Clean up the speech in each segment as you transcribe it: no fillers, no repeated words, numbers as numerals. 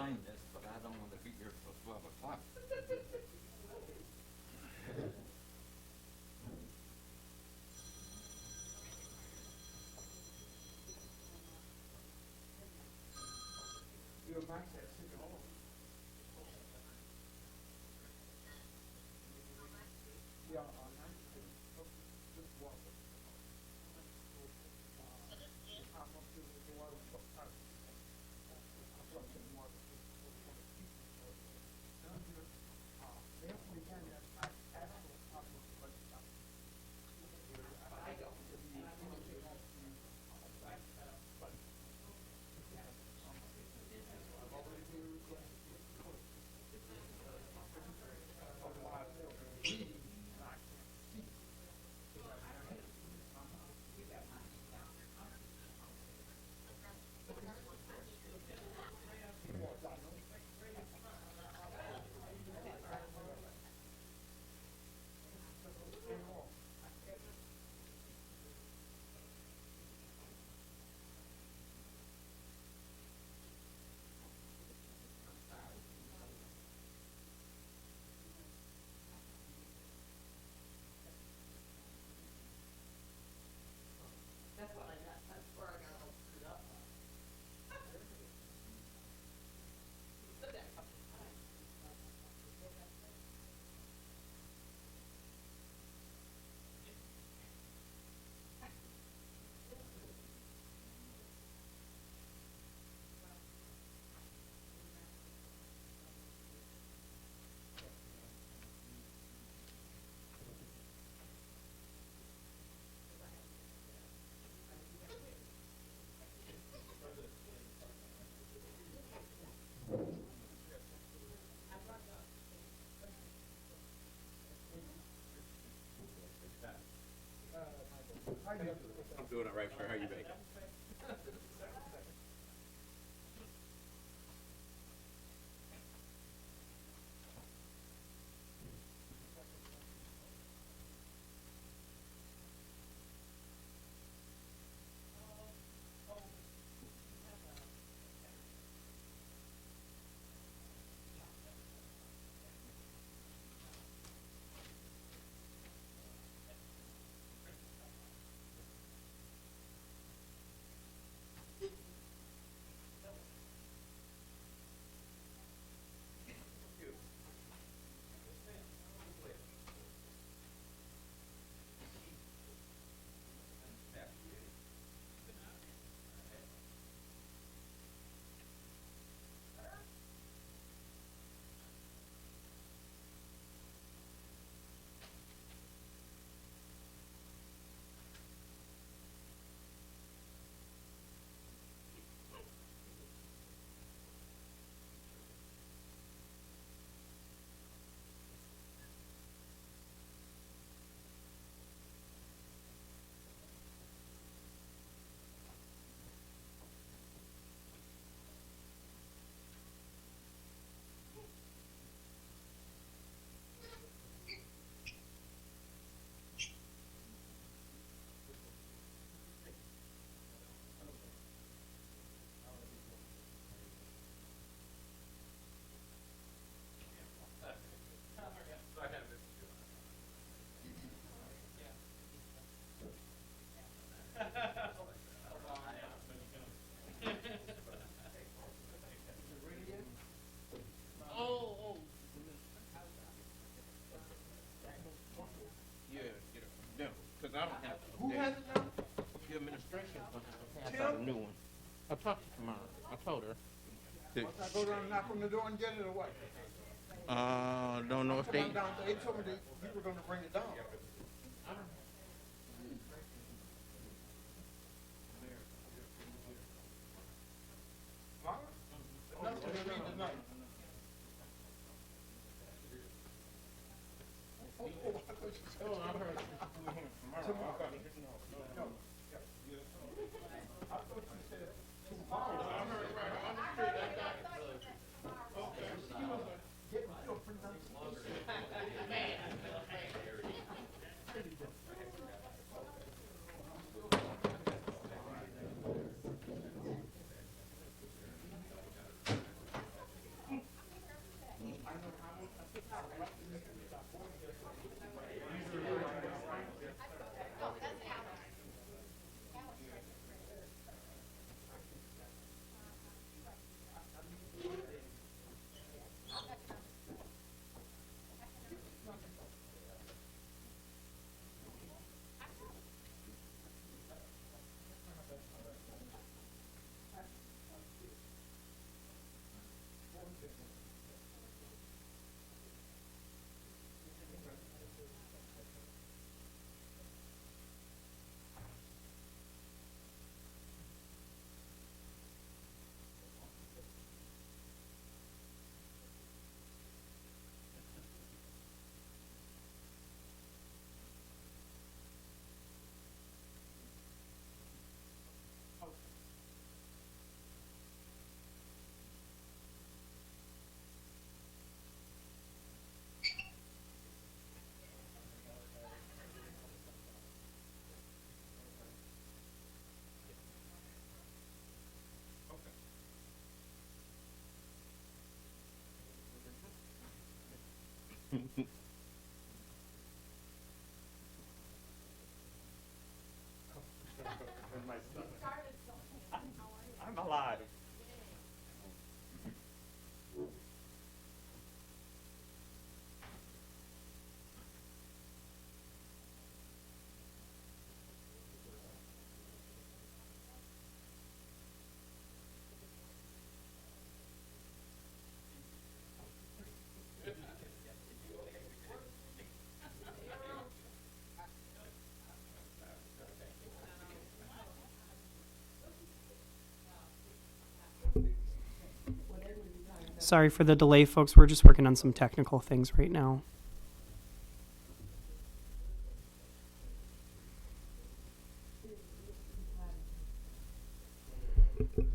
explain this, but I don't want to be here till 12 o'clock. Your mic says sit on. Yeah, on 96. Just walk. I'm up to the water. I'm from the water. They have to be kind of I don't. That's what I got, that's where I got all screwed up. Said that a couple of times. I'm doing it right, sir. How you doing? Because I don't have to. Who has it now? The administration is going to have to pass out a new one. I talked to her tomorrow. I told her. Must I go down and knock on the door and get it or what? Don't know if they. Come on down, they told me that you were gonna bring it down. Huh? Nothing to read tonight. Oh, I thought you said I heard you were here tomorrow. tomorrow. I didn't know. No, yeah. I thought you said tomorrow. I heard right on the street. I got it. Getting your pronunciation. Alive. Sorry for the delay, folks. We're just working on some technical things right now. Okay.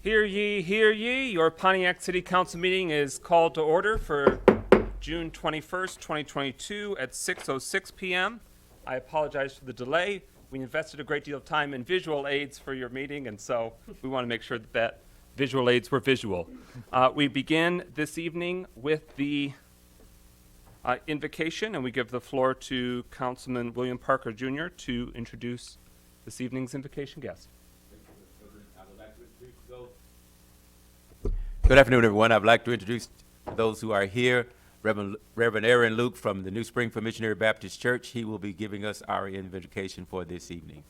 Hear ye, hear ye. Your Pontiac City Council meeting is called to order for June 21st, 2022 at 6:06 p.m. I apologize for the delay. We invested a great deal of time in visual aids for your meeting, and so we want to make sure that visual aids were visual. We begin this evening with the invocation, and we give the floor to Councilman William Parker Jr. to introduce this evening's invocation guest. Good afternoon, everyone. I'd like to introduce those who are here. Reverend Aaron Luke from the New Springfield Missionary Baptist Church. He will be giving us our invocation for this evening.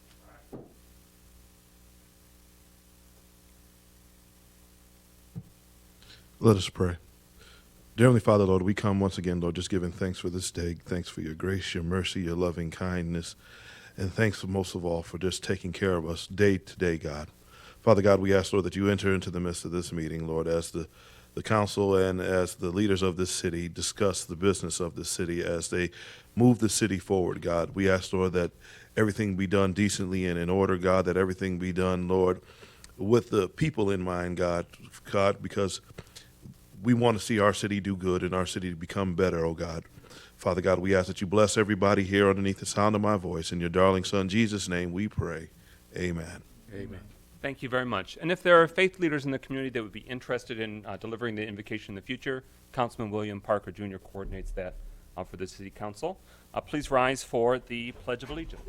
Let us pray. Dear Heavenly Father, Lord, we come once again, Lord, just giving thanks for this day. Thanks for your grace, your mercy, your loving kindness. And thanks most of all for just taking care of us day to day, God. Father God, we ask, Lord, that you enter into the midst of this meeting, Lord, as the council and as the leaders of this city discuss the business of this city, as they move the city forward, God. We ask, Lord, that everything be done decently and in order, God, that everything be done, Lord, with the people in mind, God, because we want to see our city do good and our city become better, oh God. Father God, we ask that you bless everybody here underneath the sound of my voice. In your darling Son, Jesus' name, we pray. Amen. Amen. Thank you very much. And if there are faith leaders in the community that would be interested in delivering the invocation in the future, Councilman William Parker Jr. coordinates that for the City Council. Please rise for the Pledge of Allegiance.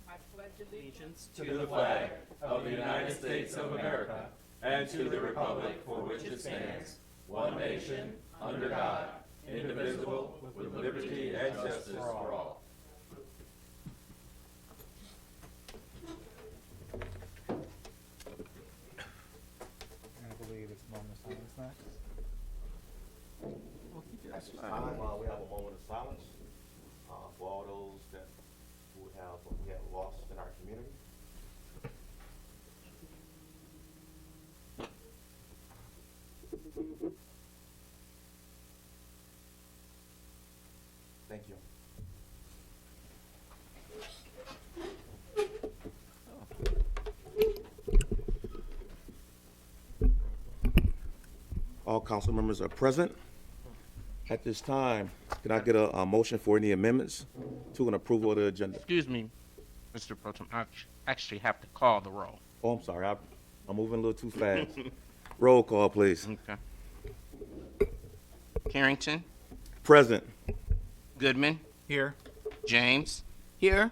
I pledge allegiance To the flag of the United States of America and to the republic for which it stands, one nation, under God, indivisible, with liberty and justice for all. I believe it's moment of silence next. At this time, we have a moment of silence for all those that we have lost in our community. Thank you. All council members are present. At this time, Can I get a motion for any amendments to an approval of the agenda? Excuse me, Mr. Pro Tem, I actually have to call the roll. Oh, I'm sorry, I'm moving a little too fast. Roll call, please. Okay. Carrington, Present. Goodman, Here. James. Here.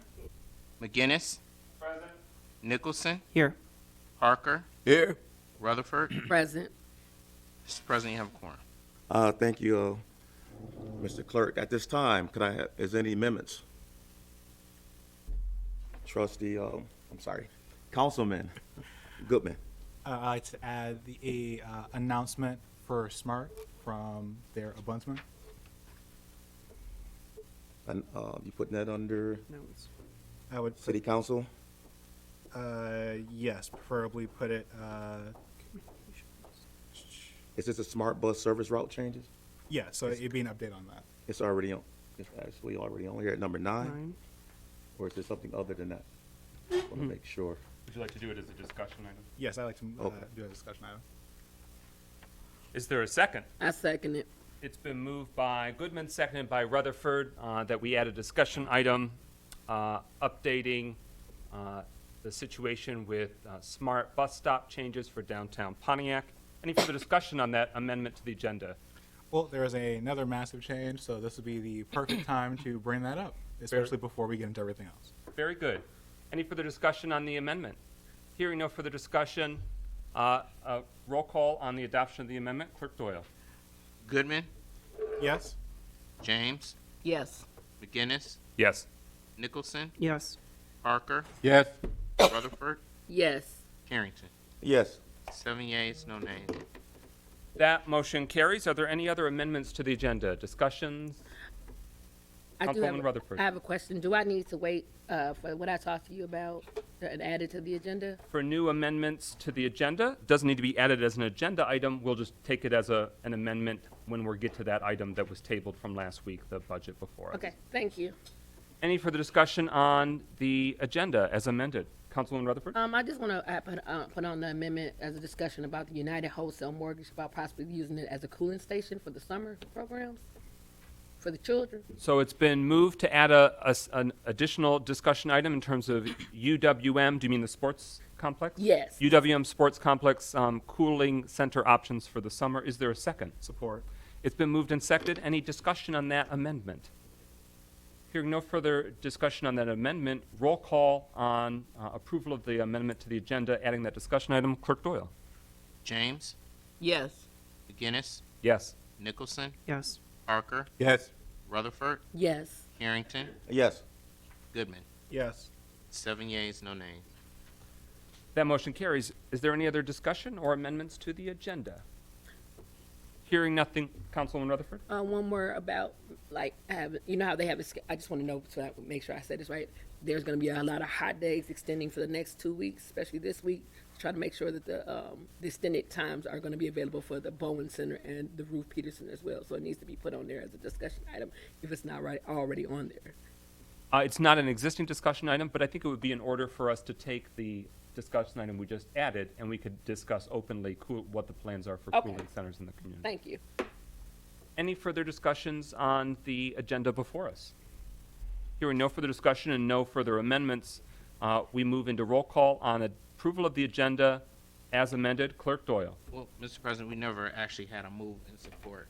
McGinnis. Present. Nicholson, Here. Parker, Here. Rutherford. Present. Mr. President, you have a quorum. Thank you, Mr. Clerk. At this time, could I have, is there any amendments? Trustee, I'm sorry, Councilman Goodman. I'd like to add the announcement for SMART from their ombudsman. And, you putting that under I would, City Council? yes, preferably put it, Is this a smart bus service route changes? yeah, so it'd be an update on that. It's already on, it's actually already on here at number 9, 9. or is there something other than that? Want to make sure. Would you like to do it as a discussion item? Yes, I'd like to Okay. do a discussion item. Is there a second? I second it. It's been moved by Goodman, seconded by Rutherford, that we add a discussion item updating the situation with smart bus stop changes for downtown Pontiac. Any further discussion on that amendment to the agenda? Well, there is another massive change, so this would be the perfect time to bring that up, especially before we get into everything else. Very good. Any further discussion on the amendment? Hearing no further discussion, roll call on the adoption of the amendment. Clerk Doyle. Goodman, Yes? James, Yes. McGinnis, Yes. Nicholson, Yes. Parker, Yes. Rutherford, Yes. Carrington. Yes. 7 yeas, no nays. That motion carries. Are there any other amendments to the agenda? Discussions? I do have, Councilwoman Rutherford. I have a question. Do I need to wait for what I talked to you about and add it to the agenda? For new amendments to the agenda, doesn't need to be added as an agenda item. We'll just take it as an amendment when we get to that item that was tabled from last week, the budget before us. Okay, thank you. Any further discussion on the agenda as amended? Councilwoman Rutherford? I just want to put on the amendment as a discussion about the United Wholesale Mortgage, about possibly using it as a cooling station for the summer programs for the children. So it's been moved to add an additional discussion item in terms of UWM. Do you mean the sports complex? Yes. UWM Sports Complex cooling center options for the summer. Is there a second? Support. It's been moved and seconded. Any discussion on that amendment? Hearing no further discussion on that amendment, roll call on approval of the amendment to the agenda, adding that discussion item. Clerk Doyle. James, Yes. McGinnis, Yes. Nicholson, Yes. Parker, Yes. Rutherford, Yes. Carrington, Yes. Goodman. Yes. 7 yeas, no nays. That motion carries. Is there any other discussion or amendments to the agenda? Hearing nothing, Councilwoman Rutherford? One more about, like, you know how they have, I just want to know, so I make sure I said this right. There's going to be a lot of hot days extending for the next 2 weeks, especially this week. Try to make sure that the extended times are going to be available for the Bowen Center and the Ruth Peterson as well. So it needs to be put on there as a discussion item if it's not already on there. It's not an existing discussion item, but I think it would be in order for us to take the discussion item we just added, and we could discuss openly what the plans are for Okay. cooling centers in the community. Thank you. Any further discussions on the agenda before us? Hearing no further discussion and no further amendments, we move into roll call on approval of the agenda as amended. Clerk Doyle. Well, Mr. President, we never actually had a move in support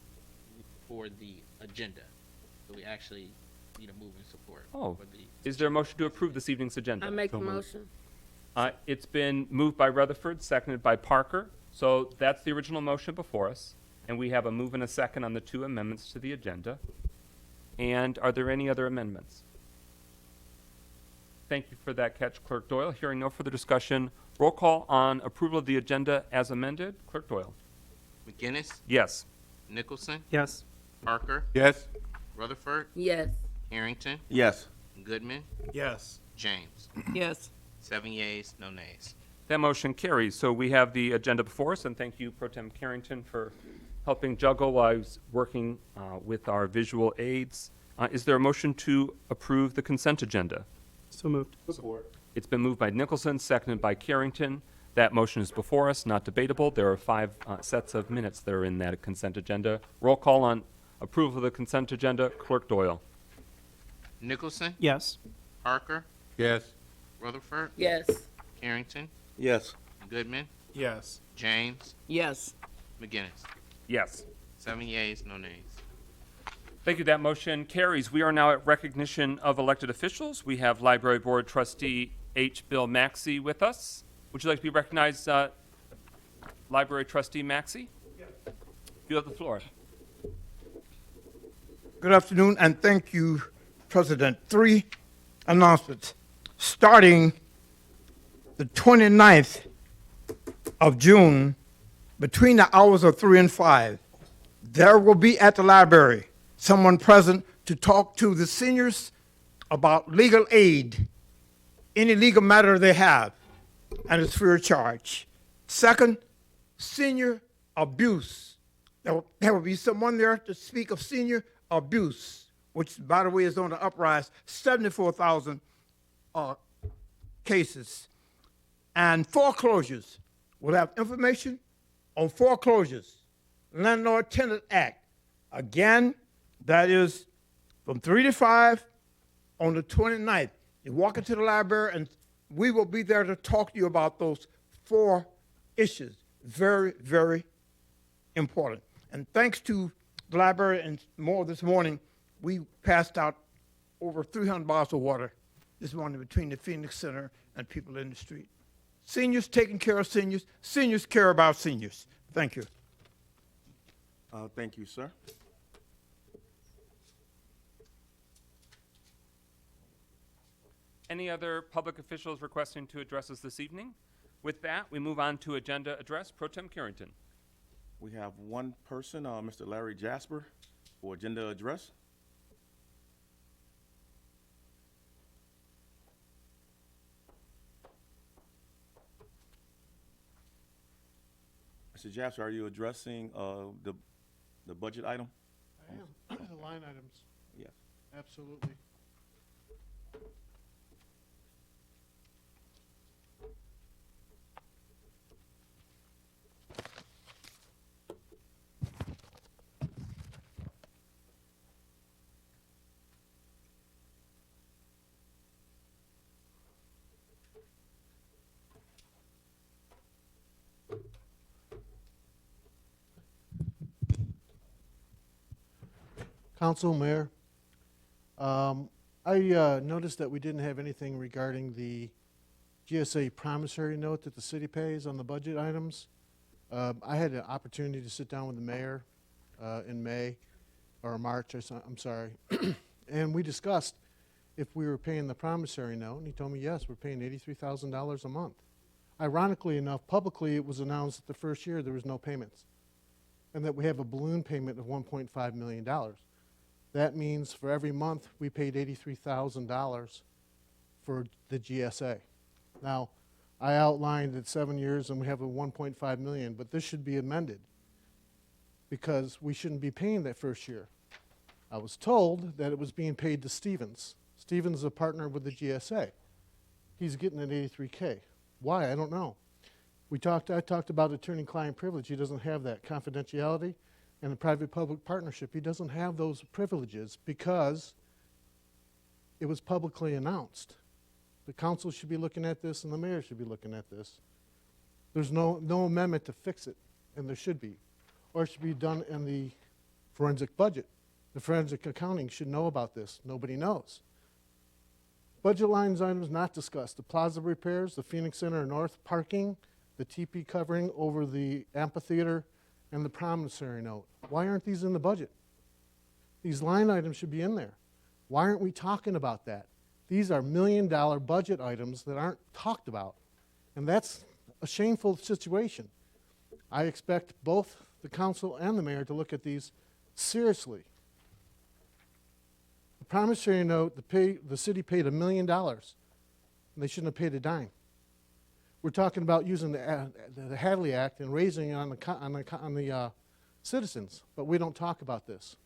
for the agenda. So we actually need a move in support. Oh, for the is there a motion to approve this evening's agenda? I make the motion. It's been moved by Rutherford, seconded by Parker. So that's the original motion before us, and we have a move and a second on the two amendments to the agenda. And are there any other amendments? Thank you for that catch, Clerk Doyle. Hearing no further discussion, roll call on approval of the agenda as amended. Clerk Doyle. McGinnis, Yes. Nicholson, Yes. Parker, Yes. Rutherford, Yes. Harrington, Yes. Goodman, Yes. James. Yes. 7 yeas, no nays. That motion carries. So we have the agenda before us, and thank you, Pro Tem Carrington, for helping juggle while I was working with our visual aids. Is there a motion to approve the consent agenda? So moved. Support. It's been moved by Nicholson, seconded by Carrington. That motion is before us, not debatable. There are 5 sets of minutes that are in that consent agenda. Roll call on Approval of the consent agenda. Clerk Doyle. Nicholson, Yes. Parker, Yes. Rutherford, Yes. Carrington, Yes. Goodman, Yes. James, Yes. McGinnis. Yes. 7 yeas, no nays. Thank you. That motion carries. We are now at recognition of elected officials. We have Library Board Trustee H. Bill Maxey with us. Would you like to be recognized, Library Trustee Maxey? You have the floor. Good afternoon, and thank you, President. 3 announcements. Starting the 29th of June, between the hours of 3 and 5, there will be at the library someone present to talk to the seniors about legal aid, any legal matter they have, and it's free of charge. Second, senior abuse. There will be someone there to speak of senior abuse, which, by the way, is on the uprise, 74,000 cases. And foreclosures. We'll have information on foreclosures, Landlord-Tenant Act. Again, that is from 3 to 5 on the 29th. You walk into the library, and we will be there to talk to you about those 4 issues. Very, very important. And thanks to the library and more this morning, we passed out over 300 bottles of water this morning between the Phoenix Center and people in the street. Seniors taking care of seniors. Seniors care about seniors. Thank you. Thank you, sir. Any other public officials requesting to address us this evening? With that, we move on to agenda address. Pro Tem Carrington. We have one person, Mr. Larry Jasper, for agenda address. Mr. Jasper, are you addressing the budget item? I am. The line items, Yes. absolutely. Council, Mayor, I noticed that we didn't have anything regarding the GSA promissory note that the city pays on the budget items. I had an opportunity to sit down with the mayor in May, or March, I'm sorry, and we discussed if we were paying the promissory note, and he told me, yes, we're paying $83,000 a month. Ironically enough, publicly it was announced that the first year there was no payments, and that we have a balloon payment of $1.5 million. That means for every month we paid $83,000 for the GSA. Now, I outlined that 7 years and we have a $1.5 million, but this should be amended because we shouldn't be paying that first year. I was told that it was being paid to Stevens. Stevens is a partner with the GSA. He's getting an $83K. Why? I don't know. I talked about attorney-client privilege. He doesn't have that confidentiality. And the private-public partnership, he doesn't have those privileges because it was publicly announced. The council should be looking at this, and the mayor should be looking at this. There's no amendment to fix it, and there should be. Or it should be done in the forensic budget. The forensic accounting should know about this. Nobody knows. Budget lines items not discussed. The plaza repairs, the Phoenix Center North parking, the TP covering over the amphitheater, and the promissory note. Why aren't these in the budget? These line items should be in there. Why aren't we talking about that? These are $1 million budget items that aren't talked about. And that's a shameful situation. I expect both the council and the mayor to look at these seriously. The promissory note, the city paid $1 million, and they shouldn't have paid a dime. We're talking about using the Hadley Act and raising it on the citizens, but we don't talk about this.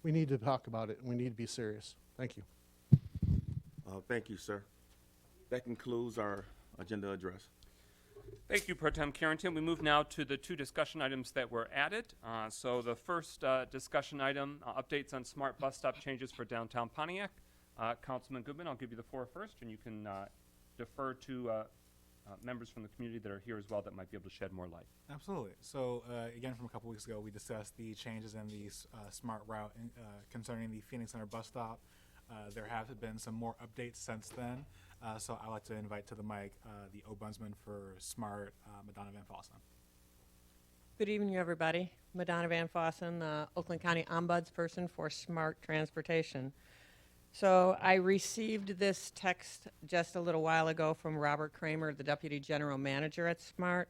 We need to talk about it, and we need to be serious. Thank you. Thank you, sir. That concludes our agenda address. Thank you, Pro Tem Carrington. We move now to the two discussion items that were added. So the first discussion item, updates on smart bus stop changes for downtown Pontiac. Councilman Goodman, I'll give you the floor first, and you can defer to members from the community that are here as well that might be able to shed more light. Absolutely. So again, from a couple weeks ago, we discussed the changes in the smart route concerning the Phoenix Center bus stop. There have been some more updates since then. So I'd like to invite to the mic the Ombudsman for Smart, Madonna Van Fossen. Good evening, everybody. Madonna Van Fossen, Oakland County Ombudsperson for Smart Transportation. So I received this text just a little while ago from Robert Kramer, the Deputy General Manager at Smart,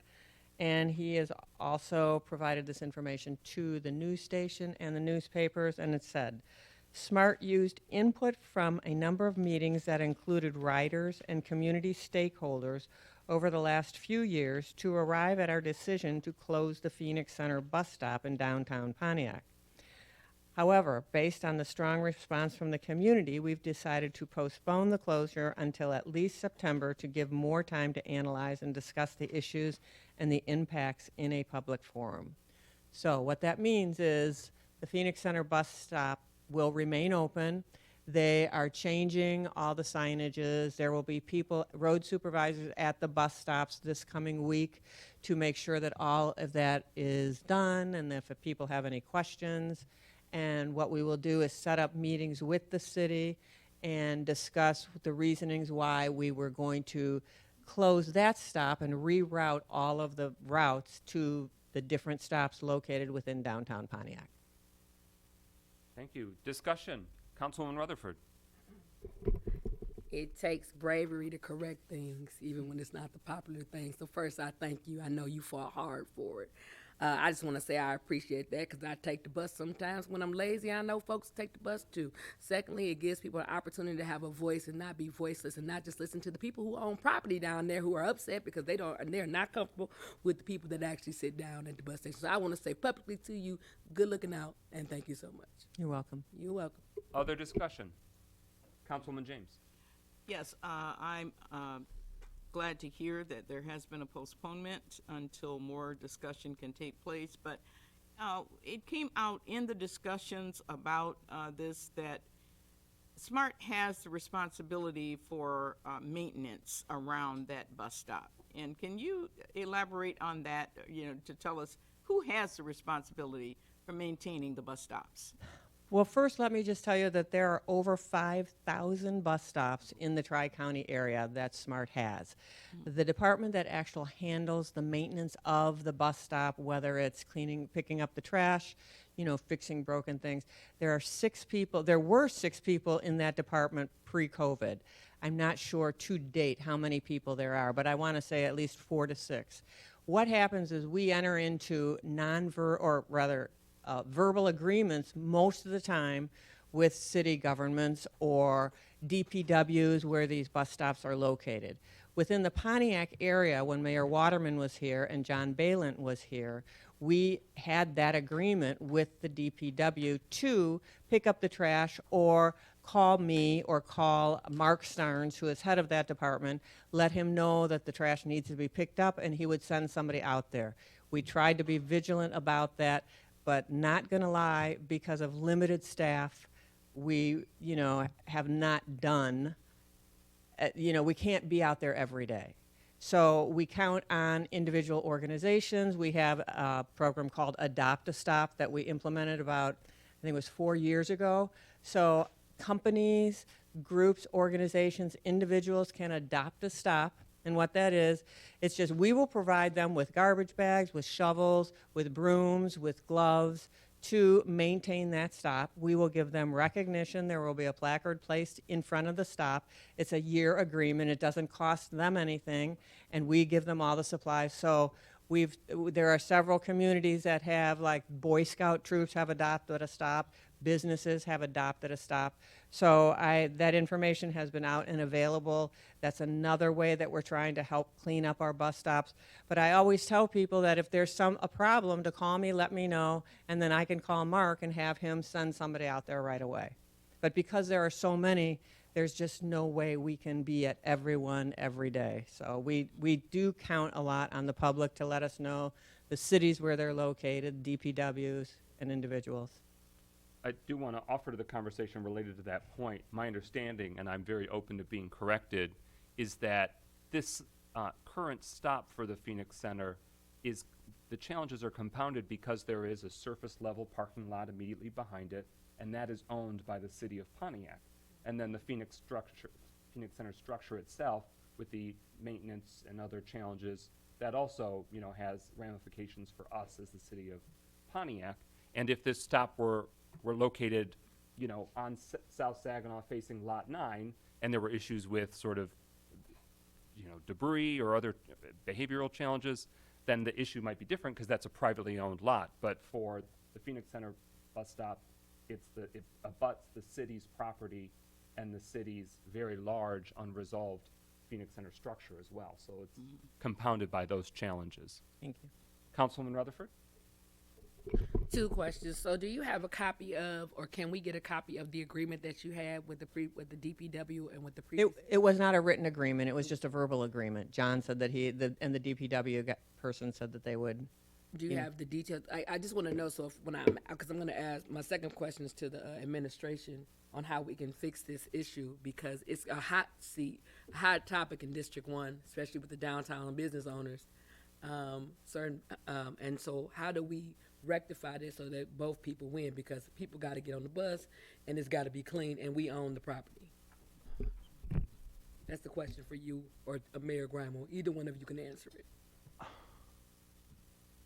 and he has also provided this information to the news station and the newspapers, and it said, Smart used input from a number of meetings that included riders and community stakeholders over the last few years to arrive at our decision to close the Phoenix Center bus stop in downtown Pontiac. However, based on the strong response from the community, we've decided to postpone the closure until at least September to give more time to analyze and discuss the issues and the impacts in a public forum. So what that means is the Phoenix Center bus stop will remain open. They are changing all the signages. There will be people, road supervisors at the bus stops this coming week to make sure that all of that is done and if people have any questions. And what we will do is set up meetings with the city and discuss the reasonings why we were going to close that stop and reroute all of the routes to the different stops located within downtown Pontiac. Thank you. Discussion. Councilwoman Rutherford. It takes bravery to correct things, even when it's not the popular thing. So first, I thank you. I know you fought hard for it. I just want to say I appreciate that because I take the bus sometimes when I'm lazy. I know folks take the bus too. Secondly, it gives people an opportunity to have a voice and not be voiceless and not just listen to the people who own property down there who are upset because they're not comfortable with the people that actually sit down at the bus station. So I want to say publicly to you, good looking out, and thank you so much. You're welcome. You're welcome. Other discussion. Councilwoman James. Yes, I'm glad to hear that there has been a postponement until more discussion can take place. But it came out in the discussions about this that SMART has the responsibility for maintenance around that bus stop. And can you elaborate on that, to tell us who has the responsibility for maintaining the bus stops? Well, first, let me just tell you that there are over 5,000 bus stops in the Tri-County area that SMART has. The department that actually handles the maintenance of the bus stop, whether it's cleaning, picking up the trash, fixing broken things, there were 6 people in that department pre-COVID. I'm not sure to date how many people there are, but I want to say at least 4 to 6. What happens is we enter into verbal agreements most of the time with city governments or DPWs where these bus stops are located. Within the Pontiac area, when Mayor Waterman was here and John Balint was here, we had that agreement with the DPW to pick up the trash or call me or call Mark Starnes, who is head of that department, let him know that the trash needs to be picked up, and he would send somebody out there. We tried to be vigilant about that, but not going to lie, because of limited staff, we, have not done, we can't be out there every day. So we count on individual organizations. We have a program called Adopt a Stop that we implemented about, I think it was 4 years ago. So companies, groups, organizations, individuals can adopt a stop. And what that is, it's just we will provide them with garbage bags, with shovels, with brooms, with gloves to maintain that stop. We will give them recognition. There will be a placard placed in front of the stop. It's a year agreement. It doesn't cost them anything, and we give them all the supplies. So there are several communities that have, like Boy Scout troops have adopted a stop. Businesses have adopted a stop. So that information has been out and available. That's another way that we're trying to help clean up our bus stops. But I always tell people that if there's a problem, to call me, let me know, and then I can call Mark and have him send somebody out there right away. But because there are so many, there's just no way we can be at everyone every day. So we do count a lot on the public to let us know the cities where they're located, DPWs, and individuals. I do want to offer to the conversation related to that point. My understanding, and I'm very open to being corrected, is that this current stop for the Phoenix Center is, the challenges are compounded because there is a surface level parking lot immediately behind it, and that is owned by the city of Pontiac. And then the Phoenix Center structure itself, with the maintenance and other challenges, that also, you know, has ramifications for us as the city of Pontiac. And if this stop were located, you know, on South Saginaw facing Lot 9, and there were issues with sort of, you know, debris or other behavioral challenges, then the issue might be different because that's a privately owned lot. But for the Phoenix Center bus stop, it abuts the city's property and the city's very large unresolved Phoenix Center structure as well. So it's compounded by those challenges. Thank you. Councilwoman Rutherford? 2 questions. So do you have a copy of, or can we get a copy of the agreement that you had with the DPW and with the previous? It was not a written agreement. It was just a verbal agreement. John said that and the DPW person said that they would. Do you have the details? I just want to know, so because I'm going to ask, my second question is to the administration on how we can fix this issue, because it's a hot topic in District 1, especially with the downtown business owners. And so how do we rectify this so that both people win? Because people got to get on the bus, and it's got to be clean, and we own the property. That's the question for you or Mayor Grimo. Either one of you can answer it.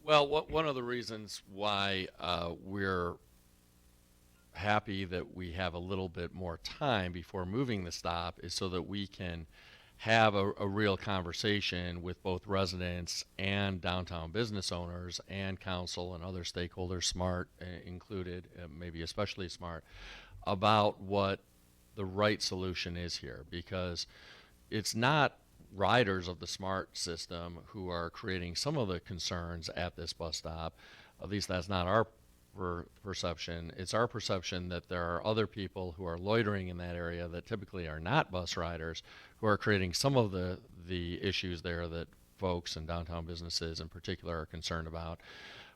Well, one of the reasons why we're happy that we have a little bit more time before moving the stop is so that we can have a real conversation with both residents and downtown business owners and council and other stakeholders, SMART included, maybe especially SMART, about what the right solution is here. Because it's not riders of the SMART system who are creating some of the concerns at this bus stop. At least that's not our perception. It's our perception that there are other people who are loitering in that area that typically are not bus riders, who are creating some of the issues there that folks and downtown businesses in particular are concerned about.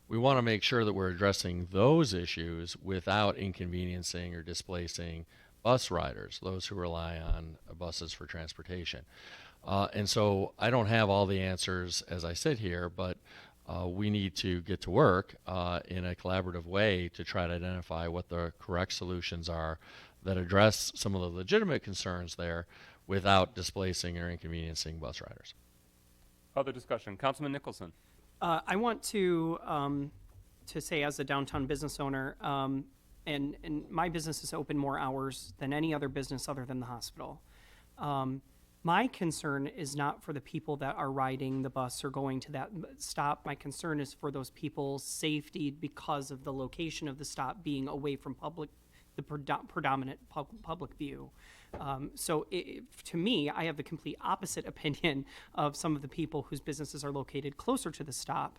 We want to make sure that we're addressing those issues without inconveniencing or displacing bus riders, those who rely on buses for transportation. And so I don't have all the answers as I sit here, but we need to get to work in a collaborative way to try to identify what the correct solutions are that address some of the legitimate concerns there without displacing or inconveniencing bus riders. Other discussion. Councilman Nicholson. I want to say, as a downtown business owner, and my business is open more hours than any other business other than the hospital. My concern is not for the people that are riding the bus or going to that stop. My concern is for those people's safety because of the location of the stop being away from the predominant public view. So to me, I have the complete opposite opinion of some of the people whose businesses are located closer to the stop.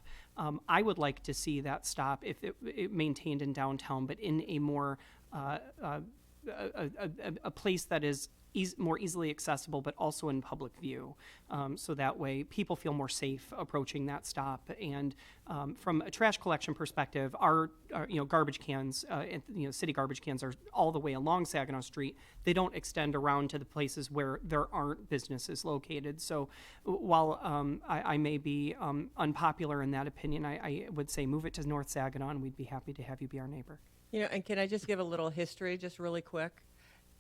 I would like to see that stop, if it maintained in downtown, but in a more a place that is more easily accessible, but also in public view. So that way people feel more safe approaching that stop. And from a trash collection perspective, our garbage cans, city garbage cans are all the way along Saginaw Street. They don't extend around to the places where there aren't businesses located. So while I may be unpopular in that opinion, I would say move it to North Saginaw, and we'd be happy to have you be our neighbor. And can I just give a little history, just really quick?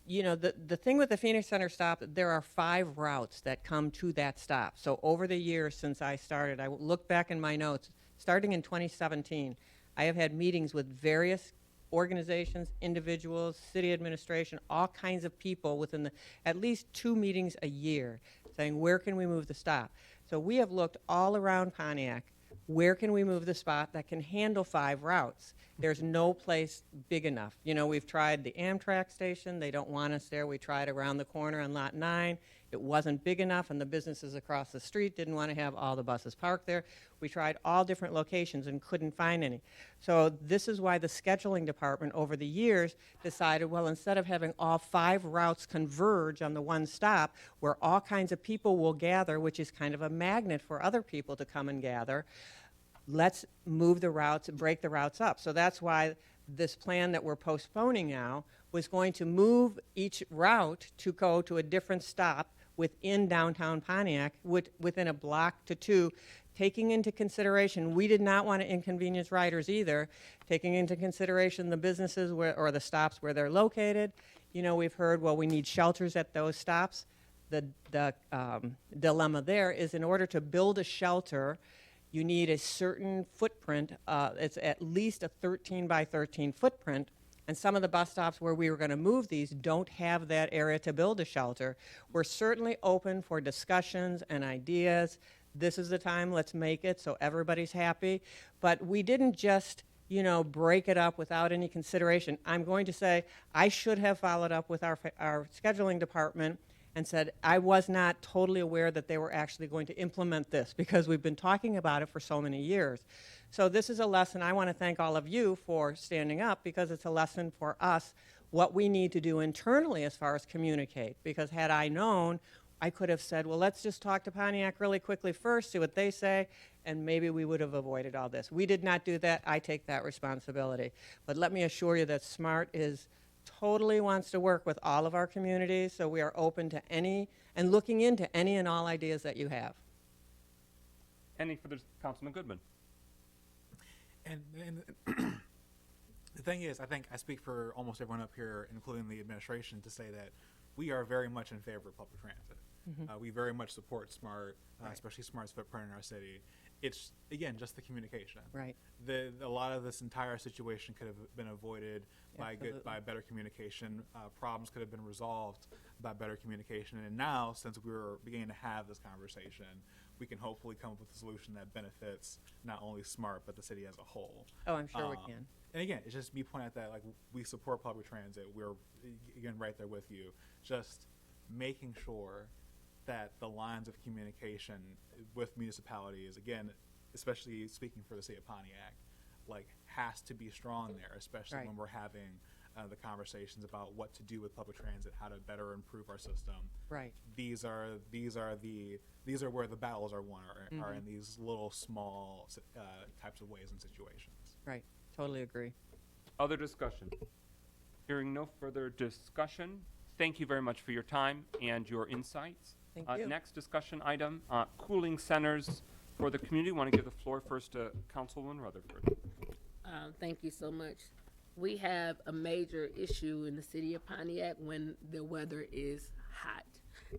The thing with the Phoenix Center stop, there are 5 routes that come to that stop. So over the years since I started, I look back in my notes, starting in 2017, I have had meetings with various organizations, individuals, city administration, all kinds of people within at least 2 meetings a year, saying, where can we move the stop? So we have looked all around Pontiac. Where can we move the spot that can handle 5 routes? There's no place big enough. You know, we've tried the Amtrak station. They don't want us there. We tried around the corner on Lot 9. It wasn't big enough, and the businesses across the street didn't want to have all the buses parked there. We tried all different locations and couldn't find any. So this is why the scheduling department over the years decided, well, instead of having all 5 routes converge on the one stop where all kinds of people will gather, which is kind of a magnet for other people to come and gather, let's move the routes, break the routes up. So that's why this plan that we're postponing now was going to move each route to go to a different stop within downtown Pontiac, within a block to 2, taking into consideration, we did not want to inconvenience riders either, taking into consideration the businesses where, or the stops where they're located. You know, we've heard, well, we need shelters at those stops. The dilemma there is, in order to build a shelter, you need a certain footprint. It's at least a 13 by 13 footprint. And some of the bus stops where we were going to move these don't have that area to build a shelter. We're certainly open for discussions and ideas. This is the time, let's make it so everybody's happy. But we didn't just, you know, break it up without any consideration. I'm going to say I should have followed up with our scheduling department and said, I was not totally aware that they were actually going to implement this, because we've been talking about it for so many years. So this is a lesson. I want to thank all of you for standing up, because it's a lesson for us what we need to do internally as far as communicate. Because had I known, I could have said, well, let's just talk to Pontiac really quickly first, see what they say, and maybe we would have avoided all this. We did not do that. I take that responsibility. But let me assure you that SMART totally wants to work with all of our communities, so we are open to any and looking into any and all ideas that you have. Any further, Councilman Goodman? And the thing is, I think I speak for almost everyone up here, including the administration, to say that we are very much in favor of public transit. We very much support SMART, especially SMART's footprint in our city. It's, again, just the communication. Right. A lot of this entire situation could have been avoided by better communication. Problems could have been resolved by better communication. And now, since we're beginning to have this conversation, we can hopefully come up with a solution that benefits not only SMART, but the city as a whole. Oh, I'm sure we can. And again, it's just me pointing out that, like, we support public transit. We're, again, right there with you. Just making sure that the lines of communication with municipalities, again, especially speaking for the city of Pontiac, like, has to be strong there, especially when we're having the conversations about what to do with public transit, how to better improve our system. Right. These are where the battles are won, are in these little small types of ways and situations. Right. Totally agree. Other discussion? Hearing no further discussion, thank you very much for your time and your insights. Thank you. Next discussion item, cooling centers for the community. Want to give the floor first to Councilwoman Rutherford. Thank you so much. We have a major issue in the city of Pontiac when the weather is hot.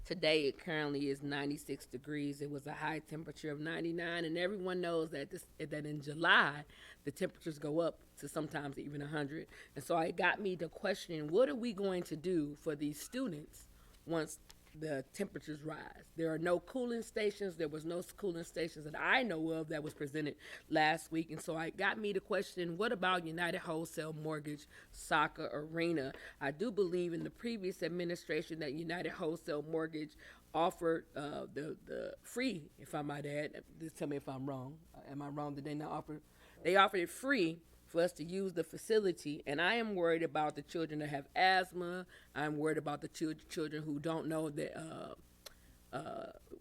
Today, it currently is 96 degrees. It was a high temperature of 99, and everyone knows that that in July, the temperatures go up to sometimes even 100. And so it got me to questioning, what are we going to do for these students once the temperatures rise? There are no cooling stations. There was no cooling stations that I know of that was presented last week. And so it got me to question, what about United Wholesale Mortgage Soccer Arena? I do believe in the previous administration that United Wholesale Mortgage offered the free, if I might add, just tell me if I'm wrong. Am I wrong? Did they not offer? They offered it free for us to use the facility, and I am worried about the children that have asthma. I'm worried about the children who don't know that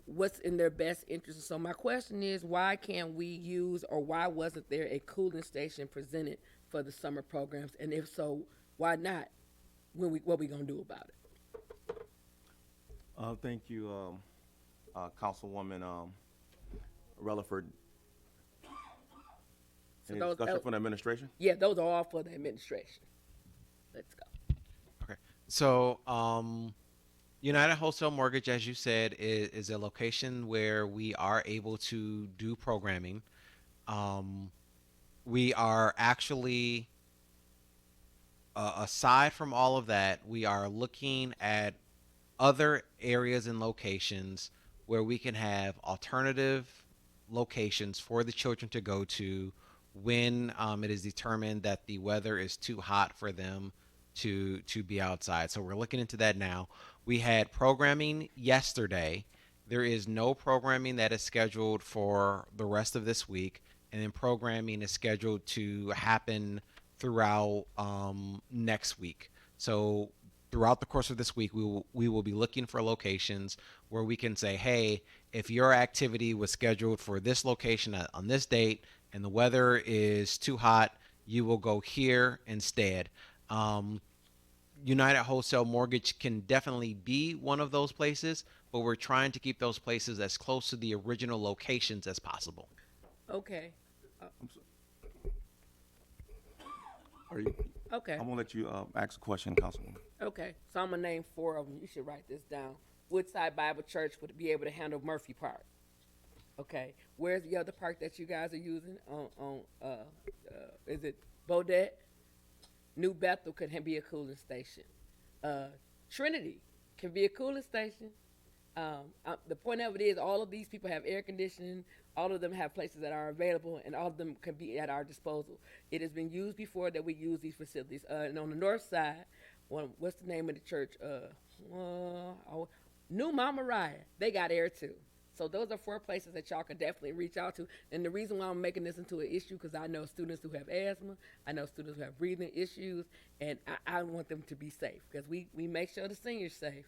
what's in their best interest. So my question is, why can't we use, or why wasn't there a cooling station presented for the summer programs? And if so, why not? What we gonna do about it? Thank you, Councilwoman Rutherford. Any discussion from the administration? Yeah, those are all for the administration. Let's go. Okay. So, United Wholesale Mortgage, as you said, is a location where we are able to do programming. We are actually, aside from all of that, we are looking at other areas and locations where we can have alternative locations for the children to go to, when it is determined that the weather is too hot for them to be outside. So we're looking into that now. We had programming yesterday. There is no programming that is scheduled for the rest of this week, and then programming is scheduled to happen throughout next week. So throughout the course of this week, we will be looking for locations where we can say, hey, if your activity was scheduled for this location on this date and the weather is too hot, you will go here instead. United Wholesale Mortgage can definitely be one of those places, but we're trying to keep those places as close to the original locations as possible. Okay. Are you, Okay. I'm gonna let you ask a question, Councilwoman. Okay. So I'm gonna name 4 of them. You should write this down. Woodside Bible Church would be able to handle Murphy Park. Okay. Where's the other park that you guys are using? Is it Bodette? New Bethel could be a cooling station. Trinity can be a cooling station. The point of it is all of these people have air conditioning. All of them have places that are available, and all of them can be at our disposal. It has been used before that we use these facilities. And on the north side, what's the name of the church? New Mama Raya. They got air too. So those are 4 places that y'all can definitely reach out to. And the reason why I'm making this into an issue, because I know students who have asthma, I know students who have breathing issues, and I want them to be safe, because we make sure the seniors safe.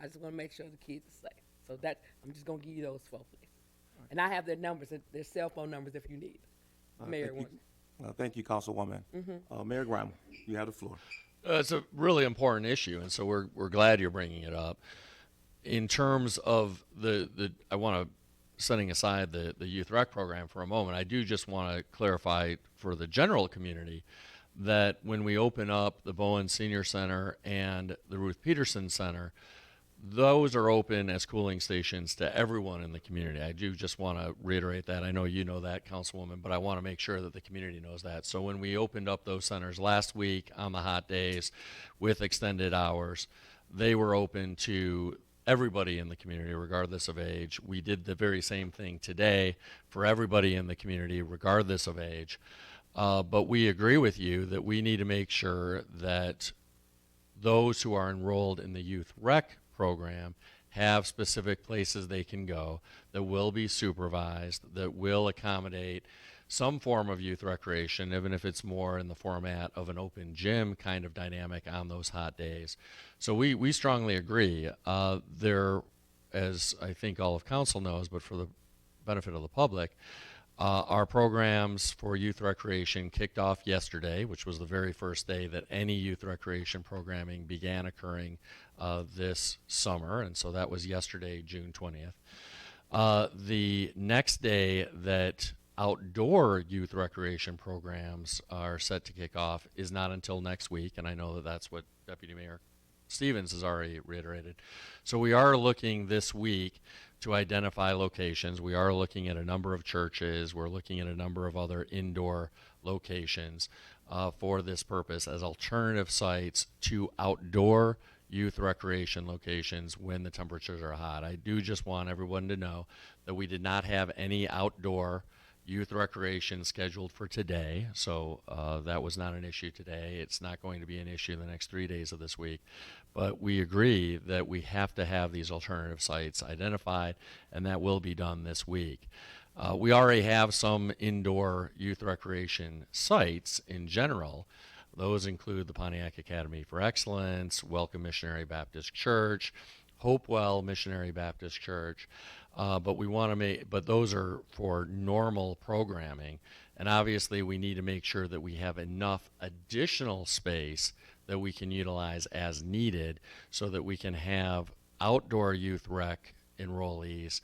I just want to make sure the kids are safe. So I'm just going to give you those 4 places. And I have their numbers, their cell phone numbers if you need. Mayor, Thank you, Councilwoman. Mayor Graham, you have the floor. It's a really important issue, and so we're glad you're bringing it up. In terms of I want to, setting aside the youth rec program for a moment, I do just want to clarify for the general community that when we open up the Bowen Senior Center and the Ruth Peterson Center, those are open as cooling stations to everyone in the community. I do just want to reiterate that. I know you know that, Councilwoman, but I want to make sure that the community knows that. So when we opened up those centers last week on the hot days with extended hours, they were open to everybody in the community, regardless of age. We did the very same thing today for everybody in the community, regardless of age. But we agree with you that we need to make sure that those who are enrolled in the youth rec program have specific places they can go that will be supervised, that will accommodate some form of youth recreation, even if it's more in the format of an open gym kind of dynamic on those hot days. So we strongly agree. There, as I think all of council knows, but for the benefit of the public, our programs for youth recreation kicked off yesterday, which was the very first day that any youth recreation programming began occurring this summer, and so that was yesterday, June 20th. The next day that outdoor youth recreation programs are set to kick off is not until next week, and I know that that's what Deputy Mayor Stevens has already reiterated. So we are looking this week to identify locations. We are looking at a number of churches. We're looking at a number of other indoor locations for this purpose as alternative sites to outdoor youth recreation locations when the temperatures are hot. I do just want everyone to know that we did not have any outdoor youth recreation scheduled for today, so that was not an issue today. It's not going to be an issue the next 3 days of this week, but we agree that we have to have these alternative sites identified, and that will be done this week. We already have some indoor youth recreation sites in general. Those include the Pontiac Academy for Excellence, Welcome Missionary Baptist Church, Hopewell Missionary Baptist Church. But we want to but those are for normal programming, and obviously we need to make sure that we have enough additional space that we can utilize as needed, so that we can have outdoor youth rec enrollees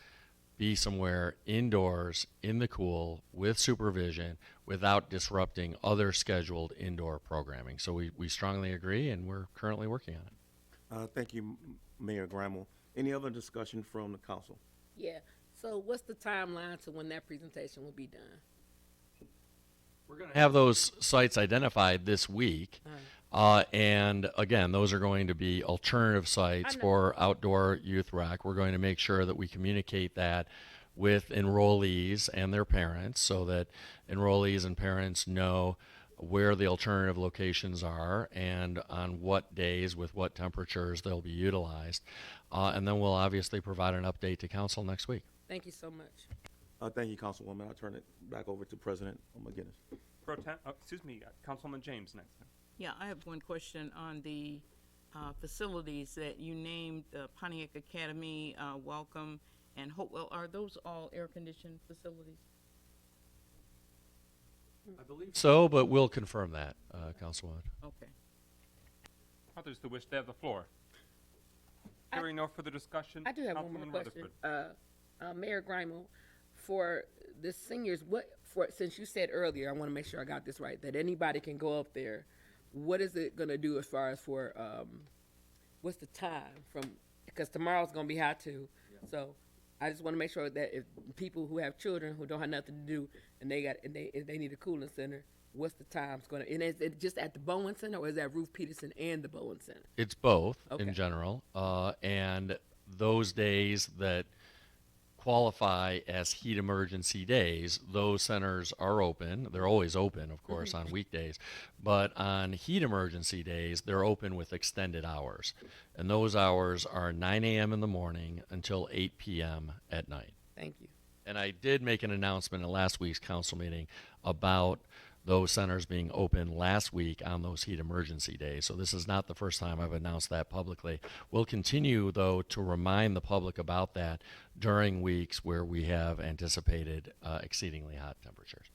be somewhere indoors in the cool with supervision without disrupting other scheduled indoor programming. So we strongly agree, and we're currently working on it. Thank you, Mayor Graham. Any other discussion from the council? Yeah. So what's the timeline to when that presentation will be done? We're going to have those sites identified this week. And again, those are going to be alternative sites for outdoor youth rec. We're going to make sure that we communicate that with enrollees and their parents so that enrollees and parents know where the alternative locations are and on what days with what temperatures they'll be utilized. And then we'll obviously provide an update to council next week. Thank you so much. Thank you, Councilwoman. I'll turn it back over to President McGinnis. Councilwoman James next. Yeah, I have one question on the facilities that you named, Pontiac Academy, Welcome, and Hopewell. Are those all air-conditioned facilities? I believe so, but we'll confirm that, Councilwoman. Okay. Others who wish to have the floor. Hearing no further discussion. I do have one more Councilwoman question. Rutherford. Mayor Grimel, for the seniors, since you said earlier, I want to make sure I got this right, that anybody can go up there. What is it going to do as far as for, what's the time from, because tomorrow's going to be hot too. Yeah. So I just want to make sure that if people who have children who don't have nothing to do and if they need a cooling center, what's the time's going to, and is it just at the Bowen Center or is that Ruth Peterson and the Bowen Center? It's both Okay. in general, and those days that qualify as heat emergency days, those centers are open. They're always open, of course, on weekdays, but on heat emergency days, they're open with extended hours, and those hours are 9 a.m. in the morning until 8 p.m. at night. Thank you. And I did make an announcement in last week's council meeting about those centers being open last week on those heat emergency days. So this is not the first time I've announced that publicly. We'll continue, though, to remind the public about that during weeks where we have anticipated exceedingly hot temperatures.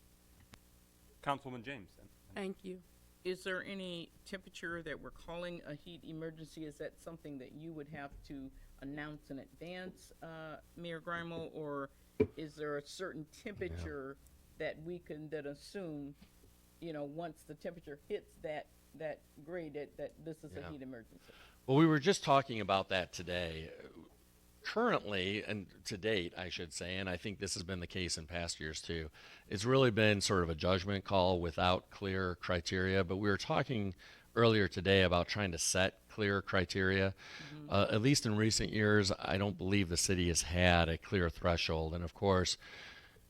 Councilwoman James. Then. Thank you. Is there any temperature that we're calling a heat emergency? Is that something that you would have to announce in advance, Mayor Grimel, or is there a certain temperature that we can then assume, once the temperature hits that grade, that this is a heat emergency? Well, we were just talking about that today. Currently, and to date, I should say, and I think this has been the case in past years too, it's really been sort of a judgment call without clear criteria. But we were talking earlier today about trying to set clear criteria. At least in recent years, I don't believe the city has had a clear threshold. And of course,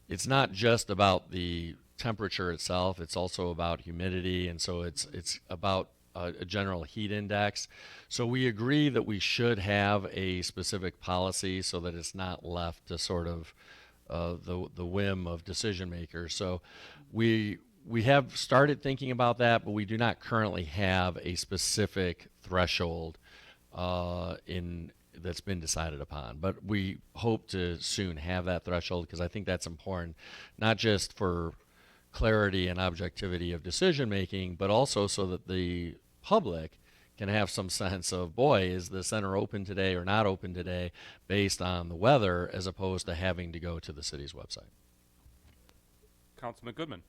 it's not just about the temperature itself, it's also about humidity, and so it's about a general heat index. So we agree that we should have a specific policy so that it's not left to sort of the whim of decision makers. So we have started thinking about that, but we do not currently have a specific threshold that's been decided upon. But we hope to soon have that threshold because I think that's important, not just for clarity and objectivity of decision making, but also so that the public can have some sense of, boy, is the center open today or not open today based on the weather, as opposed to having to go to the city's website. Councilman Goodman.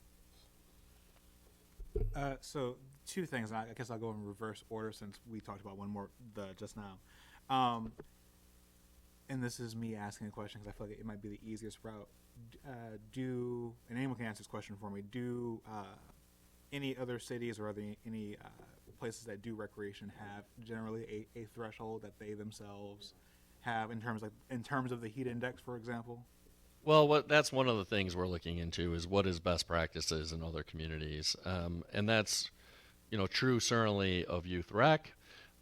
So two things, and I guess I'll go in reverse order since we talked about one more just now. And this is me asking a question because I feel like it might be the easiest route. And anyone can answer this question for me, do any other cities or any places that do recreation have generally a threshold that they themselves have in terms of the heat index, for example? Well, that's one of the things we're looking into is what is best practices in other communities. And that's, true certainly of youth rec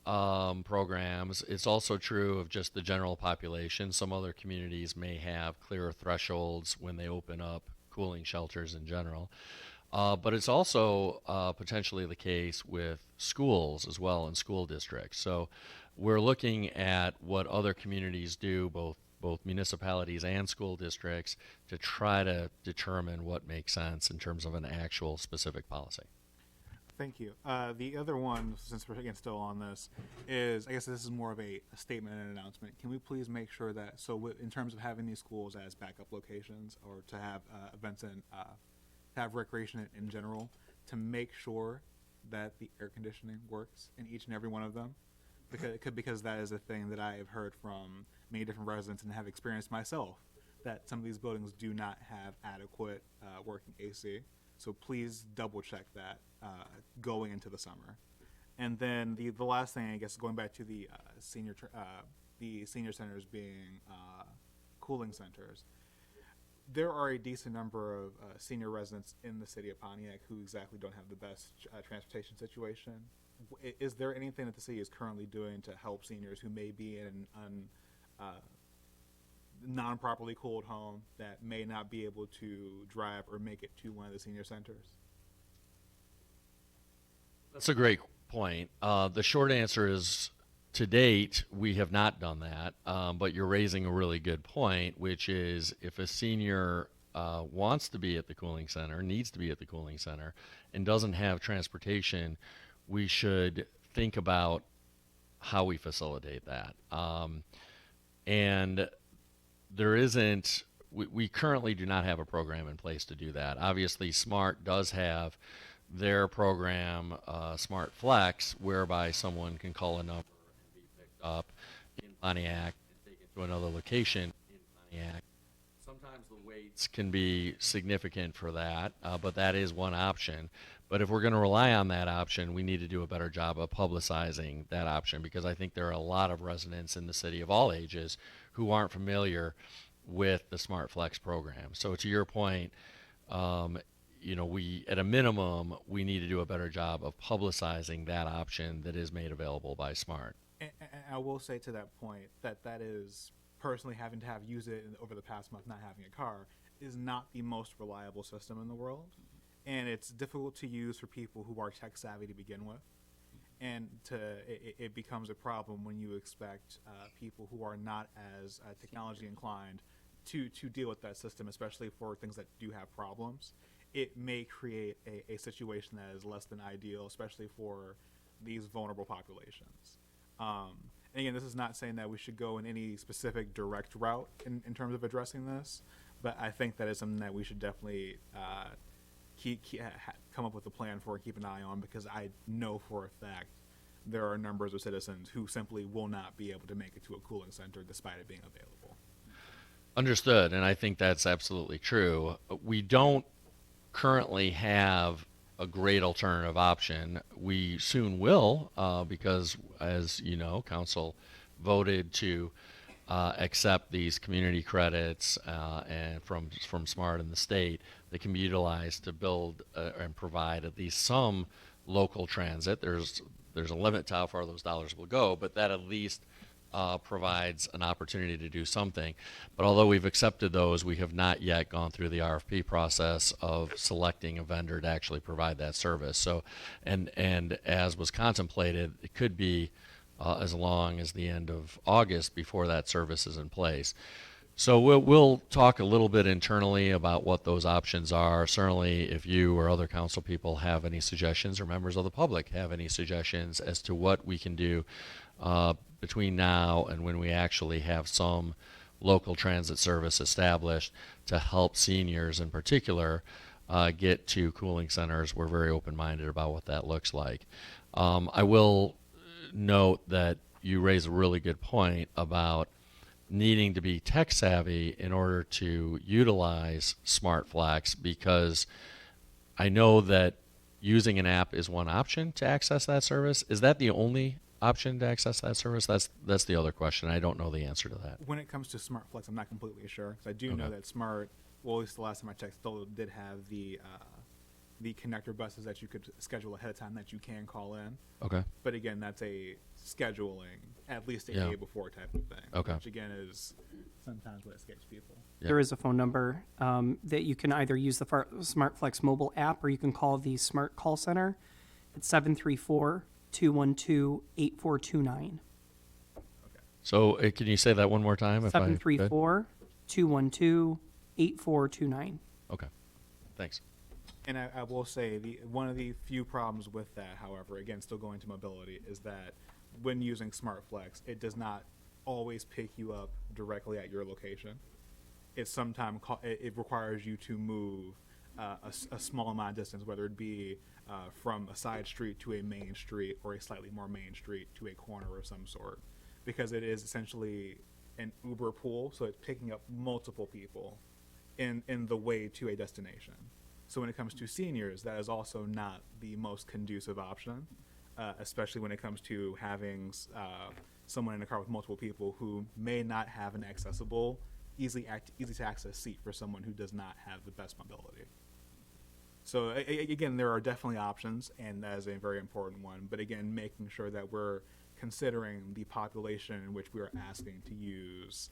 programs. It's also true of just the general population. Some other communities may have clearer thresholds when they open up cooling shelters in general. But it's also potentially the case with schools as well and school districts. So we're looking at what other communities do, both municipalities and school districts, to try to determine what makes sense in terms of an actual specific policy. Thank you. The other one, since we're again still on this, is I guess this is more of a statement and an announcement. Can we please make sure that, in terms of having these schools as backup locations or to have events and have recreation in general, to make sure that the air conditioning works in each and every one of them? Because that is a thing that I have heard from many different residents and have experienced myself, that some of these buildings do not have adequate working AC. So please double check that going into the summer. And then the last thing, I guess, going back to the senior centers being cooling centers, there are a decent number of senior residents in the city of Pontiac who exactly don't have the best transportation situation. Is there anything that the city is currently doing to help seniors who may be in an non-properly cooled home that may not be able to drive or make it to one of the senior centers? That's a great point. The short answer is, to date, we have not done that. But you're raising a really good point, which is if a senior wants to be at the cooling center, needs to be at the cooling center, and doesn't have transportation, we should think about how we facilitate that. And there isn't, we currently do not have a program in place to do that. Obviously, SMART does have their program, Smart Flex, whereby someone can call a number and be picked up in Pontiac and taken to another location in Pontiac. Sometimes the waits can be significant for that, but that is one option. But if we're going to rely on that option, we need to do a better job of publicizing that option, because I think there are a lot of residents in the city of all ages who aren't familiar with the Smart Flex program. So to your point, we, at a minimum, we need to do a better job of publicizing that option that is made available by SMART. And I will say to that point that is, personally having to have used it over the past month, not having a car, is not the most reliable system in the world. And it's difficult to use for people who are tech savvy to begin with. And it becomes a problem when you expect people who are not as technology inclined to deal with that system, especially for things that do have problems. It may create a situation that is less than ideal, especially for these vulnerable populations. And again, this is not saying that we should go in any specific direct route in terms of addressing this, but I think that is something that we should definitely come up with a plan for and keep an eye on, because I know for a fact there are numbers of citizens who simply will not be able to make it to a cooling center despite it being available. Understood, and I think that's absolutely true. We don't currently have a great alternative option. We soon will, because, as you know, council voted to accept these community credits and from SMART in the state that can be utilized to build and provide at least some local transit. There's a limit to how far those dollars will go, but that at least provides an opportunity to do something. But although we've accepted those, we have not yet gone through the RFP process of selecting a vendor to actually provide that service. So, and as was contemplated, it could be as long as the end of August before that service is in place. So we'll talk a little bit internally about what those options are. Certainly, if you or other council people have any suggestions, or members of the public have any suggestions as to what we can do between now and when we actually have some local transit service established to help seniors in particular get to cooling centers, we're very open-minded about what that looks like. I will note that you raise a really good point about needing to be tech savvy in order to utilize Smart Flex, because I know that using an app is one option to access that service. Is that the only option to access that service? That's the other question. I don't know the answer to that. When it comes to Smart Flex, I'm not completely sure, because I do know that Smart, well, at least the last time I checked, still did have the connector buses that you could schedule ahead of time that you can call in. Okay. But again, that's a scheduling, at least a day before type of thing. Okay. Which again is sometimes what escapes people. Yeah. There is a phone number that you can either use the SmartFlex mobile app, or you can call the Smart Call Center. It's 734-212-8429. So can you say that one more time? 734-212-8429. Okay. Thanks. And I will say, one of the few problems with that, however, again, still going to mobility, is that when using Smart Flex, it does not always pick you up directly at your location. It sometimes it requires you to move a small amount of distance, whether it be from a side street to a main street, or a slightly more main street to a corner of some sort, because it is essentially an Uber pool, so it's picking up multiple people in the way to a destination. So when it comes to seniors, that is also not the most conducive option, especially when it comes to having someone in a car with multiple people who may not have an accessible easy to access seat for someone who does not have the best mobility. So again, there are definitely options, and that is a very important one. But again, making sure that we're considering the population in which we are asking to use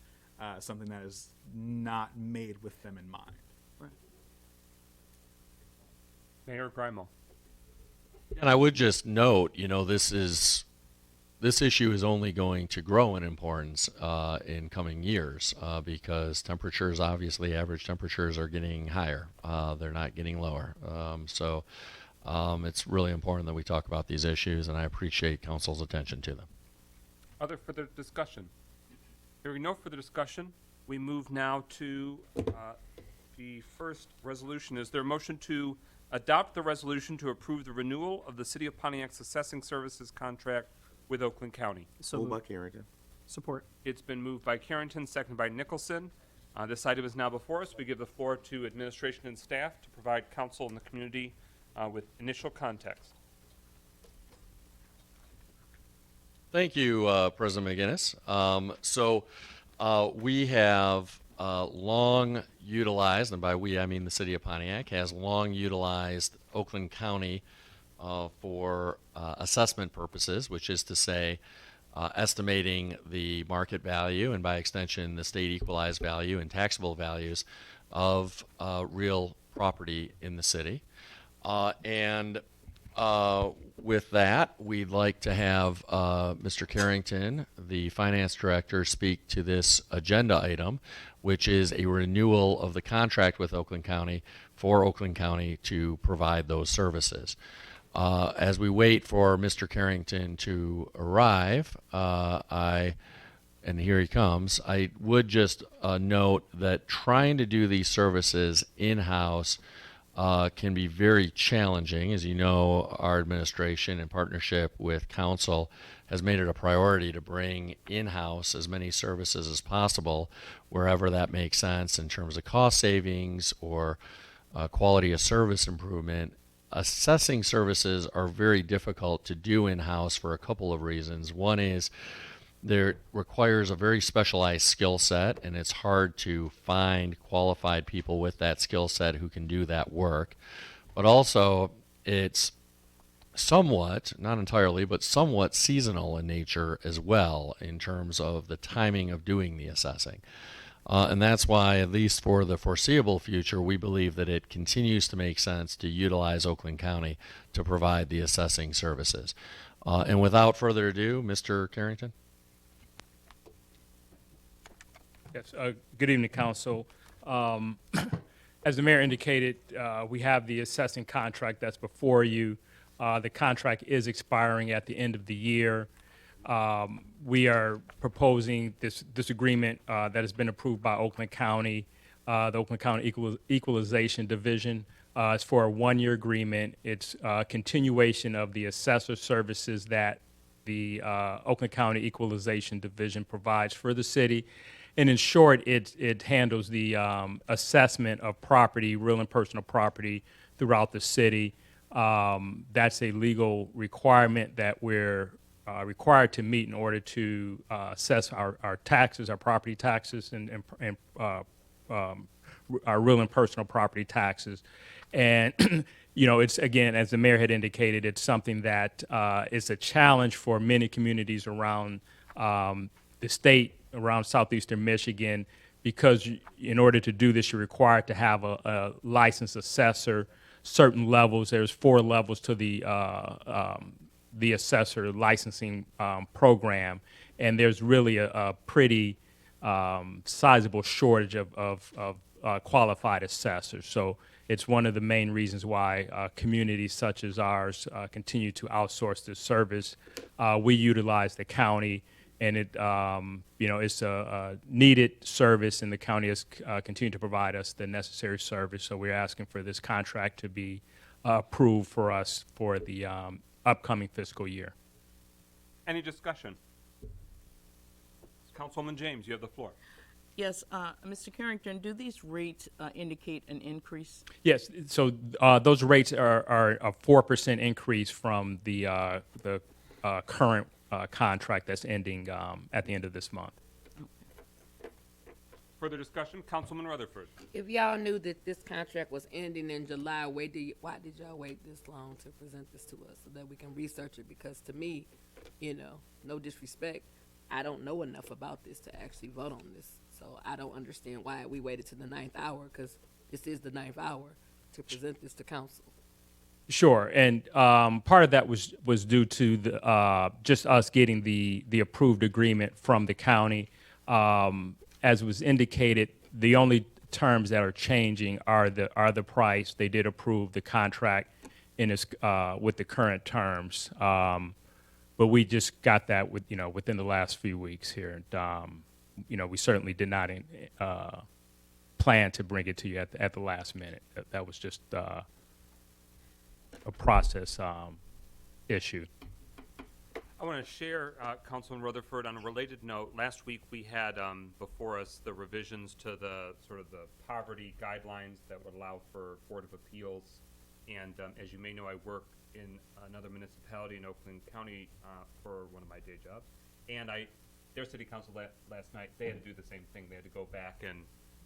something that is not made with them in mind. Right. Mayor Grimo. And I would just note, this issue is only going to grow in importance in coming years because temperatures, obviously, average temperatures are getting higher. They're not getting lower. So it's really important that we talk about these issues, and I appreciate council's attention to them. Other further discussion? Hearing no further discussion, we move now to the first resolution. Is there a motion to adopt the resolution to approve the renewal of the City of Pontiac's assessing services contract with Oakland County? So Moved by moved. Carrington. Support. It's been moved by Carrington, seconded by Nicholson. This item is now before us. We give the floor to administration and staff to provide council and the community with initial context. Thank you, President McGinnis. We have long utilized, and by we I mean the City of Pontiac, has long utilized Oakland County for assessment purposes, which is to say estimating the market value and by extension the state equalized value and taxable values of real property in the city. With that, we'd like to have Mr. Carrington, the finance director, speak to this agenda item, which is a renewal of the contract with Oakland County for Oakland County to provide those services. As we wait for Mr. Carrington to arrive, and here he comes, I would just note that trying to do these services in-house can be very challenging. As you know, our administration, in partnership with council, has made it a priority to bring in-house as many services as possible wherever that makes sense in terms of cost savings or quality of service improvement. Assessing services are very difficult to do in-house for a couple of reasons. One is there requires a very specialized skill set, and it's hard to find qualified people with that skill set who can do that work. But also, it's somewhat, not entirely, but somewhat seasonal in nature as well in terms of the timing of doing the assessing. And that's why, at least for the foreseeable future, we believe that it continues to make sense to utilize Oakland County to provide the assessing services. And without further ado, Mr. Carrington. Yes, good evening, Council. As the mayor indicated, we have the assessing contract that's before you. The contract is expiring at the end of the year. We are proposing this agreement that has been approved by Oakland County, the Oakland County Equalization Division. It's for a one-year agreement. It's a continuation of the assessor services that the Oakland County Equalization Division provides for the city. And in short, it handles the assessment of property, real and personal property throughout the city. That's a legal requirement that we're required to meet in order to assess our taxes, our property taxes, and our real and personal property taxes. And, it's, again, as the mayor had indicated, it's something that is a challenge for many communities around the state, around southeastern Michigan, because in order to do this, you're required to have a licensed assessor, certain levels. There's 4 levels to the assessor licensing program, and there's really a pretty sizable shortage of qualified assessors. So it's one of the main reasons why communities such as ours continue to outsource this service. We utilize the county, and it's a needed service, and the county has continued to provide us the necessary service. So we're asking for this contract to be approved for us for the upcoming fiscal year. Any discussion? Councilwoman James, you have the floor. Yes, Mr. Carrington, do these rates indicate an increase? Yes, so those rates are a 4% increase from the current contract that's ending at the end of this month. Further discussion? Councilman Rutherford. If y'all knew that this contract was ending in July, why did y'all wait this long to present this to us so that we can research it? Because to me, no disrespect, I don't know enough about this to actually vote on this. So I don't understand why we waited to the 9th hour, because this is the 9th hour to present this to council. Sure, and part of that was due to the just us getting the approved agreement from the county. As was indicated, the only terms that are changing are the price. They did approve the contract in its with the current terms, but we just got that within the last few weeks here. And, we certainly did not plan to bring it to you at the last minute. That was just a process issue. I want to share, Councilman Rutherford, on a related note. Last week we had before us the revisions to the sort of the poverty guidelines that would allow for Board of Appeals. And as you may know, I work in another municipality in Oakland County for one of my day jobs. And their city council last night, they had to do the same thing. They had to go back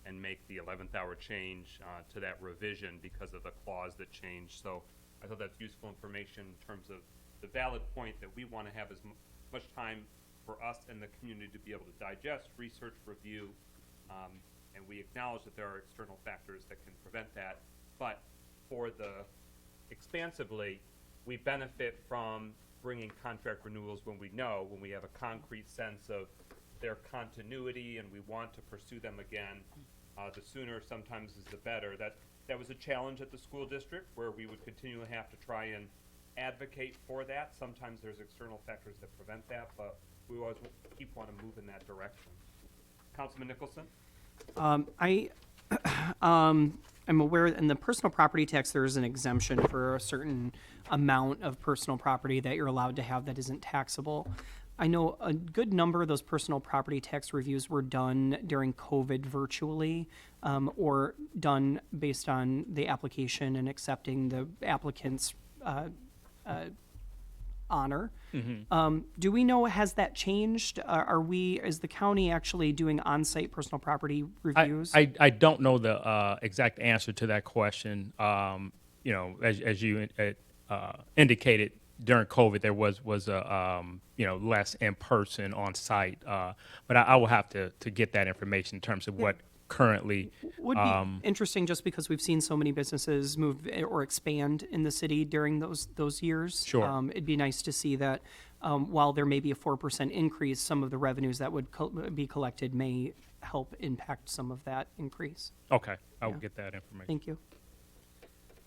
and make the 11th hour change to that revision because of the clause that changed. So I thought that's useful information in terms of the valid point that we want to have as much time for us and the community to be able to digest, research, review, and we acknowledge that there are external factors that can prevent that. But for the expansively, we benefit from bringing contract renewals when we have a concrete sense of their continuity and we want to pursue them again. The sooner sometimes is the better. That was a challenge at the school district where we would continually have to try and advocate for that. Sometimes there's external factors that prevent that, but we always want to move in that direction. Councilman Nicholson? I'm aware in the personal property tax there is an exemption for a certain amount of personal property that you're allowed to have that isn't taxable. I know a good number of those personal property tax reviews were done during COVID virtually, or done based on the application and accepting the applicant's honor. Do we know, has that changed? Is the county actually doing on-site personal property reviews? I don't know the exact answer to that question. As you indicated, during COVID, there was a less in person on site, but I will have to get that information in terms of what currently would be interesting, just because we've seen so many businesses move or expand in the city during those years. Sure. It'd be nice to see that while there may be a 4% increase, some of the revenues that would be collected may help impact some of that increase. Okay, I will get that information. Thank you.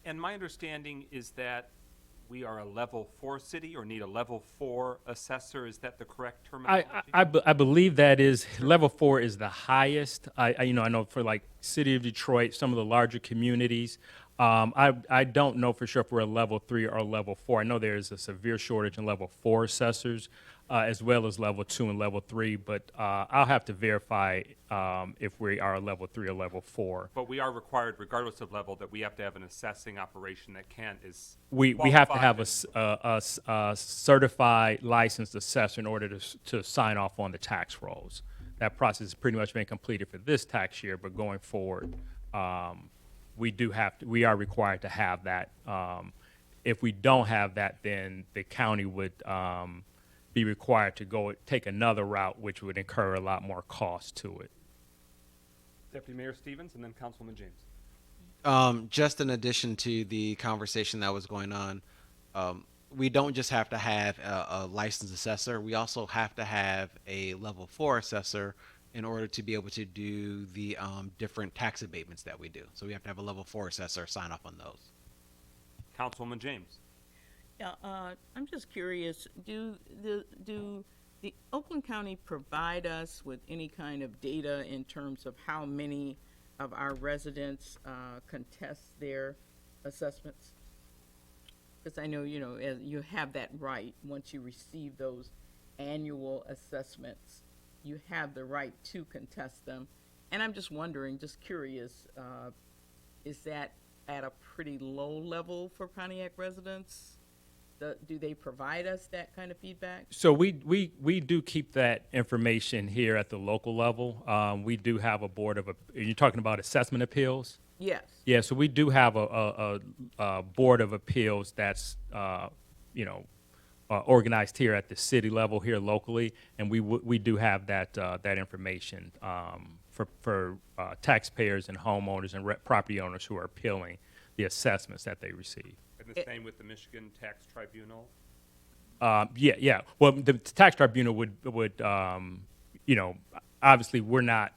And my understanding is that we are a level 4 city or need a level 4 assessor. Is that the correct terminology? I believe that is level 4 is the highest. I know for like City of Detroit, some of the larger communities. I don't know for sure if we're a level 3 or level 4. I know there is a severe shortage in level 4 assessors, as well as level 2 and level 3. But I'll have to verify if we are a level 3 or level 4. But we are required, regardless of level, that we have to have an assessing operation that We have to have a certified licensed assessor in order to sign off on the tax rolls. That process has pretty much been completed for this tax year, but going forward, we are required to have that. If we don't have that, then the county would be required to take another route, which would incur a lot more cost to it. Deputy Mayor Stevens and then Councilwoman James. Just in addition to the conversation that was going on, we don't just have to have a licensed assessor. We also have to have a level 4 assessor in order to be able to do the different tax abatements that we do. So we have to have a level 4 assessor sign off on those. Councilwoman James. Yeah, I'm just curious, do the Oakland County provide us with any kind of data in terms of how many of our residents contest their assessments? Because I know, you have that right. Once you receive those annual assessments, you have the right to contest them. And I'm just wondering, just curious, is that at a pretty low level for Pontiac residents? Do they provide us that kind of feedback? So we do keep that information here at the local level. We do have a board of, you're talking about assessment appeals? Yes. Yeah, so we do have a board of appeals that's, organized here at the city level here locally, and we do have that information for taxpayers and homeowners and property owners who are appealing the assessments that they receive. And the same with the Michigan Tax Tribunal? Yeah. Well, the tax tribunal would obviously we're not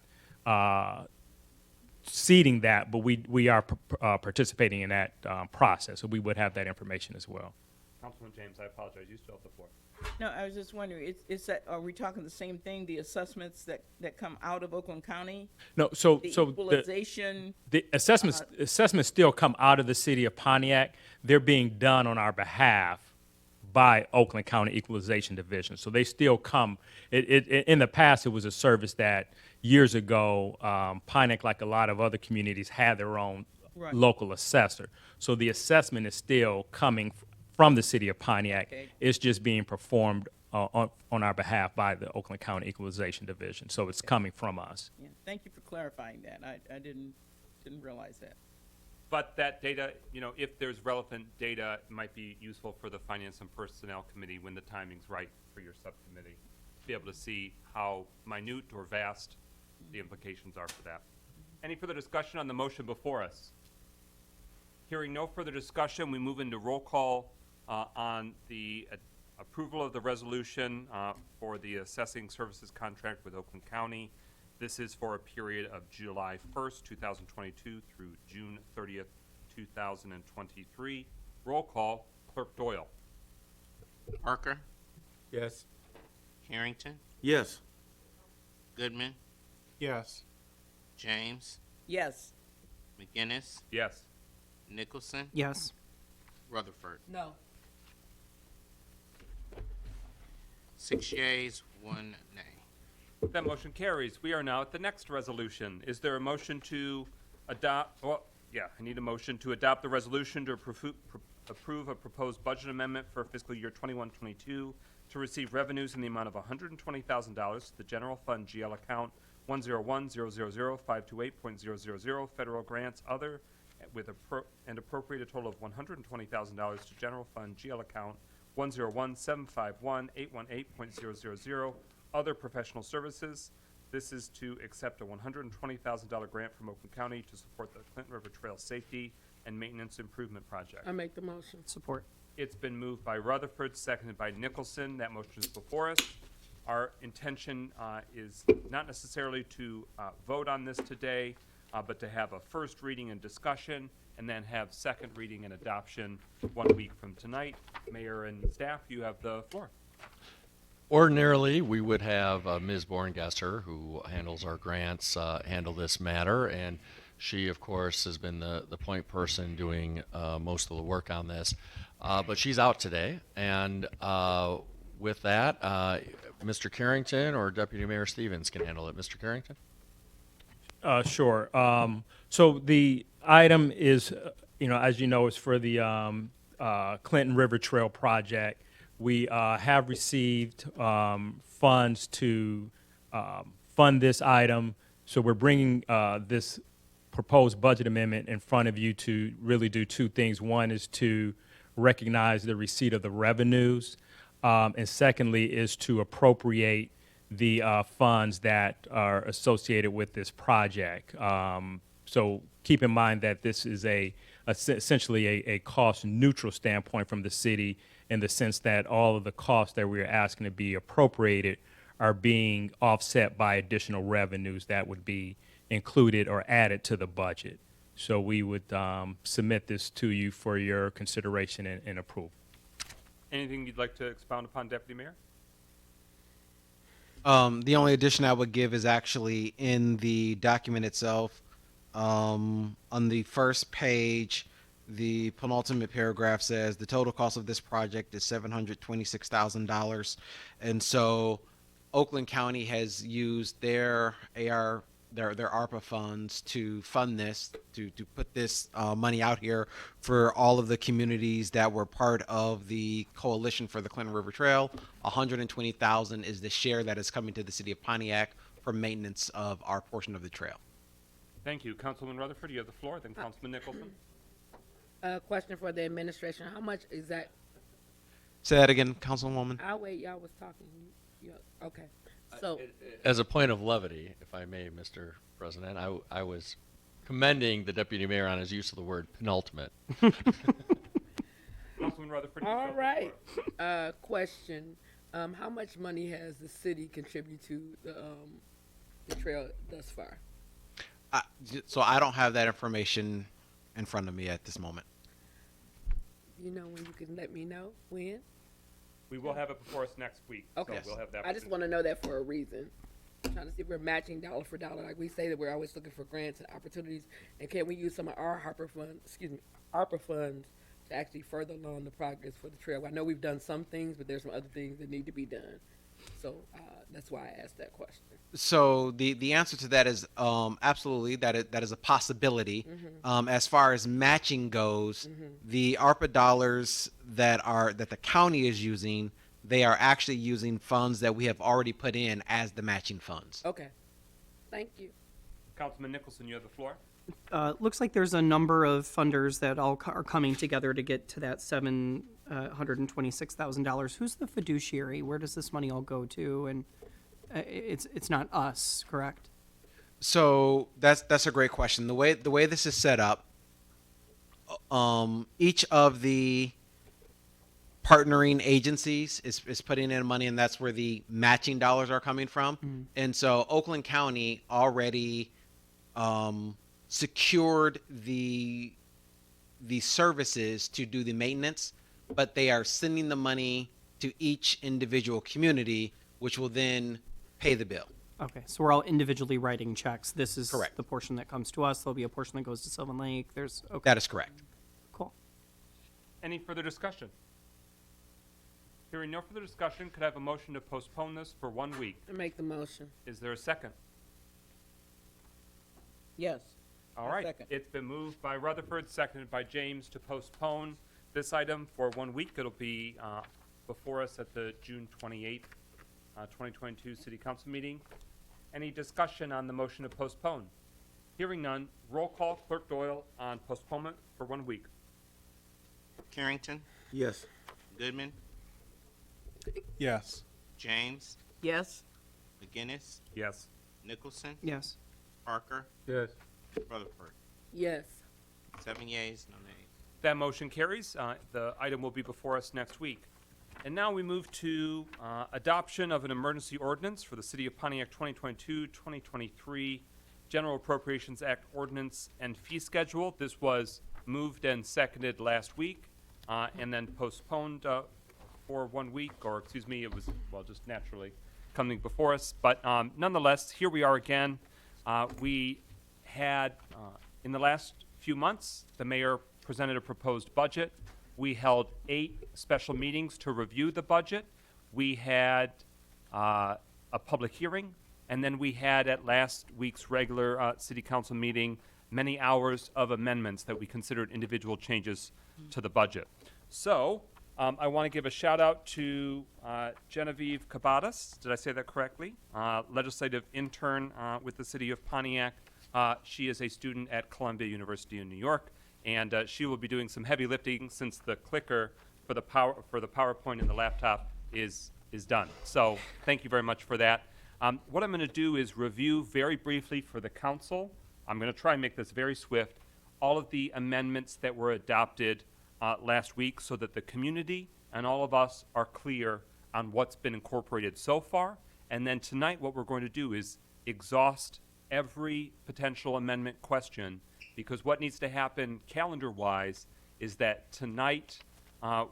seeding that, but we are participating in that process, so we would have that information as well. Councilman James, I apologize. You still have the floor. No, I was just wondering, it's that, are we talking the same thing, the assessments that come out of Oakland County? No, so The so equalization, the assessments still come out of the city of Pontiac. They're being done on our behalf by Oakland County Equalization Division. So they still come. In the past, it was a service that years ago, Pontiac, like a lot of other communities, had their own Right. local assessor. So the assessment is still coming from the city of Pontiac. Okay. It's just being performed on our behalf by the Oakland County Equalization Division. So it's coming from us. yeah, thank you for clarifying that. I didn't realize that. But that data, if there's relevant data, it might be useful for the Finance and Personnel Committee when the timing's right for your subcommittee, to be able to see how minute or vast the implications are for that. Any further discussion on the motion before us? Hearing no further discussion, we move into roll call on the approval of the resolution for the assessing services contract with Oakland County. This is for a period of July 1st, 2022 through June 30th, 2023. Roll call, Clerk Doyle. Parker, Yes. Harrington, Yes. Goodman, Yes. James, Yes. McGinnis, Yes. Nicholson, Yes. Rutherford. No. 6 yeas, 1 nay. That motion carries. We are now at the next resolution. Is there a motion to adopt, I need a motion to adopt the resolution to approve a proposed budget amendment for fiscal year 21-22 to receive revenues in the amount of $120,000 to the general fund GL account 101000528.000 federal grants other and appropriate a total of $120,000 to general fund GL account 101751818.000 other professional services. This is to accept a $120,000 grant from Oakland County to support the Clinton River Trail Safety and Maintenance Improvement Project. I make the motion. Support. It's been moved by Rutherford, seconded by Nicholson. That motion is before us. Our intention is not necessarily to vote on this today, but to have a first reading and discussion, and then have second reading and adoption 1 week from tonight. Mayor and staff, you have the floor. Ordinarily, we would have Ms. Borngesser, who handles our grants, handle this matter, and she, of course, has been the point person doing most of the work on this. But she's out today, and with that, Mr. Carrington or Deputy Mayor Stevens can handle it. Mr. Carrington? Sure. So the item is, as you know, is for the Clinton River Trail project. We have received funds to fund this item. So we're bringing this proposed budget amendment in front of you to really do two things. One is to recognize the receipt of the revenues, and secondly is to appropriate the funds that are associated with this project. So keep in mind that this is essentially a cost-neutral standpoint from the city, in the sense that all of the costs that we're asking to be appropriated are being offset by additional revenues that would be included or added to the budget. So we would submit this to you for your consideration and approval. Anything you'd like to expound upon, Deputy Mayor? The only addition I would give is actually in the document itself. On the first page, the penultimate paragraph says the total cost of this project is $726,000. And so Oakland County has used their their ARPA funds to fund this, to put this money out here for all of the communities that were part of the coalition for the Clinton River Trail. 120,000 is the share that is coming to the city of Pontiac for maintenance of our portion of the trail. Thank you. Councilman Rutherford, you have the floor, then Councilman Nicholson. Question for the administration. How much is that? Say that again, Councilwoman. I'll wait. Y'all was talking. Okay. So, As a point of levity, if I may, Mr. President, I was commending the deputy mayor on his use of the word penultimate. Councilman Rutherford. all right. Question. How much money has the city contributed to the trail thus far? So I don't have that information in front of me at this moment. You know when you can let me know? When? We will have it before us next week. Okay. So we'll have that. I just want to know that for a reason. I'm trying to see if we're matching dollar for dollar. Like we say that we're always looking for grants and opportunities. And can we use some of our ARPA funds to actually further along the progress for the trail? I know we've done some things, but there's some other things that need to be done. So that's why I asked that question. So the answer to that is absolutely that is a possibility. As far as matching goes, the ARPA dollars that the county is using, they are actually using funds that we have already put in as the matching funds. Okay. Thank you. Councilman Nicholson, you have the floor. Looks like there's a number of funders that all are coming together to get to that $726,000. Who's the fiduciary? Where does this money all go to? And it's not us, correct? So that's a great question. The way this is set up, each of the partnering agencies is putting in money, and that's where the matching dollars are coming from. And so Oakland County already secured the services to do the maintenance, but they are sending the money to each individual community, which will then pay the bill. Okay, so we're all individually writing checks. This is Correct. the portion that comes to us. There'll be a portion that goes to Sylvan Lake. Okay. That is correct. Cool. Any further discussion? Hearing no further discussion, could I have a motion to postpone this for 1 week? I make the motion. Is there a second? Yes. All right. second. It's been moved by Rutherford, seconded by James to postpone this item for 1 week. It'll be before us at the June 28th, 2022 City Council meeting. Any discussion on the motion to postpone? Hearing none, roll call, Clerk Doyle, on postponement for 1 week. Carrington, Yes. Goodman, Yes. James, Yes. McGinnis, Yes. Nicholson, Yes. Parker, Yes. Rutherford. Yes. 7 yeas, no nays. That motion carries. The item will be before us next week. And now we move to adoption of an emergency ordinance for the City of Pontiac 2022-2023 General Appropriations Act ordinance and fee schedule. This was moved and seconded last week and then postponed for 1 week, or excuse me, it was, well, just naturally coming before us. But nonetheless, here we are again. We had, in the last few months, the mayor presented a proposed budget. We held 8 special meetings to review the budget. We had a public hearing, and then we had at last week's regular city council meeting many hours of amendments that we considered individual changes to the budget. So I want to give a shout out to Genevieve Cabadas. Did I say that correctly? Legislative intern with the city of Pontiac. She is a student at Columbia University in New York, and she will be doing some heavy lifting since the clicker for the PowerPoint in the laptop is done. So thank you very much for that. What I'm going to do is review very briefly for the council. I'm going to try and make this very swift. All of the amendments that were adopted last week, so that the community and all of us are clear on what's been incorporated so far. And then tonight, what we're going to do is exhaust every potential amendment question, because what needs to happen calendar-wise is that tonight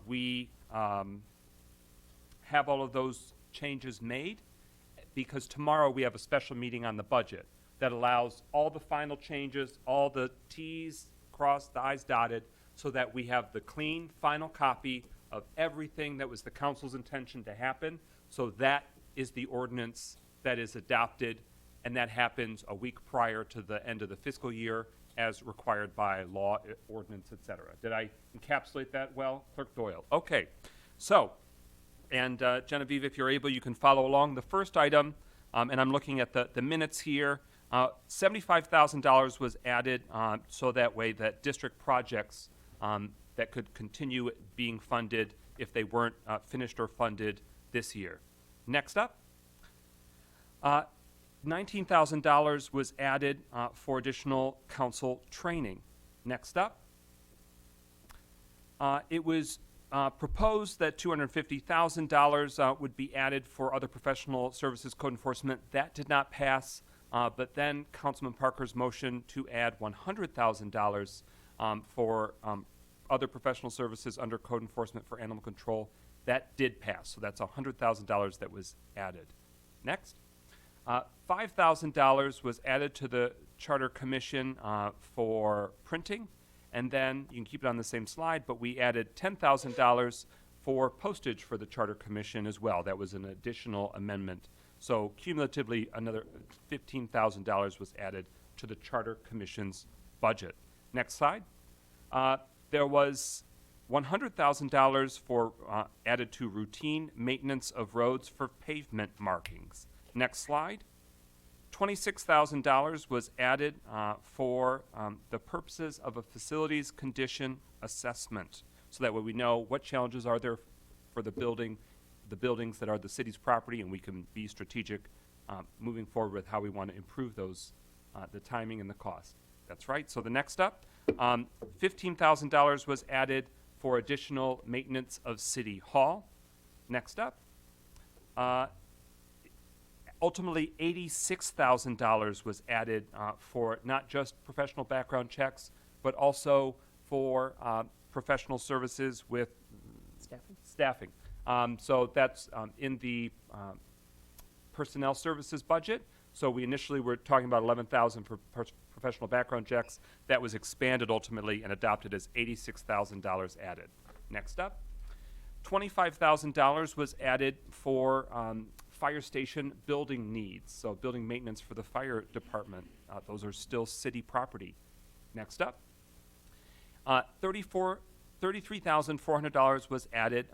we have all of those changes made, because tomorrow we have a special meeting on the budget that allows all the final changes, all the T's crossed, the I's dotted, so that we have the clean final copy of everything that was the council's intention to happen. So that is the ordinance that is adopted and that happens a week prior to the end of the fiscal year as required by law, ordinance, et cetera. Did I encapsulate that well? Clerk Doyle. Okay. So, and Genevieve, if you're able, you can follow along. The first item, and I'm looking at the minutes here, $75,000 was added so that way that district projects that could continue being funded if they weren't finished or funded this year. Next up, $19,000 was added for additional council training. Next up, it was proposed that $250,000 would be added for other professional services code enforcement. That did not pass, but then Councilman Parker's motion to add $100,000 for other professional services under code enforcement for animal control, that did pass. So that's $100,000 that was added. Next. $5,000 was added to the Charter Commission for printing, and then you can keep it on the same slide, but we added $10,000 for postage for the Charter Commission as well. That was an additional amendment. So cumulatively, another $15,000 was added to the Charter Commission's budget. Next slide. There was $100,000 for added to routine maintenance of roads for pavement markings. Next slide. $26,000 was added for the purposes of a facilities condition assessment. So that way we know what challenges are there for the buildings that are the city's property, and we can be strategic moving forward with how we want to improve those, the timing and the cost. That's right. So the next up, $15,000 was added for additional maintenance of City Hall. Next up. Ultimately, $86,000 was added for not just professional background checks, but also for professional services with staffing. So that's in the personnel services budget. So we initially were talking about $11,000 for professional background checks. That was expanded ultimately and adopted as $86,000 added. Next up, $25,000 was added for fire station building needs, so building maintenance for the fire department. Those are still city property. Next up, $33,400 was added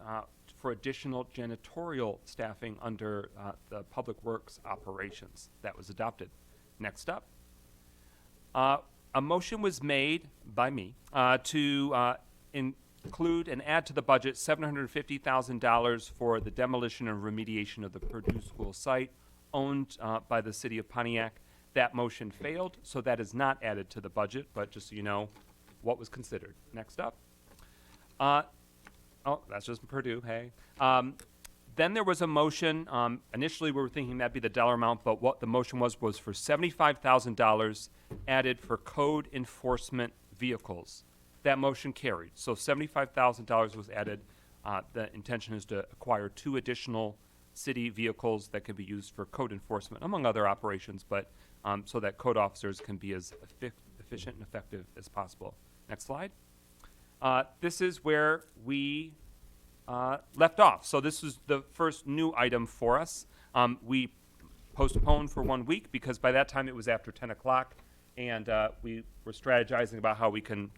for additional janitorial staffing under the Public Works operations. That was adopted. Next up, a motion was made by me to include and add to the budget $750,000 for the demolition and remediation of the Purdue School site owned by the city of Pontiac. That motion failed, so that is not added to the budget, but just so you know what was considered. Next up. Oh, that's just Purdue, hey. Then there was a motion, initially we were thinking that'd be the dollar amount, but what the motion was for $75,000 added for code enforcement vehicles. That motion carried. So $75,000 was added. The intention is to acquire 2 additional city vehicles that can be used for code enforcement, among other operations, but so that code officers can be as efficient and effective as possible. Next slide. This is where we left off. So this is the first new item for us. We postponed for 1 week because by that time it was after 10 o'clock, and we were strategizing about how we can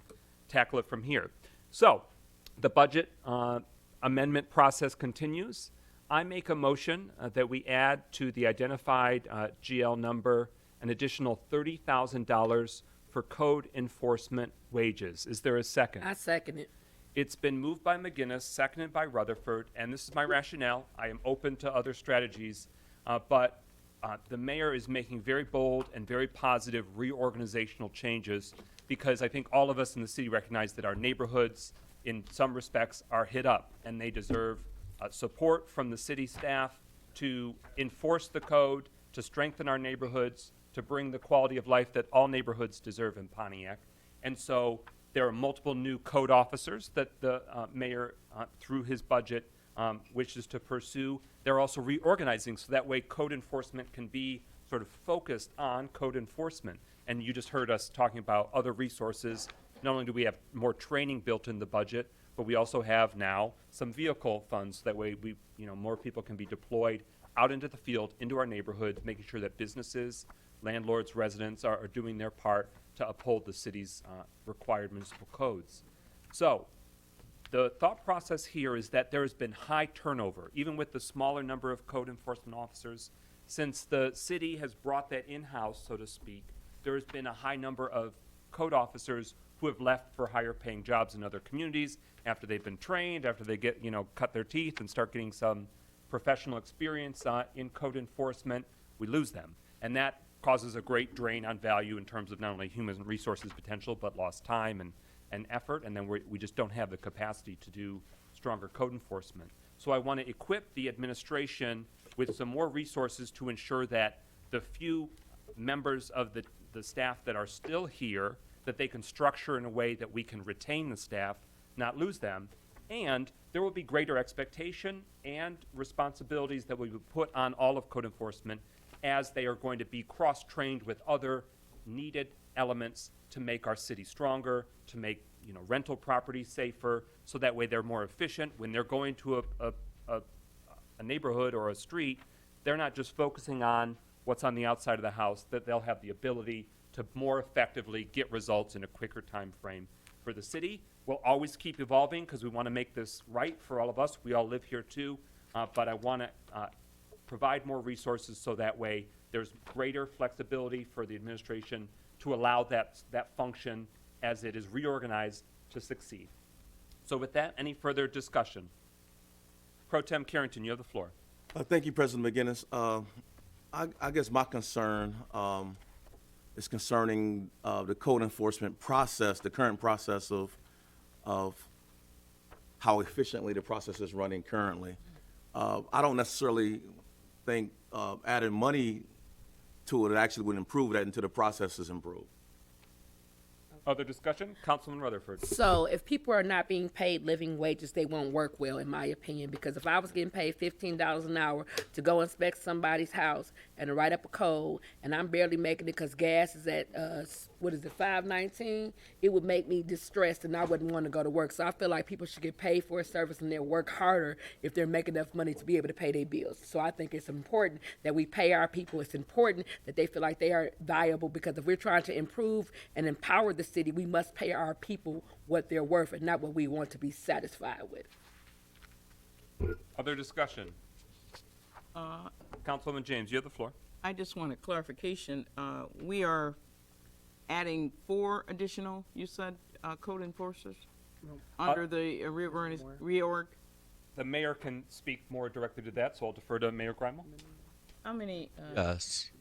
tackle it from here. So the budget amendment process continues. I make a motion that we add to the identified GL number an additional $30,000 for code enforcement wages. Is there a second? I second it. It's been moved by McGinnis, seconded by Rutherford, and this is my rationale. I am open to other strategies, but the mayor is making very bold and very positive reorganizational changes because I think all of us in the city recognize that our neighborhoods, in some respects, are hit up, and they deserve support from the city staff to enforce the code, to strengthen our neighborhoods, to bring the quality of life that all neighborhoods deserve in Pontiac. And so there are multiple new code officers that the mayor, through his budget, wishes to pursue. They're also reorganizing so that way code enforcement can be sort of focused on code enforcement. And you just heard us talking about other resources. Not only do we have more training built in the budget, but we also have now some vehicle funds. That way more people can be deployed out into the field, into our neighborhoods, making sure that businesses landlords, residents are doing their part to uphold the city's required municipal codes. So the thought process here is that there has been high turnover, even with the smaller number of code enforcement officers. Since the city has brought that in-house, so to speak, there has been a high number of code officers who have left for higher paying jobs in other communities after they've been trained, after they get, cut their teeth and start getting some professional experience in code enforcement, we lose them. And that causes a great drain on value in terms of not only human resources potential, but lost time and effort, and then we just don't have the capacity to do stronger code enforcement. So I want to equip the administration with some more resources to ensure that the few members of the staff that are still here, that they can structure in a way that we can retain the staff, not lose them, and there will be greater expectation and responsibilities that we would put on all of code enforcement as they are going to be cross-trained with other needed elements to make our city stronger, to make rental property safer, so that way they're more efficient. When they're going to a neighborhood or a street, they're not just focusing on what's on the outside of the house, that they'll have the ability to more effectively get results in a quicker time frame for the city. We'll always keep evolving because we want to make this right for all of us. We all live here too, but I want to provide more resources so that way there's greater flexibility for the administration to allow that function as it is reorganized to succeed. So with that, any further discussion? Pro Tem Carrington, you have the floor. Thank you, President McGinnis. I guess my concern is concerning the code enforcement process, the current process of how efficiently the process is running currently. I don't necessarily think adding money to it actually would improve that until the process is improved. Other discussion? Councilman Rutherford. So if people are not being paid living wages, they won't work well, in my opinion, because if I was getting paid $15 an hour to go inspect somebody's house and to write up a code, and I'm barely making it because gas is at, $5.19, it would make me distressed and I wouldn't want to go to work. So I feel like people should get paid for a service and they'll work harder if they're making enough money to be able to pay their bills. So I think it's important that we pay our people. It's important that they feel like they are valuable, because if we're trying to improve and empower the city, we must pay our people what they're worth and not what we want to be satisfied with. Other discussion? Councilwoman James, you have the floor. I just want a clarification. We are adding 4 additional, you said, code enforcers under the reorg? The mayor can speak more directly to that, so I'll defer to Mayor Grimal. How many? Yes,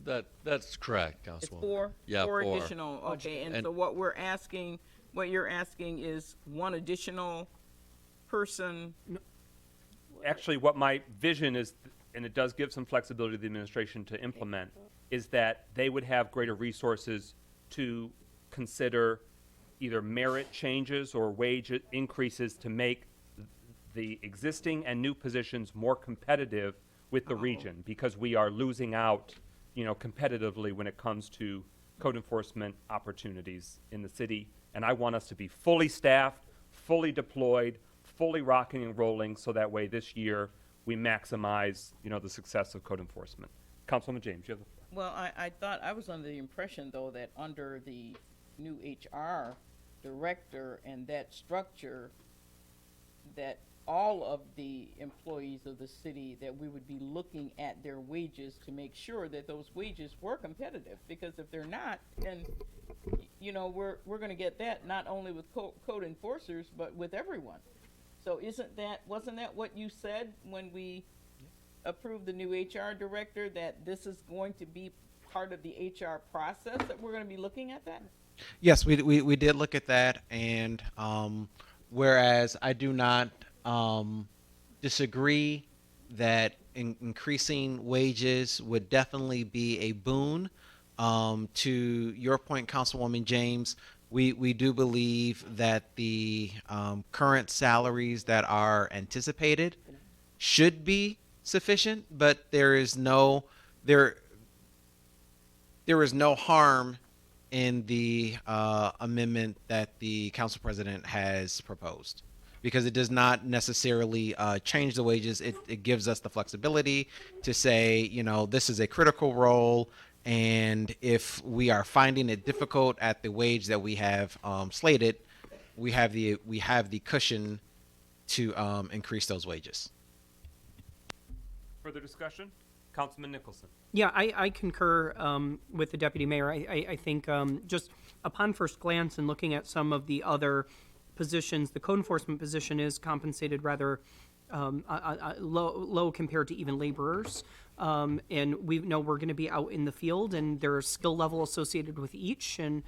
that's correct, It's Councilwoman. 4? Yeah, 4 4. additional, okay. And so what you're asking is 1 additional person? Actually, what my vision is, and it does give some flexibility to the administration to implement, is that they would have greater resources to consider either merit changes or wage increases to make the existing and new positions more competitive with the region, because we are losing out, competitively when it comes to code enforcement opportunities in the city. And I want us to be fully staffed, fully deployed, fully rocking and rolling, so that way this year we maximize, the success of code enforcement. Councilwoman James, you have the floor. Well, I thought, I was under the impression, though, that under the new HR director and that structure, that all of the employees of the city, that we would be looking at their wages to make sure that those wages were competitive. Because if they're not, then, we're gonna get that not only with code enforcers, but with everyone. So wasn't that what you said when we approved the new HR director, that this is going to be part of the HR process, that we're gonna be looking at that? Yes, we did look at that, and whereas I do not disagree that increasing wages would definitely be a boon, to your point, Councilwoman James, we do believe that the current salaries that are anticipated should be sufficient, but there is no harm in the amendment that the council president has proposed, because it does not necessarily change the wages. It gives us the flexibility to say, this is a critical role. And if we are finding it difficult at the wage that we have slated, we have the cushion to increase those wages. Further discussion? Councilman Nicholson. Yeah, I concur with the deputy mayor. I think just upon first glance and looking at some of the other positions, the code enforcement position is compensated rather low compared to even laborers. And we know we're going to be out in the field, and there's skill level associated with each, and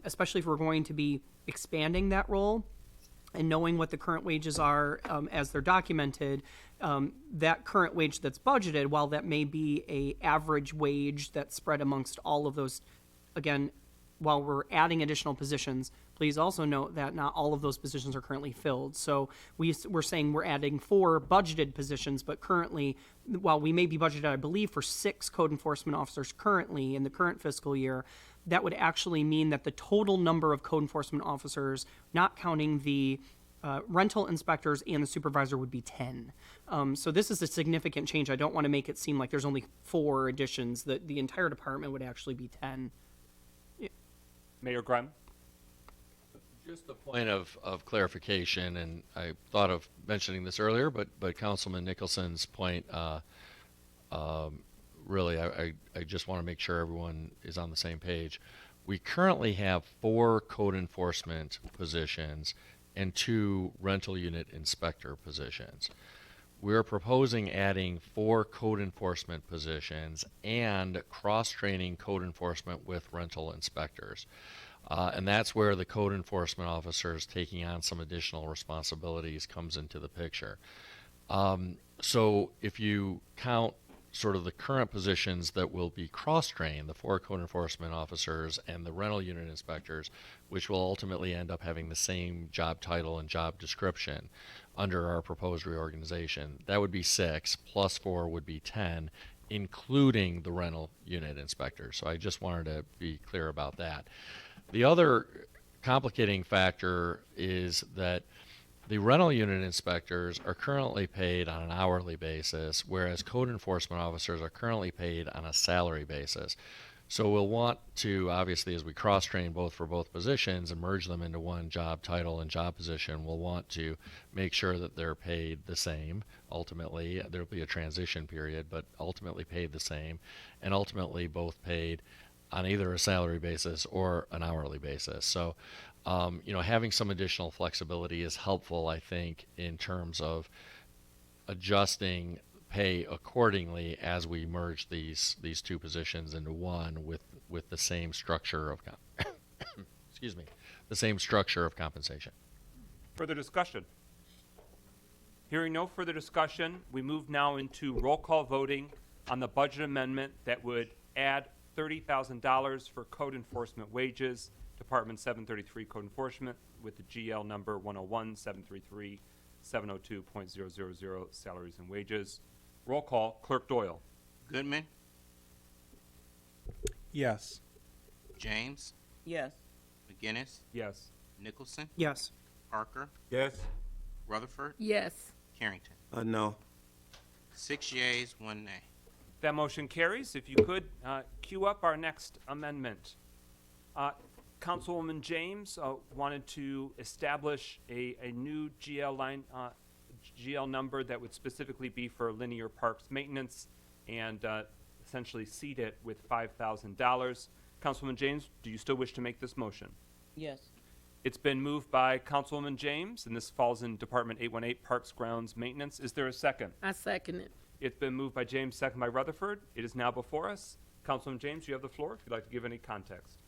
especially if we're going to be expanding that role and knowing what the current wages are as they're documented, that current wage that's budgeted, while that may be a average wage that's spread amongst all of those, again, while we're adding additional positions, please also note that not all of those positions are currently filled. So we're saying we're adding 4 budgeted positions, but currently, while we may be budgeted, I believe, for 6 code enforcement officers currently in the current fiscal year, that would actually mean that the total number of code enforcement officers, not counting the rental inspectors and the supervisor, would be 10. So this is a significant change. I don't want to make it seem like there's only 4 additions. The entire department would actually be 10. Mayor Grimm. Just a point of clarification, and I thought of mentioning this earlier, but Councilman Nicholson's point, really, I just want to make sure everyone is on the same page. We currently have 4 code enforcement positions and 2 rental unit inspector positions. We're proposing adding 4 code enforcement positions and cross-training code enforcement with rental inspectors. And that's where the code enforcement officers taking on some additional responsibilities comes into the picture. So if you count sort of the current positions that will be cross-trained, the 4 code enforcement officers and the rental unit inspectors, which will ultimately end up having the same job title and job description under our proposed reorganization, that would be 6, plus 4 would be 10, including the rental unit inspectors. So I just wanted to be clear about that. The other complicating factor is that the rental unit inspectors are currently paid on an hourly basis, whereas code enforcement officers are currently paid on a salary basis. So we'll want to, obviously, as we cross-train for both positions and merge them into one job title and job position, we'll want to make sure that they're paid the same. Ultimately, there'll be a transition period, but ultimately paid the same, and ultimately both paid on either a salary basis or an hourly basis. So, having some additional flexibility is helpful, I think, in terms of adjusting pay accordingly as we merge these 2 positions into one with the same structure of excuse me, the same structure of compensation. Further discussion? Hearing no further discussion, we move now into roll call voting on the budget amendment that would add $30,000 for code enforcement wages, Department 733 Code Enforcement, with the GL number 101-733-702.000 salaries and wages. Roll call, Clerk Doyle. Goodman, Yes. James, Yes. McGinnis, Yes. Nicholson, Yes. Parker, Yes. Rutherford, Yes. Carrington. No. 6 yeas, 1 nay. That motion carries. If you could, queue up our next amendment. Councilwoman James wanted to establish a new GL line, GL number that would specifically be for linear parks maintenance and essentially seed it with $5,000. Councilwoman James, do you still wish to make this motion? Yes. It's been moved by Councilwoman James, and this falls in Department 818 Parks, Grounds, Maintenance. Is there a second? I second it. It's been moved by James, second by Rutherford. It is now before us. Councilwoman James, you have the floor if you'd like to give any context.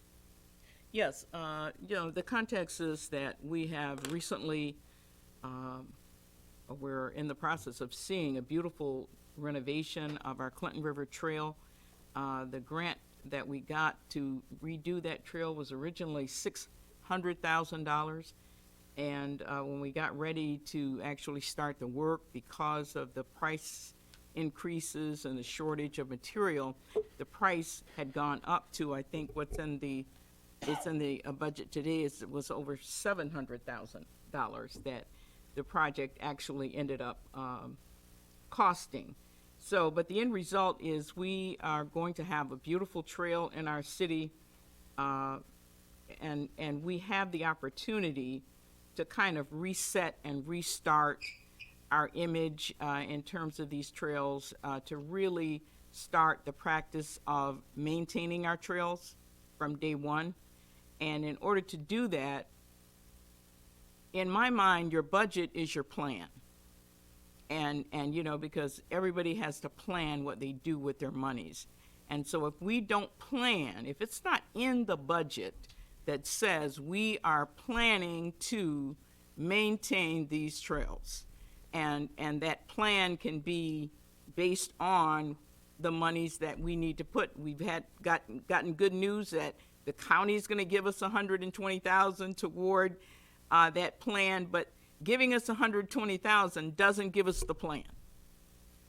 Yes, the context is that we have recently, we're in the process of seeing a beautiful renovation of our Clinton River Trail. The grant that we got to redo that trail was originally $600,000. And when we got ready to actually start the work, because of the price increases and the shortage of material, the price had gone up to, I think, it's in the budget today, was over $700,000 that the project actually ended up costing. So, but the end result is we are going to have a beautiful trail in our city, and we have the opportunity to kind of reset and restart our image in terms of these trails, to really start the practice of maintaining our trails from day one. And in order to do that, in my mind, your budget is your plan. And you know, because everybody has to plan what they do with their monies. And so if we don't plan, if it's not in the budget that says we are planning to maintain these trails, and that plan can be based on the monies that we need to put. We've gotten good news that the county is going to give us $120,000 toward that plan, but giving us $120,000 doesn't give us the plan.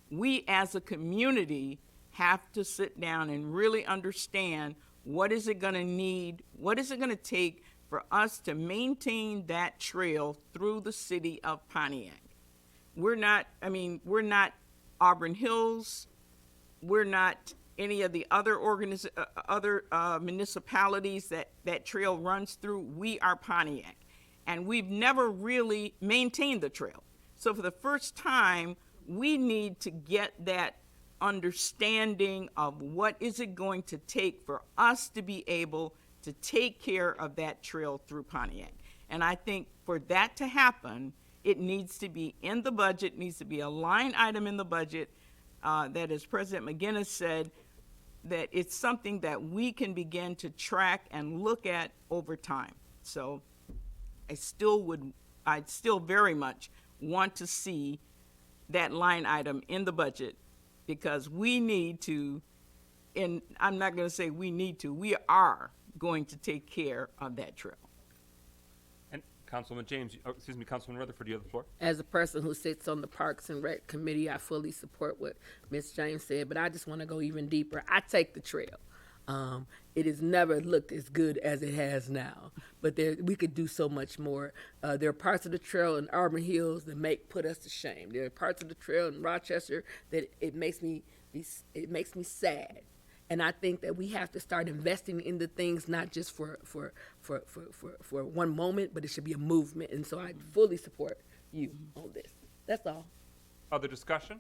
We as a community have to sit down and really understand what is it going to need, what is it going to take for us to maintain that trail through the city of Pontiac. We're not Auburn Hills, we're not any of the other municipalities that trail runs through. We are Pontiac. And we've never really maintained the trail. So for the first time, we need to get that understanding of what is it going to take for us to be able to take care of that trail through Pontiac. And I think for that to happen, it needs to be in the budget, needs to be a line item in the budget that, as President McGinnis said, that it's something that we can begin to track and look at over time. So I'd still very much want to see that line item in the budget, because we need to, and I'm not going to say we need to, we are going to take care of that trail. And Councilman Rutherford, you have the floor. As a person who sits on the Parks and Rec Committee, I fully support what Ms. James said, but I just want to go even deeper. I take the trail. It has never looked as good as it has now, but we could do so much more. There are parts of the trail in Auburn Hills that put us to shame. There are parts of the trail in Rochester that it makes me sad. And I think that we have to start investing in the things, not just for one moment, but it should be a movement. And so I fully support you on this. That's all. Other discussion?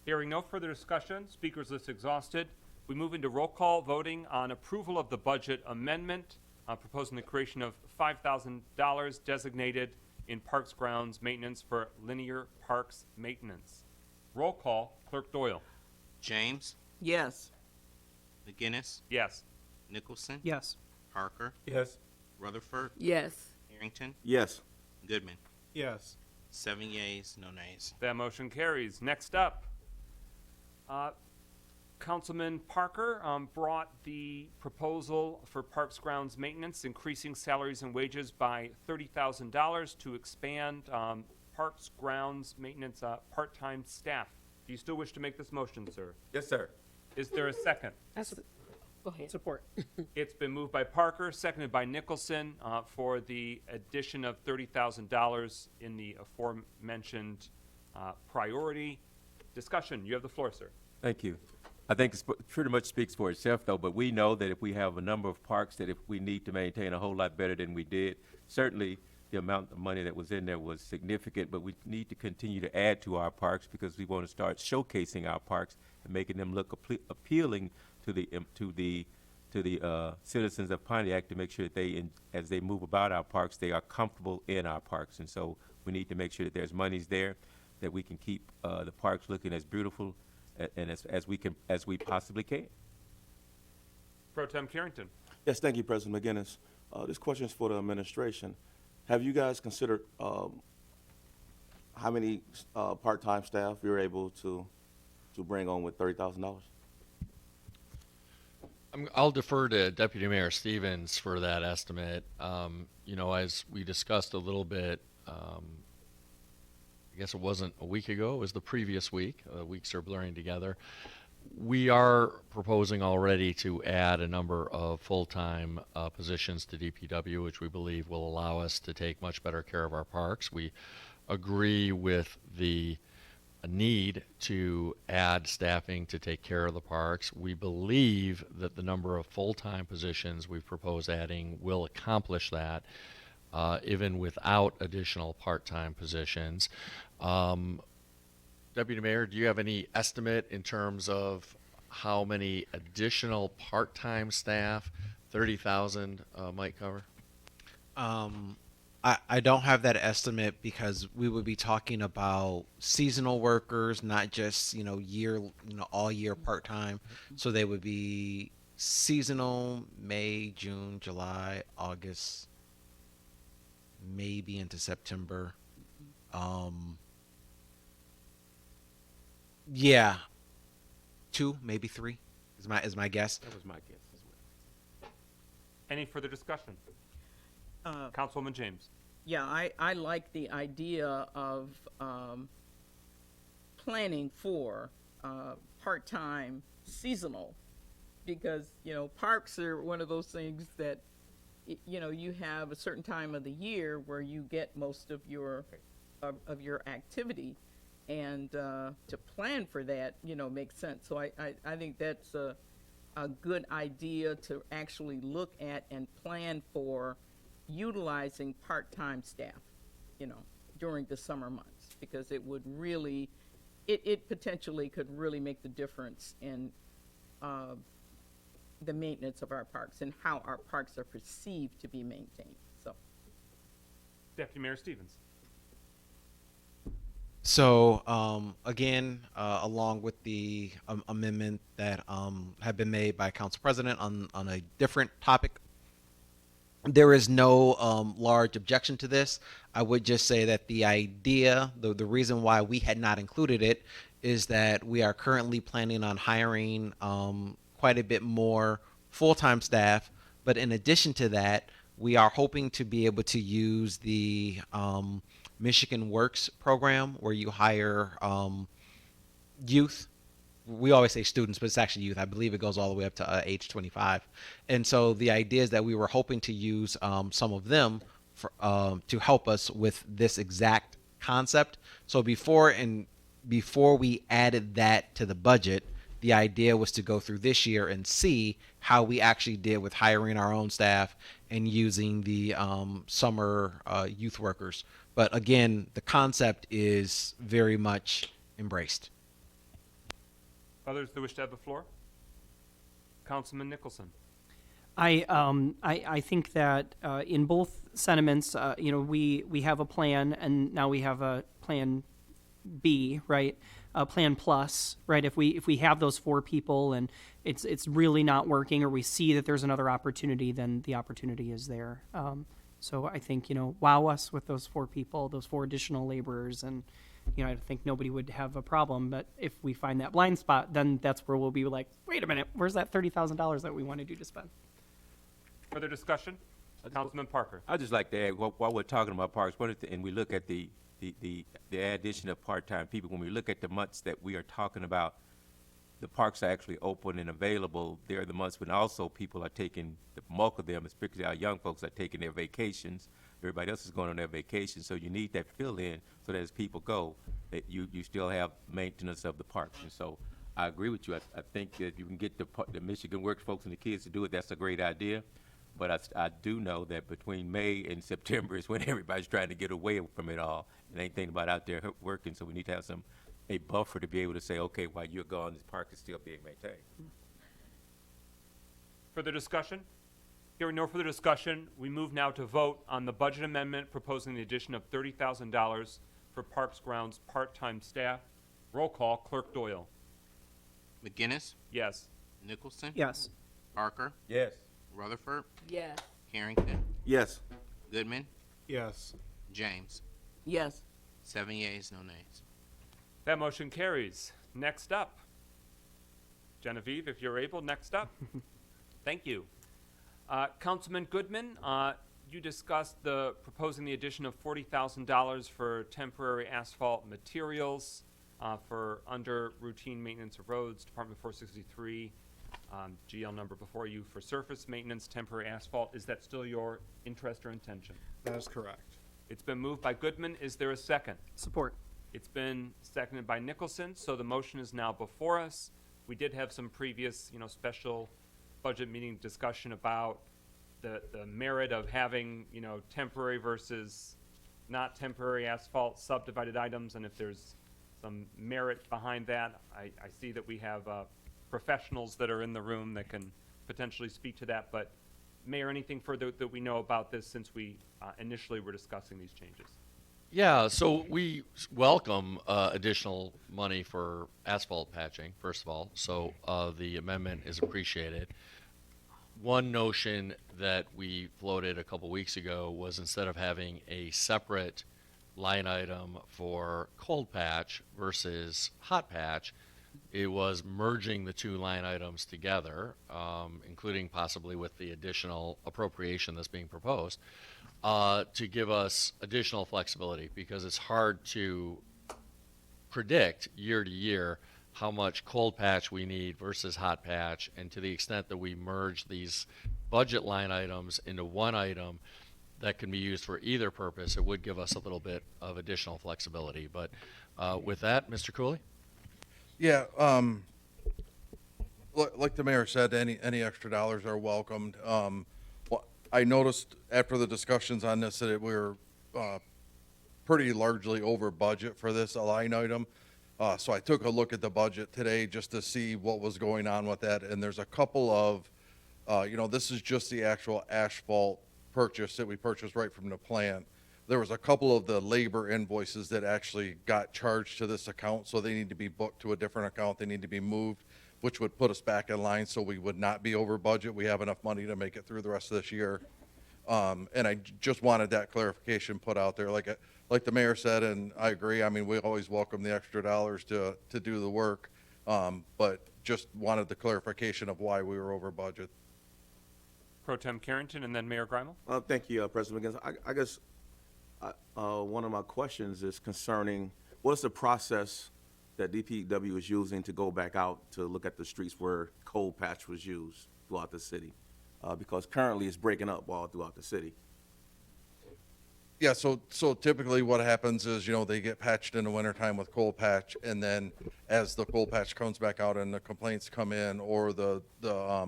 Hearing no further discussion, speakers list exhausted. We move into roll call voting on approval of the budget amendment, proposing the creation of $5,000 designated in Parks Grounds maintenance for linear parks maintenance. Roll call, Clerk Doyle. James, Yes. McGinnis, Yes. Nicholson, Yes. Parker, Yes. Rutherford, Yes. Harrington, Yes. Goodman. Yes. 7 yeas, no nays. That motion carries. Next up, Councilman Parker brought the proposal for Parks Grounds maintenance, increasing salaries and wages by $30,000 to expand Parks Grounds maintenance part-time staff. Do you still wish to make this motion, sir? Yes, sir. Is there a second? Go ahead. Support. It's been moved by Parker, seconded by Nicholson for the addition of $30,000 in the aforementioned priority. Discussion. You have the floor, sir. Thank you. I think it pretty much speaks for itself, though, but we know that if we have a number of parks that if we need to maintain a whole lot better than we did, certainly the amount of money that was in there was significant, but we need to continue to add to our parks because we want to start showcasing our parks and making them look appealing to the citizens of Pontiac, to make sure that they, as they move about our parks, they are comfortable in our parks. And so we need to make sure that there's monies there, that we can keep the parks looking as beautiful and as we possibly can. Pro Tem Carrington. Yes, thank you, President McGinnis. This question is for the administration. Have you guys considered how many part-time staff you're able to bring on with $30,000? I'll defer to Deputy Mayor Stevens for that estimate. As we discussed a little bit, I guess it wasn't a week ago, it was the previous week. Weeks are blurring together. We are proposing already to add a number of full-time positions to DPW, which we believe will allow us to take much better care of our parks. We agree with the a need to add staffing to take care of the parks. We believe that the number of full-time positions we've proposed adding will accomplish that, even without additional part-time positions. Deputy Mayor, do you have any estimate in terms of how many additional part-time staff 30,000 might cover? I don't have that estimate because we would be talking about seasonal workers, not just, all year part-time. So they would be seasonal, May, June, July, August, maybe into September. Yeah, 2, maybe 3 is my guess. That was my guess as well. Any further discussion? Councilwoman James. Yeah, I like the idea of planning for part-time seasonal, because, parks are one of those things that, you have a certain time of the year where you get most of your activity, and to plan for that, makes sense. So I think that's a good idea to actually look at and plan for utilizing part-time staff, during the summer months, because it would really, it potentially could really make the difference in the maintenance of our parks and how our parks are perceived to be maintained. So, Deputy Mayor Stevens. So again, along with the amendment that have been made by Council President on a different topic, there is no large objection to this. I would just say that the idea, the reason why we had not included it, is that we are currently planning on hiring quite a bit more full-time staff. But in addition to that, we are hoping to be able to use the Michigan Works program, where you hire youth. We always say students, but it's actually youth. I believe it goes all the way up to age 25. And so the idea is that we were hoping to use some of them for, to help us with this exact concept. So before we added that to the budget, the idea was to go through this year and see how we actually did with hiring our own staff and using the summer youth workers. But again, the concept is very much embraced. Others that wish to have the floor? Councilman Nicholson. I think that in both sentiments, we have a plan, and now we have a plan B, right? A plan plus, right? If we have those 4 people and it's really not working, or we see that there's another opportunity, then the opportunity is there. So I think, wow us with those 4 people, those 4 additional laborers, and I think nobody would have a problem. But if we find that blind spot, then that's where we'll be like, wait a minute, where's that $30,000 that we wanted you to spend? Further discussion? Councilman Parker. I'd just like to add, while we're talking about parks, and we look at the addition of part-time people, when we look at the months that we are talking about, the parks are actually open and available. They're the months when also people are taking, the bulk of them, especially our young folks, are taking their vacations. Everybody else is going on their vacation, so you need that fill-in so that as people go, that you still have maintenance of the parks. And so I agree with you. I think that if you can get the Michigan Works folks and the kids to do it, that's a great idea. But I do know that between May and September is when everybody's trying to get away from it all. And ain't thinking about out there working, so we need to have a buffer to be able to say, okay, while you're gone, this park is still being maintained. Further discussion? Hearing no further discussion, we move now to vote on the budget amendment proposing the addition of $30,000 for Parks Grounds part-time staff. Roll call, Clerk Doyle. McGinnis, Yes. Nicholson, Yes. Parker, Yes. Rutherford, Yes. Harrington, Yes. Goodman, Yes. James. yes. 7 yeas, no nays. That motion carries. Next up. Genevieve, if you're able, next up. Thank you. Councilman Goodman, you discussed proposing the addition of $40,000 for temporary asphalt materials for under routine maintenance of roads, Department 463, GL number before you for surface maintenance, temporary asphalt. Is that still your interest or intention? That is correct. It's been moved by Goodman. Is there a second? Support. It's been seconded by Nicholson, so the motion is now before us. We did have some previous, special budget meeting discussion about the merit of having, temporary versus not temporary asphalt subdivided items, and if there's some merit behind that. I see that we have professionals that are in the room that can potentially speak to that, but Mayor, anything further that we know about this since we initially were discussing these changes? Yeah, so we welcome additional money for asphalt patching, first of all, so the amendment is appreciated. One notion that we floated a couple weeks ago was instead of having a separate line item for cold patch versus hot patch, it was merging the two line items together, including possibly with the additional appropriation that's being proposed, to give us additional flexibility, because it's hard to predict year to year how much cold patch we need versus hot patch, and to the extent that we merge these budget line items into one item that can be used for either purpose, it would give us a little bit of additional flexibility. But with that, Mr. Cooley? Yeah, like the mayor said, any extra dollars are welcomed. I noticed after the discussions on this that we were pretty largely over budget for this line item. So I took a look at the budget today just to see what was going on with that. And there's a couple of, this is just the actual asphalt purchase that we purchased right from the plant. There was a couple of the labor invoices that actually got charged to this account, so they need to be booked to a different account. They need to be moved, which would put us back in line so we would not be over budget. We have enough money to make it through the rest of this year. And I just wanted that clarification put out there. Like the mayor said, and I agree, I mean, we always welcome the extra dollars to do the work, but just wanted the clarification of why we were over budget. Pro Tem Carrington and then Mayor Greimel. Thank you, President McGinnis. I guess one of my questions is concerning what's the process that DPW is using to go back out to look at the streets where cold patch was used throughout the city? Because currently it's breaking up all throughout the city. Yeah, so typically what happens is, they get patched in the wintertime with cold patch, and then as the cold patch comes back out and the complaints come in, or the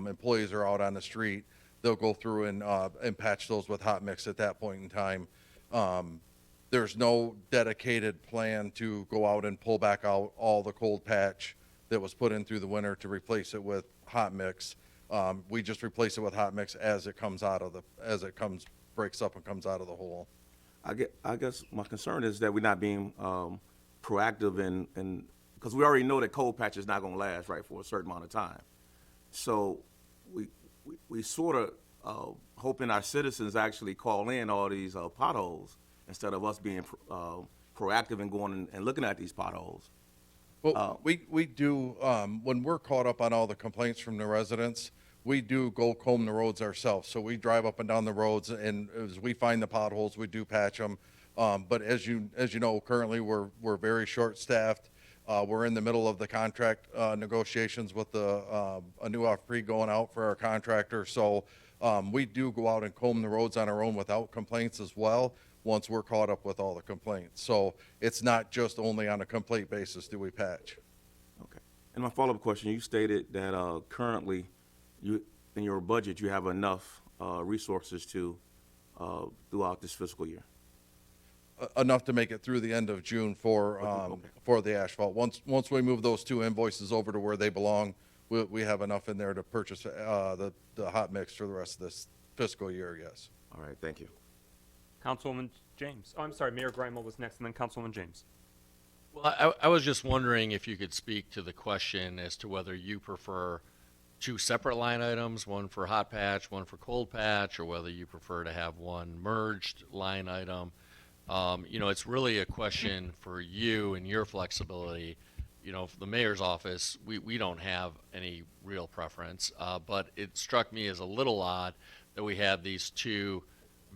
employees are out on the street, they'll go through and patch those with hot mix at that point in time. There's no dedicated plan to go out and pull back out all the cold patch that was put in through the winter to replace it with hot mix. We just replace it with hot mix as it breaks up and comes out of the hole. I guess my concern is that we're not being proactive in because we already know that cold patch is not going to last, right, for a certain amount of time. So we sort of hoping our citizens actually call in all these potholes instead of us being proactive and going and looking at these potholes. Well, we do, when we're caught up on all the complaints from the residents, we do go comb the roads ourselves. So we drive up and down the roads, and as we find the potholes, we do patch them. But as you know, currently we're very short-staffed. We're in the middle of the contract negotiations with a new off-pre going out for our contractor. So we do go out and comb the roads on our own without complaints as well, once we're caught up with all the complaints. So it's not just only on a complaint basis do we patch. Okay. And my follow-up question, you stated that currently in your budget you have enough resources to throughout this fiscal year. Enough to make it through the end of June for the asphalt. Once we move those two invoices over to where they belong, we have enough in there to purchase the hot mix for the rest of this fiscal year, yes. All right, thank you. Councilwoman James. Oh, I'm sorry, Mayor Greimel was next, and then Councilwoman James. Well, I was just wondering if you could speak to the question as to whether you prefer two separate line items, one for hot patch, one for cold patch, or whether you prefer to have one merged line item. It's really a question for you and your flexibility. For the mayor's office, we don't have any real preference, but it struck me as a little odd that we have these two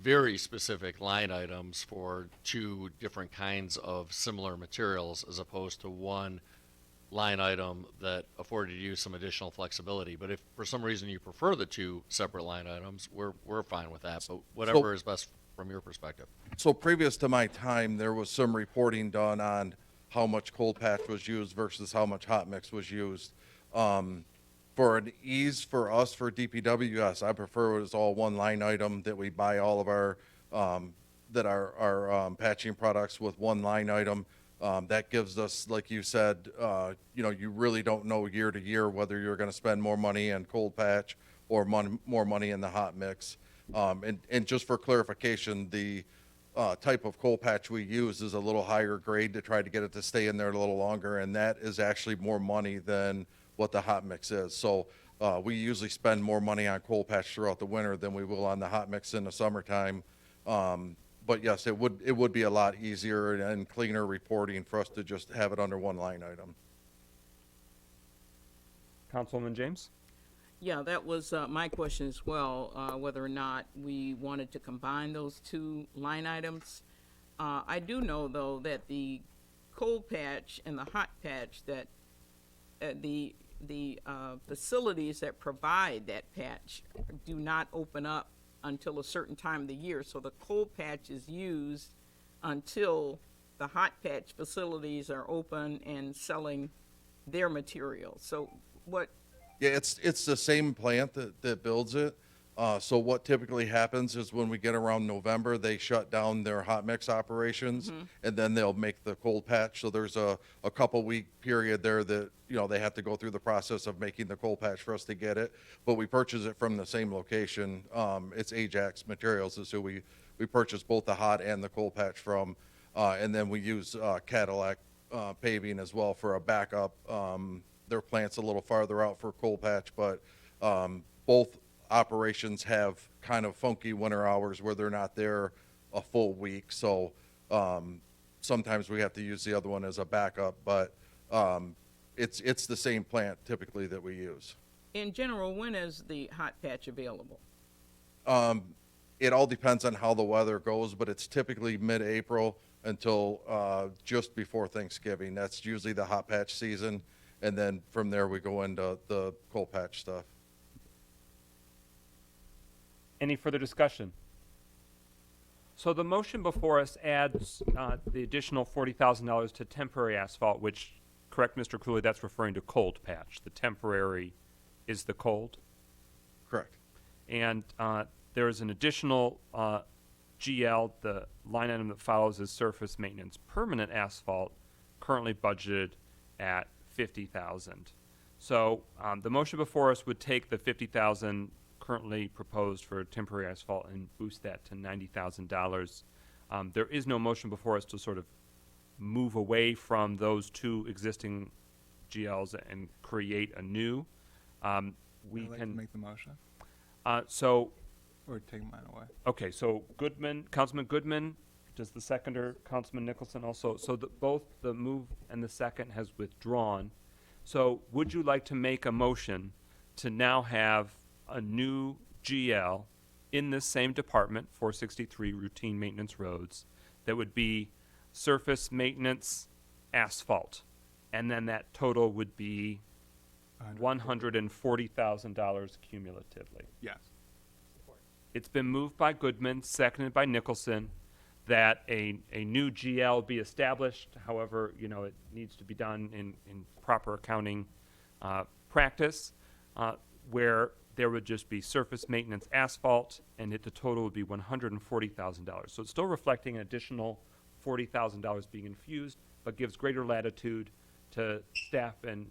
very specific line items for two different kinds of similar materials as opposed to one line item that afforded you some additional flexibility. But if for some reason you prefer the two separate line items, we're fine with that, but whatever is best from your perspective. So previous to my time, there was some reporting done on how much cold patch was used versus how much hot mix was used. For an ease for us for DPW, yes, I prefer it as all one line item, that we buy all of our patching products with one line item. That gives us, like you said, you really don't know year to year whether you're going to spend more money in cold patch or more money in the hot mix. And just for clarification, the type of cold patch we use is a little higher grade to try to get it to stay in there a little longer, and that is actually more money than what the hot mix is. So we usually spend more money on cold patch throughout the winter than we will on the hot mix in the summertime. But yes, it would be a lot easier and cleaner reporting for us to just have it under one line item. Councilwoman James? Yeah, that was my question as well, whether or not we wanted to combine those two line items. I do know, though, that the cold patch and the hot patch, that the facilities that provide that patch do not open up until a certain time of the year. So the cold patch is used until the hot patch facilities are open and selling their material. So what? Yeah, it's the same plant that builds it. So what typically happens is when we get around November, they shut down their hot mix operations, and then they'll make the cold patch. So there's a couple week period there that, they have to go through the process of making the cold patch for us to get it. But we purchase it from the same location. It's Ajax Materials is who we purchase both the hot and the cold patch from. And then we use Cadillac paving as well for a backup. Their plant's a little farther out for cold patch, but both operations have kind of funky winter hours where they're not there a full week. So sometimes we have to use the other one as a backup, but it's the same plant typically that we use. In general, when is the hot patch available? It all depends on how the weather goes, but it's typically mid-April until just before Thanksgiving. That's usually the hot patch season. And then from there, we go into the cold patch stuff. Any further discussion? So the motion before us adds the additional $40,000 to temporary asphalt, which, correct, Mr. Cooley, that's referring to cold patch. The temporary is the cold? Correct. And there is an additional GL, the line item that follows is surface maintenance permanent asphalt, currently budgeted at $50,000. So the motion before us would take the $50,000 currently proposed for temporary asphalt and boost that to $90,000. There is no motion before us to sort of move away from those two existing GLs and create a new. We I'd like can to make the motion or take mine away. Okay, so Councilman Goodman, does the seconder, Councilman Nicholson also? So both the move and the second has withdrawn. So would you like to make a motion to now have a new GL in this same department, 463 routine maintenance roads, that would be surface maintenance asphalt, and then that total would be $140,000 cumulatively? Yes. It's been moved by Goodman, seconded by Nicholson, that a new GL be established. However, it needs to be done in proper accounting practice, where there would just be surface maintenance asphalt, and the total would be $140,000. So it's still reflecting an additional $40,000 being infused, but gives greater latitude to staff and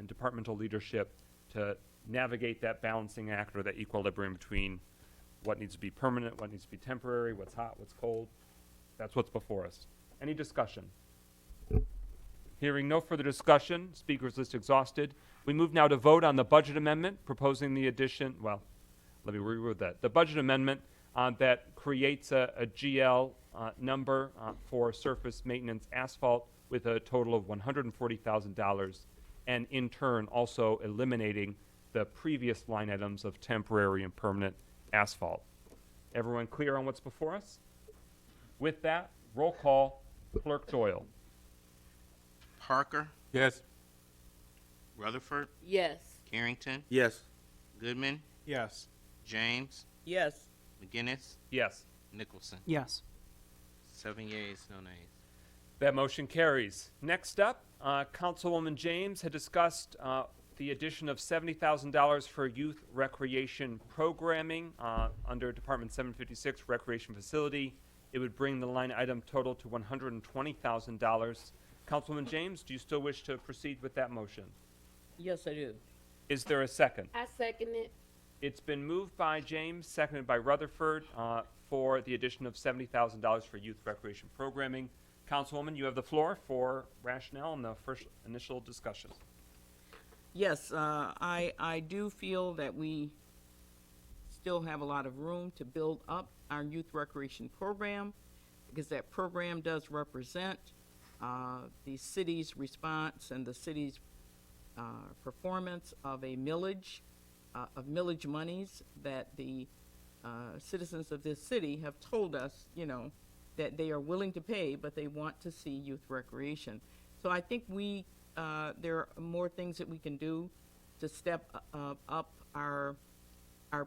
departmental leadership to navigate that balancing act or that equilibrium between what needs to be permanent, what needs to be temporary, what's hot, what's cold. That's what's before us. Any discussion? Hearing no further discussion, speakers list exhausted. We move now to vote on the budget amendment proposing the addition, well, let me reword that. The budget amendment that creates a GL number for surface maintenance asphalt with a total of $140,000, and in turn also eliminating the previous line items of temporary and permanent asphalt. Everyone clear on what's before us? With that, roll call, Clerk Doyle. Parker, Yes. Rutherford, Yes. Carrington, Yes. Goodman, Yes. James, Yes. McGinnis, Yes. Nicholson. Yes. 7 yeas, no nays. That motion carries. Next up, Councilwoman James had discussed the addition of $70,000 for youth recreation programming under Department 756 Recreation Facility. It would bring the line item total to $120,000. Councilwoman James, do you still wish to proceed with that motion? Yes, I do. Is there a second? I second it. It's been moved by James, seconded by Rutherford, for the addition of $70,000 for youth recreation programming. Councilwoman, you have the floor for rationale and the first initial discussion. Yes, I do feel that we still have a lot of room to build up our youth recreation program, because that program does represent the city's response and the city's performance of a millage, of millage monies that the citizens of this city have told us, that they are willing to pay, but they want to see youth recreation. So I think there are more things that we can do to step up our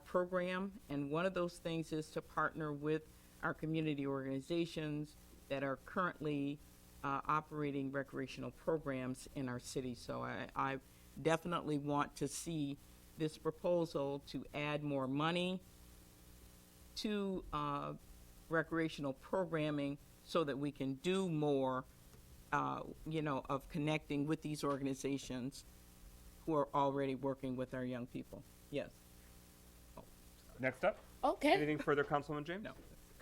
program, and one of those things is to partner with our community organizations that are currently operating recreational programs in our city. So I definitely want to see this proposal to add more money to recreational programming so that we can do more, of connecting with these organizations who are already working with our young people. Yes. Next up? Okay. Anything further, Councilwoman James? No.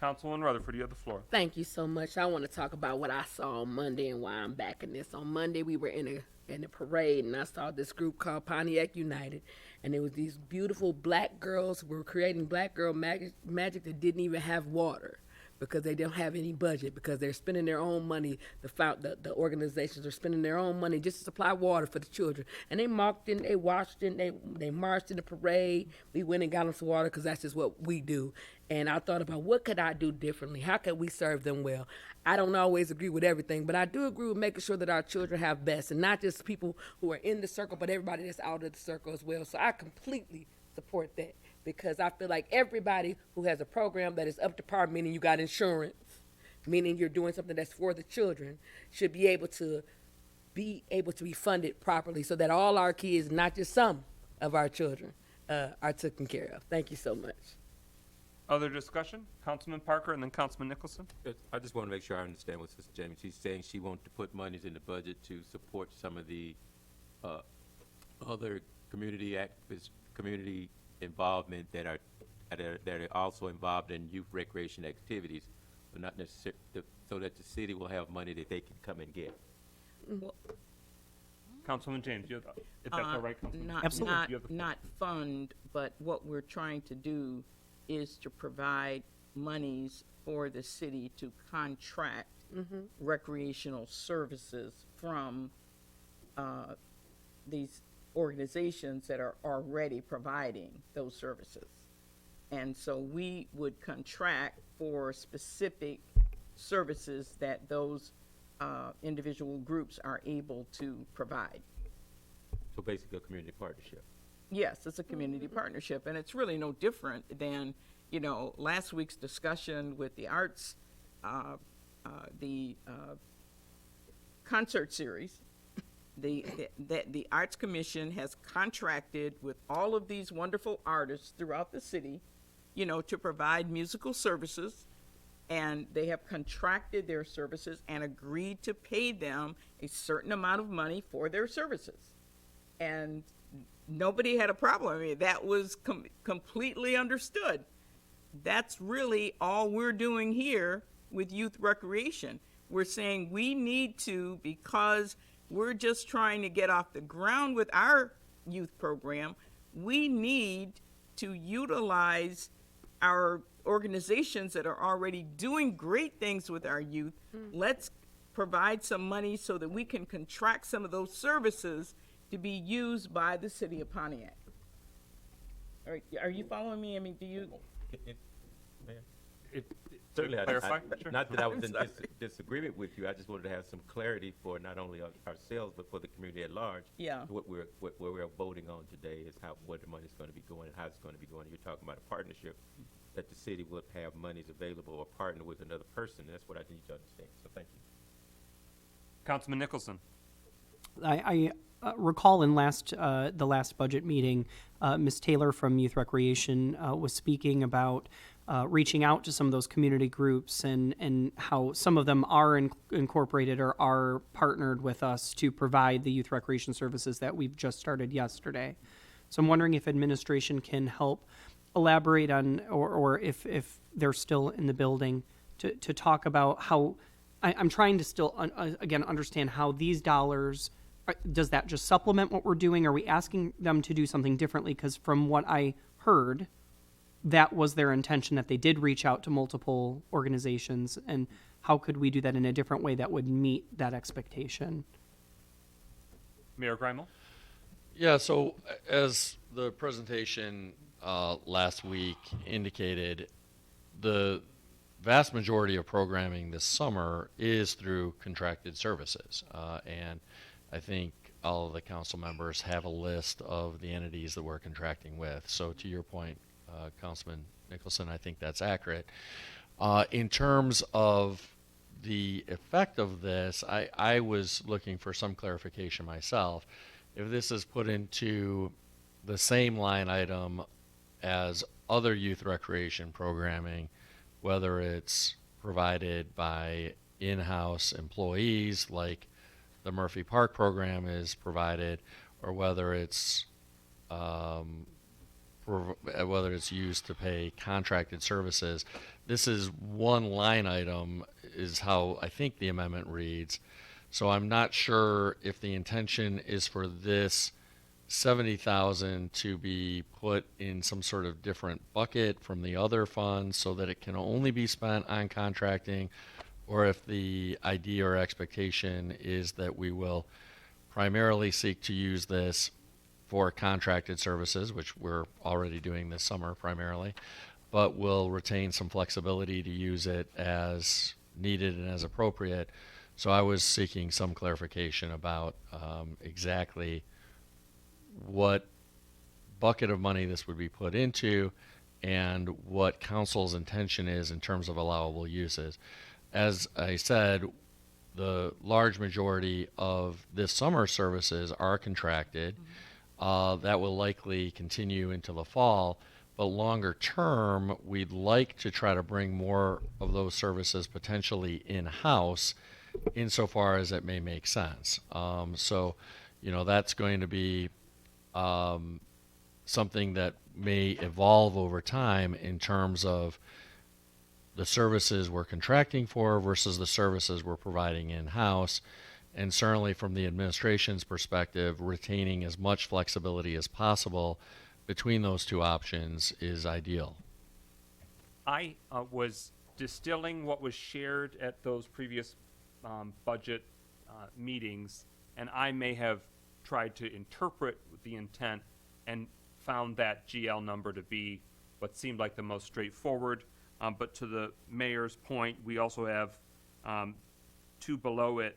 Councilwoman Rutherford, you have the floor. Thank you so much. I want to talk about what I saw on Monday and why I'm backing this. On Monday, we were in a parade, and I saw this group called Pontiac United, and it was these beautiful black girls who were creating black girl magic that didn't even have water, because they don't have any budget, because they're spending their own money. The organizations are spending their own money just to supply water for the children. And they marched in, they washed in, they marched in the parade. We went and got them some water because that's just what we do. And I thought about, what could I do differently? How could we serve them well? I don't always agree with everything, but I do agree with making sure that our children have best, and not just people who are in the circle, but everybody that's out of the circle as well. So I completely support that, because I feel like everybody who has a program that is up to par, meaning you got insurance, meaning you're doing something that's for the children, should be able to be funded properly, so that all our kids, not just some of our children, are taken care of. Thank you so much. Other discussion? Councilman Parker and then Councilman Nicholson. I just want to make sure I understand what Sister Jamie, she's saying she wants to put monies in the budget to support some of the other community activists, community involvement that are also involved in youth recreation activities, but not necessarily, so that the city will have money that they can come and get. Well, Councilwoman James, if that's all right, Councilman. Absolutely. Not fund, but what we're trying to do is to provide monies for the city to contract recreational services from these organizations that are already providing those services. And so we would contract for specific services that those individual groups are able to provide. So basically a community partnership. Yes, it's a community partnership, and it's really no different than, last week's discussion with the arts, the concert series. The Arts Commission has contracted with all of these wonderful artists throughout the city, to provide musical services, and they have contracted their services and agreed to pay them a certain amount of money for their services. And nobody had a problem. I mean, that was completely understood. That's really all we're doing here with youth recreation. We're saying we need to, because we're just trying to get off the ground with our youth program, we need to utilize our organizations that are already doing great things with our youth. Let's provide some money so that we can contract some of those services to be used by the city of Pontiac. Are you following me? I mean, do you? Certainly, clarify? Sure. Not that I was in disagreement with you. I just wanted to have some clarity for not only ourselves but for the community at large. Yeah. What we're voting on today is where the money's going to be going and how it's going to be going. You're talking about a partnership that the city would have monies available or partner with another person. That's what I need to understand. So thank you. Councilman Nicholson. I recall in the last budget meeting, Ms. Taylor from Youth Recreation was speaking about reaching out to some of those community groups and how some of them are incorporated or are partnered with us to provide the youth recreation services that we've just started yesterday. So I'm wondering if administration can help elaborate on, or if they're still in the building, to talk about how, I'm trying to still, again, understand how these dollars, does that just supplement what we're doing? Are we asking them to do something differently? Because from what I heard, that was their intention, that they did reach out to multiple organizations. And how could we do that in a different way that would meet that expectation? Mayor Greimel. Yeah, so as the presentation last week indicated, the vast majority of programming this summer is through contracted services. And I think all of the council members have a list of the entities that we're contracting with. So to your point, Councilman Nicholson, I think that's accurate. In terms of the effect of this, I was looking for some clarification myself. If this is put into the same line item as other youth recreation programming, whether it's provided by in-house employees like the Murphy Park program is provided, or whether it's used to pay contracted services. This is one line item, is how I think the amendment reads. So I'm not sure if the intention is for this 70,000 to be put in some sort of different bucket from the other funds so that it can only be spent on contracting, or if the idea or expectation is that we will primarily seek to use this for contracted services, which we're already doing this summer primarily, but will retain some flexibility to use it as needed and as appropriate. So I was seeking some clarification about exactly what bucket of money this would be put into and what council's intention is in terms of allowable uses. As I said, the large majority of this summer services are contracted. That will likely continue into the fall, but longer term, we'd like to try to bring more of those services potentially in-house insofar as it may make sense. So, that's going to be something that may evolve over time in terms of the services we're contracting for versus the services we're providing in-house. And certainly from the administration's perspective, retaining as much flexibility as possible between those two options is ideal. I was distilling what was shared at those previous budget meetings, and I may have tried to interpret the intent and found that GL number to be what seemed like the most straightforward. But to the mayor's point, we also have two below it,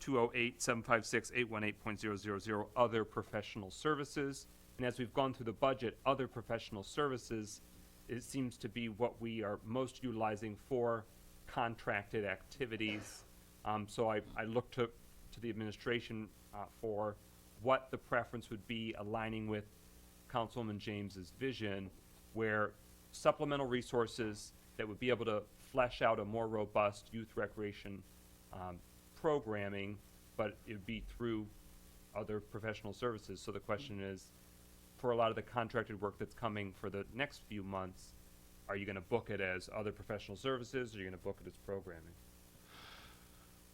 208-756-818.000, other professional services. And as we've gone through the budget, other professional services, it seems to be what we are most utilizing for contracted activities. So I looked to the administration for what the preference would be, aligning with Councilwoman James's vision, where supplemental resources that would be able to flesh out a more robust youth recreation programming, but it would be through other professional services. So the question is, for a lot of the contracted work that's coming for the next few months, are you going to book it as other professional services, or are you going to book it as programming?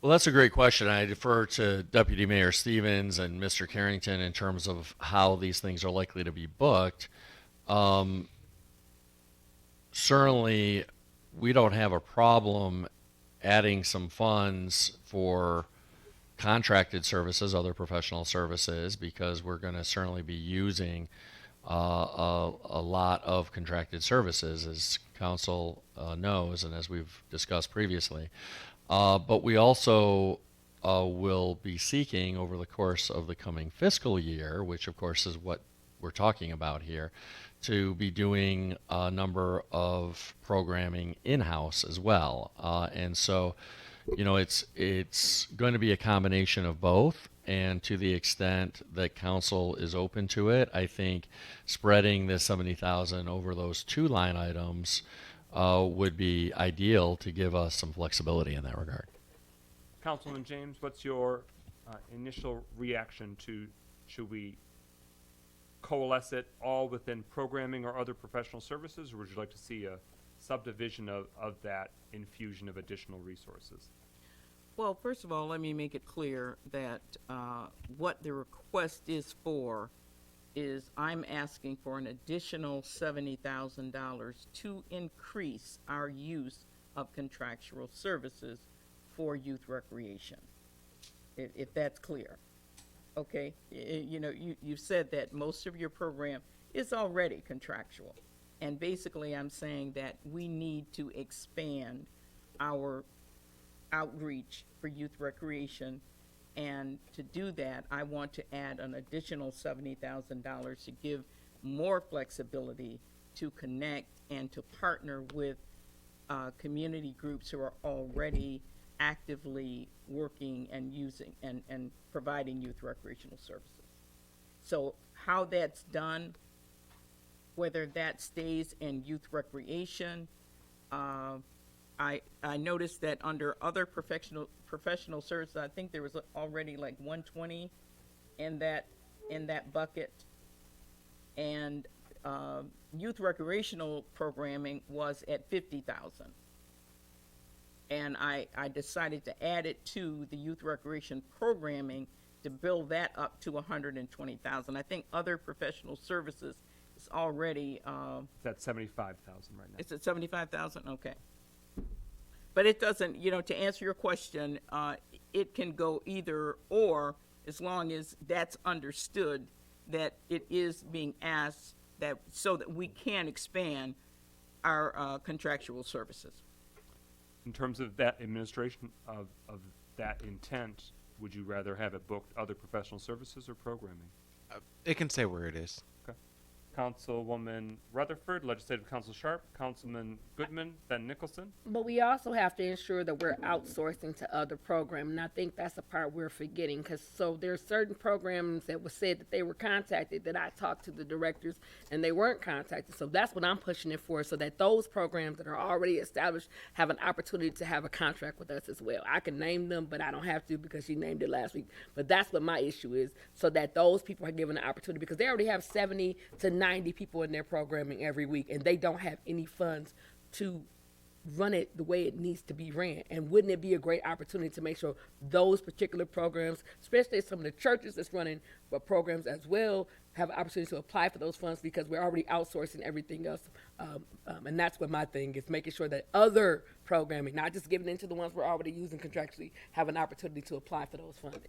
Well, that's a great question. I defer to Deputy Mayor Stevens and Mr. Carrington in terms of how these things are likely to be booked. Certainly, we don't have a problem adding some funds for contracted services, other professional services, because we're going to certainly be using a lot of contracted services, as council knows and as we've discussed previously. But we also will be seeking over the course of the coming fiscal year, which of course is what we're talking about here, to be doing a number of programming in-house as well. And so you know, it's going to be a combination of both. And to the extent that council is open to it, I think spreading the 70,000 over those two line items would be ideal to give us some flexibility in that regard. Councilman James, what's your initial reaction to, should we coalesce it all within programming or other professional services, or would you like to see a subdivision of that infusion of additional resources? Well, first of all, let me make it clear that what the request is for is I'm asking for an additional $70,000 to increase our use of contractual services for youth recreation, if that's clear. Okay, you know, you said that most of your program is already contractual. And basically I'm saying that we need to expand our outreach for youth recreation. And to do that, I want to add an additional $70,000 to give more flexibility to connect and to partner with community groups who are already actively working and using and providing youth recreational services. So how that's done, whether that stays in youth recreation, I noticed that under other professional services, I think there was already like 120 in that bucket, and youth recreational programming was at 50,000. And I decided to add it to the youth recreation programming to build that up to 120,000. I think other professional services is already It's at 75,000 right now. it's at 75,000. Okay, but it doesn't. You know, to answer your question, it can go either or, as long as that's understood that it is being asked that so that we can expand our contractual services. In terms of that administration of that intent, would you rather have it booked other professional services or programming? It can say where it is. Okay. Councilwoman Rutherford, Legislative Council Sharp, Councilman Goodman, then Nicholson. But we also have to ensure that we're outsourcing to other programs, and I think that's the part we're forgetting. Because so there are certain programs that was said that they were contacted, that I talked to the directors and they weren't contacted. So that's what I'm pushing it for, so that those programs that are already established have an opportunity to have a contract with us as well. I can name them, but I don't have to because she named it last week. But that's what my issue is, so that those people are given an opportunity, because they already have 70 to 90 people in their programming every week, and they don't have any funds to run it the way it needs to be ran. And wouldn't it be a great opportunity to make sure those particular programs, especially some of the churches that's running programs as well, have an opportunity to apply for those funds, because we're already outsourcing everything else. And that's what my thing is, making sure that other programming, not just giving into the ones we're already using contractually, have an opportunity to apply for those funding.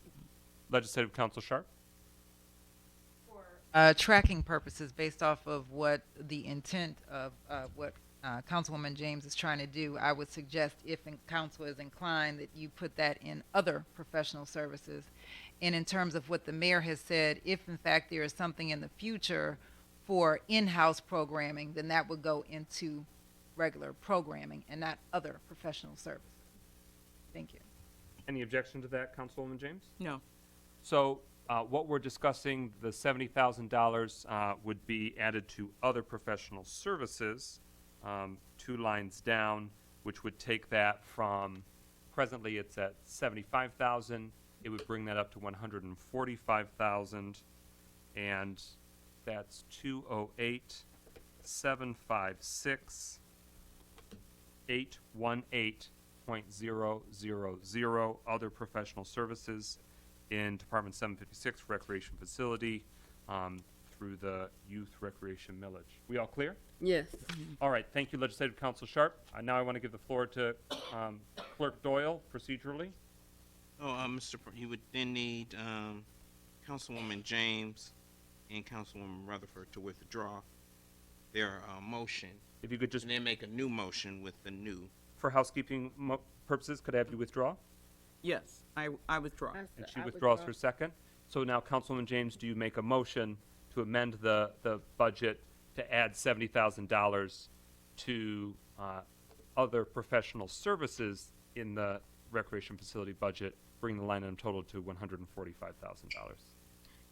Legislative Council Sharp. Tracking purposes, based off of what the intent of what Councilwoman James is trying to do, I would suggest, if council is inclined, that you put that in other professional services. And in terms of what the mayor has said, if in fact there is something in the future for in-house programming, then that would go into regular programming and not other professional services. Thank you. Any objection to that, Councilwoman James? No. So what we're discussing, the $70,000 would be added to other professional services, 2 lines down, which would take that from, presently it's at 75,000. It would bring that up to 145,000, and that's 208,756,818.000 other professional services in Department 756 Recreation Facility through the Youth Recreation Millage. We all clear? Yes. All right, thank you, Legislative Council Sharp. Now I want to give the floor to Clerk Doyle procedurally. You would then need Councilwoman James and Councilwoman Rutherford to withdraw their motion. If you could just, and then make a new motion with the new. for housekeeping purposes, could I have you withdraw? Yes, I withdraw. And she withdraws her second. So now, Councilwoman James, do you make a motion to amend the budget to add $70,000 to other professional services in the recreation facility budget, bringing the line item total to $145,000.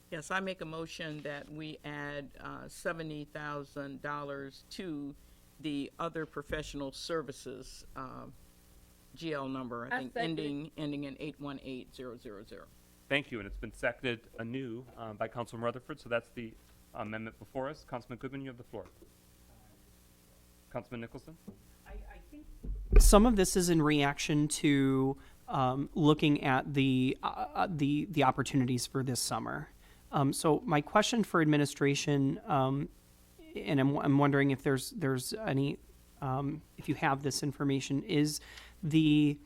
Yes, I make a motion that we add $70,000 to the other professional services GL number, I think, second it. ending in 818000. Thank you, and it's been seconded anew by Councilman Rutherford, so that's the amendment before us. Councilman Goodman, you have the floor. Councilman Nicholson? Some of this is in reaction to looking at the opportunities for this summer. So my question for administration, and I'm wondering if there's any, if you have this information, is the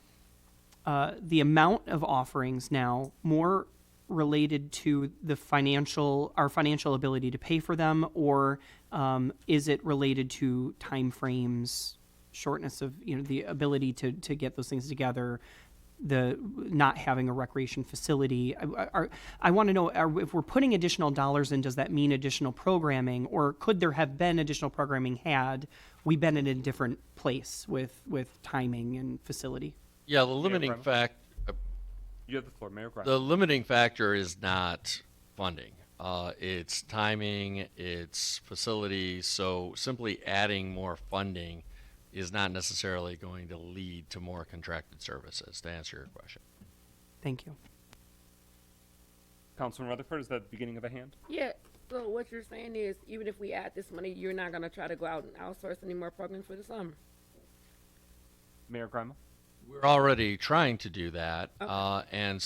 amount of offerings now more related to our financial ability to pay for them, or is it related to time frames, shortness of the ability to get those things together, the not having a recreation facility? I want to know if we're putting additional dollars in, does that mean additional programming, or could there have been additional programming had we been in a different place with timing and facility? Yeah, the limiting fact. You have the floor, Mayor Grimes. The limiting factor is not funding. It's timing, it's facilities. So simply adding more funding is not necessarily going to lead to more contracted services, to answer your question. Thank you. Councilman Rutherford, is that the beginning of a hand? Yeah, so what you're saying is, even if we add this money, you're not gonna try to go out and outsource any more programs for the summer? Mayor Grima? We're already trying to do that, Okay. and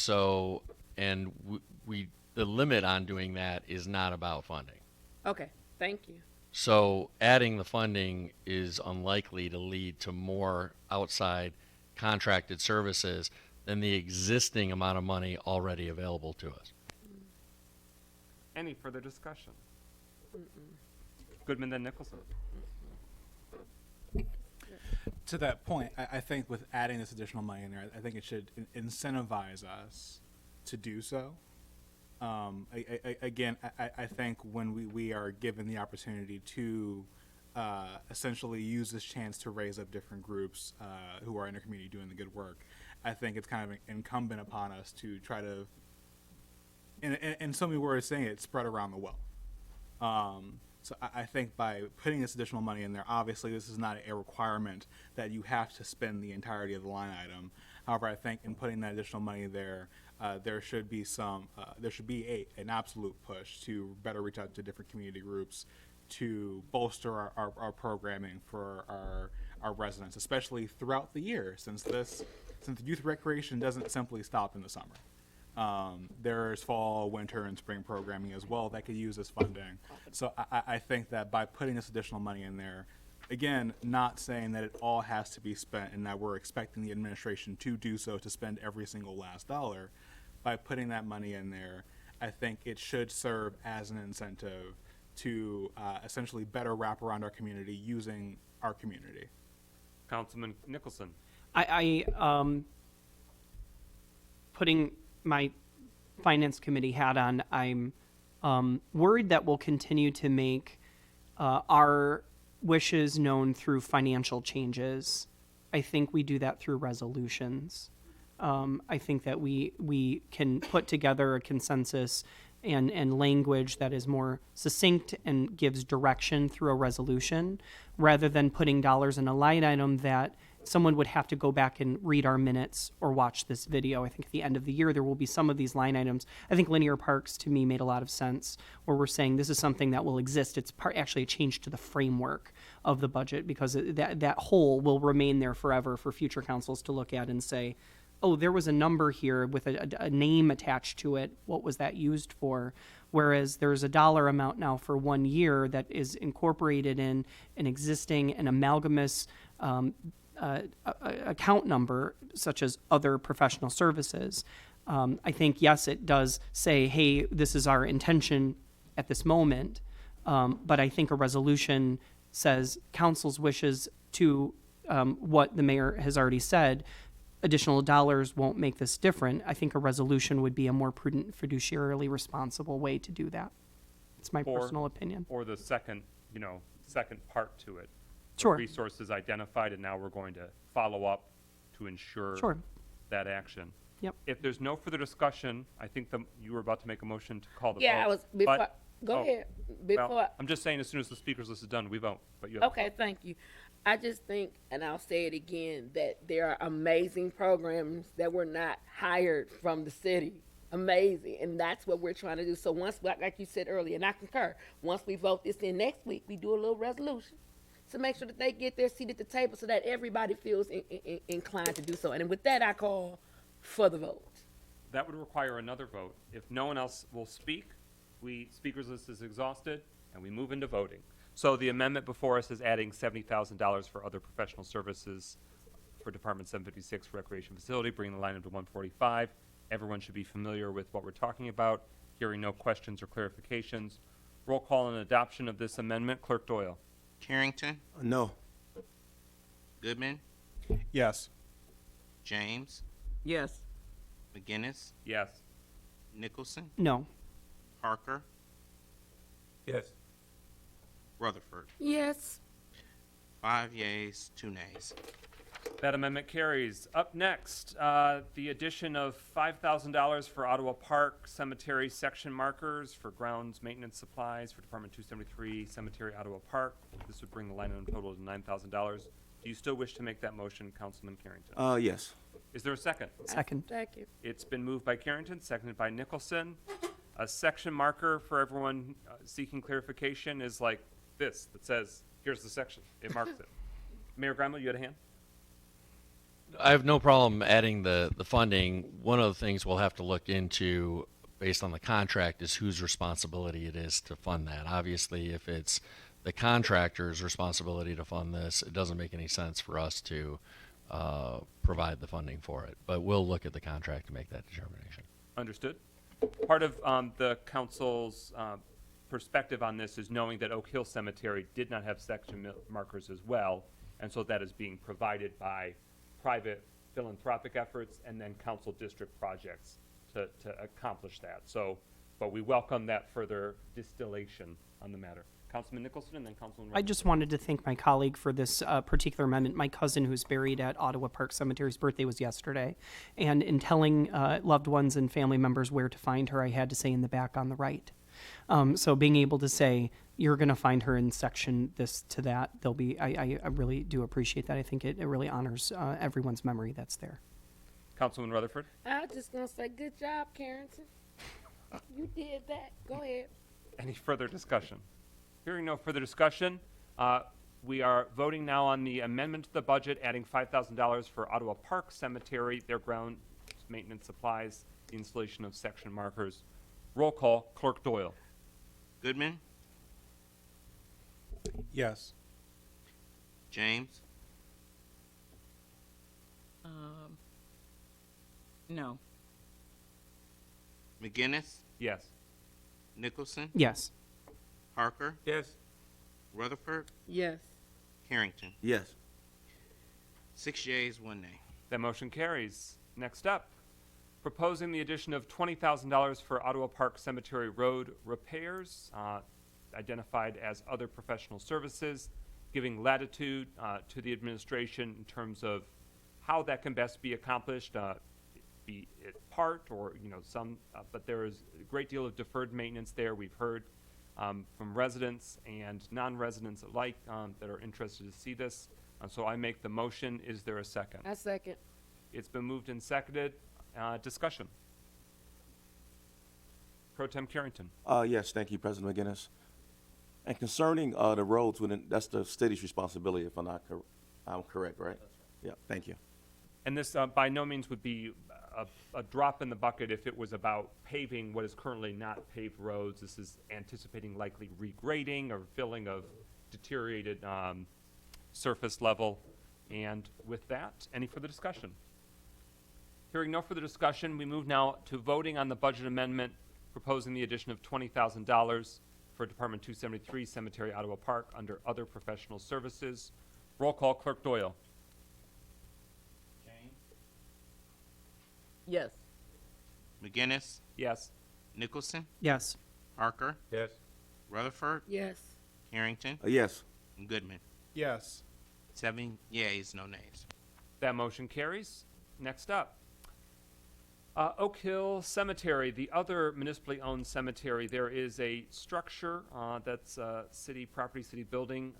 the limit on doing that is not about funding. Okay, thank you. So adding the funding is unlikely to lead to more outside contracted services than the existing amount of money already available to us. Any further discussion? Goodman, then Nicholson. To that point, I think with adding this additional money in there, I think it should incentivize us to do so. Again, I think when we are given the opportunity to essentially use this chance to raise up different groups who are in the community doing the good work, I think it's kind of incumbent upon us to try to, in so many words saying it, spread around the wealth. So I think by putting this additional money in there, obviously this is not a requirement that you have to spend the entirety of the line item. However, I think in putting that additional money there, there should be an absolute push to better reach out to different community groups to bolster our programming for our residents, especially throughout the year, since youth recreation doesn't simply stop in the summer. There's fall, winter, and spring programming as well that could use this funding. So I think that by putting this additional money in there, again, not saying that it all has to be spent and that we're expecting the administration to do so, to spend every single last dollar. By putting that money in there, I think it should serve as an incentive to essentially better wrap around our community using our community. Councilman Nicholson. I putting my finance committee hat on, I'm worried that we'll continue to make our wishes known through financial changes. I think we do that through resolutions. I think that we can put together a consensus and language that is more succinct and gives direction through a resolution, rather than putting dollars in a line item that someone would have to go back and read our minutes or watch this video. I think at the end of the year, there will be some of these line items. I think linear parks, to me, made a lot of sense, where we're saying this is something that will exist. It's actually a change to the framework of the budget, because that hole will remain there forever for future councils to look at and say, oh, there was a number here with a name attached to it. What was that used for? Whereas there's a dollar amount now for 1 year that is incorporated in an existing and amalgamous account number, such as other professional services. I think, yes, it does say, hey, this is our intention at this moment, but I think a resolution says council's wishes to what the mayor has already said. Additional dollars won't make this different. I think a resolution would be a more prudent, fiduciarily responsible way to do that. It's my personal opinion. Or the second part to it. Sure. Resources identified, and now we're going to follow up to ensure Sure. that action. Yep. If there's no further discussion, I think you were about to make a motion to call the vote. Yeah, I was, before, but- go oh, ahead. well, Before, I'm just saying, as soon as the speakers list is done, we vote, but you have. okay, thank you. I just think, and I'll say it again, that there are amazing programs that were not hired from the city. Amazing, and that's what we're trying to do. So once, like you said earlier, and I concur, once we vote this in next week, we do a little resolution to make sure that they get their seat at the table so that everybody feels inclined to do so. And with that, I call for the vote. That would require another vote. If no one else will speak, speakers list is exhausted, and we move into voting. So the amendment before us is adding $70,000 for other professional services for Department 756 Recreation Facility, bringing the line up to 145. Everyone should be familiar with what we're talking about. Hearing no questions or clarifications. Roll call on adoption of this amendment. Clerk Doyle. Carrington, No. Goodman, Yes. James, Yes. McGinnis, Yes. Nicholson, No. Parker, Yes. Rutherford. Yes. 5 yeas, 2 nays. That amendment carries. Up next, the addition of $5,000 for Ottawa Park Cemetery section markers for grounds maintenance supplies for Department 273 Cemetery, Ottawa Park. This would bring the line item total to $9,000. Do you still wish to make that motion, Councilman Carrington? Yes. Is there a second? Second. Second. It's been moved by Carrington, seconded by Nicholson. A section marker for everyone seeking clarification is like this, that says, here's the section. It marks it. Mayor Grimel, you had a hand? I have no problem adding the funding. One of the things we'll have to look into based on the contract is whose responsibility it is to fund that. Obviously, if it's the contractor's responsibility to fund this, it doesn't make any sense for us to provide the funding for it. But we'll look at the contract to make that determination. Understood. Part of the council's perspective on this is knowing that Oak Hill Cemetery did not have section markers as well, and so that is being provided by private philanthropic efforts and then council district projects to accomplish that. So, but we welcome that further distillation on the matter. Councilman Nicholson and then Councilman. I just wanted to thank my colleague for this particular amendment. My cousin, who's buried at Ottawa Park Cemetery's birthday was yesterday. And in telling loved ones and family members where to find her, I had to say in the back on the right. So being able to say, you're going to find her in section this to that, they'll be, I really do appreciate that. I think it really honors everyone's memory that's there. Councilman Rutherford. I was just going to say, good job, Carrington. You did that. Go ahead. Any further discussion? Hearing no further discussion, we are voting now on the amendment to the budget, adding $5,000 for Ottawa Park Cemetery, their ground maintenance supplies, the installation of section markers. Roll call, Clerk Doyle. Goodman, Yes. James, No. McGinnis, Yes. Nicholson, Yes. Parker, Yes. Rutherford, Yes. Carrington. Yes. 6 yeas, 1 nay. That motion carries. Next up, proposing the addition of $20,000 for Ottawa Park Cemetery road repairs, identified as other professional services, giving latitude to the administration in terms of how that can best be accomplished, be it part or some, but there is a great deal of deferred maintenance there. We've heard from residents and non-residents alike that are interested to see this. So I make the motion. Is there a second? I second. It's been moved and seconded. Discussion. Pro Tem Carrington. Yes, thank you, President McGinnis. And concerning the roads, that's the city's responsibility, if I'm correct, right? Yeah, thank you. And this by no means would be a drop in the bucket if it was about paving what is currently not paved roads. This is anticipating likely regrading or filling of deteriorated surface level. And with that, any further discussion? Hearing no further discussion, we move now to voting on the budget amendment proposing the addition of $20,000 for Department 273 Cemetery, Ottawa Park under other professional services. Roll call, Clerk Doyle. Yes. McGinnis, Yes. Nicholson, Yes. Parker, Yes. Rutherford, Yes. Carrington, Yes. and Goodman. Yes. 7 yeas, no nays. That motion carries. Next up, Oak Hill Cemetery, the other municipally owned cemetery, there is a structure that's city property, city building.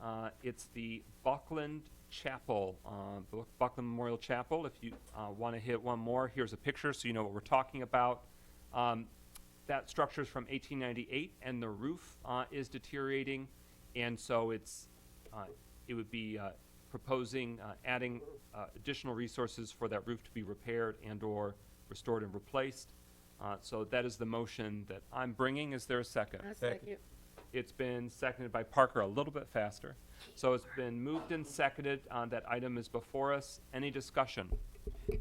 It's the Buckland Chapel, Buckland Memorial Chapel. If you want to hit one more, here's a picture so you know what we're talking about. That structure is from 1898, and the roof is deteriorating, and so it would be proposing adding additional resources for that roof to be repaired and/or restored and replaced. So that is the motion that I'm bringing. Is there a second? I second. It's been seconded by Parker, a little bit faster. So it's been moved and seconded. That item is before us. Any discussion?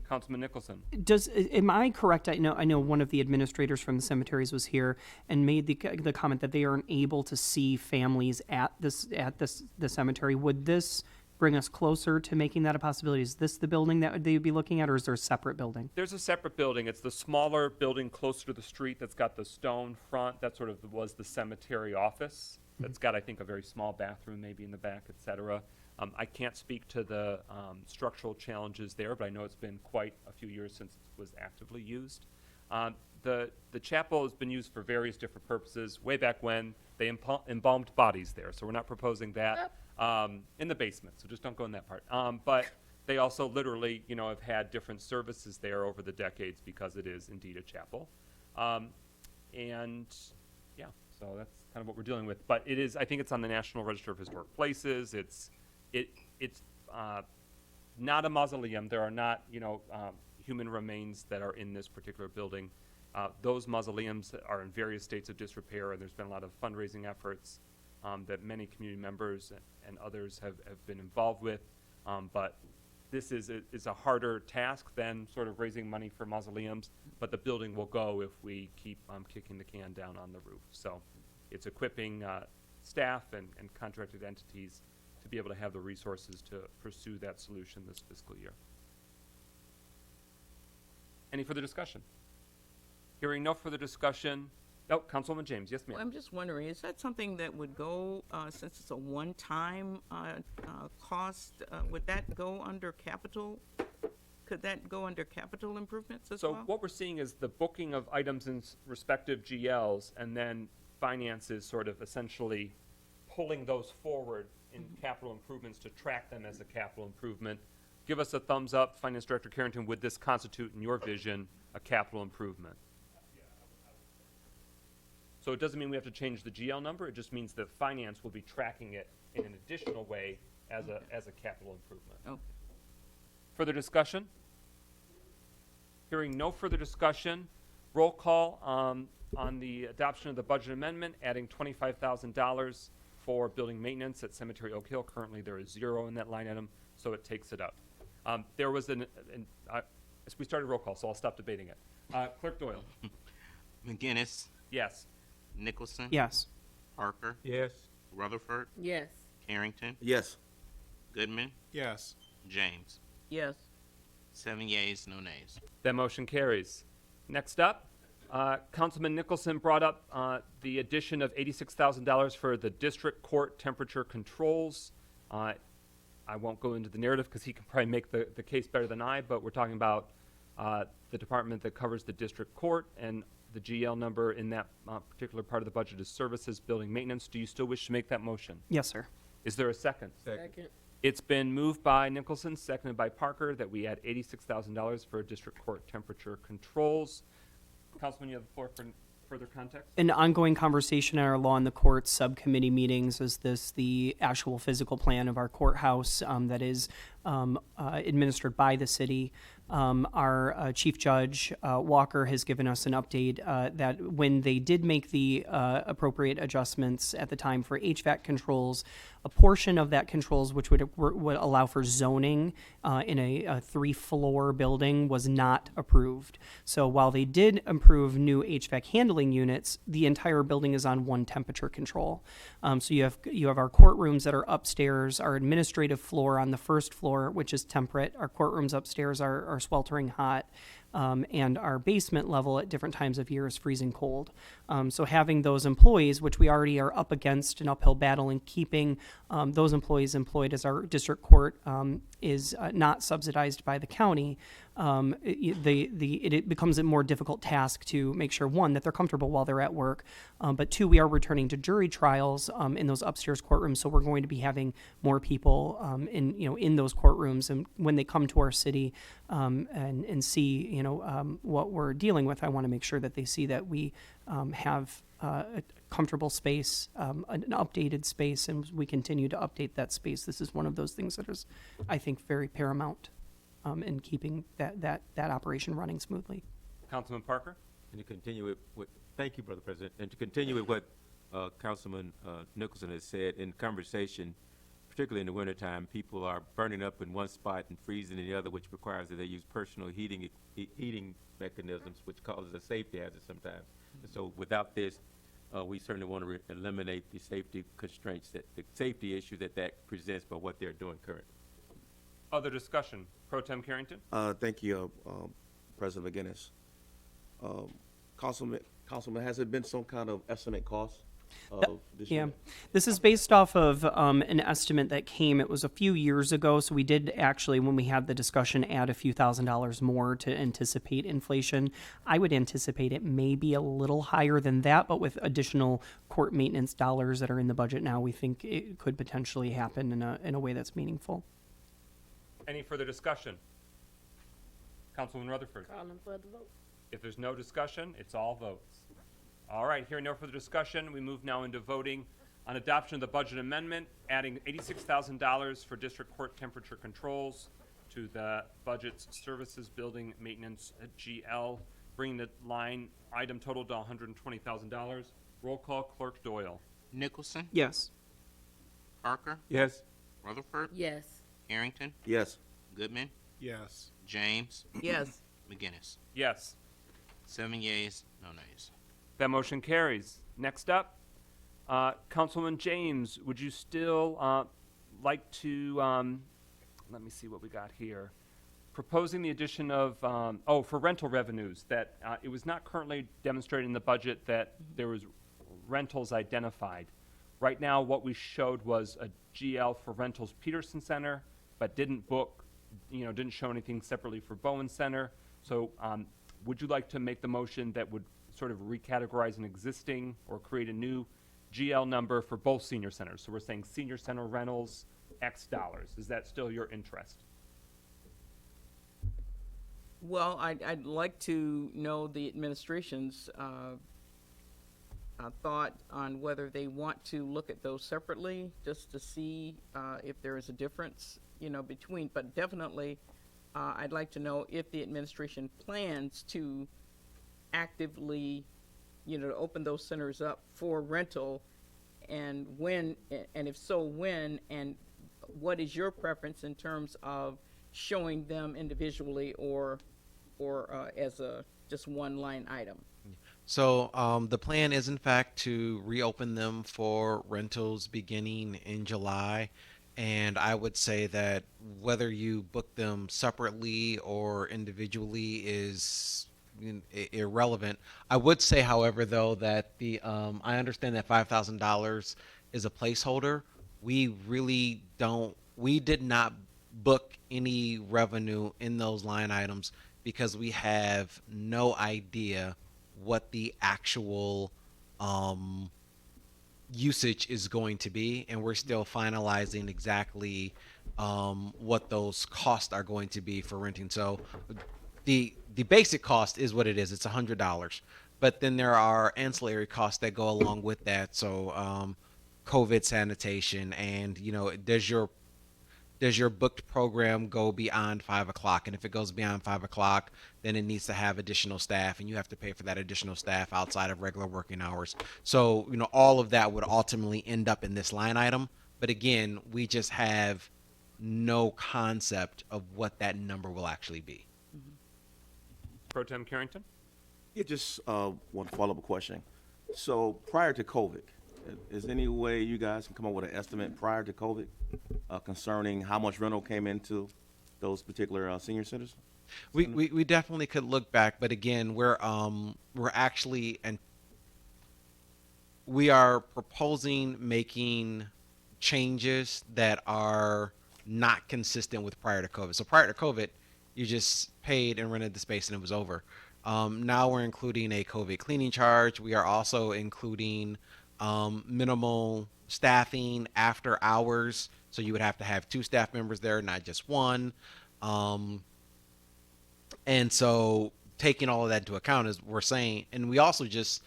Councilman Nicholson. Am I correct? I know one of the administrators from the cemeteries was here and made the comment that they aren't able to see families at the cemetery. Would this bring us closer to making that a possibility? Is this the building that they would be looking at, or is there a separate building? There's a separate building. It's the smaller building closer to the street that's got the stone front. That sort of was the cemetery office. That's got, I think, a very small bathroom maybe in the back, et cetera. I can't speak to the structural challenges there, but I know it's been quite a few years since it was actively used. The chapel has been used for various different purposes. Way back when, they embalmed bodies there, so we're not proposing that in the basement, so just don't go in that part. But they also literally, have had different services there over the decades because it is indeed a chapel. And yeah, so that's kind of what we're dealing with. But it is, I think it's on the National Register of Historic Places. It's not a mausoleum. There are not, human remains that are in this particular building. Those mausoleums are in various states of disrepair, and there's been a lot of fundraising efforts that many community members and others have been involved with. But this is a harder task than sort of raising money for mausoleums, but the building will go if we keep kicking the can down on the roof. So it's equipping staff and contracted entities to be able to have the resources to pursue that solution this fiscal year. Any further discussion? Hearing no further discussion. Oh, Councilwoman James, yes, ma'am. Well, I'm just wondering, is that something that would go, since it's a one-time cost, would that go under capital? Could that go under capital improvements as well? So what we're seeing is the booking of items in respective GLs, and then finance is sort of essentially pulling those forward in capital improvements to track them as a capital improvement. Give us a thumbs up, Finance Director Carrington, would this constitute, in your vision, a capital improvement? So it doesn't mean we have to change the GL number, it just means that finance will be tracking it in an additional way as a capital improvement. Okay. Further discussion? Hearing no further discussion, roll call on the adoption of the budget amendment, adding $25,000 for building maintenance at Cemetery Oak Hill. Currently there is 0 in that line item, so it takes it up. There was we started roll call, so I'll stop debating it. Clerk Doyle. McGinnis, Yes. Nicholson, Yes. Parker, Yes. Rutherford, Yes. Carrington, Yes. Goodman, Yes. James. Yes. 7 yeas, no nays. That motion carries. Next up, Councilman Nicholson brought up the addition of $86,000 for the district court temperature controls. I won't go into the narrative because he can probably make the case better than I, but we're talking about the department that covers the district court, and the GL number in that particular part of the budget is services, building maintenance. Do you still wish to make that motion? Yes, sir. Is there a second? Second. It's been moved by Nicholson, seconded by Parker, that we add $86,000 for district court temperature controls. Councilman, you have the floor for further context. An ongoing conversation in our Law in the Courts subcommittee meetings is this the actual physical plan of our courthouse that is administered by the city. Our Chief Judge Walker has given us an update that when they did make the appropriate adjustments at the time for HVAC controls, a portion of that controls, which would allow for zoning in a 3-floor building, was not approved. So while they did approve new HVAC handling units, the entire building is on one temperature control. So you have our courtrooms that are upstairs, our administrative floor on the first floor, which is temperate. Our courtrooms upstairs are sweltering hot. and our basement level at different times of year is freezing cold. So having those employees, which we already are up against an uphill battle, and keeping those employees employed as our district court is not subsidized by the county, it becomes a more difficult task to make sure, one, that they're comfortable while they're at work, but two, we are returning to jury trials in those upstairs courtrooms, so we're going to be having more people in those courtrooms, and when they come to our city and see what we're dealing with, I want to make sure that they see that we have a comfortable space, an updated space, and we continue to update that space. This is one of those things that is, I think, very paramount in keeping that operation running smoothly. Councilman Parker? And to continue with, thank you, Brother President, and to continue with what Councilman Nicholson has said, in conversation, particularly in the wintertime, people are burning up in one spot and freezing in the other, which requires that they use personal heating mechanisms, which causes a safety hazard sometimes. And so without this, we certainly want to eliminate the safety constraints, the safety issue that presents by what they're doing currently. Other discussion? Pro Tem Carrington? Thank you, President McGinnis. Councilman, has it been some kind of estimate cost of this Yeah, year? this is based off of an estimate that came, it was a few years ago, so we did actually, when we had the discussion, add a few $1,000s more to anticipate inflation. I would anticipate it may be a little higher than that, but with additional court maintenance dollars that are in the budget now, we think it could potentially happen in a way that's meaningful. Any further discussion? Councilman Rutherford? Calling for the vote. If there's no discussion, it's all votes. All right, hearing no further discussion, we move now into voting on adoption of the budget amendment, adding $86,000 for district court temperature controls to the budget's services building maintenance at GL, bringing the line item total to $120,000. Roll call, Clerk Doyle. Nicholson? Yes. Parker? Yes. Rutherford? Yes. Harrington? Yes. Goodman? Yes. James? Yes. McGinnis? Yes. 7 yeas, no nays. That motion carries. Next up, Councilman James, would you still like to, let me see what we got here. Proposing the addition of, for rental revenues, that it was not currently demonstrated in the budget that there was rentals identified. Right now, what we showed was a GL for Rentals Peterson Center, but didn't didn't show anything separately for Bowen Center. So would you like to make the motion that would sort of recategorize an existing or create a new GL number for both senior centers? So we're saying senior center rentals, X dollars. Is that still your interest? Well, I'd like to know the administration's thought on whether they want to look at those separately, just to see if there is a difference, between. But definitely, I'd like to know if the administration plans to actively, to open those centers up for rental, and when, and if so, when, and what is your preference in terms of showing them individually or as just one line item? So the plan is, in fact, to reopen them for rentals beginning in July. And I would say that whether you book them separately or individually is irrelevant. I would say, however, though, that I understand that $5,000 is a placeholder. We did not book any revenue in those line items because we have no idea what the actual usage is going to be, and we're still finalizing exactly what those costs are going to be for renting. So the basic cost is what it is. It's $100, but then there are ancillary costs that go along with that. So COVID sanitation, and does your booked program go beyond 5 o'clock? And if it goes beyond 5 o'clock, then it needs to have additional staff, and you have to pay for that additional staff outside of regular working hours. So, all of that would ultimately end up in this line item. But again, we just have no concept of what that number will actually be. Pro Tem Carrington? Yeah, just one follow-up question. So prior to COVID, is there any way you guys can come up with an estimate prior to COVID concerning how much rental came into those particular senior centers? We definitely could look back, but again, we're actually, and we are proposing making changes that are not consistent with prior to COVID. So prior to COVID, you just paid and rented the space and it was over. Now we're including a COVID cleaning charge. We are also including minimal staffing after hours. So you would have to have 2 staff members there, not just one. And so taking all of that into account is we're saying, and we also just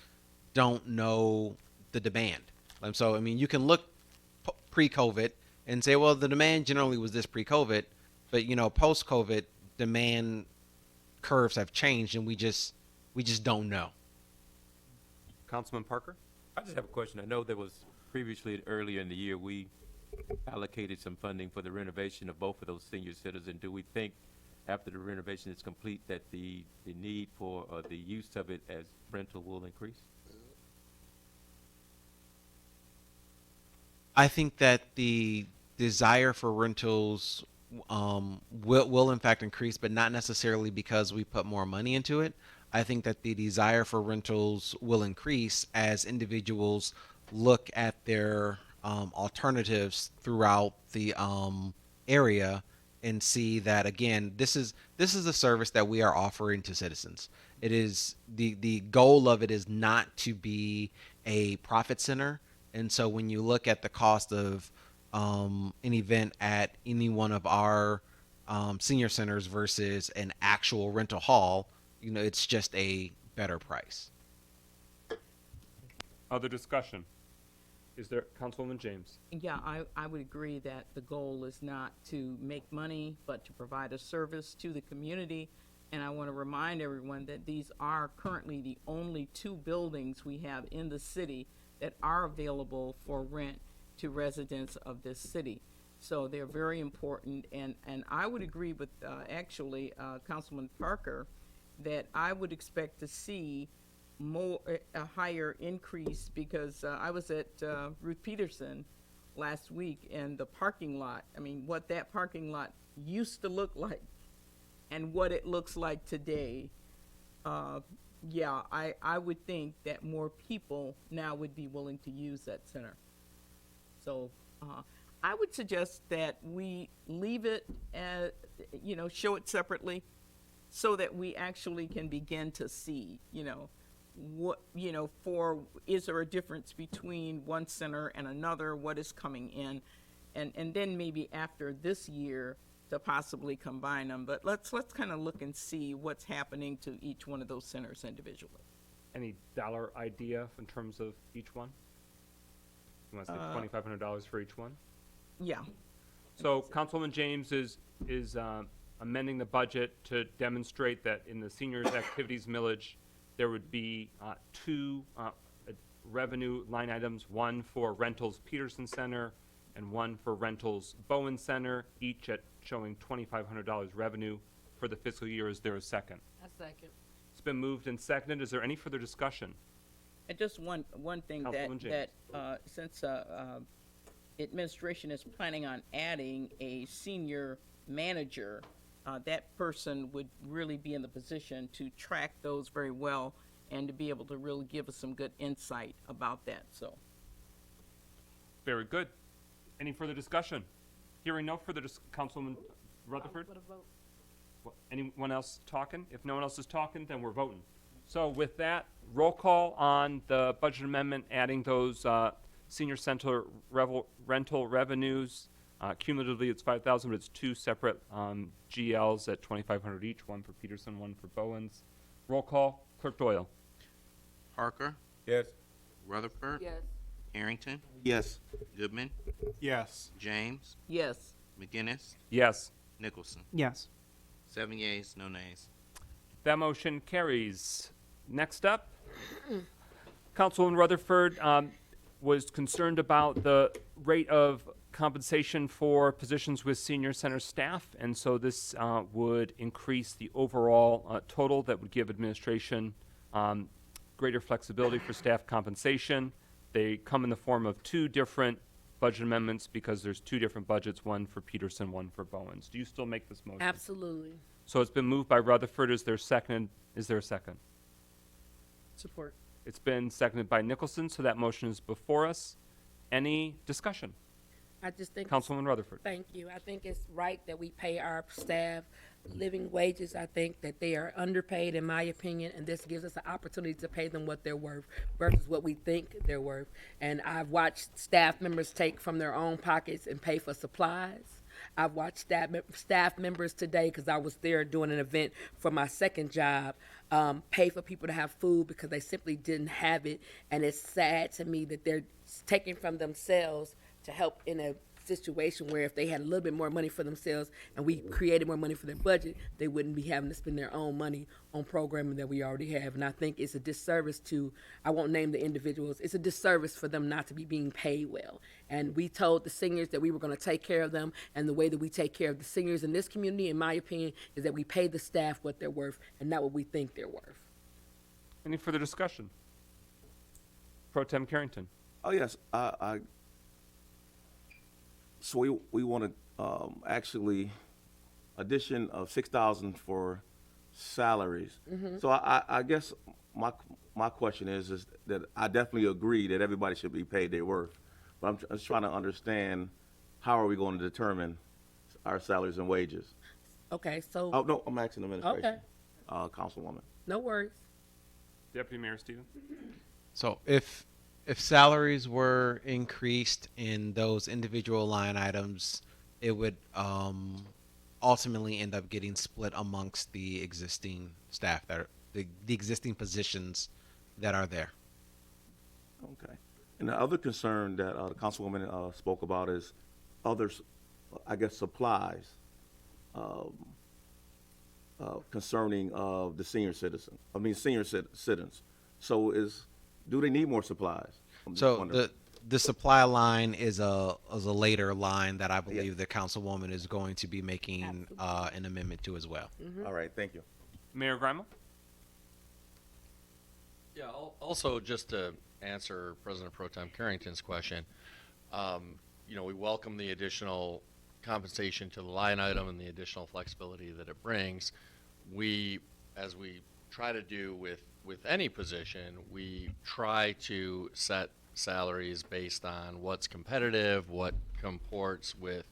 don't know the demand. So, I mean, you can look pre-COVID and say, well, the demand generally was this pre-COVID, but post-COVID demand curves have changed, and we just don't know. Councilman Parker? I just have a question. I know there was previously, earlier in the year, we allocated some funding for the renovation of both of those senior centers, and do we think after the renovation is complete that the need for the use of it as rental will increase? I think that the desire for rentals will in fact increase, but not necessarily because we put more money into it. I think that the desire for rentals will increase as individuals look at their alternatives throughout the area and see that, again, this is a service that we are offering to citizens. It is the goal of it is not to be a profit center. And so when you look at the cost of an event at any one of our senior centers versus an actual rental hall, it's just a better price. Other discussion? Is there, Councilwoman James? Yeah, I would agree that the goal is not to make money, but to provide a service to the community. And I want to remind everyone that these are currently the only 2 buildings we have in the city that are available for rent to residents of this city. So they're very important, and I would agree with Councilman Parker that I would expect to see a higher increase, because I was at Ruth Peterson last week, and the parking lot, I mean, what that parking lot used to look like and what it looks like today, yeah, I would think that more people now would be willing to use that center. So I would suggest that we leave it as, show it separately so that we actually can begin to see, what, is there a difference between one center and another, what is coming in, and then maybe after this year to possibly combine them. But let's kind of look and see what's happening to each one of those centers individually. Any dollar idea in terms of each one? You want to say $2,500 for each one? Yeah. So Councilwoman James is amending the budget to demonstrate that in the seniors activities millage, there would be 2 revenue line items, one for rentals Peterson Center and one for rentals Bowen Center, each at showing $2,500 revenue for the fiscal year. Is there a second? A second. It's been moved and seconded. Is there any further discussion? And just one thing Councilwoman James. that since administration is planning on adding a senior manager, that person would really be in the position to track those very well and to be able to really give us some good insight about that. So, Very good. Any further discussion? Hearing no further Councilwoman Rutherford? Anyone else talking? If no one else is talking, then we're voting. So with that, roll call on the budget amendment, adding those senior center rental revenues. Cumulatively, it's 5,000, but it's 2 separate GLs at 2,500 each, one for Peterson, one for Bowens. Roll call, Clerk Doyle. Parker? Yes. Rutherford? Yes. Harrington? Yes. Goodman? Yes. James? yes. McGinnis? Yes. Nicholson? Yes. 7 yeas, no nays. That motion carries. Next up, Councilwoman Rutherford was concerned about the rate of compensation for positions with senior center staff, and so this would increase the overall total that would give administration greater flexibility for staff compensation. They come in the form of 2 different budget amendments because there's two different budgets, one for Peterson, one for Bowens. Do you still make this motion? Absolutely. So it's been moved by Rutherford. Is there a second? Is there a second? Support. It's been seconded by Nicholson, so that motion is before us. Any discussion? I just think. Councilwoman Rutherford. Thank you. I think it's right that we pay our staff living wages. I think that they are underpaid, in my opinion, and this gives us an opportunity to pay them what they're worth versus what we think they're worth. And I've watched staff members take from their own pockets and pay for supplies. I've watched staff members today, because I was there doing an event for my second job, pay for people to have food because they simply didn't have it. And it's sad to me that they're taking from themselves to help in a situation where if they had a little bit more money for themselves and we created more money for their budget, they wouldn't be having to spend their own money on programming that we already have. And I think it's a disservice to, I won't name the individuals, it's a disservice for them not to be being paid well. And we told the seniors that we were going to take care of them, and the way that we take care of the seniors in this community, in my opinion, is that we pay the staff what they're worth and not what we think they're worth. Any further discussion? Pro Tem Carrington. Oh, yes, so we want to actually addition of 6,000 for salaries. So I guess my question is that I definitely agree that everybody should be paid their worth, but I'm just trying to understand how are we going to determine our salaries and wages? Okay, so. Oh, no, I'm asking the administration. Okay. Councilwoman. No worries. Deputy Mayor Stevens. So if salaries were increased in those individual line items, it would ultimately end up getting split amongst the existing staff that are the existing positions that are there. Okay. And the other concern that the councilwoman spoke about is others, I guess, supplies concerning the senior citizens. So do they need more supplies? So the supply line is a later line that I believe the councilwoman is going to be making an amendment to as well. All right, thank you. Mayor Grimal. Yeah, also just to answer President Pro Tem Carrington's question, we welcome the additional compensation to the line item and the additional flexibility that it brings. As we try to do with any position, we try to set salaries based on what's competitive, what comports with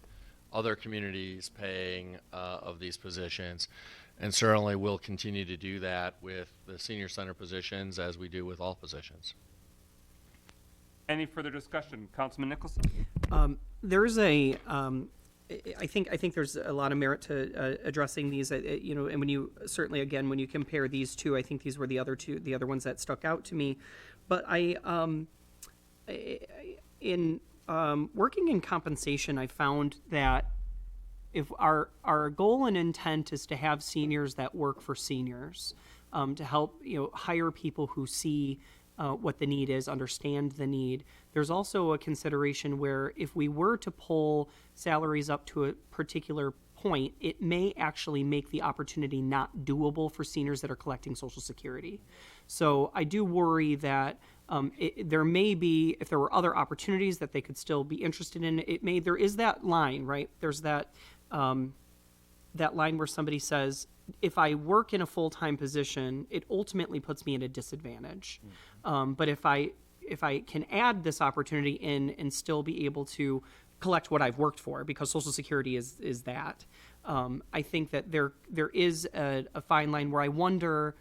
other communities paying of these positions. And certainly we'll continue to do that with the senior center positions as we do with all positions. Any further discussion? Councilman Nicholson. There's I think there's a lot of merit to addressing these, and when you certainly, again, when you compare these two, I think these were the other ones that stuck out to me. But in working in compensation, I found that if our goal and intent is to have seniors that work for seniors, to help hire people who see what the need is, understand the need. There's also a consideration where if we were to pull salaries up to a particular point, it may actually make the opportunity not doable for seniors that are collecting Social Security. So I do worry that there may be, if there were other opportunities that they could still be interested in, there is that line, right? There's that line where somebody says, if I work in a full-time position, it ultimately puts me at a disadvantage. But if I can add this opportunity in and still be able to collect what I've worked for, because Social Security is that, I think that there is a fine line where I wonder,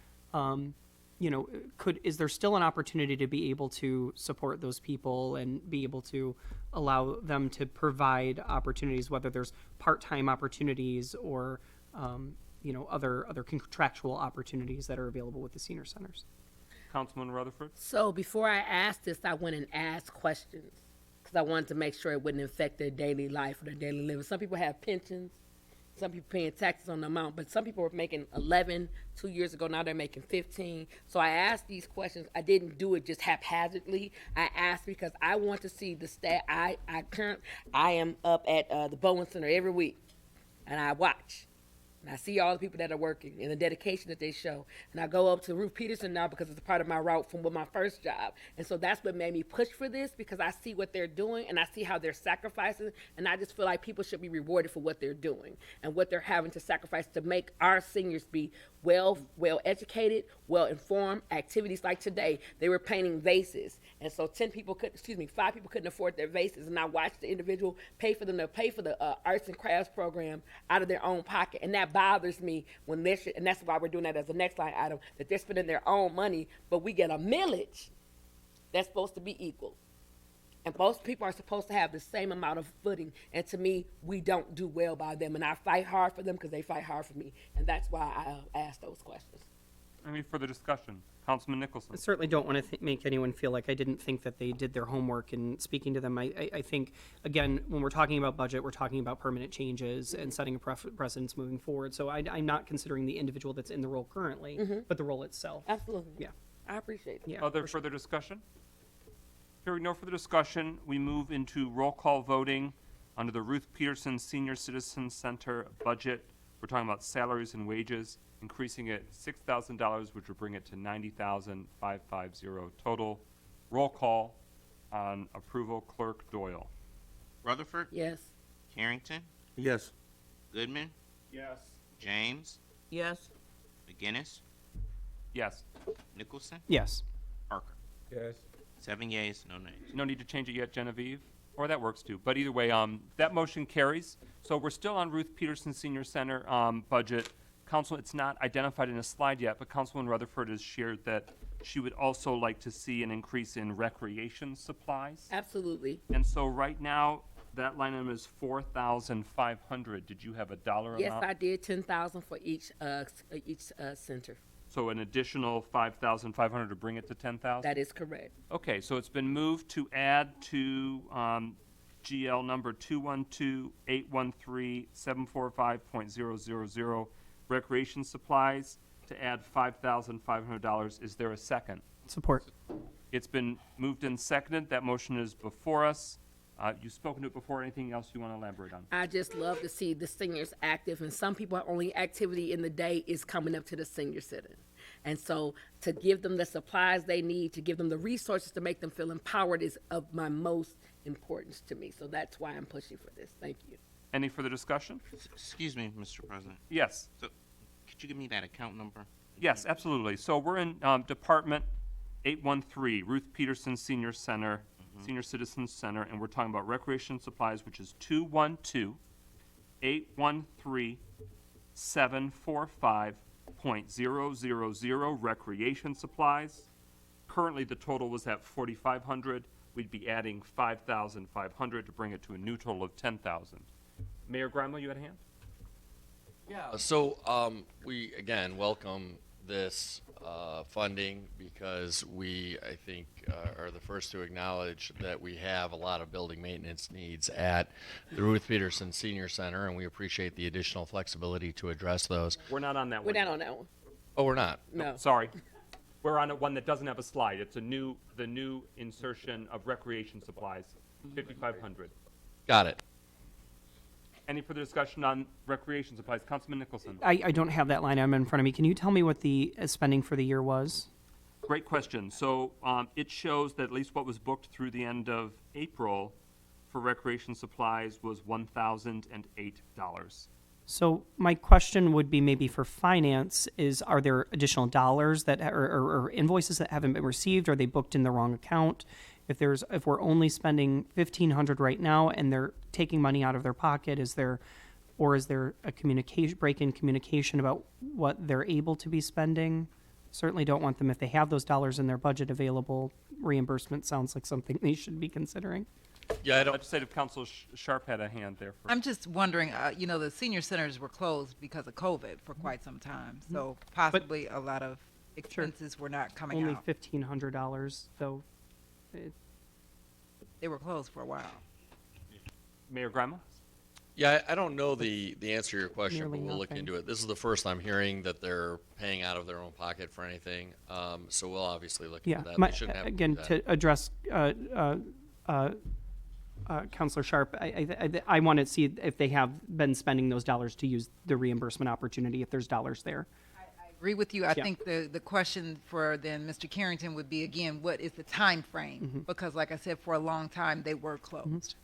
is there still an opportunity to be able to support those people and be able to allow them to provide opportunities, whether there's part-time opportunities or other contractual opportunities that are available with the senior centers. Councilman Rutherford. So before I asked this, I went and asked questions because I wanted to make sure it wouldn't affect their daily life or their daily living. Some people have pensions, some people paying taxes on the amount, but some people were making 11 2 years ago. Now they're making 15. So I asked these questions. I didn't do it just haphazardly. I asked because I want to see the stat. I am up at the Bowen Center every week, and I watch. And I see all the people that are working and the dedication that they show. And I go up to Ruth Peterson now because it's a part of my route from my first job. And so that's what made me push for this, because I see what they're doing and I see how they're sacrificing. And I just feel like people should be rewarded for what they're doing and what they're having to sacrifice to make our seniors be well educated, well informed. Activities like today, they were painting vases. And so 5 people couldn't afford their vases. And I watched the individual pay for them to pay for the arts and crafts program out of their own pocket. And that bothers me when and that's why we're doing that as the next line item, that they're spending their own money, but we get a millage that's supposed to be equal. And most people are supposed to have the same amount of footing. And to me, we don't do well by them. And I fight hard for them because they fight hard for me. And that's why I ask those questions. Any further discussion? Councilman Nicholson. I certainly don't want to make anyone feel like I didn't think that they did their homework in speaking to them. I think, again, when we're talking about budget, we're talking about permanent changes and setting a precedence moving forward. So I'm not considering the individual that's in the role currently, but the role itself. Absolutely. Yeah. I appreciate it. Yeah. Other further discussion? Hearing no further discussion, we move into roll call voting under the Ruth Peterson Senior Citizen Center budget. We're talking about salaries and wages, increasing it $6,000, which would bring it to $90,550 total. Roll call on approval. Clerk Doyle. Rutherford, Yes. Carrington, Yes. Goodman, Yes. James, Yes. McGinnis, Yes. Nicholson, Yes. Parker. Yes. 7 yeas, no nays. No need to change it yet, Genevieve? Or that works too. But either way, that motion carries. So we're still on Ruth Peterson Senior Center budget. Council, it's not identified in a slide yet, but Councilwoman Rutherford has shared that she would also like to see an increase in recreation supplies. Absolutely. And so right now, that line item is $4,500. Did you have a dollar Yes, amount? I did 10,000 for each center. So an additional $5,500 to bring it to 10,000? That is correct. Okay, so it's been moved to add to GL number 212-813-745.000 recreation supplies to add $5,500. Is there a second? Support. It's been moved and seconded. That motion is before us. You've spoken to it before. Anything else you want to elaborate on? I just love to see the seniors active, and some people only activity in the day is coming up to the senior center. And so to give them the supplies they need, to give them the resources to make them feel empowered is of my most importance to me. So that's why I'm pushing for this. Thank you. Any further discussion? Excuse me, Mr. President. Yes. So, could you give me that account number? Yes, absolutely. So we're in Department 813, Ruth Peterson Senior Center, Senior Citizens Center, and we're talking about recreation supplies, which is 212-813-745.000 recreation supplies. Currently, the total was at $4,500. We'd be adding $5,500 to bring it to a new total of $10,000. Mayor Grimlow, you had a hand? Yeah, so we, again, welcome this funding because we, I think, are the first to acknowledge that we have a lot of building maintenance needs at the Ruth Peterson Senior Center, and we appreciate the additional flexibility to address those. We're not on that We're one. not on that one. Oh, we're not? No. Sorry. We're on one that doesn't have a slide. It's the new insertion of recreation supplies, 5,500. Got it. Any further discussion on recreation supplies? Councilman Nicholson. I don't have that line item in front of me. Can you tell me what the spending for the year was? Great question. So it shows that at least what was booked through the end of April for recreation supplies was $1,008. So my question would be maybe for finance is, are there additional dollars that or invoices that haven't been received? Are they booked in the wrong account? If we're only spending $1,500 right now and they're taking money out of their pocket, is there a break in communication about what they're able to be spending? Certainly don't want them, if they have those dollars in their budget available, reimbursement sounds like something they should be considering. Yeah, I don't. Legislative Council Sharp had a hand there. I'm just wondering, the senior centers were closed because of COVID for quite some time, so possibly a lot of expenses were not coming Only out. $1,500 though. They were closed for a while. Mayor Grima? Yeah, I don't know the answer to your question, Nearly but we'll look nothing. into it. This is the first I'm hearing that they're paying out of their own pocket for anything, so we'll obviously look Yeah, into that. They shouldn't have to do again, that. to address Counselor Sharp, I want to see if they have been spending those dollars to use the reimbursement opportunity, if there's dollars there. Agree with you. I Yeah. think the question for then Mr. Carrington would be again, what is the time frame? Because like I said, for a long time they were closed.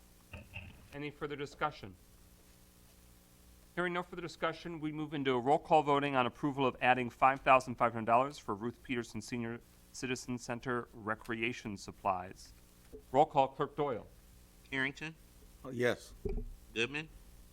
Any further discussion? Hearing no further discussion, we move into a roll call voting on approval of adding $5,500 for Ruth Peterson Senior Citizen Center recreation supplies. Roll call, Clerk Doyle. Carrington, Yes. Goodman,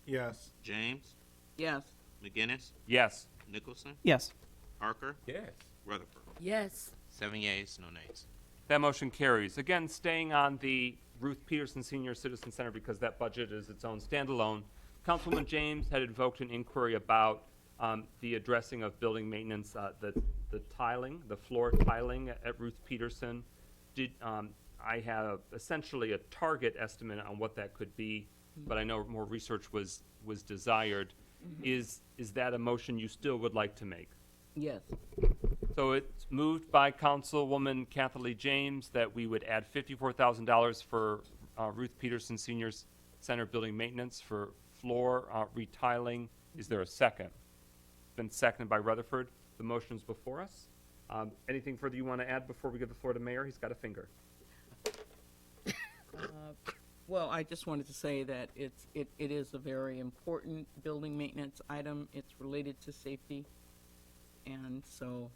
Yes. James, Yes. McGinnis, Yes. Nicholson, Yes. Parker, Yes. Rutherford. Yes. 7 yeas, no nays. That motion carries. Again, staying on the Ruth Peterson Senior Citizen Center because that budget is its own standalone. Councilwoman James had invoked an inquiry about the addressing of building maintenance, the tiling, the floor tiling at Ruth Peterson. I have essentially a target estimate on what that could be, but I know more research was desired. Is that a motion you still would like to make? Yes. So it's moved by Councilwoman Kathy Lee James that we would add $54,000 for Ruth Peterson Senior Center building maintenance for floor retiling. Is there a second? Been seconded by Rutherford. The motion's before us. Anything further you want to add before we give the floor to Mayor? He's got a finger. Well, I just wanted to say that it is a very important building maintenance item. It's related to safety. And so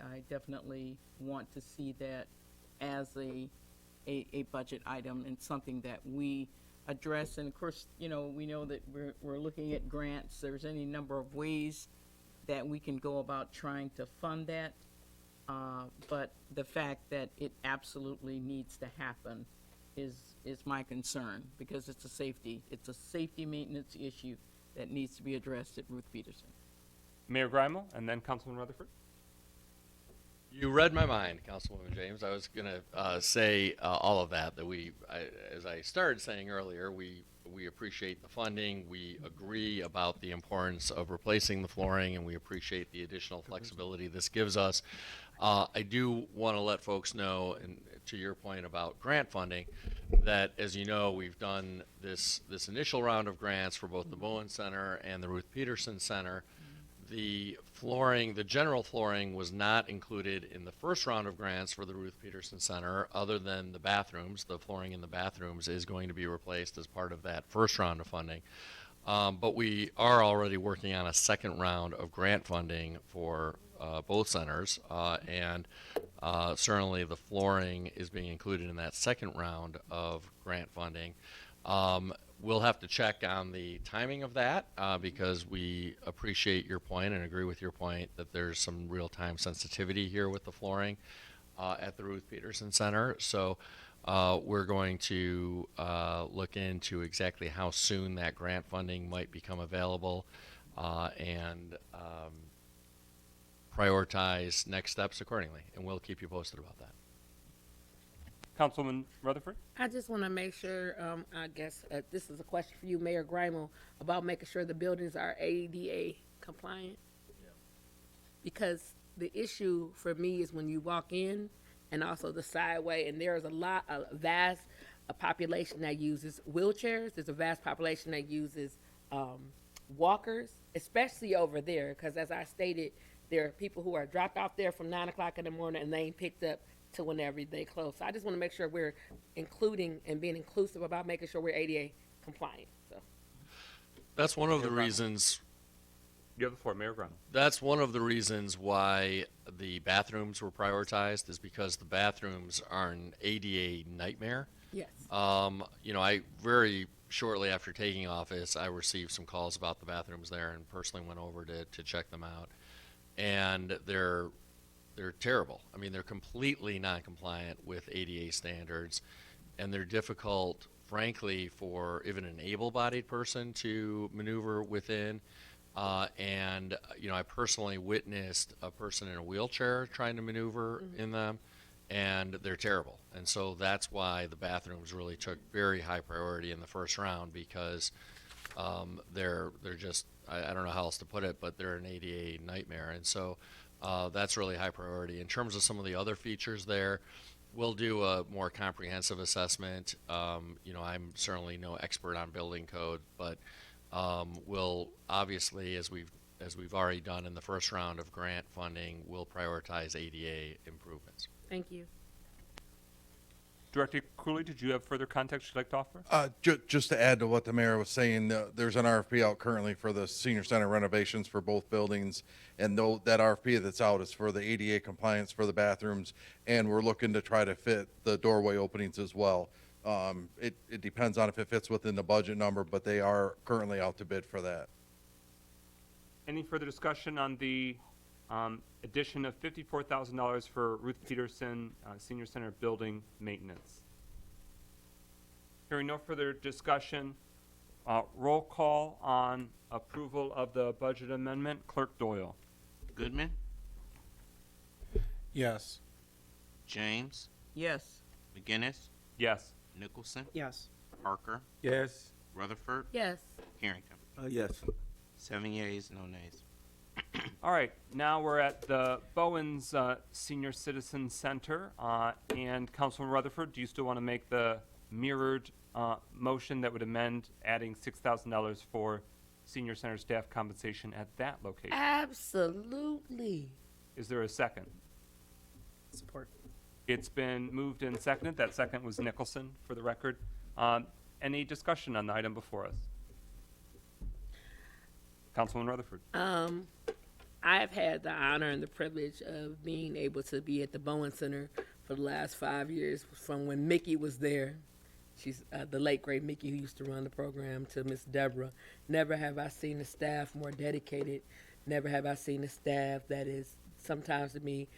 I definitely want to see that as a budget item and something that we address. And of course, we know that we're looking at grants. There's any number of ways that we can go about trying to fund that. But the fact that it absolutely needs to happen is my concern, because it's a safety maintenance issue that needs to be addressed at Ruth Peterson. Mayor Grimel and then Councilman Rutherford. You read my mind, Councilwoman James. I was going to say all of that as I started saying earlier, we appreciate the funding. We agree about the importance of replacing the flooring, and we appreciate the additional flexibility this gives us. I do want to let folks know, and to your point about grant funding, that as you know, we've done this initial round of grants for both the Bowen Center and the Ruth Peterson Center. The flooring, the general flooring, was not included in the first round of grants for the Ruth Peterson Center, other than the bathrooms. The flooring in the bathrooms is going to be replaced as part of that first round of funding. But we are already working on a second round of grant funding for both centers, and certainly the flooring is being included in that second round of grant funding. We'll have to check on the timing of that because we appreciate your point and agree with your point that there's some real-time sensitivity here with the flooring at the Ruth Peterson Center. So we're going to look into exactly how soon that grant funding might become available and prioritize next steps accordingly. And we'll keep you posted about that. Councilman Rutherford. I just want to make sure, I guess this is a question for you, Mayor Grimel, about making sure the buildings are ADA compliant. Yeah. Because the issue for me is when you walk in and also the sideway, and there's a vast population that uses wheelchairs. There's a vast population that uses walkers, especially over there, because as I stated, there are people who are dropped off there from 9 o'clock in the morning and they ain't picked up to whenever they close. So I just want to make sure we're including and being inclusive about making sure we're ADA compliant. So that's one of the reasons. You have the floor, Mayor Grimel. That's one of the reasons why the bathrooms were prioritized, is because the bathrooms are an ADA nightmare. Yes. I very shortly after taking office, I received some calls about the bathrooms there and personally went over to check them out. And they're terrible. I mean, they're completely non-compliant with ADA standards, and they're difficult, frankly, for even an able-bodied person to maneuver within. And I personally witnessed a person in a wheelchair trying to maneuver in them, and they're terrible. And so that's why the bathrooms really took very high priority in the first round, because they're just, I don't know how else to put it, but they're an ADA nightmare. And so that's really high priority. In terms of some of the other features there, We'll do a more comprehensive assessment. I'm certainly no expert on building code, but we'll obviously, as we've already done in the first round of grant funding, we'll prioritize ADA improvements. Thank you. Director Cooley, did you have further context you'd like to offer? Just to add to what the mayor was saying, there's an RFP out currently for the senior center renovations for both buildings, and that RFP that's out is for the ADA compliance for the bathrooms, and we're looking to try to fit the doorway openings as well. It depends on if it fits within the budget number, but they are currently out to bid for that. Any further discussion on the addition of $54,000 for Ruth Peterson Senior Center building maintenance? Hearing no further discussion, roll call on approval of the budget amendment. Clerk Doyle. Goodman, Yes. James, Yes. McGinnis, Yes. Nicholson, Yes. Parker, Yes. Rutherford, Yes. Harrington. Yes. 7 yeas, no nays. All right, now we're at the Bowens Senior Citizen Center. And Councilman Rutherford, do you still want to make the mirrored motion that would amend adding $6,000 for senior center staff compensation at that location? Absolutely. Is there a second? Support. It's been moved and seconded. That second was Nicholson, for the record. Any discussion on the item before us? Councilman Rutherford. I've had the honor and the privilege of being able to be at the Bowen Center for the last 5 years, from when Mickey was there. She's the late great Mickey, who used to run the program, to Miss Deborah. Never have I seen the staff more dedicated. Never have I seen a staff that is sometimes to me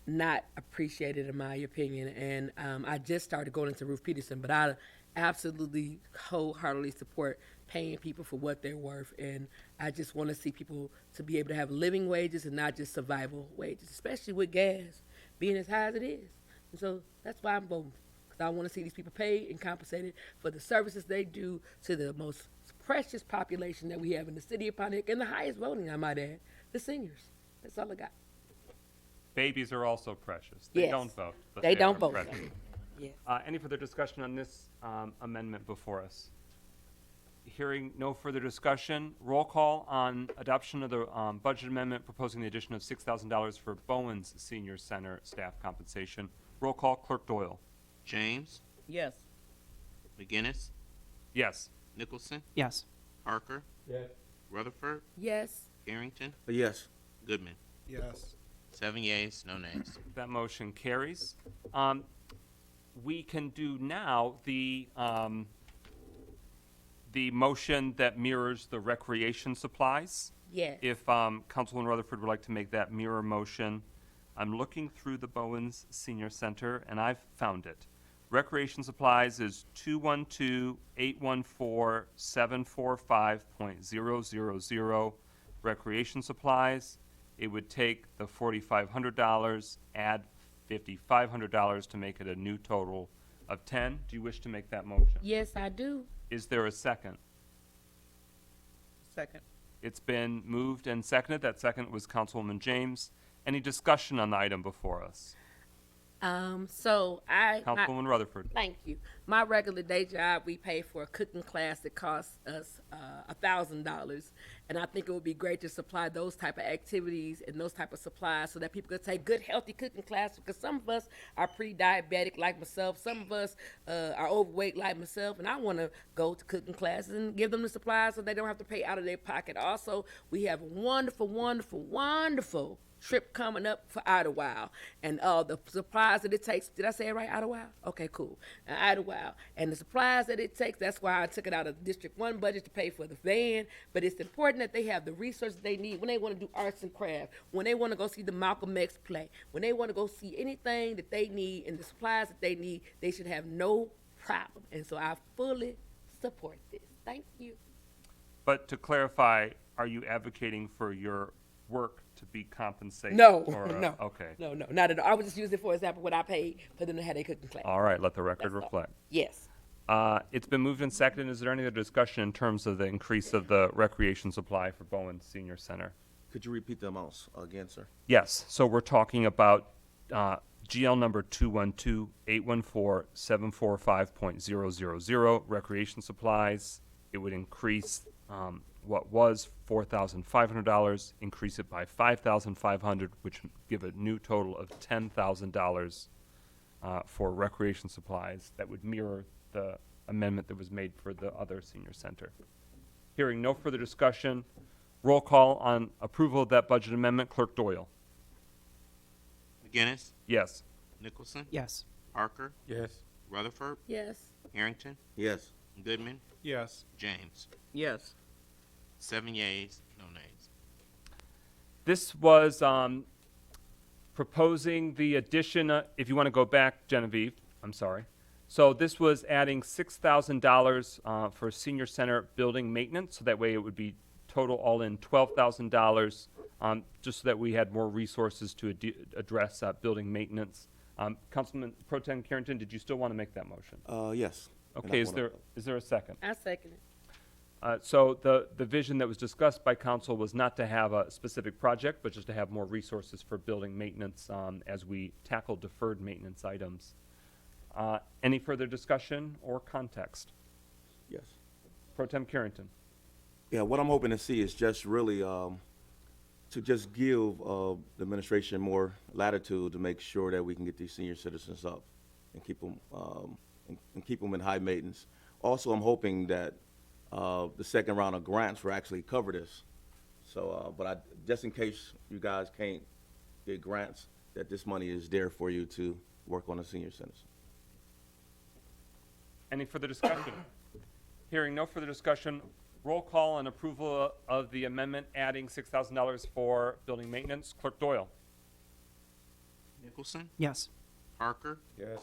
not appreciated, in my opinion. And I just started going into Ruth Peterson, but I absolutely wholeheartedly support paying people for what they're worth. And I just want to see people to be able to have living wages and not just survival wages, especially with gas being as high as it is. And so that's why I'm voting, because I want to see these people paid and compensated for the services they do to the most precious population that we have in the city of Pontiac, and the highest voting, I might add, the seniors. That's all I got. Babies are also precious. They Yes. don't vote. But They don't are vote. precious. Yes. Any further discussion on this amendment before us? Hearing no further discussion, roll call on adoption of the budget amendment proposing the addition of $6,000 for Bowens Senior Center staff compensation. Roll call, Clerk Doyle. James, Yes. McGinnis, Yes. Nicholson, Yes. Parker, Yes. Rutherford, Yes. Harrington, Yes. Goodman. Yes. 7 yeas, no nays. That motion carries. We can do now the motion that mirrors the recreation supplies. Yes. If Councilman Rutherford would like to make that mirror motion. I'm looking through the Bowens Senior Center, and I've found it. Recreation supplies is 212-814-745.000. Recreation supplies, it would take the $4,500, add $5,500 to make it a new total of 10. Do you wish to make that motion? Yes, I do. Is there a second? Second. It's been moved and seconded. That second was Councilwoman James. Any discussion on the item before us? Councilwoman Rutherford. Thank you. My regular day job, we pay for a cooking class that costs us $1,000, and I think it would be great to supply those type of activities and those type of supplies so that people could take good, healthy cooking classes. Because some of us are pre-diabetic like myself, some of us are overweight like myself, and I want to go to cooking classes and give them the supplies so they don't have to pay out of their pocket. Also, we have a wonderful, wonderful, wonderful trip coming up for Idlewild, and the supplies that it takes. Did I say it right? Idlewild? Okay, cool. Idlewild, and the supplies that it takes. That's why I took it out of District 1 budget to pay for the van. But it's important that they have the resources they need when they want to do arts and crafts, when they want to go see the Malcolm X play, when they want to go see anything that they need and the supplies that they need. They should have no problem. And so I fully support this. Thank you. But to clarify, are you advocating for your work to be compensated? No, or, no. Okay. No, not at all. I was just using it for example what I paid for them to have their cooking class. All right, let the record That's all. reflect. Yes. It's been moved and seconded. Is there any other discussion in terms of the increase of the recreation supply for Bowen Senior Center? Could you repeat the amounts again, sir? Yes, so we're talking about GL number 212-814-745.000, recreation supplies. It would increase what was $4,500, increase it by $5,500, which would give a new total of $10,000 for recreation supplies. That would mirror the amendment that was made for the other senior center. Hearing no further discussion, roll call on approval of that budget amendment. Clerk Doyle. McGinnis, Yes. Nicholson, Yes. Parker, Yes. Rutherford, Yes. Harrington, Yes. Goodman, Yes. James. Yes. 7 yeas, no nays. This was proposing the addition, if you want to go back, Genevieve, I'm sorry. So this was adding $6,000 for senior center building maintenance, so that way it would be total all-in $12,000, just so that we had more resources to address building maintenance. Councilman Pro Tem Carrington, did you still want to make that motion? Yes. And Okay, I is wanna- there a second? I second it. So the vision that was discussed by council was not to have a specific project, but just to have more resources for building maintenance as we tackle deferred maintenance items. Any further discussion or context? Yes. Pro Tem Carrington. Yeah, what I'm hoping to see is just really to just give the administration more latitude to make sure that we can get these senior citizens up and keep them and keep them in high maintenance. Also, I'm hoping that the second round of grants will actually cover this. So, but just in case you guys can't get grants, that this money is there for you to work on the senior centers. Any further discussion? Hearing no further discussion, roll call on approval of the amendment adding $6,000 for building maintenance. Clerk Doyle. Nicholson, Yes. Parker, Yes.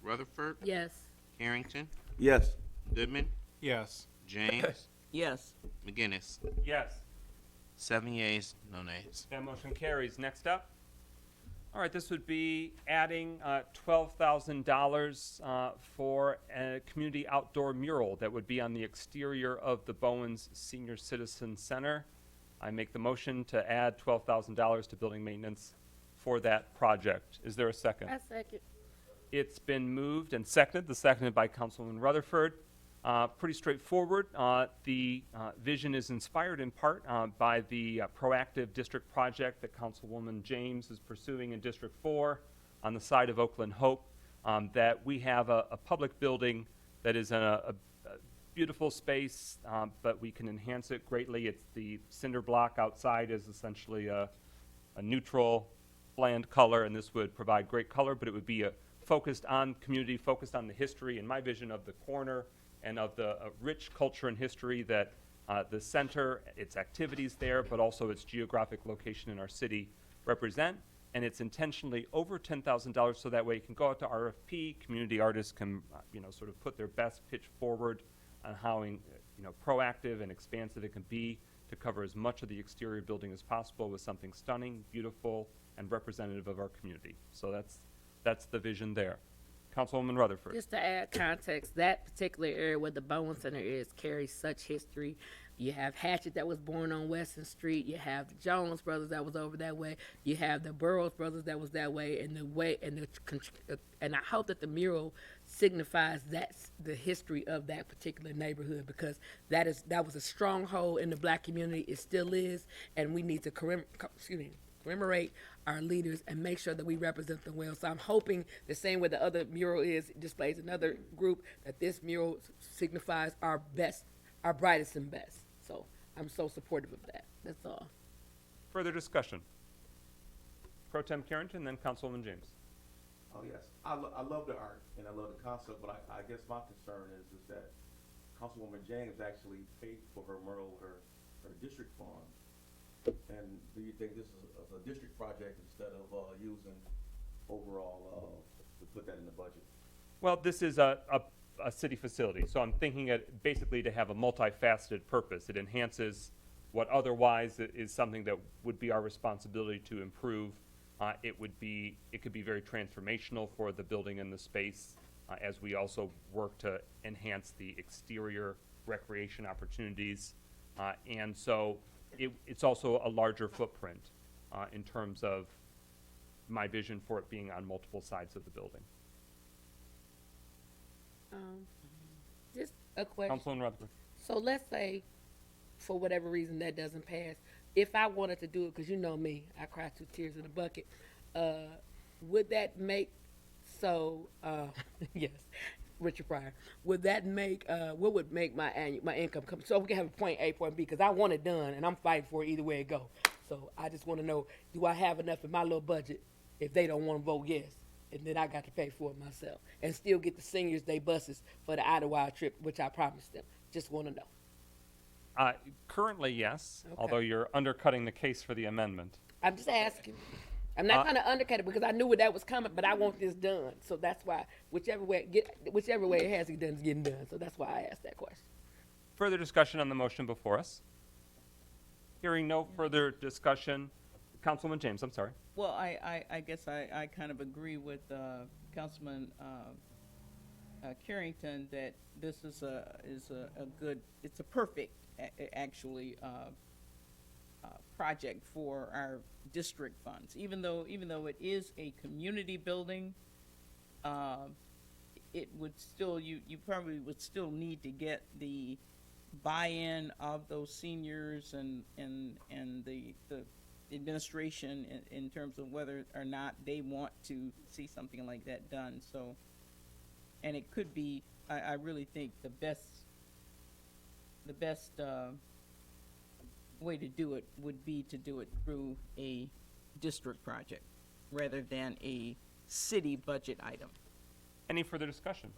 Rutherford, Yes. Harrington, Yes. Goodman, Yes. James, Yes. McGinnis. Yes. 7 yeas, no nays. That motion carries. Next up. All right, this would be adding $12,000 for a community outdoor mural that would be on the exterior of the Bowens Senior Citizen Center. I make the motion to add $12,000 to building maintenance for that project. Is there a second? I second. It's been moved and seconded by Councilwoman Rutherford. Pretty straightforward. The vision is inspired in part by the proactive district project that Councilwoman James is pursuing in District 4 on the side of Oakland Hope, that we have a public building that is in a beautiful space, but we can enhance it greatly. It's the cinder block outside is essentially a neutral, bland color, and this would provide great color, but it would be focused on community, focused on the history, in my vision, of the corner and of the rich culture and history that the center, its activities there, but also its geographic location in our city represent. And it's intentionally over $10,000, so that way it can go out to RFP. Community artists can, sort of put their best pitch forward on how, proactive and expansive it can be to cover as much of the exterior building as possible with something stunning, beautiful, and representative of our community. So that's the vision there. Councilwoman Rutherford. Just to add context, that particular area where the Bowen Center is carries such history. You have Hatchett that was born on Weston Street. You have the Jones brothers that was over that way. You have the Burroughs brothers that was that way. And I hope that the mural signifies the history of that particular neighborhood, because that was a stronghold in the black community. It still is, and we need to commemorate our leaders and make sure that we represent them well. So I'm hoping the same way the other mural displays another group, that this mural signifies our best, our brightest and best. So I'm so supportive of that. That's all. Further discussion. Pro Tem Carrington, then Councilwoman James. Oh, yes. I love the art and I love the concept, but I guess my concern is that Councilwoman James actually paid for her mural, her district fund. And do you think this is a district project instead of using overall to put that in the budget? Well, this is a city facility, so I'm thinking it basically to have a multifaceted purpose. It enhances what otherwise is something that would be our responsibility to improve. It could be very transformational for the building and the space, as we also work to enhance the exterior recreation opportunities. And so it's also a larger footprint in terms of my vision for it being on multiple sides of the building. Just a question. Councilman Rutherford. So let's say, for whatever reason, that doesn't pass. If I wanted to do it, because you know me, I cry 2 tears in a bucket, would that make, yes, Richard Pryor, would that make, what would make my income come? So we can have a point A, point B, because I want it done, and I'm fighting for it either way it go. So I just want to know, do I have enough in my little budget if they don't want to vote yes? And then I got to pay for it myself and still get the seniors their buses for the Idlewild trip, which I promised them. Just want to know. Currently, yes, Okay. although you're undercutting the case for the amendment. I'm just asking. I'm not trying to undercut it because I knew where that was coming, but I want this done. So that's why whichever way it has to get done is getting done. So that's why I asked that question. Further discussion on the motion before us? Hearing no further discussion, Councilman James, I'm sorry. Well, I guess I kind of agree with Councilman Carrington that this is a good, it's a perfect actually project for our district funds. Even though it is a community building, it would still, you probably would still need to get the buy-in of those seniors and the administration in terms of whether or not they want to see something like that done. So, and it could be, I really think the best way to do it would be to do it through a district project rather than a city budget item. Any further discussion?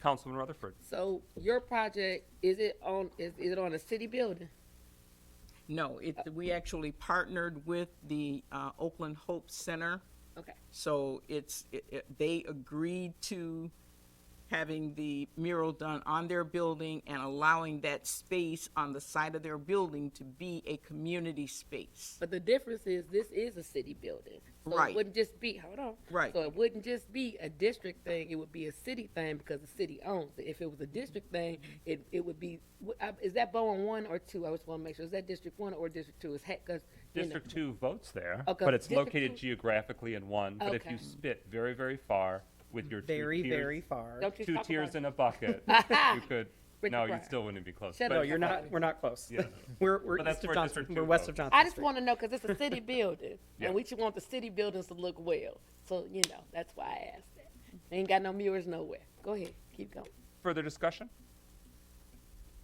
Councilman Rutherford. So your project, is it on a city building? No, we actually partnered with the Oakland Hope Center. Okay. So they agreed to having the mural done on their building and allowing that space on the side of their building to be a community space. But the difference is this is a city building. So Right. It wouldn't just be, hold on. Right. So it wouldn't just be a district thing, it would be a city thing because the city owns it. If it was a district thing, it would be, is that Bowen 1 or 2? I just want to make sure, is that District 1 or District 2? Because District 2 votes there, Okay, but it's District located 2? geographically in one. But if Okay. you spit very, very far with your Very, two tiers, very far. Don't you 2 talk tiers about in a bucket, you could, Richard no, you Pryor. still wouldn't be close. Shut But- up. No, we're not close. Yeah. We're But that's east of where Johnson, District we're 2 west goes. of Johnson I just Street. want to know because it's a city building, Yeah. and we should want the city buildings to look well. So, that's why I asked that. They ain't got no mirrors nowhere. Go ahead, keep going. Further discussion?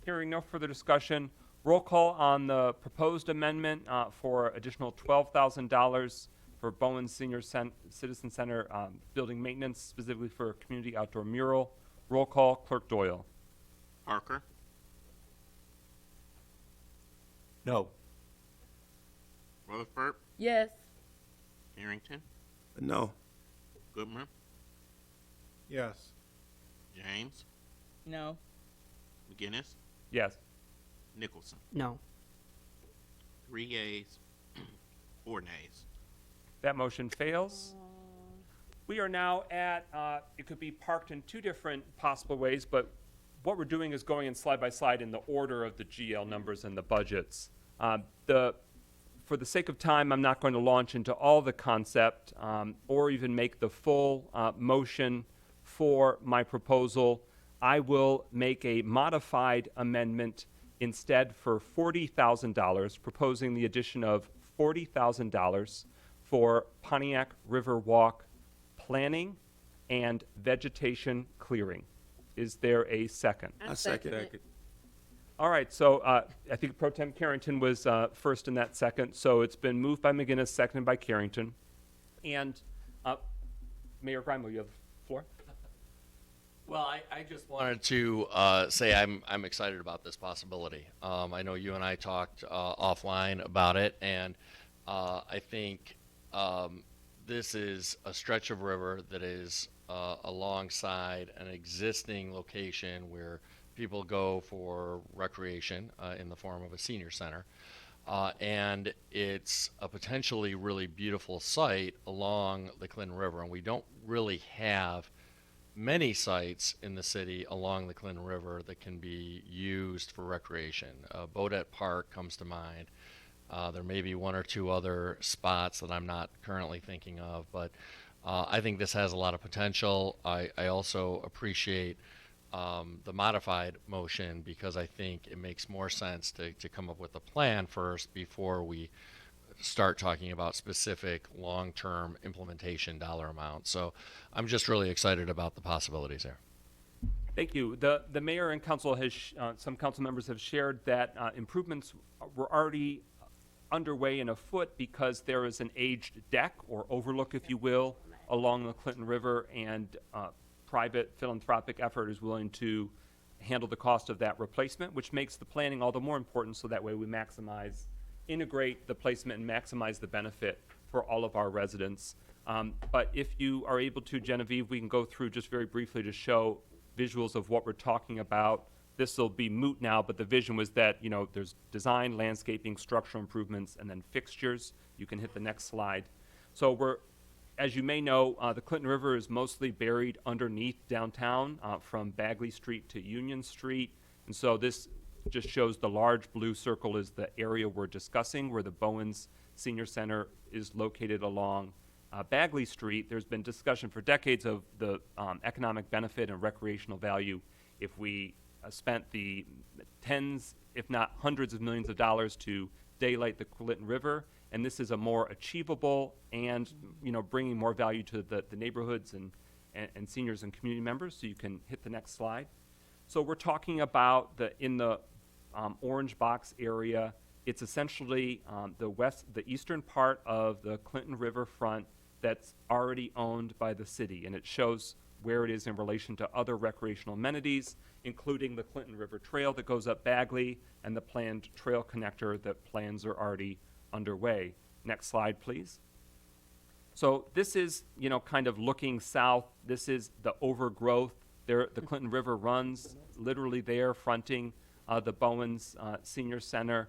Hearing no further discussion, roll call on the proposed amendment for additional $12,000 for Bowen Senior Citizen Center building maintenance, specifically for a community outdoor mural. Roll call, Clerk Doyle. Parker, No. Rutherford, Yes. Harrington, No. Goodman, Yes. James, No, McGinnis, Yes. Nicholson. No. 3 yeas, 4 nays. That motion fails. We are now at, it could be parked in 2 different possible ways, but what we're doing is going in slide by slide in the order of the GL numbers and the budgets. For the sake of time, I'm not going to launch into all the concept or even make the full motion for my proposal. I will make a modified amendment instead for $40,000, proposing the addition of $40,000 for Pontiac River Walk planning and vegetation clearing. Is there a second? I second. All right, so I think Pro Tem Carrington was first in that second. So it's been moved by McGinnis, seconded by Carrington. And Mayor Grimo, you have the floor. Well, I just wanted to say I'm excited about this possibility. I know you and I talked offline about it, and I think this is a stretch of river that is alongside an existing location where people go for recreation in the form of a senior center. And it's a potentially really beautiful site along the Clinton River, and we don't really have many sites in the city along the Clinton River that can be used for recreation. Bodette Park comes to mind. There may be one or two other spots that I'm not currently thinking of, but I think this has a lot of potential. I also appreciate the modified motion because I think it makes more sense to come up with a plan first before we start talking about specific long-term implementation dollar amounts. So I'm just really excited about the possibilities there. Thank you. The mayor and council has, some council members have shared that improvements were already underway and afoot because there is an aged deck or overlook, if you will, along the Clinton River, and private philanthropic effort is willing to handle the cost of that replacement, which makes the planning all the more important so that way we integrate the placement and maximize the benefit for all of our residents. But if you are able to, Genevieve, we can go through just very briefly to show visuals of what we're talking about. This will be moot now, but the vision was that, you know, there's design, landscaping, structural improvements, and then fixtures. You can hit the next slide. So we're, as you may know, the Clinton River is mostly buried underneath downtown from Bagley Street to Union Street. And so this just shows the large blue circle is the area we're discussing, where the Bowens Senior Center is located along Bagley Street. There's been discussion for decades of the economic benefit and recreational value if we spent the tens, if not hundreds of millions of dollars to daylight the Clinton River. And this is a more achievable and, you know, bringing more value to the neighborhoods and seniors and community members. So you can hit the next slide. So we're talking about in the orange box area. It's essentially the eastern part of the Clinton River front that's already owned by the city, and it shows where it is in relation to other recreational amenities, including the Clinton River Trail that goes up Bagley and the planned trail connector that plans are already underway. Next slide, please. So this is, you know, kind of looking south. This is the overgrowth. There, the Clinton River runs literally there, fronting the Bowens Senior Center.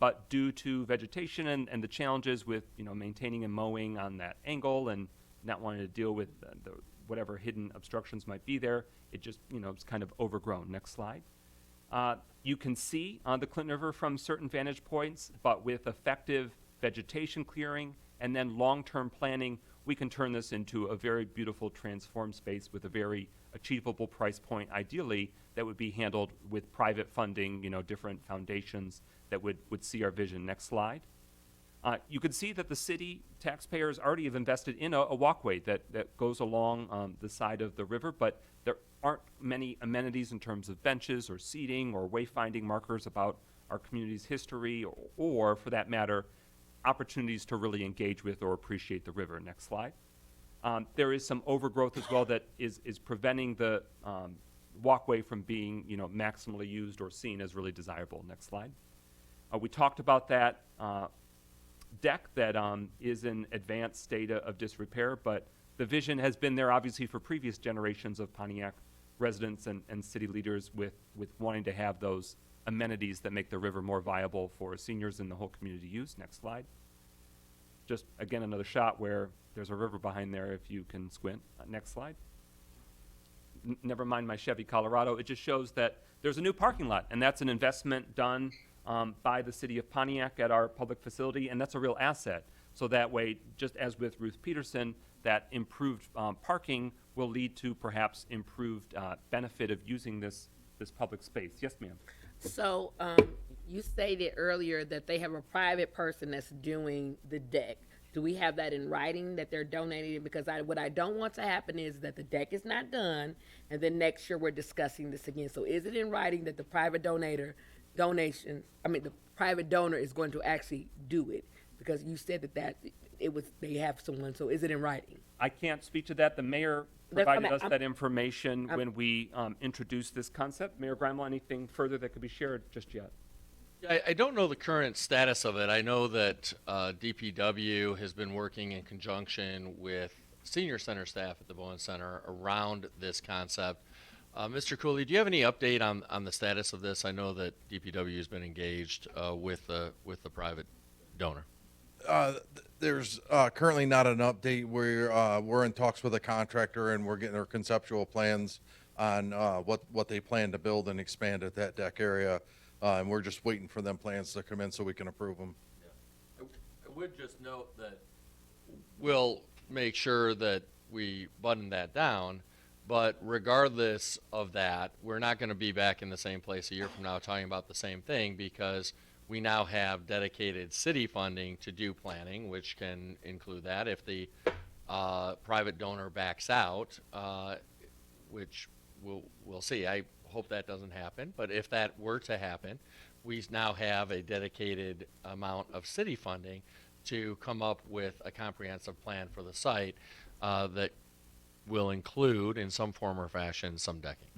But due to vegetation and the challenges with, you know, maintaining and mowing on that angle and not wanting to deal with the whatever hidden obstructions might be there, it just, you know, it's kind of overgrown. Next slide. You can see the Clinton River from certain vantage points, but with effective vegetation clearing and then long-term planning, we can turn this into a very beautiful transformed space with a very achievable price point, ideally, that would be handled with private funding, you know, different foundations that would see our vision. Next slide. You can see that the city taxpayers already have invested in a walkway that goes along the side of the river, but there aren't many amenities in terms of benches or seating or wayfinding markers about our community's history or for that matter, opportunities to really engage with or appreciate the river. Next slide. There is some overgrowth as well that is preventing the walkway from being, you know, maximally used or seen as really desirable. Next slide. We talked about that deck that is in advanced state of disrepair, but the vision has been there obviously for previous generations of Pontiac residents and city leaders with wanting to have those amenities that make the river more viable for seniors and the whole community to use. Next slide. Just again, another shot where there's a river behind there if you can squint. Next slide. Never mind my Chevy Colorado. It just shows that there's a new parking lot, and that's an investment done by the city of Pontiac at our public facility, and that's a real asset. So that way, just as with Ruth Peterson, that improved parking will lead to perhaps improved benefit of using this public space. Yes, ma'am. So you stated earlier that they have a private person that's doing the deck. Do we have that in writing that they're donating? Because what I don't want to happen is that the deck is not done, and then next year we're discussing this again. So is it in writing that the private the private donor is going to actually do it? Because you said that they have someone. So is it in writing? I can't speak to that. The mayor provided us that information when we introduced this concept. Mayor Grimel, anything further that could be shared just yet? I don't know the current status of it. I know that DPW has been working in conjunction with senior center staff at the Bowen Center around this concept. Mr. Cooley, do you have any update on the status of this? I know that DPW has been engaged with the private donor. There's currently not an update. We're in talks with a contractor, and we're getting our conceptual plans on what they plan to build and expand at that deck area. And we're just waiting for them plans to come in so we can approve them. would just note that we'll make sure that we button that down, but regardless of that, we're not going to be back in the same place a year from now talking about the same thing, because we now have dedicated city funding to do planning, which can include that. If the private donor backs out, which we'll see. I hope that doesn't happen, but if that were to happen, we now have a dedicated amount of city funding to come up with a comprehensive plan for the site that will include, in some form or fashion, some decking.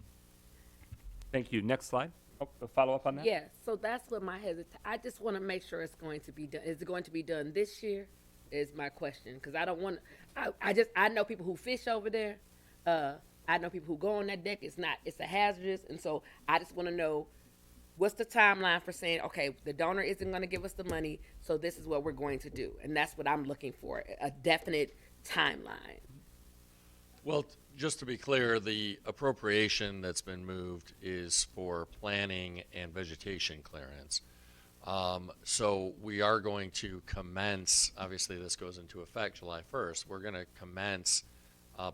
Thank you. Next slide. Oh, a follow-up on that? Yeah, so that's what my I just want to make sure it's going to be done. Is it going to be done this year? Is my question, because I don't want. I know people who fish over there. I know people who go on that deck. It's a hazardous, and so I just want to know what's the timeline for saying, okay, the donor isn't going to give us the money, so this is what we're going to do, and that's what I'm looking for, a definite timeline. Well, just to be clear, the appropriation that's been moved is for planning and vegetation clearance. So we are going to commence, obviously this goes into effect July 1st, we're going to commence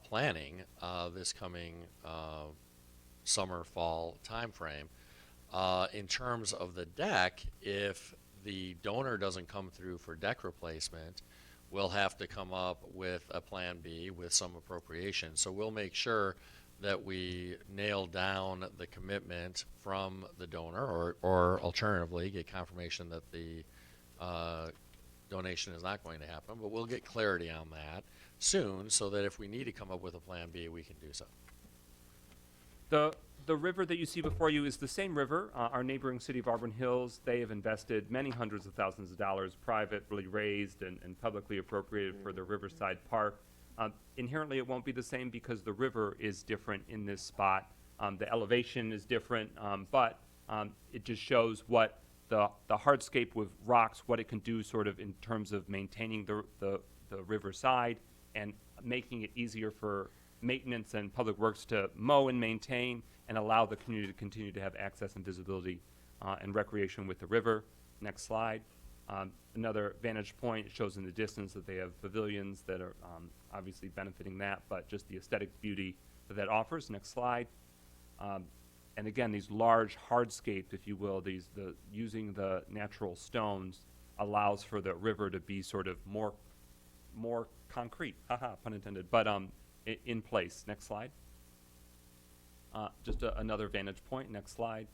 planning this coming summer, fall timeframe. In terms of the deck, if the donor doesn't come through for deck replacement, we'll have to come up with a plan B with some appropriation. So we'll make sure that we nail down the commitment from the donor, or alternatively get confirmation that the donation is not going to happen, but we'll get clarity on that soon, so that if we need to come up with a plan B, we can do so. The river that you see before you is the same river. Our neighboring city of Auburn Hills, they have invested many hundreds of thousands of dollars, privately raised and publicly appropriated for the Riverside Park. Inherently, it won't be the same because the river is different in this spot. The elevation is different, but it just shows what the hardscape with rocks, what it can do sort of in terms of maintaining the riverside and making it easier for maintenance and public works to mow and maintain and allow the community to continue to have access and visibility and recreation with the river. Next slide. Another vantage point, it shows in the distance that they have pavilions that are obviously benefiting that, but just the aesthetic beauty that offers. Next slide. And again, these large hardscapes, if you will, using the natural stones allows for the river to be sort of more concrete, haha, pun intended, but in place. Next slide. Just another vantage point. Next slide.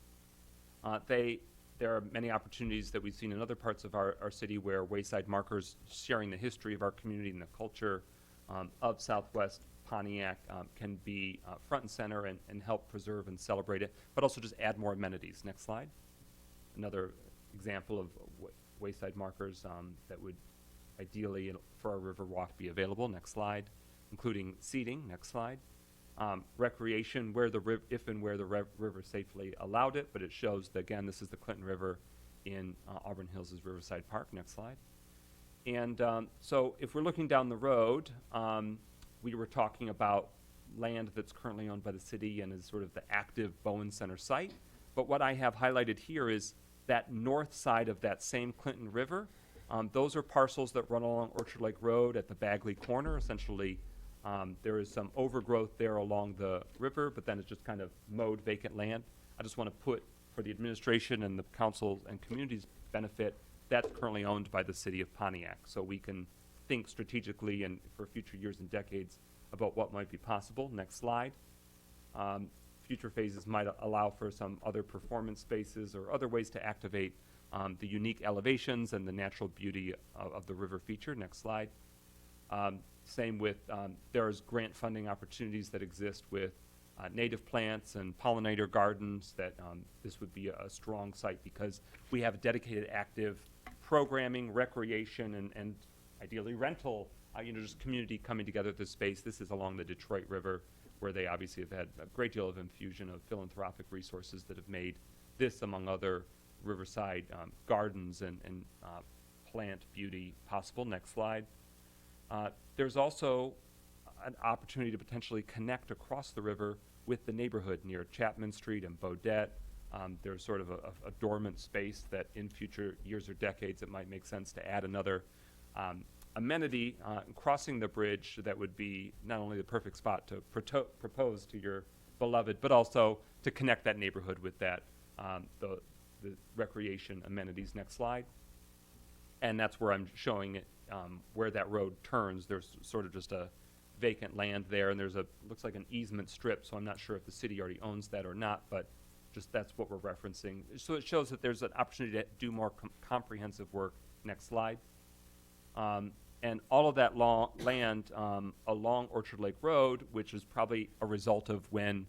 There are many opportunities that we've seen in other parts of our city where wayside markers sharing the history of our community and the culture of Southwest Pontiac can be front and center and help preserve and celebrate it, but also just add more amenities. Next slide. Another example of wayside markers that would ideally for a river walk be available. Next slide. Including seating. Next slide. Recreation, if and where the river safely allowed it, but it shows that, again, this is the Clinton River in Auburn Hills' Riverside Park. Next slide. And so if we're looking down the road, we were talking about land that's currently owned by the city and is sort of the active Bowen Center site. But what I have highlighted here is that north side of that same Clinton River. Those are parcels that run along Orchard Lake Road at the Bagley corner. Essentially, there is some overgrowth there along the river, but then it's just kind of mowed vacant land. I just want to put, for the administration and the council and community's benefit, that's currently owned by the city of Pontiac. So we can think strategically and for future years and decades about what might be possible. Next slide. Future phases might allow for some other performance spaces or other ways to activate the unique elevations and the natural beauty of the river feature. Next slide. Same with, there's grant funding opportunities that exist with native plants and pollinator gardens that this would be a strong site because we have dedicated active programming, recreation, and ideally rental, just community coming together at this space. This is along the Detroit River where they obviously have had a great deal of infusion of philanthropic resources that have made this, among other riverside gardens and plant beauty possible. Next slide. There's also an opportunity to potentially connect across the river with the neighborhood near Chapman Street and Bodette. There's sort of a dormant space that in future years or decades it might make sense to add another amenity crossing the bridge that would be not only the perfect spot to propose to your beloved, but also to connect that neighborhood with that the recreation amenities. Next slide. And that's where I'm showing it, where that road turns. There's sort of just a vacant land there, and there's looks like an easement strip, so I'm not sure if the city already owns that or not, but just that's what we're referencing. So it shows that there's an opportunity to do more comprehensive work. Next slide. And all of that land along Orchard Lake Road, which is probably a result of when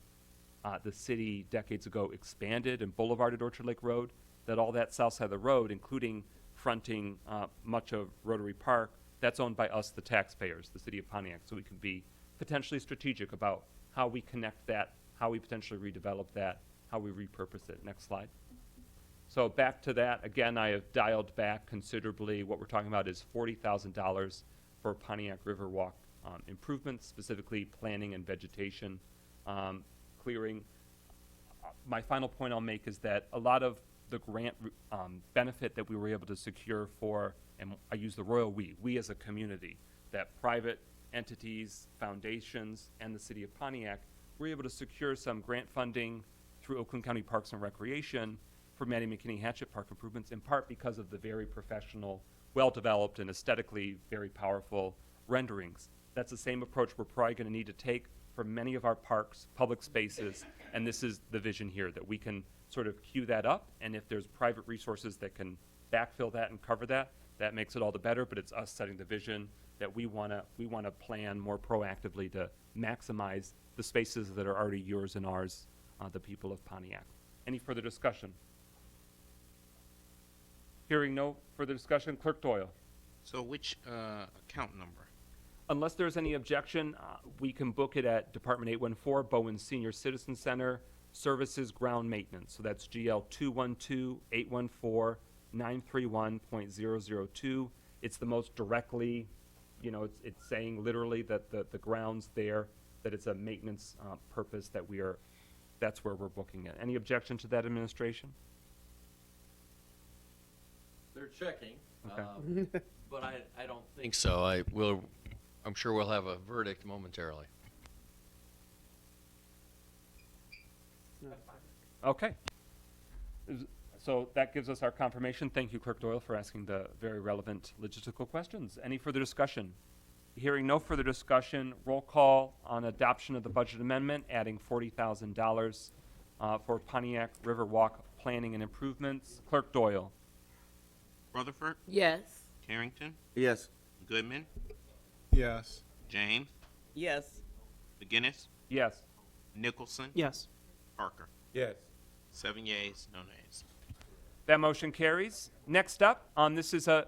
the city decades ago expanded and boulevarded Orchard Lake Road, that all that south side of the road, including fronting much of Rotary Park, that's owned by us, the taxpayers, the city of Pontiac, so we can be potentially strategic about how we connect that, how we potentially redevelop that, how we repurpose it. Next slide. So back to that, again, I have dialed back considerably. What we're talking about is $40,000 for Pontiac Riverwalk improvements, specifically planning and vegetation clearing. My final point I'll make is that a lot of the grant benefit that we were able to secure for, and I use the royal we as a community, that private entities, foundations, and the city of Pontiac were able to secure some grant funding through Oakland County Parks and Recreation for Mattie McKinney Hatchet Park improvements, in part because of the very professional, well-developed, and aesthetically very powerful renderings. That's the same approach we're probably going to need to take for many of our parks, public spaces, and this is the vision here, that we can sort of queue that up, and if there's private resources that can backfill that and cover that, that makes it all the better, but it's us setting the vision that we want to plan more proactively to maximize the spaces that are already yours and ours, the people of Pontiac. Any further discussion? Hearing no further discussion, Clerk Doyle. So which account number? Unless there's any objection, we can book it at Department 814, Bowen Senior Citizen Center, Services Ground Maintenance. So that's GL 212-814-931.002. It's the most directly, it's saying literally that the ground's there, that it's a maintenance purpose that's where we're booking it. Any objection to that, administration? They're checking, Okay. but I don't think so. I'm sure we'll have a verdict momentarily. Okay. So that gives us our confirmation. Thank you, Clerk Doyle, for asking the very relevant logistical questions. Any further discussion? Hearing no further discussion, roll call on adoption of the budget amendment, adding $40,000 for Pontiac Riverwalk planning and improvements. Clerk Doyle. Rutherford, Yes. Carrington, Yes. Goodman, Yes. James, Yes. McGinnis, Yes. Nicholson, Yes. Parker. Yes. 7 yeas, no nays. That motion carries. Next up, this is an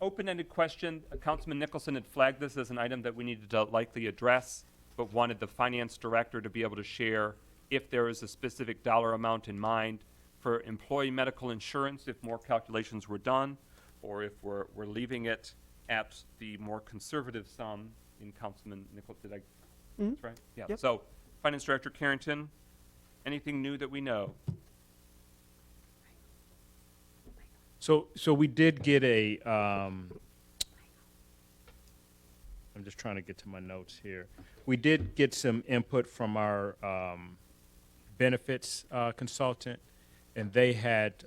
open-ended question. Councilman Nicholson had flagged this as an item that we needed to likely address, but wanted the finance director to be able to share if there is a specific dollar amount in mind for employee medical insurance, if more calculations were done, or if we're leaving it at the more conservative sum in Councilman Nicholson. Did I? That's right? Yeah. Yep. So, Finance Director Carrington, anything new that we know? So we did get I'm just trying to get to my notes here. We did get some input from our benefits consultant, and they had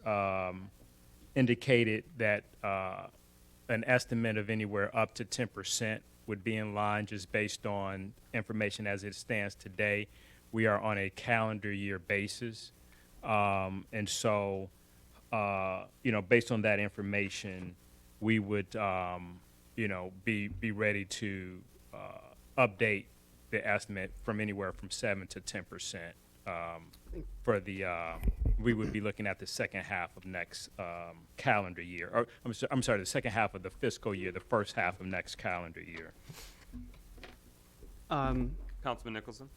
indicated that an estimate of anywhere up to 10% would be in line just based on information as it stands today. We are on a calendar year basis. And so, based on that information, we would, be ready to update the estimate from anywhere from 7 to 10%. For we would be looking at the second half of next calendar year. Or I'm sorry, the second half of the fiscal year, the first half of next calendar year. Councilman Nicholson?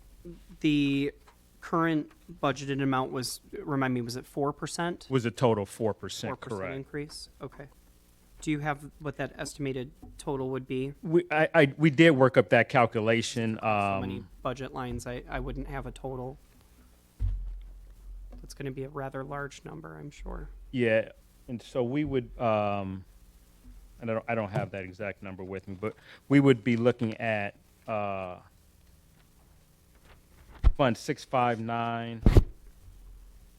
The current budgeted amount was, remind me, was it 4%? Was a total 4%, 4% correct? increase? Okay. Do you have what that estimated total would be? We did work up that calculation. So many budget lines, I wouldn't have a total. It's going to be a rather large number, I'm sure. Yeah, and so we would, and I don't have that exact number with me, but we would be looking at Fund 659,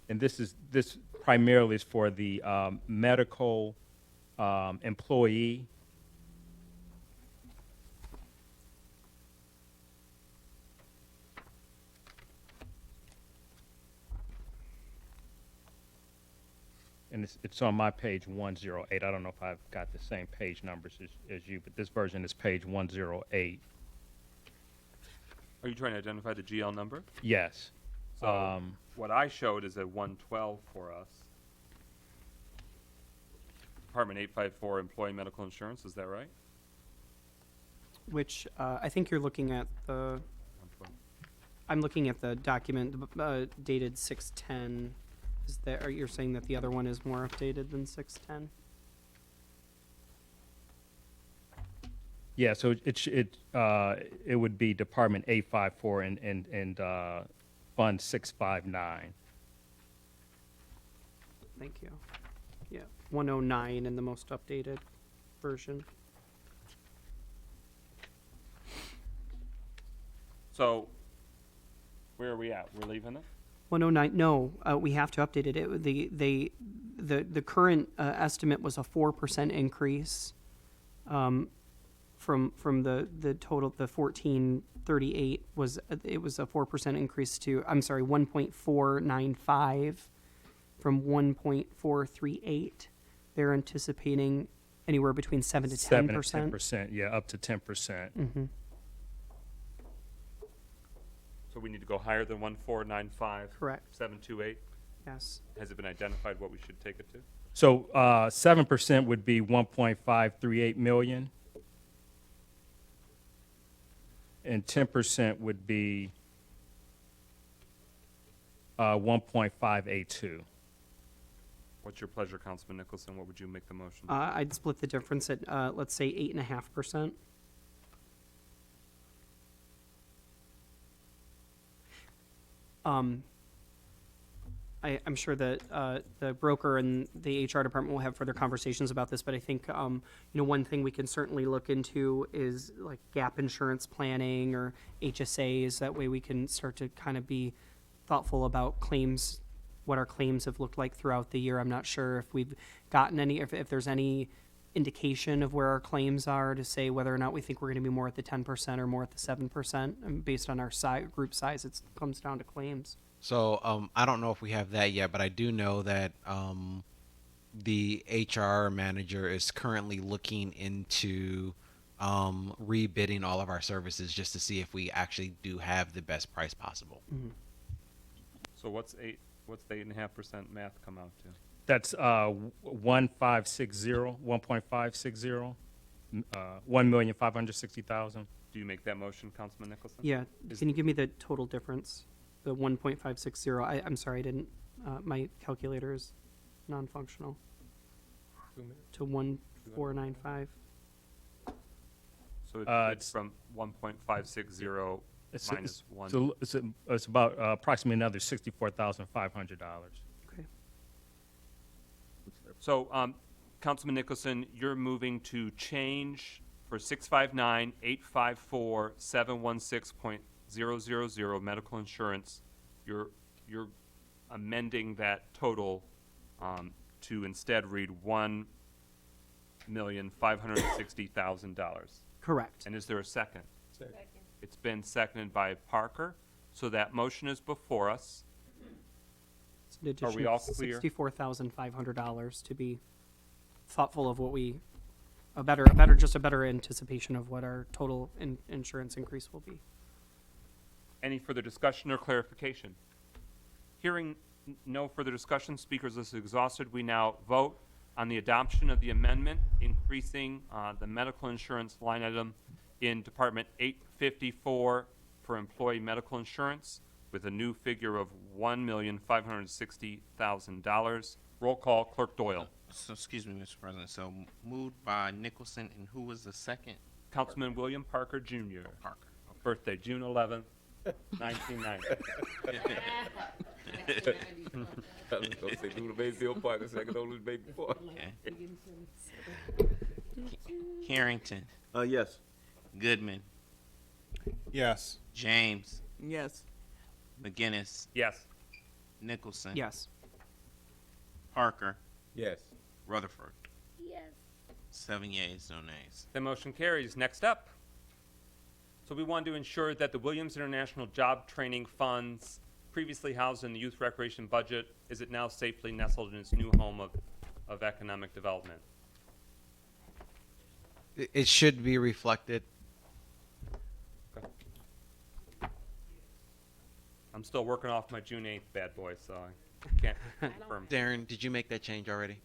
and this primarily is for the medical employee. And it's on my page 108. I don't know if I've got the same page numbers as you, but this version is page 108. Are you trying to identify the GL number? Yes. So what I showed is a 112 for us. Department 854 Employee Medical Insurance, is that right? Which I think you're looking at the. 112. I'm looking at the document dated 6/10. Is that? Are you saying that the other one is more updated than 6/10? Yeah, so it would be Department 854 and Fund 659. Thank you. Yeah, 109 in the most updated version. So where are we at? We're leaving it? 109. No, we have to update it. The current estimate was a 4% increase. From the total, the 1438 was a 4% increase to, I'm sorry, 1.495 from 1.438. They're anticipating anywhere between 7 to 10%. 7 to 10%, yeah, up to 10%. Mm-hmm. So we need to go higher than 1495? Correct. 728? Yes. Has it been identified what we should take it to? So 7% would be 1.538 million. And 10% would be 1.582. What's your pleasure, Councilman Nicholson? What would you make the motion? I'd split the difference at, let's say, 8.5%. I'm sure that the broker and the HR department will have further conversations about this, but I think one thing we can certainly look into is like gap insurance planning or HSAs. That way we can start to kind of be thoughtful about claims, what our claims have looked like throughout the year. I'm not sure if we've gotten any, if there's any indication of where our claims are to say whether or not we think we're going to be more at the 10% or more at the 7%. And based on our group size, it comes down to claims. So I don't know if we have that yet, but I do know that the HR manager is currently looking into rebidding all of our services just to see if we actually do have the best price possible. Mm-hmm. So what's the 8.5% math come out to? That's 1.560, 1,560,000. Do you make that motion, Councilman Nicholson? Yeah. Can you give me the total difference? The 1.560. I'm sorry, I didn't. My calculator is non-functional. To 1.495. So it's from 1.560 minus 1. So it's about approximately another $64,500. Okay. So, Councilman Nicholson, you're moving to change for 659 854 716.000 medical insurance. You're amending that total to instead read $1,560,000. Correct. And is there a second? Second. It's been seconded by Parker. So that motion is before us. It's an addition Are we of all clear? $64,500 to be thoughtful of what a better anticipation of what our total insurance increase will be. Any further discussion or clarification? Hearing no further discussion, speakers list is exhausted. We now vote on the adoption of the amendment increasing the medical insurance line item in Department 854 for employee medical insurance with a new figure of $1,560,000. Roll call, Clerk Doyle. So, excuse me, Mr. President. So, moved by Nicholson, and who was the second? Councilman William Parker Jr. Parker. Birthday, June 11th, 1990. I was going to say, do the Mayfield Parker second, don't lose baby boy. Okay. Carrington, Yes. Goodman, Yes. James, Yes. McGinnis, Yes. Nicholson, Yes. Parker, Yes. Rutherford. Yes. 7 yeas, no nays. The motion carries. Next up. So we want to ensure that the Williams International Job Training Funds previously housed in the youth recreation budget is it now safely nestled in its new home of economic development. It should be reflected. I'm still working off my June 8th bad boy, so I can't confirm. Darren, did you make that change already?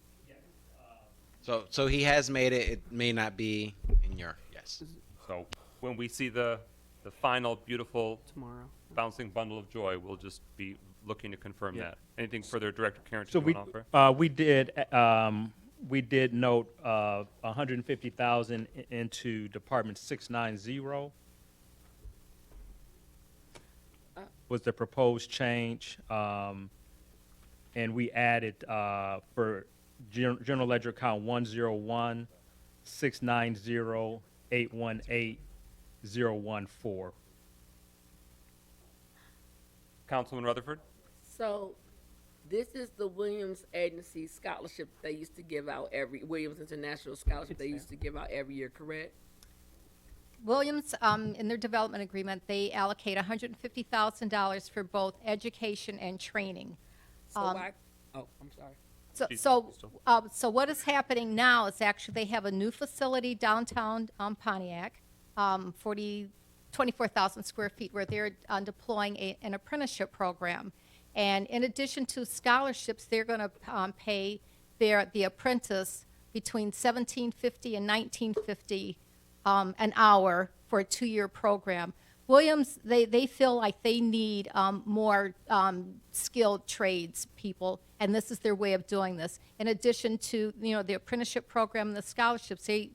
So he has made it. It may not be in your, yes. So when we see the final beautiful Tomorrow. bouncing bundle of joy, we'll just be looking to confirm that. Anything further, Director Carrington, So you want to offer? we did note 150,000 into Department 690 was the proposed change, and we added for General Ledger account 101 690 818 014. Councilman Rutherford? So, this is the Williams Agency scholarship they used to give out Williams International Scholarship they used to give out every year, correct? Williams, in their development agreement, they allocate $150,000 for both education and training. So why? Oh, I'm sorry. So what is happening now is actually they have a new facility downtown Pontiac, 24,000 square feet, where they're deploying an apprenticeship program. And in addition to scholarships, they're going to pay the apprentice between $17.50 and $19.50 an hour for a 2-year program. Williams, they feel like they need more skilled trades people, and this is their way of doing this. In addition to the apprenticeship program and the scholarships, they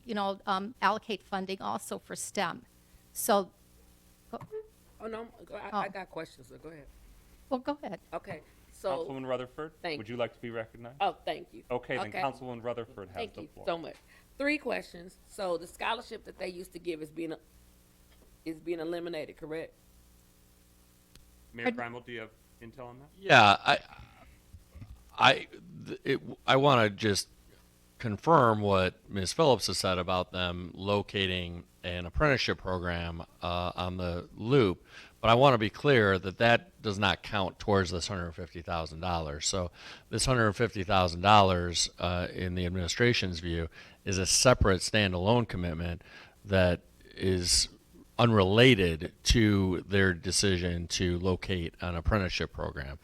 allocate funding also for STEM. So, Oh no, I got questions. So go ahead. well, go ahead. Okay. So. Councilwoman Rutherford, Thank would you. you like to be recognized? Oh, thank you. Okay, then Councilwoman Rutherford has Thank the you floor. so much. 3 questions. So the scholarship that they used to give is being eliminated, correct? Mayor Grimal, do you have intel on that? Yeah, I want to just confirm what Ms. Phillips has said about them locating an apprenticeship program on the loop, but I want to be clear that that does not count towards this $150,000. So this $150,000 in the administration's view is a separate standalone commitment that is unrelated to their decision to locate an apprenticeship program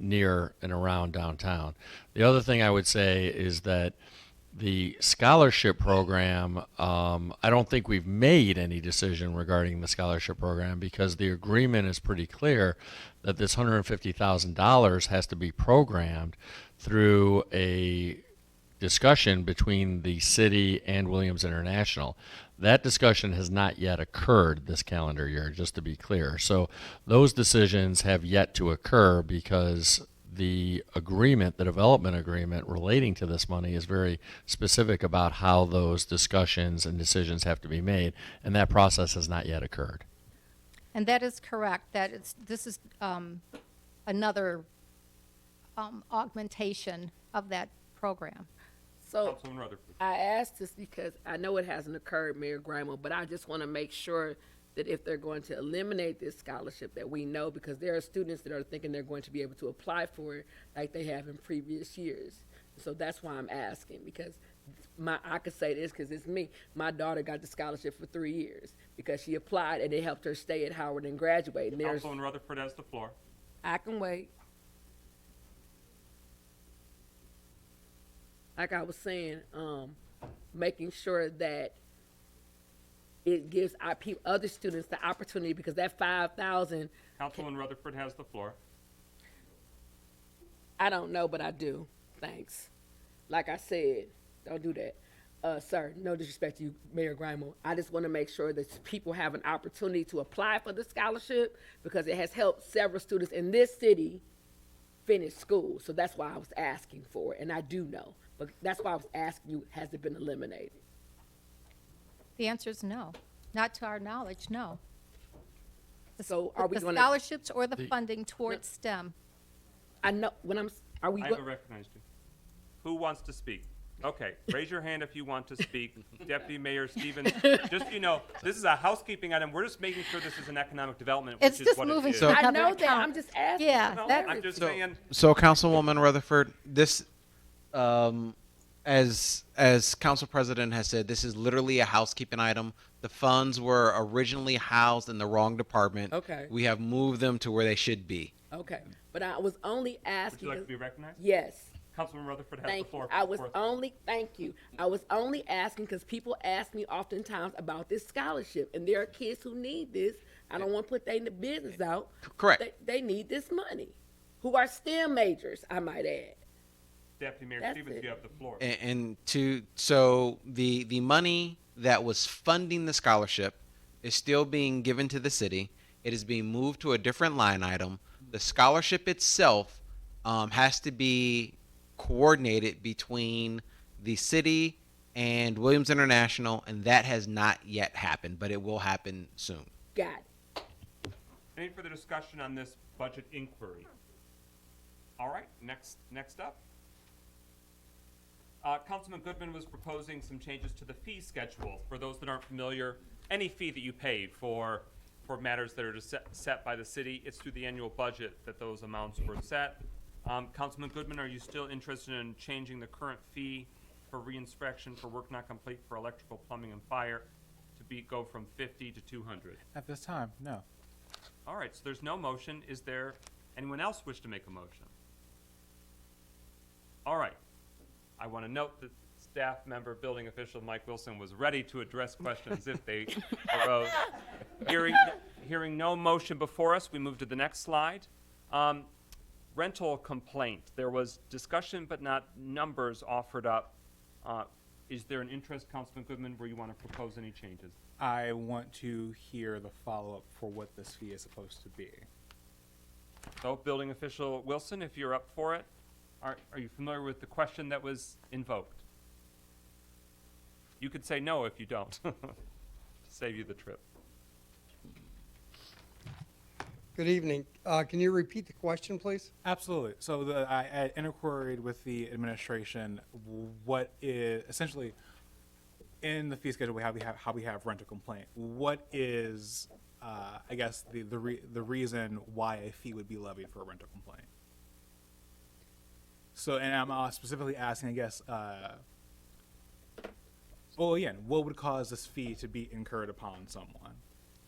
near and around downtown. The other thing I would say is that the scholarship program, I don't think we've made any decision regarding the scholarship program because the agreement is pretty clear that this $150,000 has to be programmed through a discussion between the city and Williams International. That discussion has not yet occurred this calendar year, just to be clear. So those decisions have yet to occur because the agreement, the development agreement relating to this money is very specific about how those discussions and decisions have to be made, and that process has not yet occurred. And that is correct. This is another augmentation of that program. So I asked this because I know it hasn't occurred, Mayor Grimal, but I just want to make sure that if they're going to eliminate this scholarship that we know, because there are students that are thinking they're going to be able to apply for it like they have in previous years. So that's why I'm asking, because I could say this because it's me. My daughter got the scholarship for 3 years because she applied and it helped her stay at Howard and graduate. And Councilwoman Rutherford has the floor. I can wait. Like I was saying, making sure that it gives other students the opportunity, because that 5,000. Councilwoman Rutherford has the floor. I don't know, but I do. Thanks. Like I said, don't do that. Sir, no disrespect to you, Mayor Grimal. I just want to make sure that people have an opportunity to apply for the scholarship because it has helped several students in this city finish school. So that's why I was asking for it, and I do know. But that's why I was asking you, has it been eliminated? The answer is no. Not to our knowledge, no. So are we The gonna? scholarships or the funding towards STEM? I know, are we? I haven't recognized you. Who wants to speak? Okay, raise your hand if you want to speak. Deputy Mayor Stevens, just so you know, this is a housekeeping item. We're just making sure this is an economic development, It's which is just what moving it is. to I another know that, account. I'm just asking. Yeah, No, that- I'm just So, saying, so Councilwoman Rutherford, this, as Council President has said, this is literally a housekeeping item. The funds were originally housed in the wrong department. Okay. We have moved them to where they should be. Okay, but I was only would asking. you like to be recognized? Yes. Councilman Rutherford has Thank the floor. you. I was for- only, thank you. I was only asking because people ask me oftentimes about this scholarship, and there are kids who need this. I don't want to put their business out. Correct. They need this money, who are STEM majors, I might add. Deputy Mayor That's Stevens, it. you have the floor. So the money that was funding the scholarship is still being given to the city. It is being moved to a different line item. The scholarship itself has to be coordinated between the city and Williams International, and that has not yet happened, but it will happen soon. Got it. Any further discussion on this budget inquiry? All right, next up. Councilman Goodman was proposing some changes to the fee schedule. For those that aren't familiar, any fee that you pay for matters that are set by the city, it's through the annual budget that those amounts were set. Councilman Goodman, are you still interested in changing the current fee for reinspection for work not complete for electrical, plumbing, and fire to go from 50 to 200? At this time, no. All right, so there's no motion. Is there anyone else wish to make a motion? All right. I want to note that staff member, building official Mike Wilson was ready to address questions if they arose. Hearing no motion before us, we move to the next slide. Rental complaint. There was discussion but not numbers offered up. Is there an interest, Councilman Goodman, where you want to propose any changes? I want to hear the follow-up for what this fee is supposed to be. So, building official Wilson, if you're up for it, are you familiar with the question that was invoked? You could say no if you don't, to save you the trip. Good evening. Can you repeat the question, please? Absolutely. So I inquired with the administration what is essentially in the fee schedule how we have rental complaint. What is I guess the reason why a fee would be levied for a rental complaint? So, and I'm specifically asking, I guess, well, again, what would cause this fee to be incurred upon someone?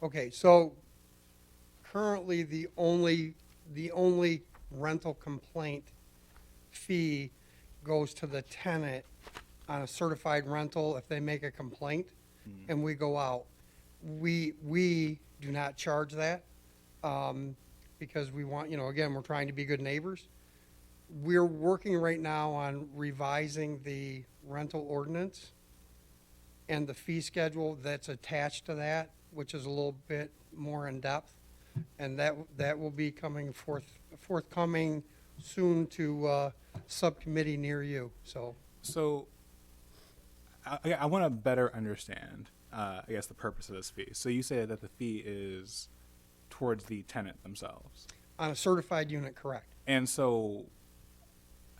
Okay, so currently the only rental complaint fee goes to the tenant on a certified rental if they make a complaint and we go out. We do not charge that because we want, again, we're trying to be good neighbors. We're working right now on revising the rental ordinance and the fee schedule that's attached to that, which is a little bit more in depth. And that will be coming forthcoming soon to subcommittee near you, so. So I want to better understand, I guess, the purpose of this fee. So you say that the fee is towards the tenant themselves. On a certified unit, correct. And so,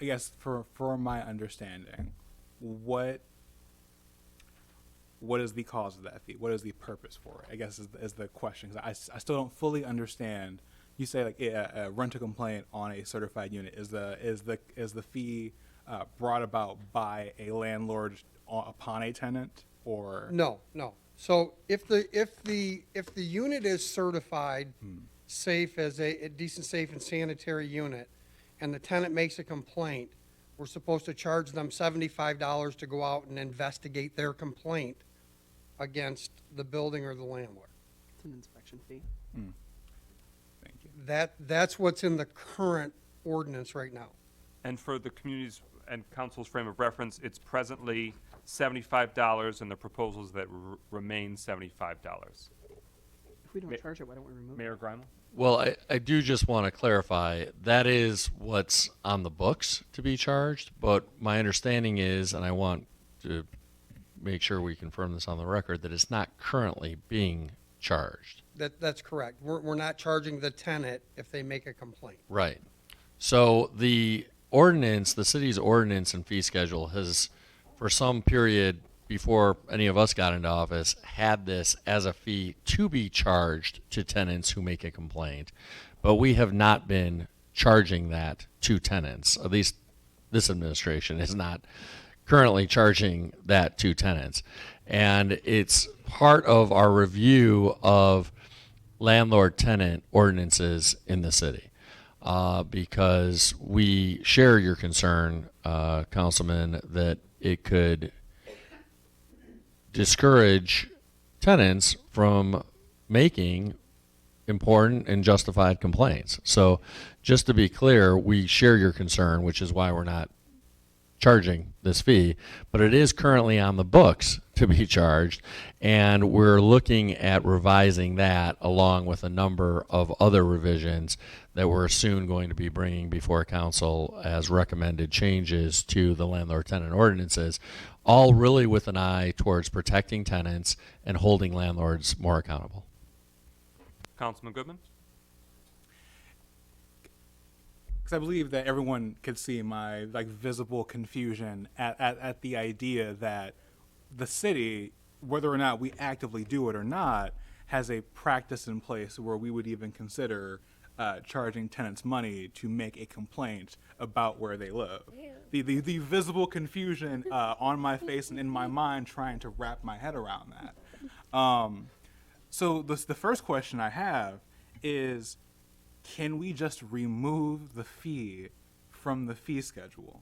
I guess for my understanding, what is the cause of that fee? What is the purpose for it? I guess is the question, because I still don't fully understand. You say like a rental complaint on a certified unit is the fee brought about by a landlord upon a tenant, or No. So if the unit is certified safe as a decent, safe, and sanitary unit, and the tenant makes a complaint, we're supposed to charge them $75 to go out and investigate their complaint against the building or the landlord. It's an inspection fee. Thank you. That's what's in the current ordinance right now. And for the community's and council's frame of reference, it's presently $75, and the proposal is that remain $75. If we don't charge it, why don't we remove it? Mayor Grimal? Well, I do just want to clarify, that is what's on the books to be charged, but my understanding is, and I want to make sure we confirm this on the record, that it's not currently being charged. That's correct. We're not charging the tenant if they make a complaint. Right. So the ordinance, the city's ordinance and fee schedule has, for some period before any of us got into office, had this as a fee to be charged to tenants who make a complaint. But we have not been charging that to tenants. At least this administration is not currently charging that to tenants. And it's part of our review of landlord-tenant ordinances in the city. Because we share your concern, Councilman, that it could discourage tenants from making important and justified complaints. So just to be clear, we share your concern, which is why we're not charging this fee, but it is currently on the books to be charged, and we're looking at revising that along with a number of other revisions that we're soon going to be bringing before council as recommended changes to the landlord-tenant ordinances, all really with an eye towards protecting tenants and holding landlords more accountable. Councilman Goodman? Because I believe that everyone could see my visible confusion at the idea that the city, whether or not we actively do it or not, has a practice in place where we would even consider charging tenants money to make a complaint about where they live. The visible confusion on my face and in my mind trying to wrap my head around that. So the first question I have is, can we just remove the fee from the fee schedule?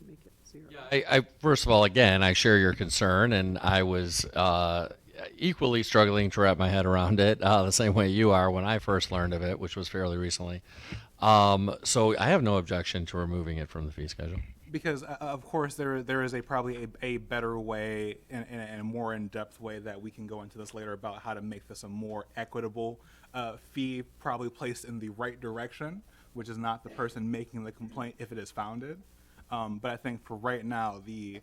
Make it zero. I first of all, again, I share your concern, and I was equally struggling to wrap my head around it the same way you are when I first learned of it, which was fairly recently. So I have no objection to removing it from the fee schedule. Because of course there is probably a better way and a more in-depth way that we can go into this later about how to make this a more equitable fee, probably placed in the right direction, which is not the person making the complaint if it is founded. But I think for right now, the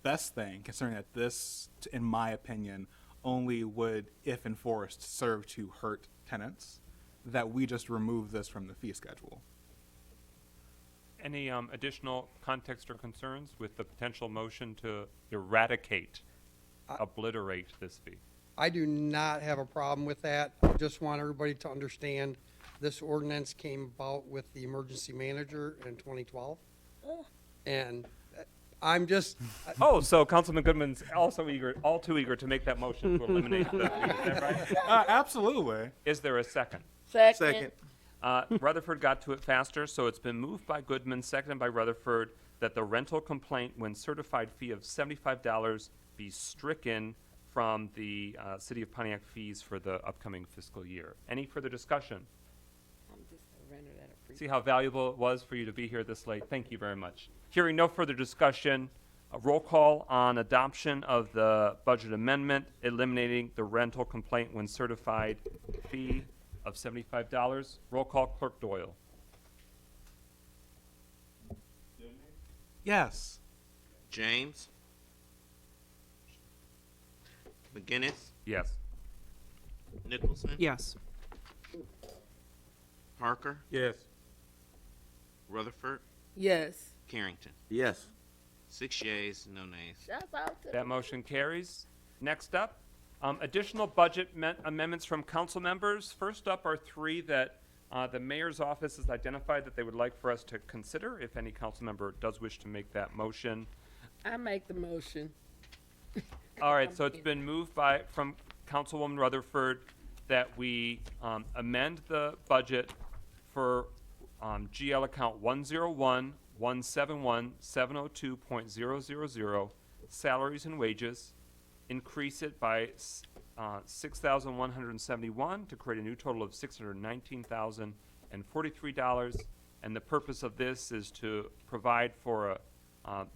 best thing, considering that this, in my opinion, only would, if enforced, serve to hurt tenants, that we just remove this from the fee schedule. Any additional context or concerns with the potential motion to eradicate, obliterate this fee? I do not have a problem with that. I just want everybody to understand this ordinance came about with the emergency manager in 2012. And I'm just. Oh, so Councilman Goodman's also eager, all too eager to make that motion to eliminate the fee. Is that right? Absolutely. Is there a second? Second. Rutherford got to it faster, so it's been moved by Goodman, seconded by Rutherford, that the rental complaint when certified fee of $75 be stricken from the City of Pontiac fees for the upcoming fiscal year. Any further discussion? I'm just a renter at a See how valuable it was for you to be here this late. Thank you very much. Hearing no further discussion, a roll call on adoption of the budget amendment, eliminating the rental complaint when certified fee of $75. Roll call, Clerk Doyle. Yes. James? McGinnis? Yes. Nicholson? Yes. Parker? Yes. Rutherford? Yes. Carrington? Yes. 6 yeas, no nays. Shouts out to That motion carries. Next up, additional budget amendments from council members. First up are three that the mayor's office has identified that they would like for us to consider, if any council member does wish to make that motion. I make the motion. All right, so it's been moved from Councilwoman Rutherford that we amend the budget for GL account 101-171-702.000, salaries and wages, increase it by $6,171 to create a new total of $619,043. And the purpose of this is to provide for a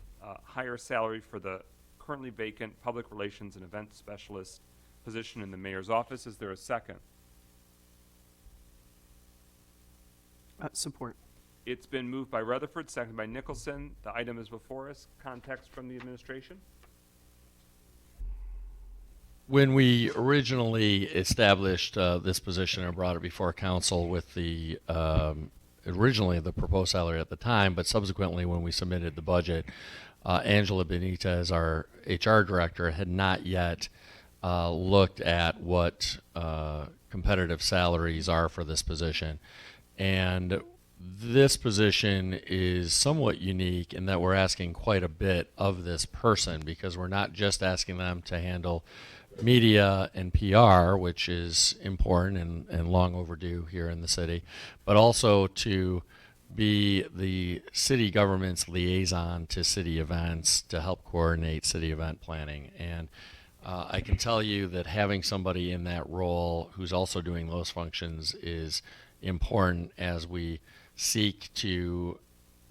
higher salary for the currently vacant public relations and event specialist position in the mayor's office. Is there a second? Support. It's been moved by Rutherford, seconded by Nicholson. The item is before us. Context from the administration. When we originally established this position and brought it before council with the originally the proposed salary at the time, but subsequently when we submitted the budget, Angela Benitez, our HR director, had not yet looked at what competitive salaries are for this position. And this position is somewhat unique in that we're asking quite a bit of this person, because we're not just asking them to handle media and PR, which is important and long overdue here in the city, but also to be the city government's liaison to city events to help coordinate city event planning. And I can tell you that having somebody in that role who's also doing those functions is important as we seek to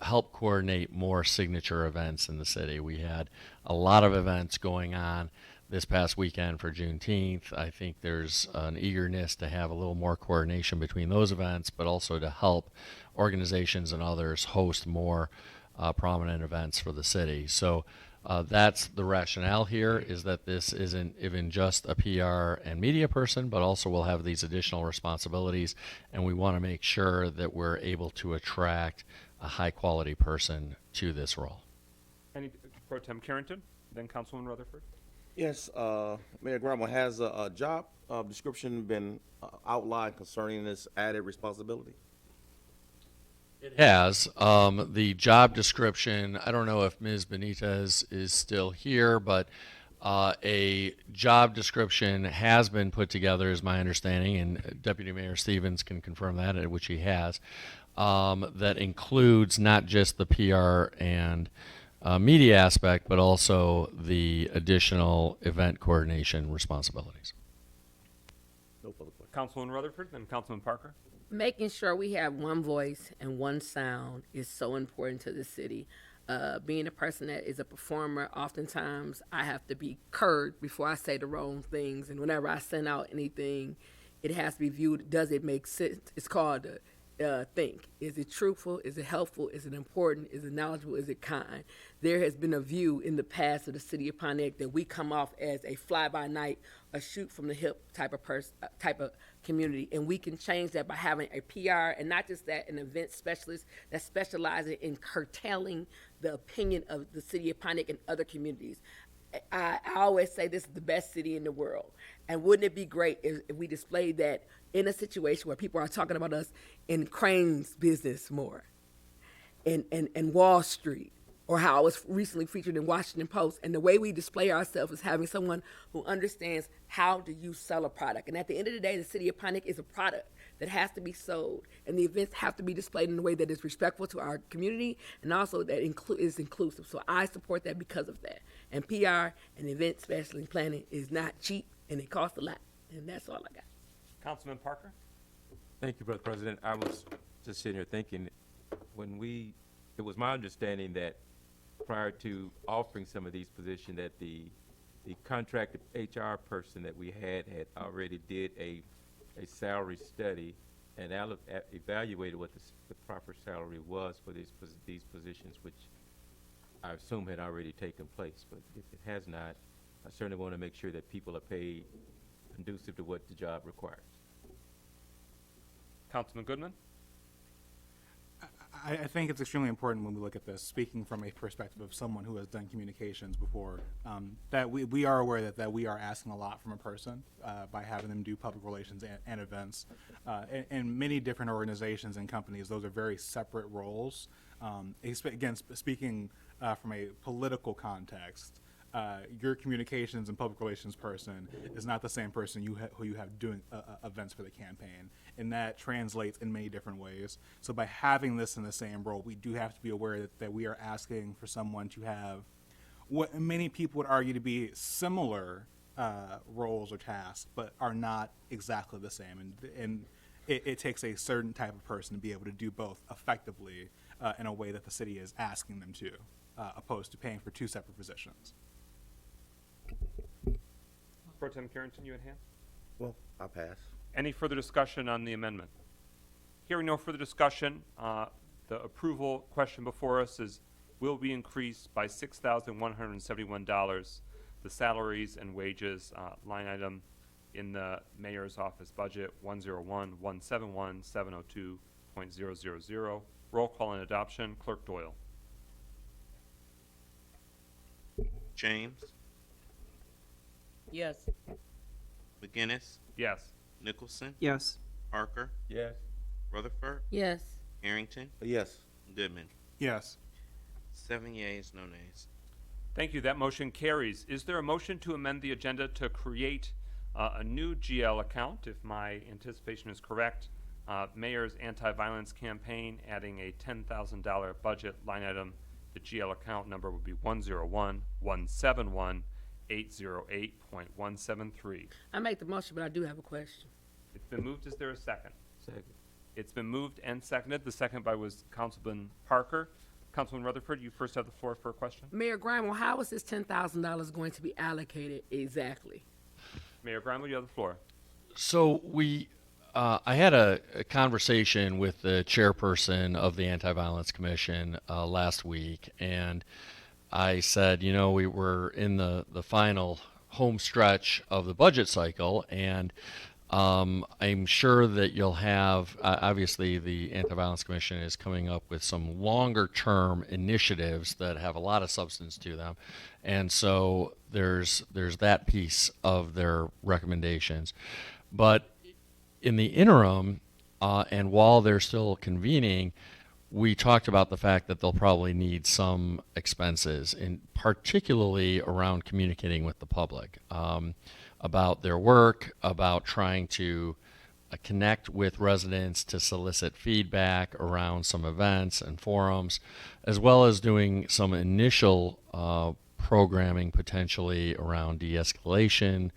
help coordinate more signature events in the city. We had a lot of events going on this past weekend for Juneteenth. I think there's an eagerness to have a little more coordination between those events, but also to help organizations and others host more prominent events for the city. So that's the rationale here, is that this isn't even just a PR and media person, but also will have these additional responsibilities, and we want to make sure that we're able to attract a high quality person to this role. Any Pro Tem Carrington, then Councilwoman Rutherford. Yes, Mayor Grumble, has a job description been outlined concerning this added responsibility? It has. The job description, I don't know if Ms. Benitez is still here, but a job description has been put together, is my understanding, and Deputy Mayor Stevens can confirm that, which he has, that includes not just the PR and media aspect, but also the additional event coordination responsibilities. No further questions. Councilwoman Rutherford, then Councilman Parker. Making sure we have one voice and one sound is so important to the city. Being a person that is a performer, oftentimes I have to be curt before I say the wrong things. And whenever I send out anything, it has to be viewed, does it make sense? It's called think. Is it truthful? Is it helpful? Is it important? Is it knowledgeable? Is it kind? There has been a view in the past of the city of Pontiac that we come off as a fly-by-night, a shoot-from-the-hip type of community, and we can change that by having a PR, and not just that, an event specialist that specializes in curtailing the opinion of the city of Pontiac and other communities. I always say this is the best city in the world, and wouldn't it be great if we displayed that in a situation where people are talking about us in Crane's business more, and Wall Street, or how I was recently featured in Washington Post. And the way we display ourselves is having someone who understands how do you sell a product. And at the end of the day, the city of Pontiac is a product that has to be sold, and the events have to be displayed in a way that is respectful to our community and also that is inclusive. So I support that because of that. And PR and event specialty planning is not cheap, and it costs a lot. And that's all I got. Councilman Parker. Thank you, Brother President. I was just sitting here thinking, it was my understanding that prior to offering some of these positions, that the contracted HR person that we had already did a salary study and evaluated what the proper salary was for these positions, which I assume had already taken place. But if it has not, I certainly want to make sure that people are paid conducive to what the job requires. Councilman Goodman. I think it's extremely important when we look at this, speaking from a perspective of someone who has done communications before, that we are aware that we are asking a lot from a person by having them do public relations and events. In many different organizations and companies, those are very separate roles. Again, speaking from a political context, your communications and public relations person is not the same person who you have doing events for the campaign, and that translates in many different ways. So by having this in the same role, we do have to be aware that we are asking for someone to have what many people would argue to be similar roles or tasks, but are not exactly the same. And it takes a certain type of person to be able to do both effectively in a way that the city is asking them to, opposed to paying for two separate positions. Pro Tem Carrington, you had hand? Well, I'll pass. Any further discussion on the amendment? Hearing no further discussion, the approval question before us is, will we increase by $6,171 the salaries and wages line item in the mayor's office budget 101-171-702.000. Roll call and adoption. Clerk Doyle. James, Yes. McGinnis, Yes. Nicholson, Yes. Parker, Yes. Rutherford, Yes. Harrington, Yes. Goodman. Yes. 7 yeas, no nays. Thank you. That motion carries. Is there a motion to amend the agenda to create a new GL account, if my anticipation is correct? Mayor's anti-violence campaign, adding a $10,000 budget line item. The GL account number would be 101-171-808.173. I make the motion, but I do have a question. It's been moved. Is there a second? Second. It's been moved and seconded. The second by was Councilman Parker. Councilman Rutherford, you first have the floor for a question. Mayor Grimo, how is this $10,000 going to be allocated exactly? Mayor Grimel, you have the floor. So I had a conversation with the chairperson of the Anti-Violence Commission last week, and I said, we were in the final home stretch of the budget cycle, and I'm sure that you'll have, obviously the Anti-Violence Commission is coming up with some longer term initiatives that have a lot of substance to them. And so there's that piece of their recommendations. But in the interim, and while they're still convening, we talked about the fact that they'll probably need some expenses, in particularly around communicating with the public. About their work, about trying to connect with residents to solicit feedback around some events and forums, as well as doing some initial programming potentially around de-escalation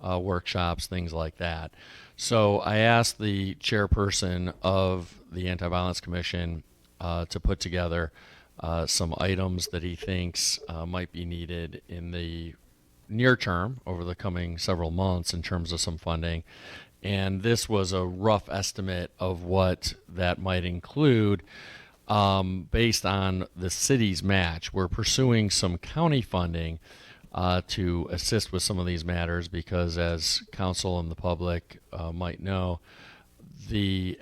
workshops, things like that. So I asked the chairperson of the Anti-Violence Commission to put together some items that he thinks might be needed in the near term over the coming several months in terms of some funding. And this was a rough estimate of what that might include based on the city's match. We're pursuing some county funding to assist with some of these matters because, as council and the public might know,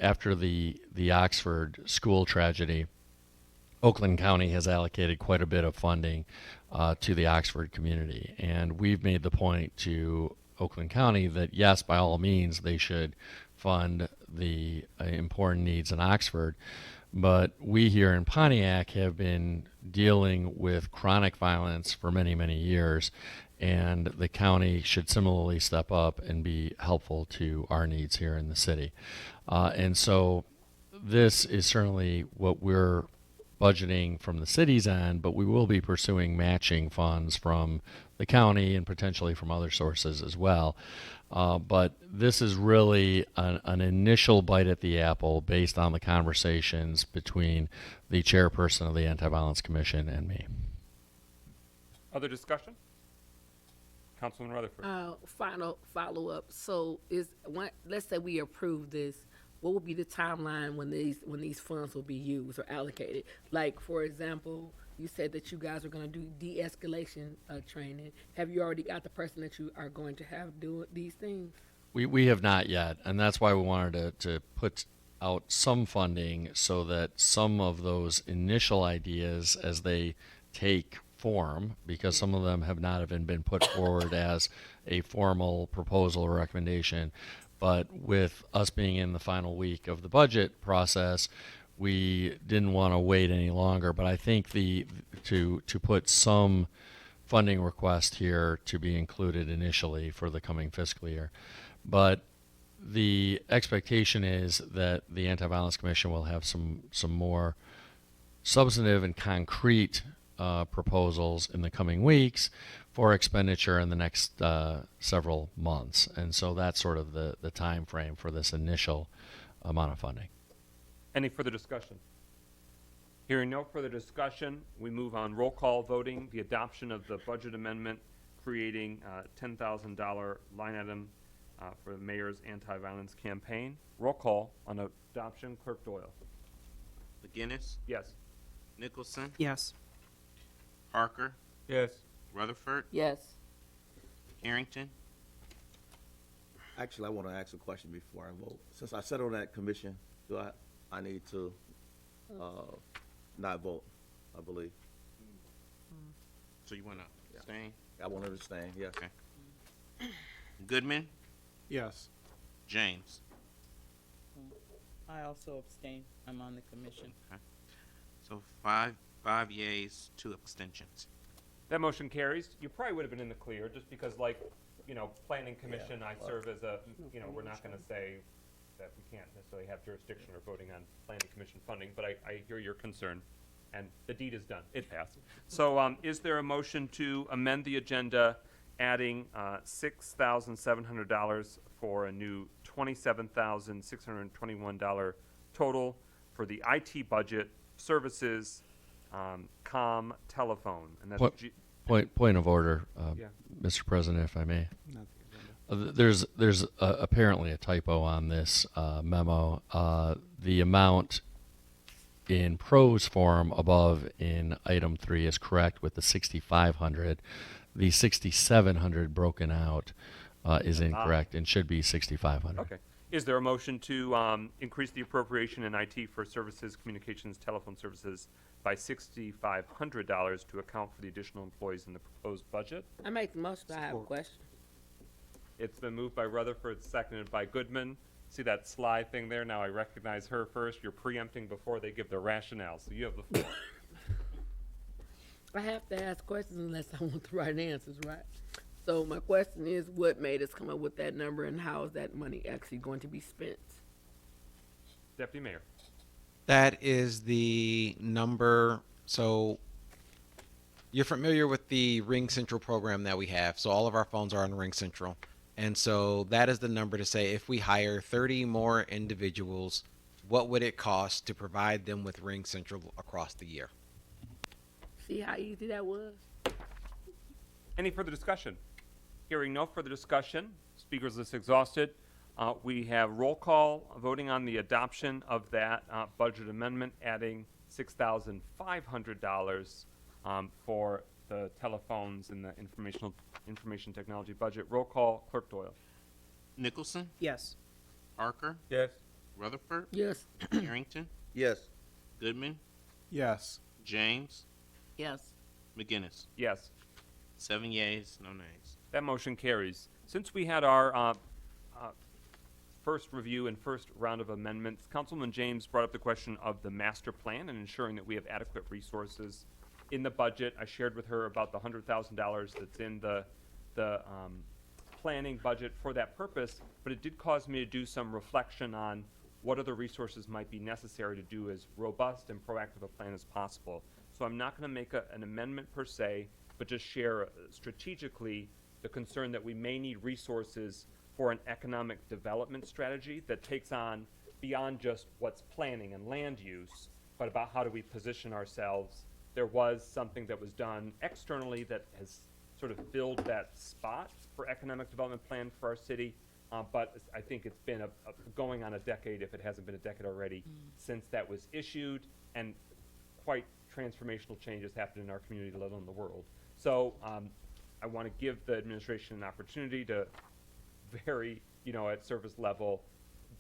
after the Oxford school tragedy, Oakland County has allocated quite a bit of funding to the Oxford community. And we've made the point to Oakland County that, yes, by all means, they should fund the important needs in Oxford. But we here in Pontiac have been dealing with chronic violence for many, many years. And the county should similarly step up and be helpful to our needs here in the city. And so this is certainly what we're budgeting from the city's end, but we will be pursuing matching funds from the county and potentially from other sources as well. But this is really an initial bite at the apple based on the conversations between the chairperson of the Anti-Violence Commission and me. Other discussion? Councilman Rutherford. Final follow-up. So let's say we approve this, what will be the timeline when these funds will be used or allocated? Like, for example, you said that you guys are going to do de-escalation training. Have you already got the person that you are going to have do these things? We have not yet, and that's why we wanted to put out some funding so that some of those initial ideas, as they take form, because some of them have not even been put forward as a formal proposal or recommendation, but with us being in the final week of the budget process, we didn't want to wait any longer. But I think to put some funding request here to be included initially for the coming fiscal year. But the expectation is that the Anti-Violence Commission will have some more substantive and concrete proposals in the coming weeks for expenditure in the next several months. And so that's sort of the time frame for this initial amount of funding. Any further discussion? Hearing no further discussion, we move on roll call voting, the adoption of the budget amendment creating a $10,000 line item for the mayor's anti-violence campaign. Roll call on adoption. Clerk Doyle. McGinnis, Yes. Nicholson, Yes. Parker, Yes. Rutherford, Yes. Harrington. Actually, I want to ask a question before I vote. Since I sat on that commission, do I need to, not vote, I believe? So you want to abstain? I want to abstain, yes. Okay. Goodman, Yes. James. I also abstain. I'm on the commission. So five yeas, 2 abstentions. That motion carries. You probably would have been in the clear, just because, like, planning commission, I serve as a, we're not going to say that we can't necessarily have jurisdiction or voting on planning commission funding, but I hear your concern, and the deed is done. It passed. So, is there a motion to amend the agenda, adding $6,700 for a new $27,621 total for the IT budget, services, telephone, and that's Point of order, Yeah. Mr. President, if I may. There's apparently a typo on this memo. The amount in prose form above in item 3 is correct with the 6,500. The 6,700 broken out is incorrect and should be 6,500. Okay. Is there a motion to increase the appropriation in IT for services, communications, telephone services by $6,500 to account for the additional employees in the proposed budget? I make the motion, but I have a question. It's been moved by Rutherford, seconded by Goodman. See that sly thing there? Now I recognize her first. You're preempting before they give their rationale, so you have the floor. I have to ask questions unless I want the right answers, right? So my question is, what made us come up with that number, and how is that money actually going to be spent? Deputy Mayor. That is the number. So you're familiar with the Ring Central program that we have. So all of our phones are on Ring Central. And so that is the number to say if we hire 30 more individuals, what would it cost to provide them with Ring Central across the year? See how easy that was? Any further discussion? Hearing no further discussion, speakers list exhausted. We have roll call voting on the adoption of that budget amendment, adding $6,500 for the telephones and the information technology budget. Roll call, Clerk Doyle. Nicholson, Yes. Parker, Yes. Rutherford, Yes. Harrington, Yes. Goodman, Yes. James, Yes. McGinnis. Yes. 7 yeas, no nays. That motion carries. Since we had our first review and first round of amendments, Councilman James brought up the question of the master plan and ensuring that we have adequate resources in the budget. I shared with her about the $100,000 that's in the planning budget for that purpose, but it did cause me to do some reflection on what other resources might be necessary to do as robust and proactive a plan as possible. So I'm not going to make an amendment per se, but just share strategically the concern that we may need resources for an economic development strategy that takes on beyond just what's planning and land use, but about how do we position ourselves. There was something that was done externally that has sort of filled that spot for economic development plan for our city, but I think it's been going on a decade, if it hasn't been a decade already, since that was issued, and quite transformational changes happened in our community, let alone the world. So I want to give the administration an opportunity to very, at service level,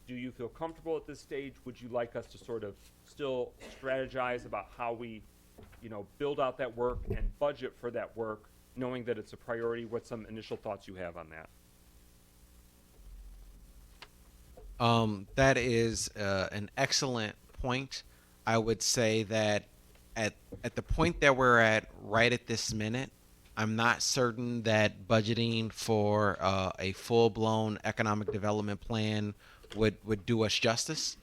do you feel comfortable at this stage? Would you like us to sort of still strategize about how we, build out that work and budget for that work, knowing that it's a priority? What's some initial thoughts you have on that? That is an excellent point. I would say that at the point that we're at right at this minute, I'm not certain that budgeting for a full-blown economic development plan would do us justice,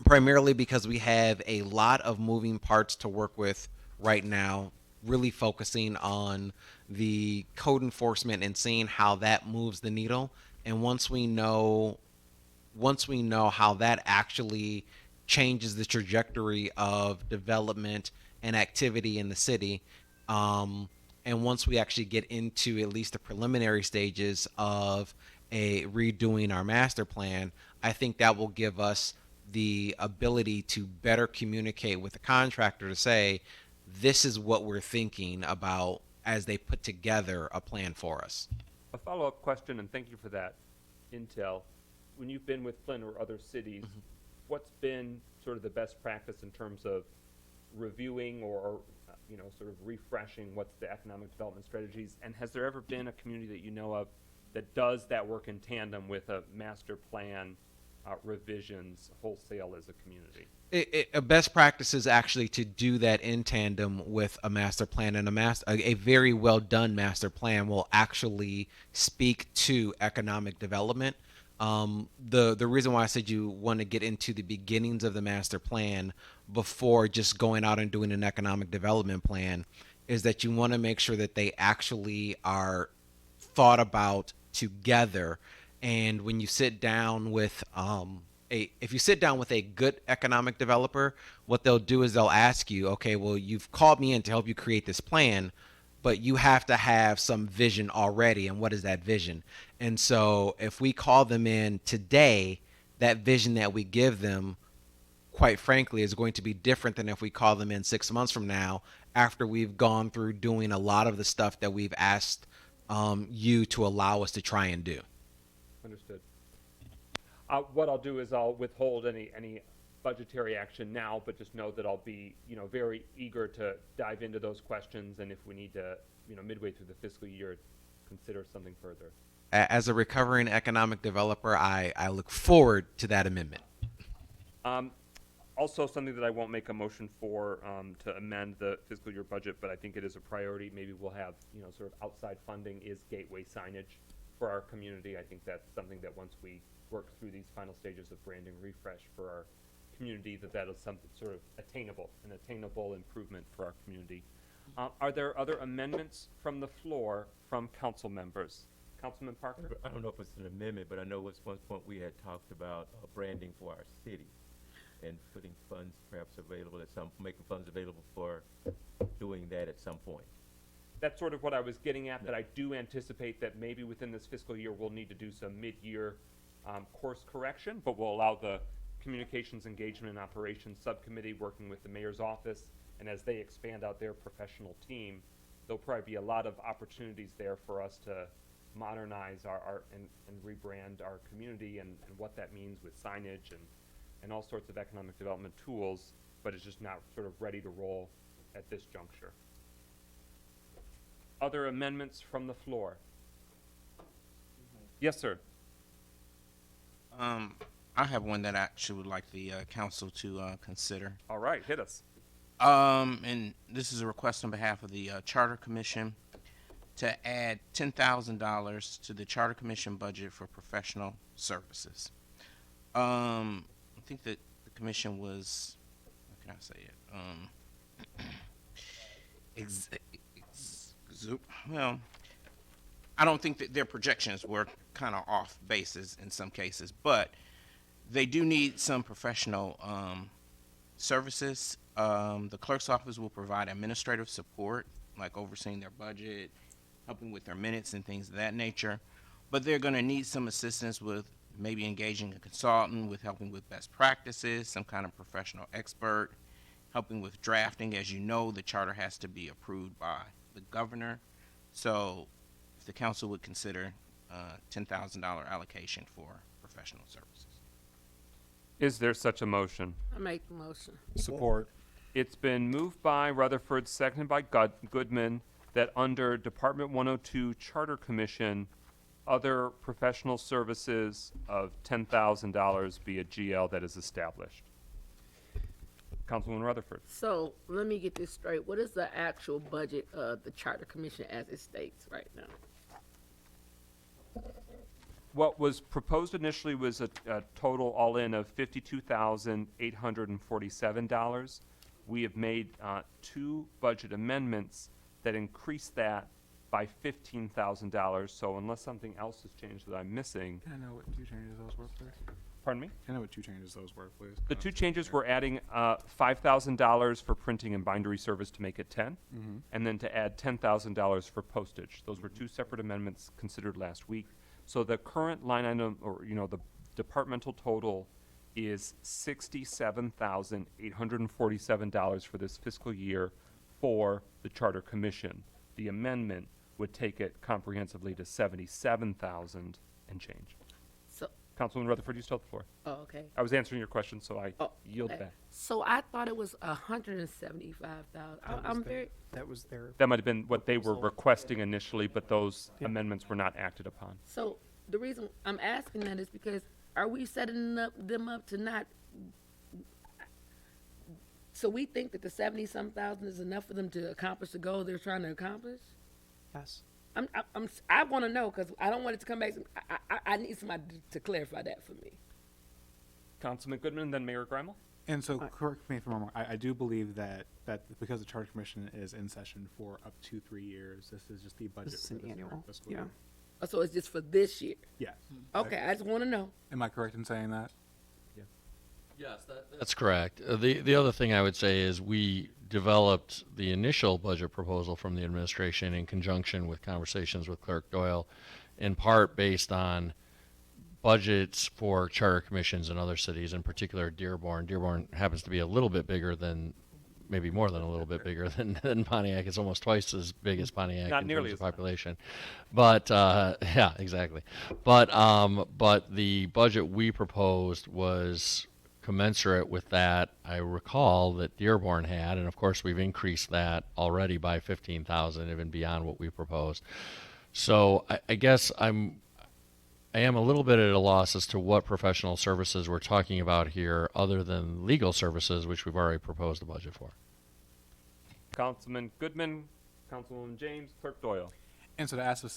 primarily because we have a lot of moving parts to work with right now, really focusing on the code enforcement and seeing how that moves the needle. And once we know how that actually changes the trajectory of development and activity in the city, and And once we actually get into at least the preliminary stages of redoing our master plan, I think that will give us the ability to better communicate with the contractor to say, this is what we're thinking about as they put together a plan for us. A follow-up question, and thank you for that intel. When you've been with Flint or other cities, what's been sort of the best practice in terms of reviewing or sort of refreshing what's the economic development strategies? And has there ever been a community that you know of that does that work in tandem with a master plan revisions wholesale as a community? A best practice is actually to do that in tandem with a master plan, and a very well done master plan will actually speak to economic development. The reason why I said you want to get into the beginnings of the master plan before just going out and doing an economic development plan is that you want to make sure that they actually are thought about together. And when you sit down with if you sit down with a good economic developer, what they'll do is they'll ask you, okay, well, you've called me in to help you create this plan, but you have to have some vision already. And what is that vision? And so if we call them in today, that vision that we give them, quite frankly, is going to be different than if we call them in 6 months from now after we've gone through doing a lot of the stuff that we've asked you to allow us to try and do. Understood. What I'll do is I'll withhold any budgetary action now, but just know that I'll be, very eager to dive into those questions, and if we need to, midway through the fiscal year, consider something further. As a recovering economic developer, I look forward to that amendment. Also, something that I won't make a motion for to amend the fiscal year budget, but I think it is a priority. Maybe we'll have, sort of outside funding is gateway signage for our community. I think that's something that once we work through these final stages of branding refresh for our community, that is something sort of an attainable improvement for our community. Are there other amendments from the floor from council members? Councilman Parker? I don't know if it's an amendment, but I know at one point we had talked about branding for our city and putting funds perhaps available making funds available for doing that at some point. That's sort of what I was getting at, that I do anticipate that maybe within this fiscal year we'll need to do some mid-year course correction, but we'll allow the Communications Engagement and Operations Subcommittee working with the Mayor's Office, and as they expand out their professional team, there'll probably be a lot of opportunities there for us to modernize and rebrand our community and what that means with signage and all sorts of economic development tools, but it's just not sort of ready to roll at this juncture. Other amendments from the floor? Yes, sir. I have one that I actually would like the council to consider. All right, hit us. And this is a request on behalf of the Charter Commission to add $10,000 to the Charter Commission budget for professional services. I think that the commission was, how can I say it? Well, I don't think that their projections were kind of off bases in some cases, but they do need some professional services. The clerk's office will provide administrative support, like overseeing their budget, helping with their minutes and things of that nature. But they're going to need some assistance with maybe engaging a consultant, with helping with best practices, some kind of professional expert, helping with drafting. As you know, the charter has to be approved by the governor. So if the council would consider $10,000 allocation for professional services. Is there such a motion? I make the motion. Support. It's been moved by Rutherford, seconded by Goodman, that under Department 102 Charter Commission, other professional services of $10,000 be a GL that is established. Councilwoman Rutherford. So let me get this straight. What is the actual budget of the Charter Commission as it states right now? What was proposed initially was a total all-in of $52,847. We have made two budget amendments that increase that by $15,000. So unless something else has changed that I'm missing, Can I know what two changes those were, please? pardon me? Can I know what two changes those were, please? The two changes were adding $5,000 for printing and bindery service to make it 10, and then to add $10,000 for postage. Those were two separate amendments considered last week. So the current line item, or the departmental total, is $67,847 for this fiscal year for the Charter Commission. The amendment would take it comprehensively to $77,000 and change. So, Councilwoman Rutherford, you still have the floor. oh, okay. I was answering your question, so I yield Okay. back. So I thought it was 175,000. I'm very, That was their. That might have been what they were requesting initially, but those amendments were not acted upon. so the reason I'm asking that is because are we setting them up to not, so we think that the 70-some thousand is enough for them to accomplish the goal they're trying to accomplish? Yes. I want to know, because I don't want it to come back. I need somebody to clarify that for me. Councilman Goodman, then Mayor Greimel. And so, correct me if I'm wrong, I do believe that because the Charter Commission is in session for up to 3 years, this is just the budget This is for an this annual, current fiscal yeah. year. Oh, so it's just for this year? Yes. Okay, I just want to know. Am I correct in saying that? Yes, that's correct. The other thing I would say is we developed the initial budget proposal from the administration in conjunction with conversations with Clerk Doyle, in part based on budgets for charter commissions in other cities, in particular Dearborn. Dearborn happens to be a little bit bigger than, maybe more than a little bit bigger than Pontiac. It's almost twice as big as Pontiac Not in nearly terms of as much. population. But yeah, exactly. But the budget we proposed was commensurate with that. I recall that Dearborn had, and of course we've increased that already by 15,000, even beyond what we proposed. So I guess I am a little bit at a loss as to what professional services we're talking about here, other than legal services, which we've already proposed a budget for. Councilman Goodman, Councilwoman James, Clerk Doyle. And so to ask a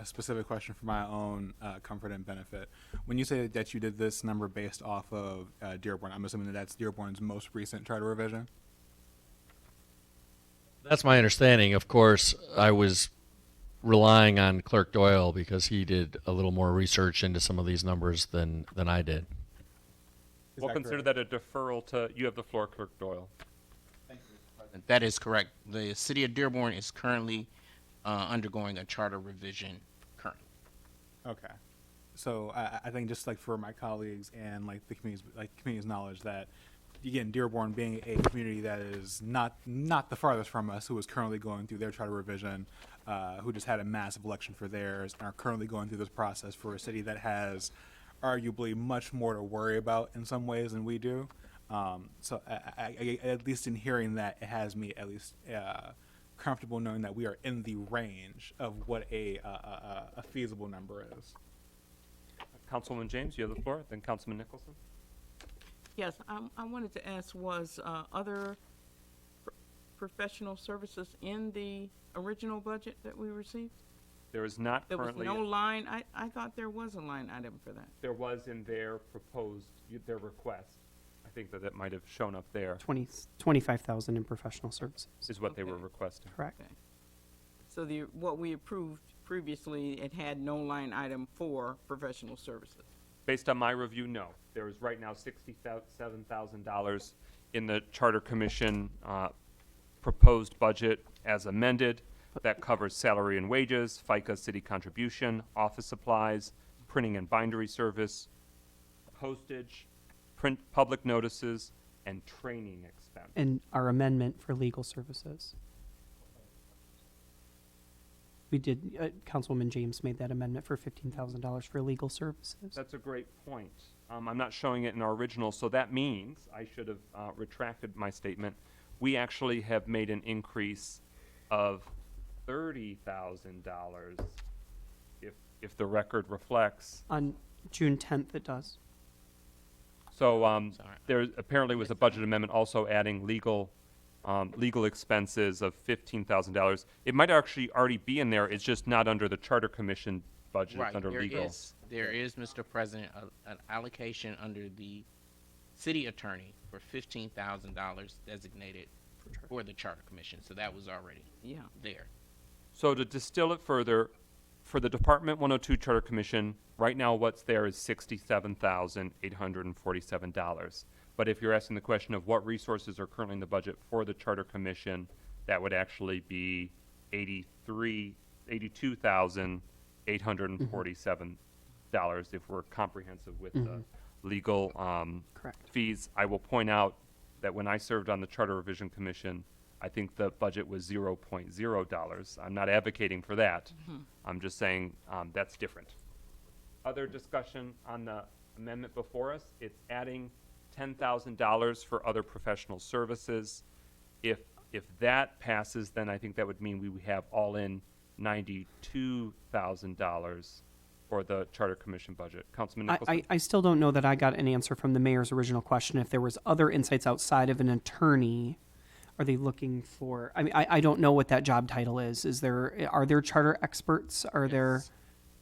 specific question for my own comfort and benefit, when you say that you did this number based off of Dearborn, I'm assuming that that's Dearborn's most recent charter revision? That's my understanding. Of course, I was relying on Clerk Doyle because he did a little more research into some of these numbers than I did. We'll consider that a deferral to, you have the floor, Clerk Doyle. That is correct. The city of Dearborn is currently undergoing a charter revision currently. Okay. So I think just like for my colleagues and like the community's knowledge that, again, Dearborn being a community that is not the farthest from us, who is currently going through their charter revision, who just had a massive election for theirs, and are currently going through this process for a city that has arguably much more to worry about in some ways than we do. So I, at least in hearing that, it has me at least comfortable knowing that we are in the range of what a feasible number is. Councilwoman James, you have the floor, then Councilman Nicholson. Yes, I wanted to ask, was other professional services in the original budget that we received? There is not There was currently, no line, I thought there was a line item for that. there was in their proposed, their request. I think that it might have shown up there, 25,000 in professional services. is what they were Okay. requesting. Correct. Okay. So what we approved previously, it had no line item for professional services. Based on my review, no. There is right now $67,000 in the Charter Commission proposed budget as amended. That covers salary and wages, FICA city contribution, office supplies, printing and bindery service, postage, print public notices, and training expense. And our amendment for legal services. We did, Councilwoman James made that amendment for $15,000 for legal services. That's a great point. I'm not showing it in our original, so that means I should have retracted my statement. We actually have made an increase of $30,000 if the record reflects. On June 10th, it does. So there apparently was a budget amendment also adding legal expenses of $15,000. It might actually already be in there. It's just not under the Charter Commission budget. It's under legal. There is, Mr. President, an allocation under the city attorney for $15,000 designated for the Charter Commission. So that was already there. So to distill it further, for the Department 102 Charter Commission, right now what's there is $67,847. But if you're asking the question of what resources are currently in the budget for the Charter Commission, that would actually be $82,847 if we're comprehensive with the legal Correct. fees. I will point out that when I served on the Charter Revision Commission, I think the budget was $0.0. I'm not advocating for that. I'm just saying that's different. Other discussion on the amendment before us, it's adding $10,000 for other professional services. If that passes, then I think that would mean we would have all in $92,000 for the Charter Commission budget. Councilman Nicholson? I still don't know that I got an answer from the mayor's original question. If there was other insights outside of an attorney, are they looking for, I mean, I don't know what that job title is. Are there charter experts? Are there,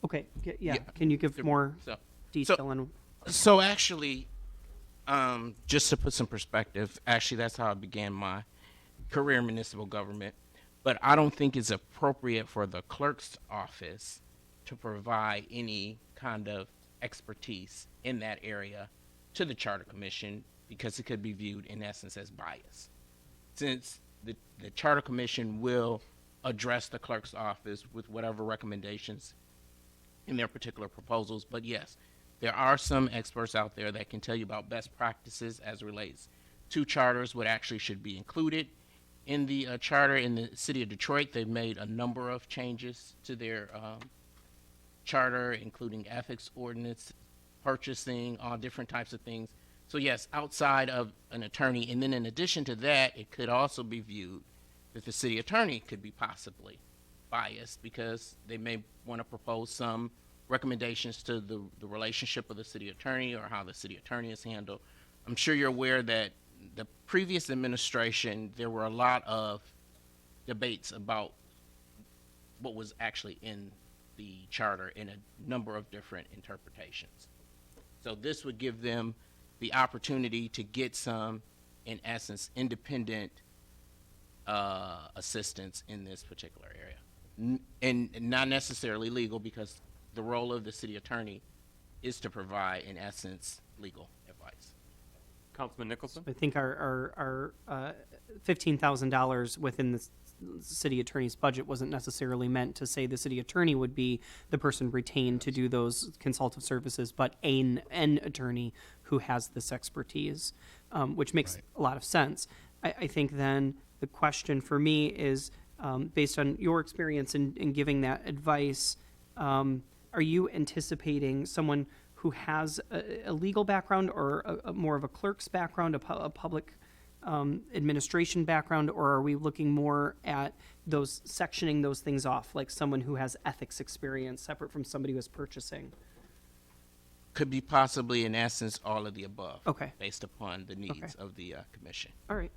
okay, yeah, can you give more detail on? So actually, just to put some perspective, actually that's how I began my career in municipal government. But I don't think it's appropriate for the clerk's office to provide any kind of expertise in that area to the Charter Commission because it could be viewed in essence as bias. Since the Charter Commission will address the clerk's office with whatever recommendations in their particular proposals, but yes, there are some experts out there that can tell you about best practices as it relates to charters, what actually should be included in the charter. In the city of Detroit, they've made a number of changes to their charter, including ethics ordinance, purchasing, all different types of things. So yes, outside of an attorney, and then in addition to that, it could also be viewed that the city attorney could be possibly biased because they may want to propose some recommendations to the relationship of the city attorney or how the city attorney is handled. I'm sure you're aware that the previous administration, there were a lot of debates about what was actually in the charter in a number of different interpretations. So this would give them the opportunity to get some, in essence, independent assistance in this particular area. And not necessarily legal, because the role of the city attorney is to provide, in essence, legal advice. Councilman Nicholson? I think our $15,000 within the city attorney's budget wasn't necessarily meant to say the city attorney would be the person retained to do those consultative services, but an attorney who has this expertise, which makes a lot of sense. I think then the question for me is, based on your experience in giving that advice, are you anticipating someone who has a legal background or more of a clerk's background, a public administration background, or are we looking more at those sectioning those things off, like someone who has ethics experience separate from somebody who is purchasing? Could be possibly, in essence, all of the above. Okay. Based upon the needs of the commission. All right.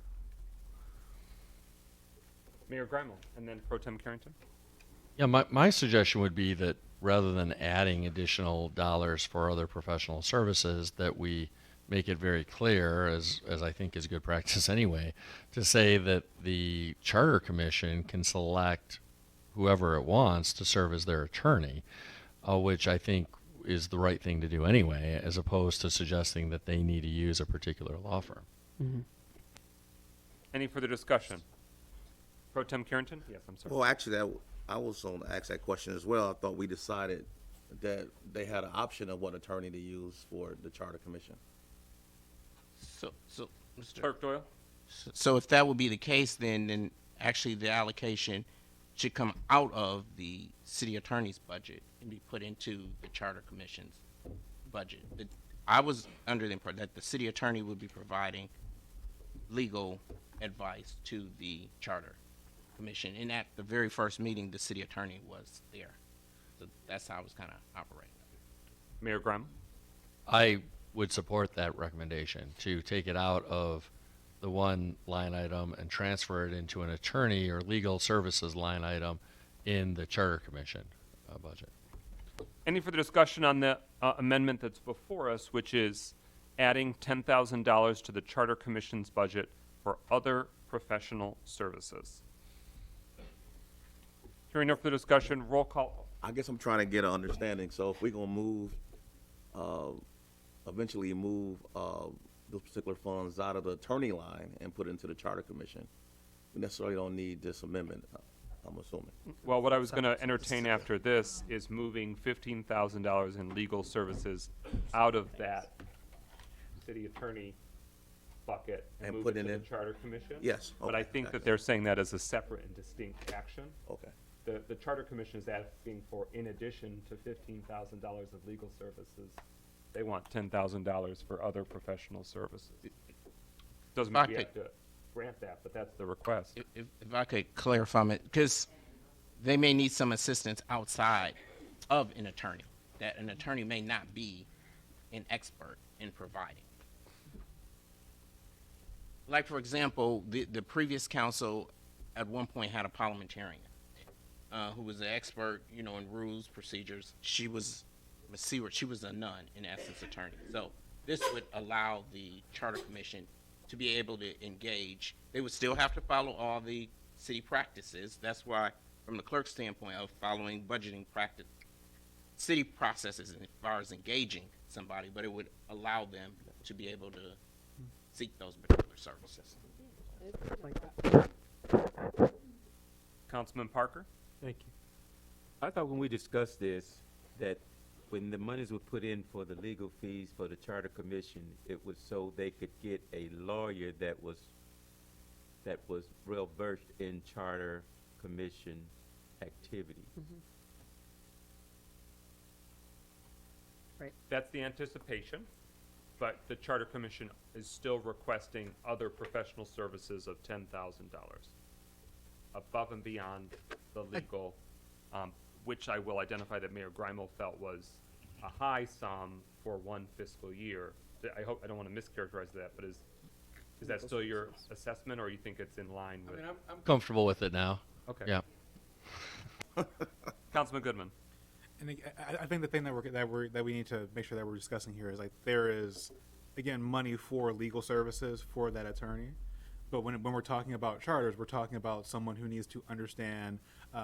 Mayor Grimal, and then Pro Tem Carrington. Yeah, my suggestion would be that rather than adding additional dollars for other professional services, that we make it very clear, as I think is good practice anyway, to say that the Charter Commission can select whoever it wants to serve as their attorney, which I think is the right thing to do anyway, as opposed to suggesting that they need to use a particular law firm. Mm-hmm. Any further discussion? Pro Tem Carrington? Yes, I'm sorry. Well, actually, I was going to ask that question as well. I thought we decided that they had an option of what attorney to use for the Charter Commission. So Mr. Clerk Doyle? So if that would be the case, then actually the allocation should come out of the city attorney's budget and be put into the Charter Commission's budget. I was under the impression that the city attorney would be providing legal advice to the Charter Commission. And at the very first meeting, the city attorney was there. So that's how I was kind of operating. Mayor Grimal? I would support that recommendation to take it out of the one line item and transfer it into an attorney or legal services line item in the Charter Commission budget. Any further discussion on the amendment that's before us, which is adding $10,000 to the Charter Commission's budget for other professional services? Hearing no further discussion, roll call. I guess I'm trying to get an understanding. So if we're gonna move, eventually move, those particular funds out of the attorney line and put it into the charter commission, we necessarily don't need this amendment, I'm assuming. Well, what I was going to entertain after this is moving $15,000 in legal services out of that city attorney bucket and And move put it it to the in? charter commission. Yes, But I okay, think that gotcha. they're saying that as a separate and distinct action. Okay. The charter commission is asking for, in addition to $15,000 of legal services, they want $10,000 for other professional services. Doesn't mean we have to grant that, but that's the request. If I could clarify it, because they may need some assistance outside of an attorney, that an attorney may not be an expert in providing. Like, for example, the previous council at one point had a parliamentarian who was an expert, you know, in rules, procedures. She was a nun, in essence, attorney. So this would allow the charter commission to be able to engage. They would still have to follow all the city practices. That's why, from the clerk's standpoint of following budgeting practice, city processes as far as engaging somebody, but it would allow them to be able to seek those particular services. Councilman Parker? Thank you. I thought when we discussed this, that when the monies were put in for the legal fees for the charter commission, it was so they could get a lawyer that was well versed in charter commission activity. Right. That's the anticipation, but the charter commission is still requesting other professional services of $10,000 above and beyond the legal, which I will identify that Mayor Grimo felt was a high sum for one fiscal year. I hope, I don't want to mischaracterize that, but is that still your assessment, or you think it's in line with? I'm comfortable with it now. Okay. Yeah. Councilman Goodman. And I think the thing that we need to make sure that we're discussing here is, like, there is, again, money for legal services for that attorney. But when we're talking about charters, we're talking about someone who needs to understand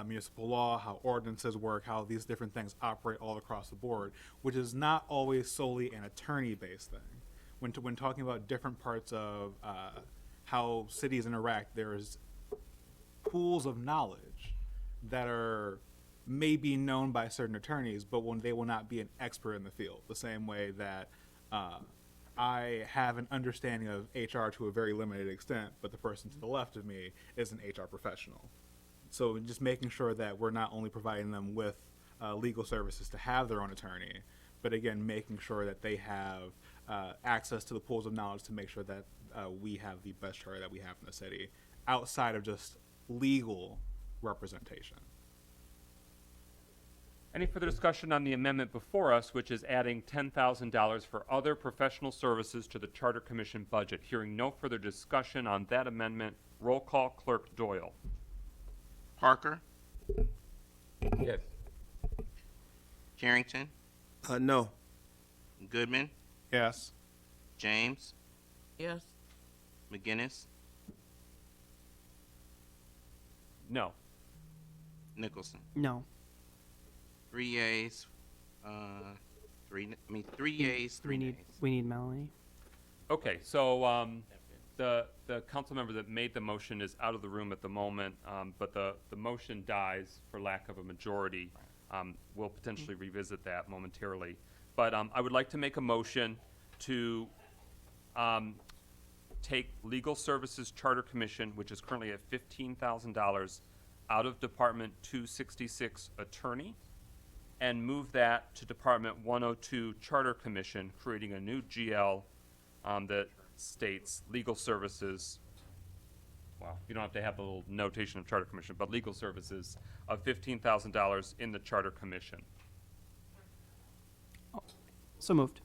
municipal law, how ordinances work, how these different things operate all across the board, which is not always solely an attorney-based thing. When talking about different parts of how cities interact, there's pools of knowledge that are maybe known by certain attorneys, but when they will not be an expert in the field. The same way that I have an understanding of HR to a very limited extent, but the person to the left of me is an HR professional. So just making sure that we're not only providing them with legal services to have their own attorney, but again, making sure that they have access to the pools of knowledge to make sure that we have the best charter that we have in the city, outside of just legal representation. Any further discussion on the amendment before us, which is adding $10,000 for other professional services to the Charter Commission budget? Hearing no further discussion on that amendment, roll call, Clerk Doyle. Parker, Yes. Carrington, No. Goodman, Yes. James, Yes. McGinnis, No. Nicholson. No. 3 yeas, 3 yeas, 3 nays. We need Melanie. Okay, so the council member that made the motion is out of the room at the moment, but the motion dies for lack of a majority. We'll potentially revisit that momentarily. But I would like to make a motion to take Legal Services Charter Commission, which is currently at $15,000, out of Department 266 Attorney, and move that to Department 102 Charter Commission, creating a new GL that states Legal Services, well, you don't have to have the little notation of Charter Commission, but Legal Services of $15,000 in the Charter Commission. So moved.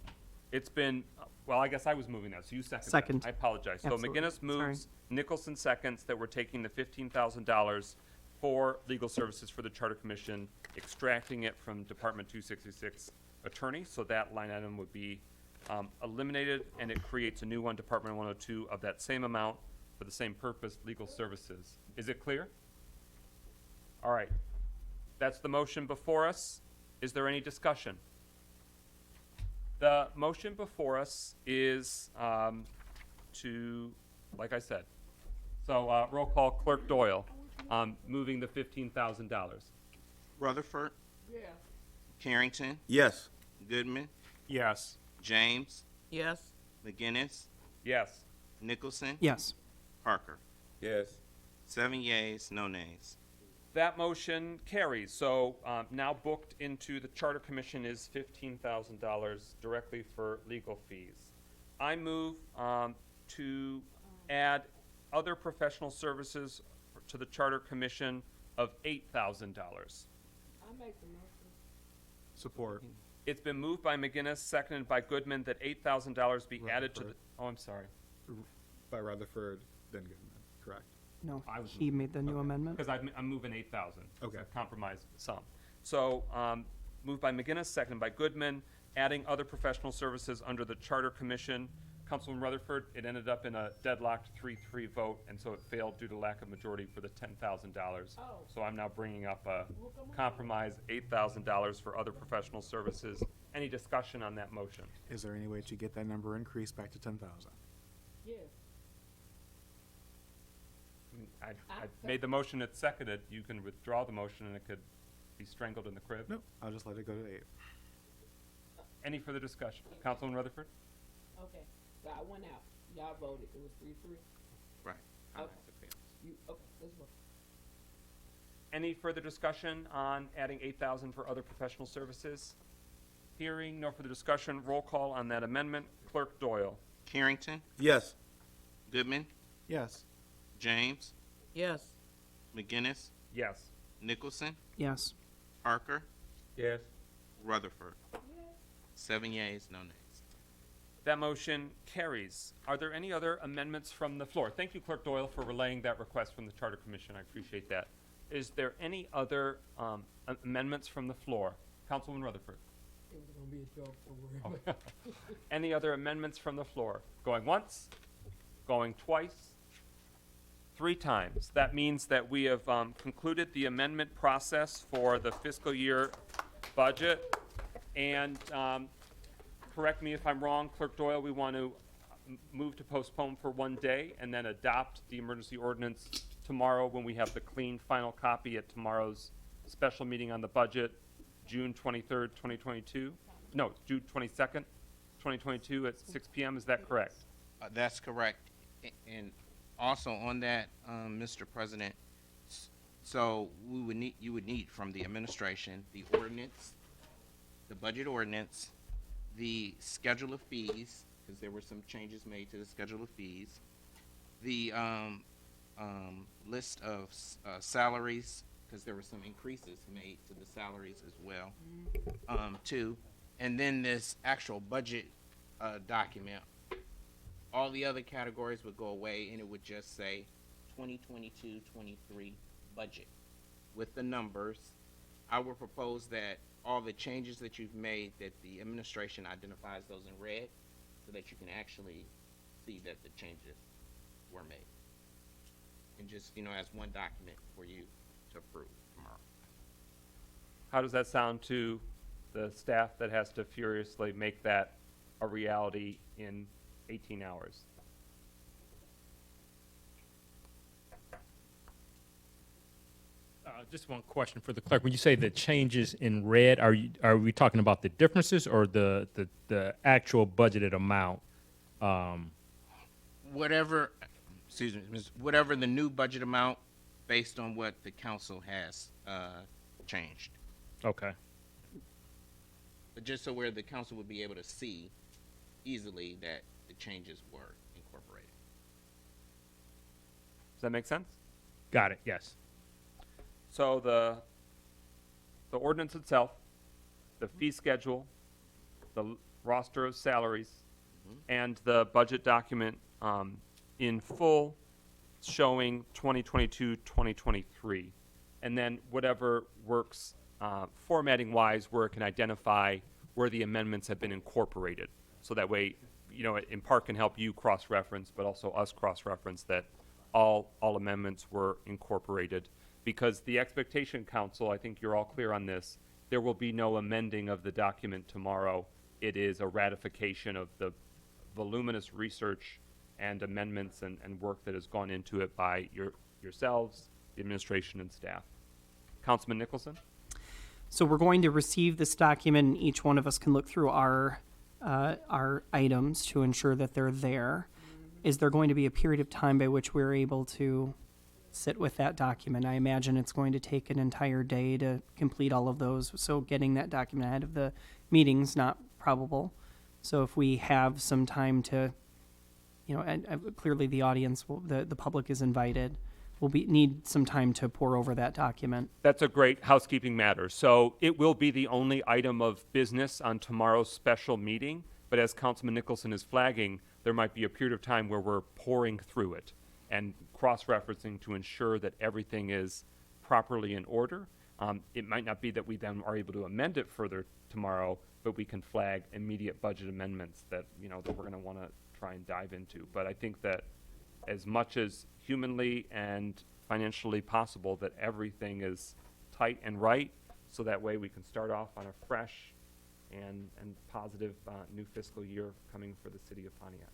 It's been, well, I guess I was moving that, so you second that. Second. I apologize. So Absolutely. McGinnis moves, Nicholson seconds, that we're taking the $15,000 for legal services for the Charter Commission, extracting it from Department 266 Attorney, so that line item would be eliminated, and it creates a new one, Department 102, of that same amount for the same purpose, legal services. Is it clear? All right. That's the motion before us. Is there any discussion? The motion before us is to, like I said, so roll call, Clerk Doyle, moving the $15,000. Rutherford. Yeah. Carrington. Yes. Goodman. Yes. James. Yes. McGinnis. Yes. Nicholson. Yes. Parker. Yes. 7 yeas, no nays. That motion carries. So now booked into the Charter Commission is $15,000 directly for legal fees. I move to add other professional services to the Charter Commission of $8,000. Support. It's been moved by McGinnis, seconded by Goodman, that $8,000 be added to the, oh, I'm sorry. By Rutherford, then Goodman, correct. No, I was he made the new amendment. Because I'm moving 8,000. Okay. Compromise sum. So, moved by McGinnis, seconded by Goodman, adding other professional services under the Charter Commission. Councilman Rutherford, it ended up in a deadlocked 3-3 vote, and so it failed due to lack of majority for the $10,000. So I'm now bringing up a compromise, $8,000 for other professional services. Any discussion on that motion? Is there any way to get that number increased back to 10,000? I made the motion, it's seconded. You can withdraw the motion, and it could be strangled in the crib. Nope, I'll just let it go to 8. Any further discussion? Councilman Rutherford? Okay, so I went out. Y'all voted. It was 3-3. Right. Okay. Okay, let's vote. Any further discussion on adding 8,000 for other professional services? Hearing no further discussion, roll call on that amendment. Clerk Doyle. Carrington. Yes. Goodman. Yes. James. Yes. McGinnis. Yes. Nicholson. Yes. Parker. Yes. Rutherford. 7 yeas, no nays. That motion carries. Are there any other amendments from the floor? Thank you, Clerk Doyle, for relaying that request from the Charter Commission. I appreciate that. Is there any other amendments from the floor? Councilman Rutherford. It was gonna be a joke, don't worry about it. Any other amendments from the floor? Going once? Going twice? 3 times. That means that we have concluded the amendment process for the fiscal year budget. And correct me if I'm wrong, Clerk Doyle, we want to move to postpone for 1 day and then adopt the emergency ordinance tomorrow when we have the clean final copy at tomorrow's special meeting on the budget, June 23rd, 2022. No, June 22nd, 2022 at 6 p.m. Is that correct? That's correct. And also on that, Mr. President, so you would need from the administration, the ordinance, the budget ordinance, the schedule of fees, because there were some changes made to the schedule of fees, the list of salaries, because there were some increases made to the salaries as well, too, and then this actual budget document. All the other categories would go away, and it would just say 2022-23 budget with the numbers. I would propose that all the changes that you've made, that the administration identifies those in red, so that you can actually see that the changes were made. And just, as one document for you to approve tomorrow. How does that sound to the staff that has to furiously make that a reality in 18 hours? Just one question for the clerk. When you say the changes in red, are we talking about the differences or the actual budgeted amount? Whatever the new budget amount based on what the council has changed. Okay. But just so where the council would be able to see easily that the changes were incorporated. Does that make sense? Got it, yes. So the ordinance itself, the fee schedule, the roster of salaries, and the budget document in full showing 2022-2023. And then whatever works formatting-wise where it can identify where the amendments have been incorporated. So that way, in part can help you cross-reference, but also us cross-reference that all amendments were incorporated. because the expectation, council, I think you're all clear on this, there will be no amending of the document tomorrow. It is a ratification of the voluminous research and amendments and work that has gone into it by yourselves, the administration, and staff. Councilman Nicholson? So we're going to receive this document, and each one of us can look through our items to ensure that they're there. Is there going to be a period of time by which we're able to sit with that document? I imagine it's going to take an entire day to complete all of those, so getting that document ahead of the meeting's not probable. So if we have some time to, and clearly the audience, the public is invited, we'll need some time to pour over that document. That's a great housekeeping matter. So it will be the only item of business on tomorrow's special meeting, but as Councilman Nicholson is flagging, there might be a period of time where we're pouring through it and cross-referencing to ensure that everything is properly in order. It might not be that we then are able to amend it further tomorrow, but we can flag immediate budget amendments that, that we're going to want to try and dive into. But I think that as much as humanly and financially possible, that everything is tight and right, so that way we can start off on a fresh and positive new fiscal year coming for the city of Pontiac.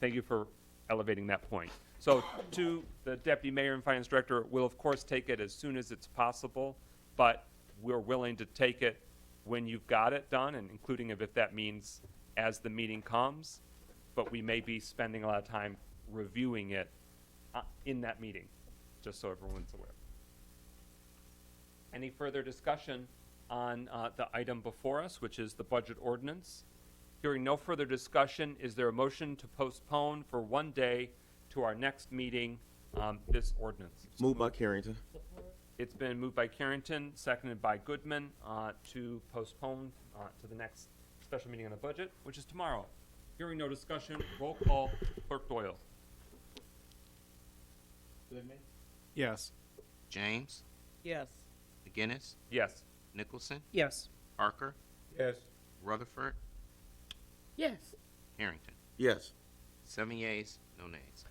Thank you for elevating that point. So to the Deputy Mayor and Finance Director, we'll of course take it as soon as it's possible, but we're willing to take it when you've got it done, and including if that means as the meeting comes, but we may be spending a lot of time reviewing it in that meeting, just so everyone's aware. Any further discussion on the item before us, which is the budget ordinance? Hearing no further discussion, is there a motion to postpone for one day to our next meeting this ordinance? Moved by Carrington. It's been moved by Carrington, seconded by Goodman, to postpone to the next special meeting on the budget, which is tomorrow. Hearing no discussion, roll call, Clerk Doyle. Goodman? Yes. James? Yes. McGinnis? Yes. Nicholson? Yes. Parker? Yes. Rutherford? Yes. Harrington? Yes. 7 yeas, no nays.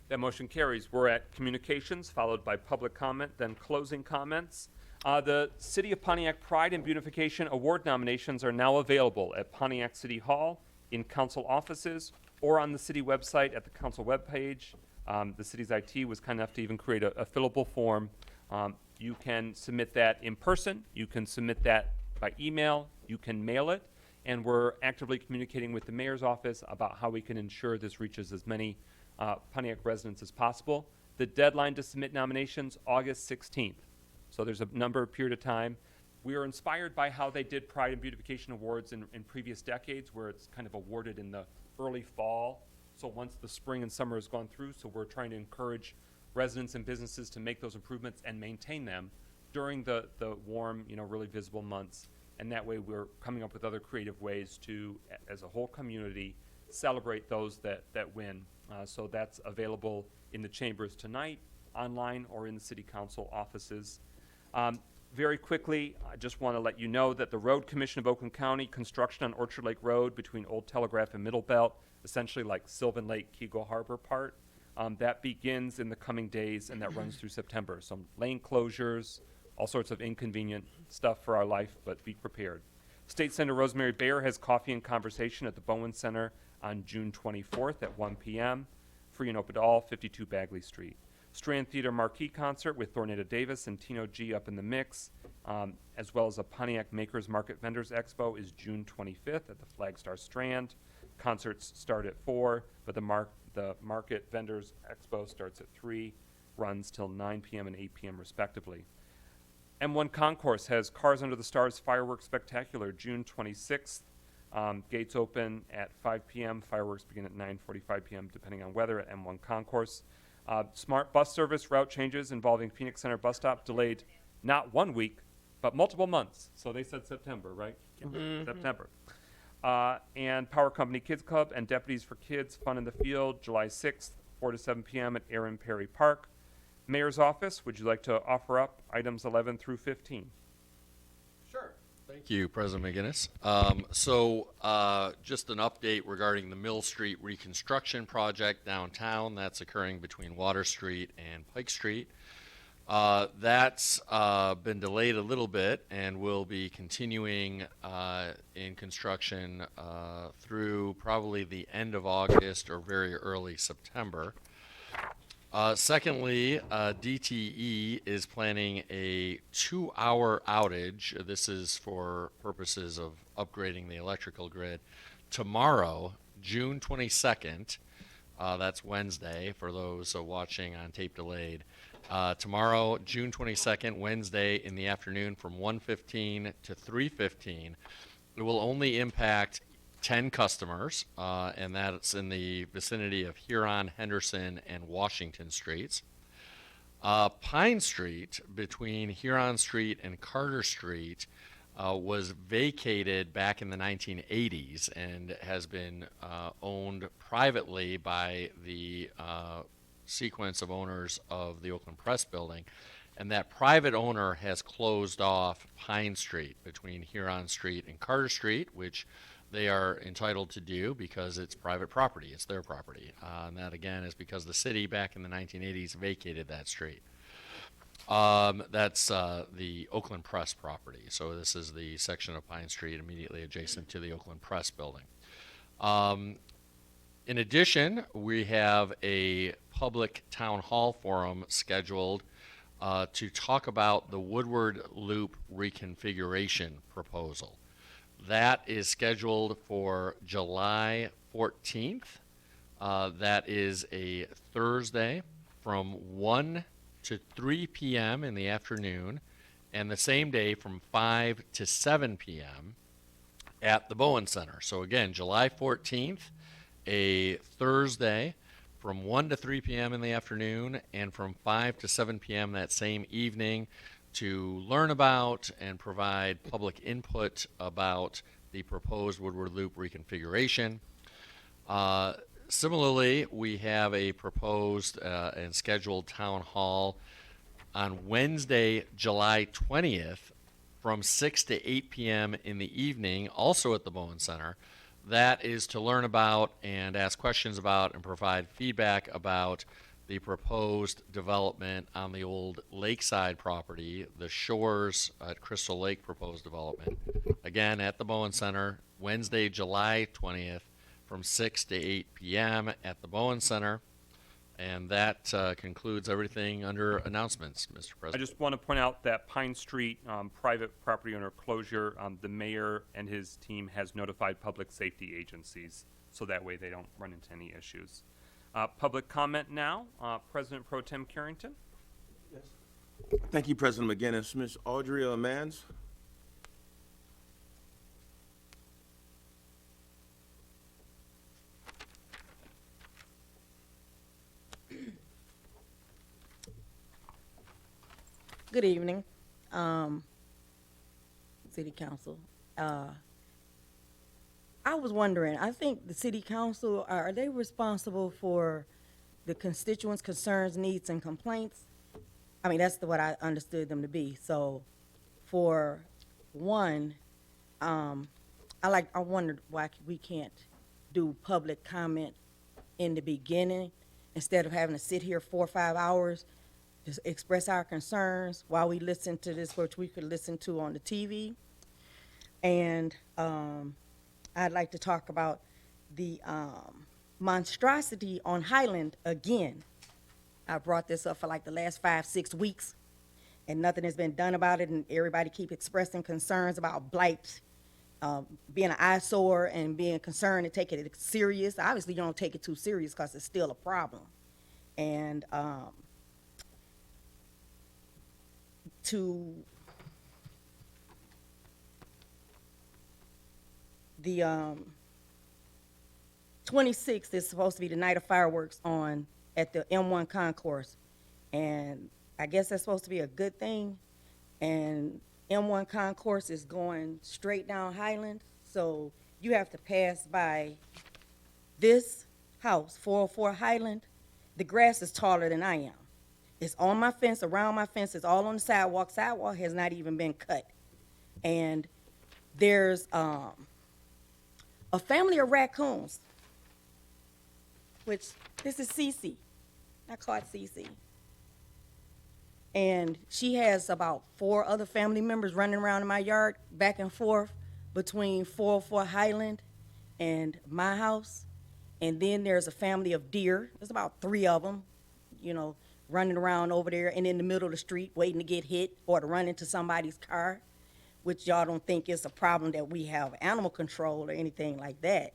That motion carries. We're at communications, followed by public comment, then closing comments. The City of Pontiac Pride and Beautification Award nominations are now available at Pontiac City Hall, in council offices, or on the city website at the council webpage. The city's IT was kind enough to even create a fillable form. You can submit that in person, you can submit that by email, you can mail it, and we're actively communicating with the mayor's office about how we can ensure this reaches as many Pontiac residents as possible. The deadline to submit nominations, August 16th. So there's a period of time. We are inspired by how they did Pride and Beautification Awards in previous decades, where it's kind of awarded in the early fall. So once the spring and summer has gone through, so we're trying to encourage residents and businesses to make those improvements and maintain them during the warm, really visible months. And that way we're coming up with other creative ways to, as a whole community, celebrate those that win. So that's available in the chambers tonight, online, or in the city council offices. Very quickly, I just want to let you know that the Road Commission of Oakland County, construction on Orchard Lake Road between Old Telegraph and Middle Belt, essentially like Sylvan Lake, Kego Harbor part, that begins in the coming days, and that runs through September. Some lane closures, all sorts of inconvenient stuff for our life, but be prepared. State Senator Rosemary Bayer has coffee and conversation at the Bowen Center on June 24th at 1 p.m. Free and open to all, 52 Bagley Street. Strand Theater Marquee Concert with Thornetta Davis and Tino G up in the mix, as well as a Pontiac Makers Market Vendors Expo is June 25th at the Flagstar Strand. Concerts start at 4, but the Market Vendors Expo starts at 3, runs till 9 p.m. and 8 p.m. respectively. M1 Concourse has Cars Under the Stars Fireworks Spectacular June 26th. Gates open at 5 p.m. Fireworks begin at 9:45 p.m. depending on weather at M1 Concourse. Smart bus service route changes involving Phoenix Center bus stop delayed not 1 week, but multiple months. So they said September, right? September. And Power Company Kids Club and Deputies for Kids Fun in the Field, July 6th, 4 to 7 p.m. at Aaron Perry Park. Mayor's Office, would you like to offer up items 11 through 15? Sure. Thank you, President McGinnis. Just an update regarding the Mill Street reconstruction project downtown. That's occurring between Water Street and Pike Street. That's been delayed a little bit and will be continuing in construction through probably the end of August or very early September. Secondly, DTE is planning a 2-hour outage. This is for purposes of upgrading the electrical grid. Tomorrow, June 22nd, that's Wednesday for those watching on tape delayed. Tomorrow, June 22nd, Wednesday in the afternoon from 1:15 to 3:15. It will only impact 10 customers, and that's in the vicinity of Huron, Henderson, and Washington Streets. Pine Street, between Huron Street and Carter Street, was vacated back in the 1980s and has been owned privately by the sequence of owners of the Oakland Press building. And that private owner has closed off Pine Street between Huron Street and Carter Street, which they are entitled to do because it's private property. It's their property. And that, again, is because the city back in the 1980s vacated that street. That's the Oakland Press property. So this is the section of Pine Street immediately adjacent to the Oakland Press building. In addition, we have a public town hall forum scheduled to talk about the Woodward Loop reconfiguration proposal. That is scheduled for July 14th. That is a Thursday from 1 to 3 p.m. in the afternoon, and the same day from 5 to 7 p.m. at the Bowen Center. So again, July 14th, a Thursday from 1 to 3 p.m. in the afternoon and from 5 to 7 p.m. that same evening to learn about and provide public input about the proposed Woodward Loop reconfiguration. Similarly, we have a proposed and scheduled town hall on Wednesday, July 20th from 6 to 8 p.m. in the evening, also at the Bowen Center. That is to learn about and ask questions about and provide feedback about the proposed development on the old Lakeside property, the Shores at Crystal Lake proposed development. Again, at the Bowen Center, Wednesday, July 20th from 6 to 8 p.m. at the Bowen Center. And that concludes everything under announcements, Mr. I President. just want to point out that Pine Street private property owner closure, the mayor and his team has notified public safety agencies, so that way they don't run into any issues. Public comment now. President Pro Tem Carrington. Thank you, President McGinnis. Ms. Audrey Mans. Good evening, City Council. I was wondering, I think the City Council, are they responsible for the constituents' concerns, needs, and complaints? I mean, that's what I understood them to be. So, for one, I wondered why we can't do public comment in the beginning instead of having to sit here 4 or 5 hours to express our concerns while we listen to this, which we could listen to on the TV. And I'd like to talk about the monstrosity on Highland again. I brought this up for like the last 5-6 weeks, and nothing has been done about it, and everybody keep expressing concerns about blight, being an eyesore, and being concerned and taking it serious. Obviously, you don't take it too serious because it's still a problem. And to the 26th is supposed to be the night of fireworks at the M1 concourse, and I guess that's supposed to be a good thing. And M1 concourse is going straight down Highland, so you have to pass by this house, 404 Highland. The grass is taller than I am. It's on my fence, around my fence, it's all on the sidewalk. Sidewalk has not even been cut. And there's a family of raccoons, which this is Cece. I caught Cece. And she has about 4 other family members running around in my yard, back and forth between 404 Highland and my house. And then there's a family of deer. There's about 3 of them, you know, running around over there and in the middle of the street waiting to get hit or to run into somebody's car, which y'all don't think is a problem that we have animal control or anything like that.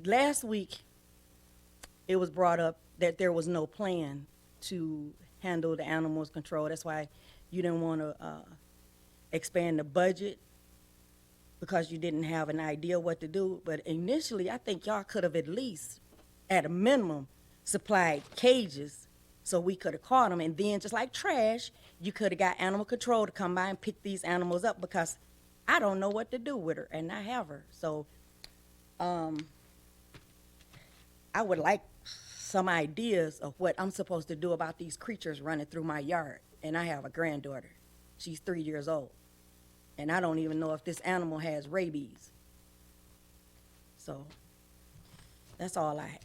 Last week, it was brought up that there was no plan to handle the animals control. That's why you didn't want to expand the budget, because you didn't have an idea what to do. But initially, I think y'all could have at least, at a minimum, supplied cages so we could have caught them. And then, just like trash, you could have got animal control to come by and pick these animals up, because I don't know what to do with her, and I have her. So I would like some ideas of what I'm supposed to do about these creatures running through my yard. And I have a granddaughter. She's 3 years old. And I don't even know if this animal has rabies. So that's all I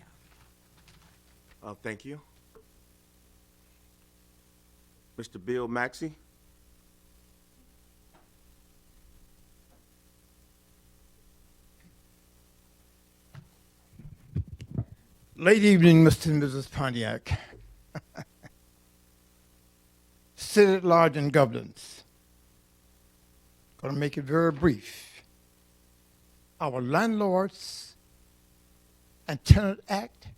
have. Thank you. Mr. Bill Maxey? Late evening, Mr. and Mrs. Pontiac. Sit at large and governance. Going to make it very brief. Our landlords and tenant act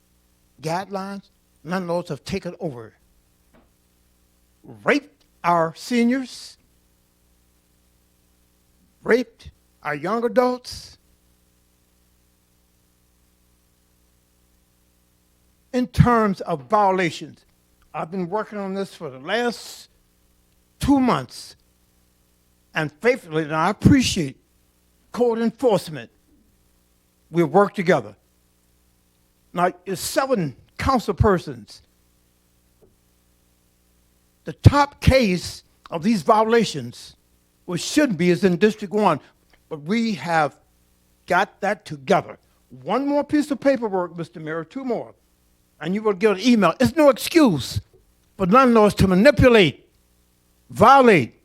guidelines, landlords have taken over. Raped our seniors, raped our young adults. In terms of violations, I've been working on this for the last 2 months, and faithfully, and I appreciate code enforcement. We work together. Now, it's 7 council persons. The top case of these violations, which shouldn't be, is in District 1, but we have got that together. 1 more piece of paperwork, Mr. Mayor, 2 more. And you will get an email. It's no excuse for landlords to manipulate, violate.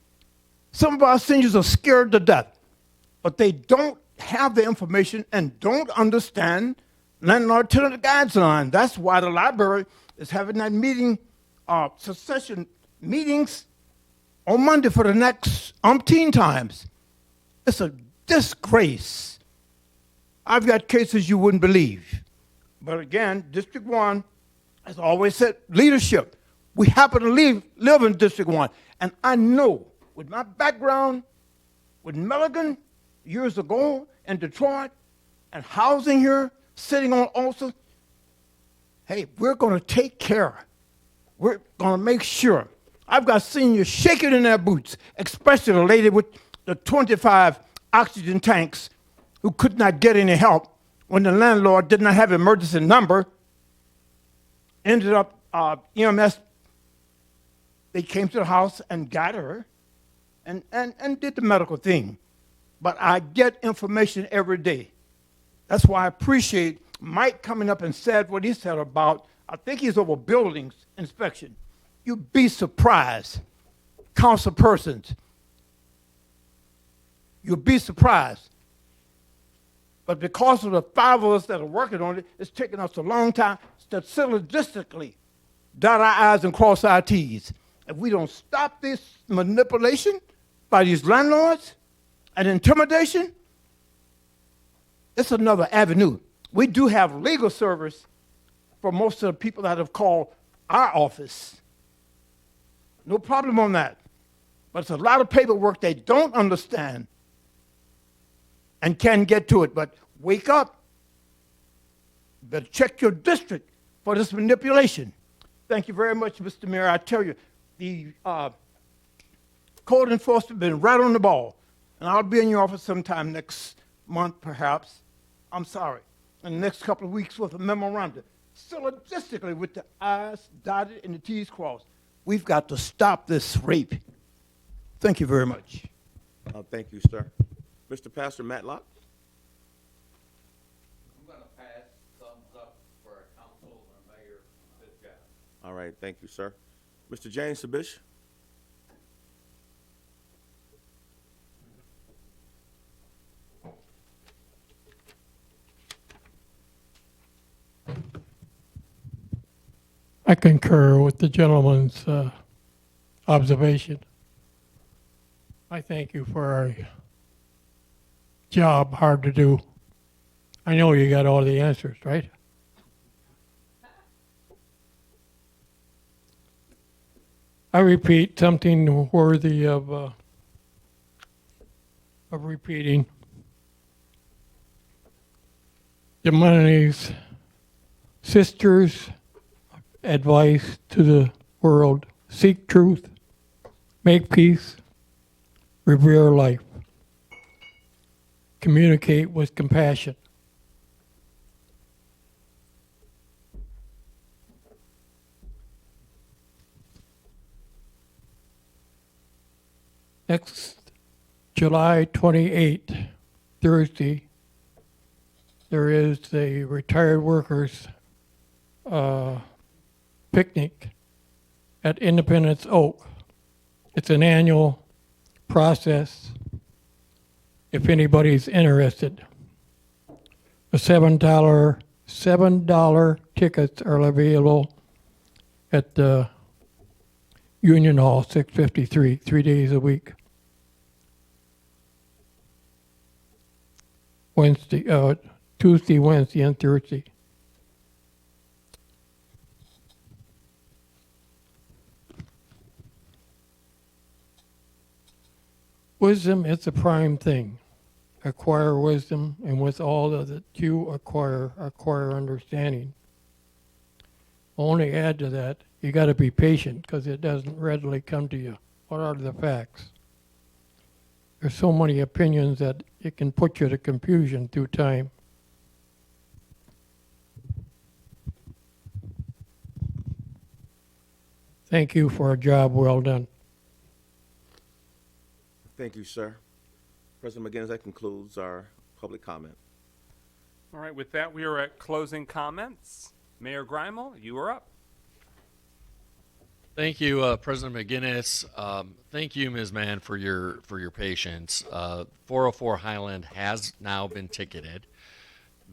Some of our seniors are scared to death, but they don't have the information and don't understand landlord-tenant guidelines. That's why the library is having that meeting, succession meetings on Monday for the next umpteen times. It's a disgrace. I've got cases you wouldn't believe. But again, District 1 has always said leadership. We happen to live in District 1. And I know, with my background with Milligan years ago in Detroit, and housing here, sitting on also, hey, we're going to take care. We're going to make sure. I've got seniors shaking in their boots, especially the lady with the 25 oxygen tanks who could not get any help when the landlord did not have an emergency number. Ended up, EMS, they came to the house and got her and did the medical thing. But I get information every day. That's why I appreciate Mike coming up and said what he said about, I think he's over buildings inspection. You'd be surprised, council persons. You'll be surprised. But because of the 5 of us that are working on it, it's taken us a long time to syllogistically dot our I's and cross our T's. If we don't stop this manipulation by these landlords and intimidation, it's another avenue. We do have legal service for most of the people that have called our office. No problem on that. But it's a lot of paperwork they don't understand and can get to it. But wake up. Better check your district for this manipulation. Thank you very much, Mr. Mayor. I tell you, the code enforcement has been right on the ball. And I'll be in your office sometime next month, perhaps. I'm sorry. In the next couple of weeks with a memorandum. Syllogistically with the I's dotted and the T's crossed. We've got to stop this rape. Thank you very much. Thank you, sir. Mr. Pastor Matlock? All right, thank you, sir. Mr. James Sabish? I concur with the gentleman's observation. I thank you for a job hard to do. I know you got all the answers, right? I repeat something worthy of repeating. Gemini's sisters' advice to the world: seek truth, make peace, revere life, communicate with compassion. Next July 28, Thursday, there is the retired workers picnic at Independence Oak. It's an annual process if anybody's interested. The $7 tickets are available at the Union Hall, 653, 3 days a week. Tuesday, Wednesday, and Thursday. Wisdom is the prime thing. Acquire wisdom, and with all that you acquire understanding. Only add to that, you got to be patient because it doesn't readily come to you. What are the facts? There's so many opinions that it can put you to confusion through time. Thank you for a job well done. Thank you, sir. President McGinnis, that concludes our public comment. All right, with that, we are at closing comments. Mayor Grimel, you are up. Thank you, President McGinnis. Thank you, Ms. Mann, for your patience. 404 Highland has now been ticketed.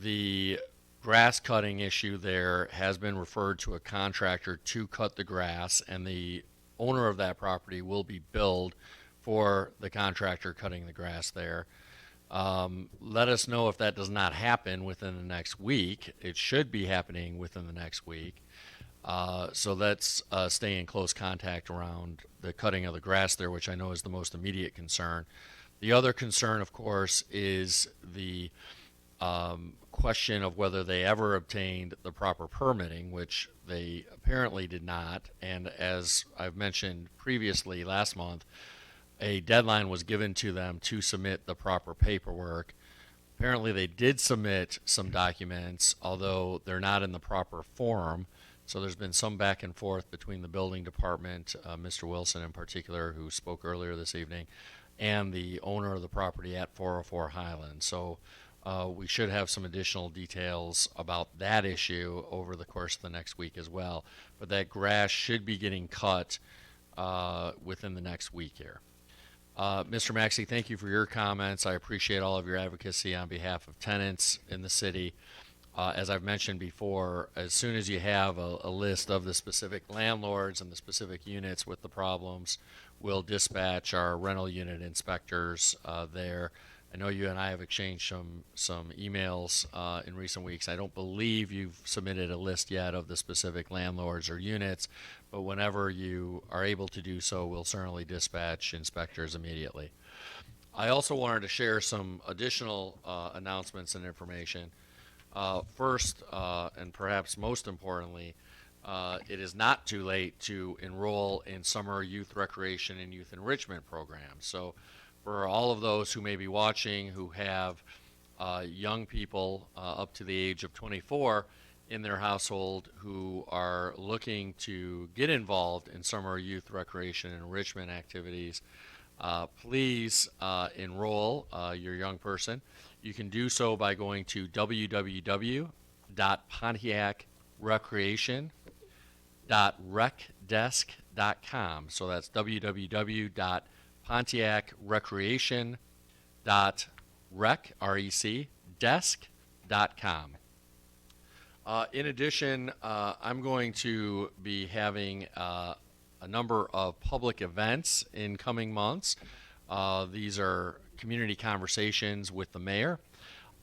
The grass cutting issue there has been referred to a contractor to cut the grass, and the owner of that property will be billed for the contractor cutting the grass there. Let us know if that does not happen within the next week. It should be happening within the next week. So let's stay in close contact around the cutting of the grass there, which I know is the most immediate concern. The other concern, of course, is the question of whether they ever obtained the proper permitting, which they apparently did not. And as I've mentioned previously last month, a deadline was given to them to submit the proper paperwork. Apparently they did submit some documents, although they're not in the proper form. So there's been some back and forth between the building department, Mr. Wilson in particular, who spoke earlier this evening, and the owner of the property at 404 Highland. So we should have some additional details about that issue over the course of the next week as well. But that grass should be getting cut within the next week here. Mr. Maxey, thank you for your comments. I appreciate all of your advocacy on behalf of tenants in the city. As I've mentioned before, as soon as you have a list of the specific landlords and the specific units with the problems, we'll dispatch our rental unit inspectors there. I know you and I have exchanged some emails in recent weeks. I don't believe you've submitted a list yet of the specific landlords or units, but whenever you are able to do so, we'll certainly dispatch inspectors immediately. I also wanted to share some additional announcements and information. First, and perhaps most importantly, it is not too late to enroll in summer youth recreation and youth enrichment programs. So for all of those who may be watching who have young people up to the age of 24 in their household who are looking to get involved in summer youth recreation and enrichment activities, please enroll your young person. You can do so by going to www.pontiacrecreation.org. www.recdesk.com. So that's www.pontiacrecreation.desk.com. In addition, I'm going to be having a number of public events in coming months. These are community conversations with the mayor,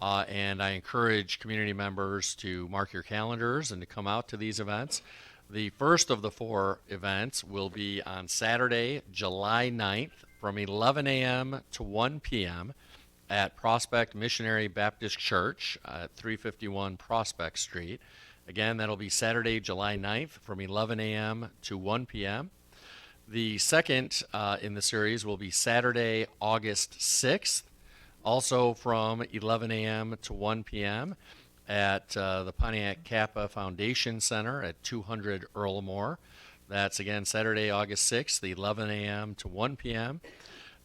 and I encourage community members to mark your calendars and to come out to these events. The first of the 4 events will be on Saturday, July 9th from 11 a.m. to 1 p.m. at Prospect Missionary Baptist Church at 351 Prospect Street. Again, that'll be Saturday, July 9th from 11 a.m. to 1 p.m. The second in the series will be Saturday, August 6th, also from 11 a.m. to 1 p.m. at the Pontiac Kappa Foundation Center at 200 Earl Moore. That's again Saturday, August 6th, 11 a.m. to 1 p.m.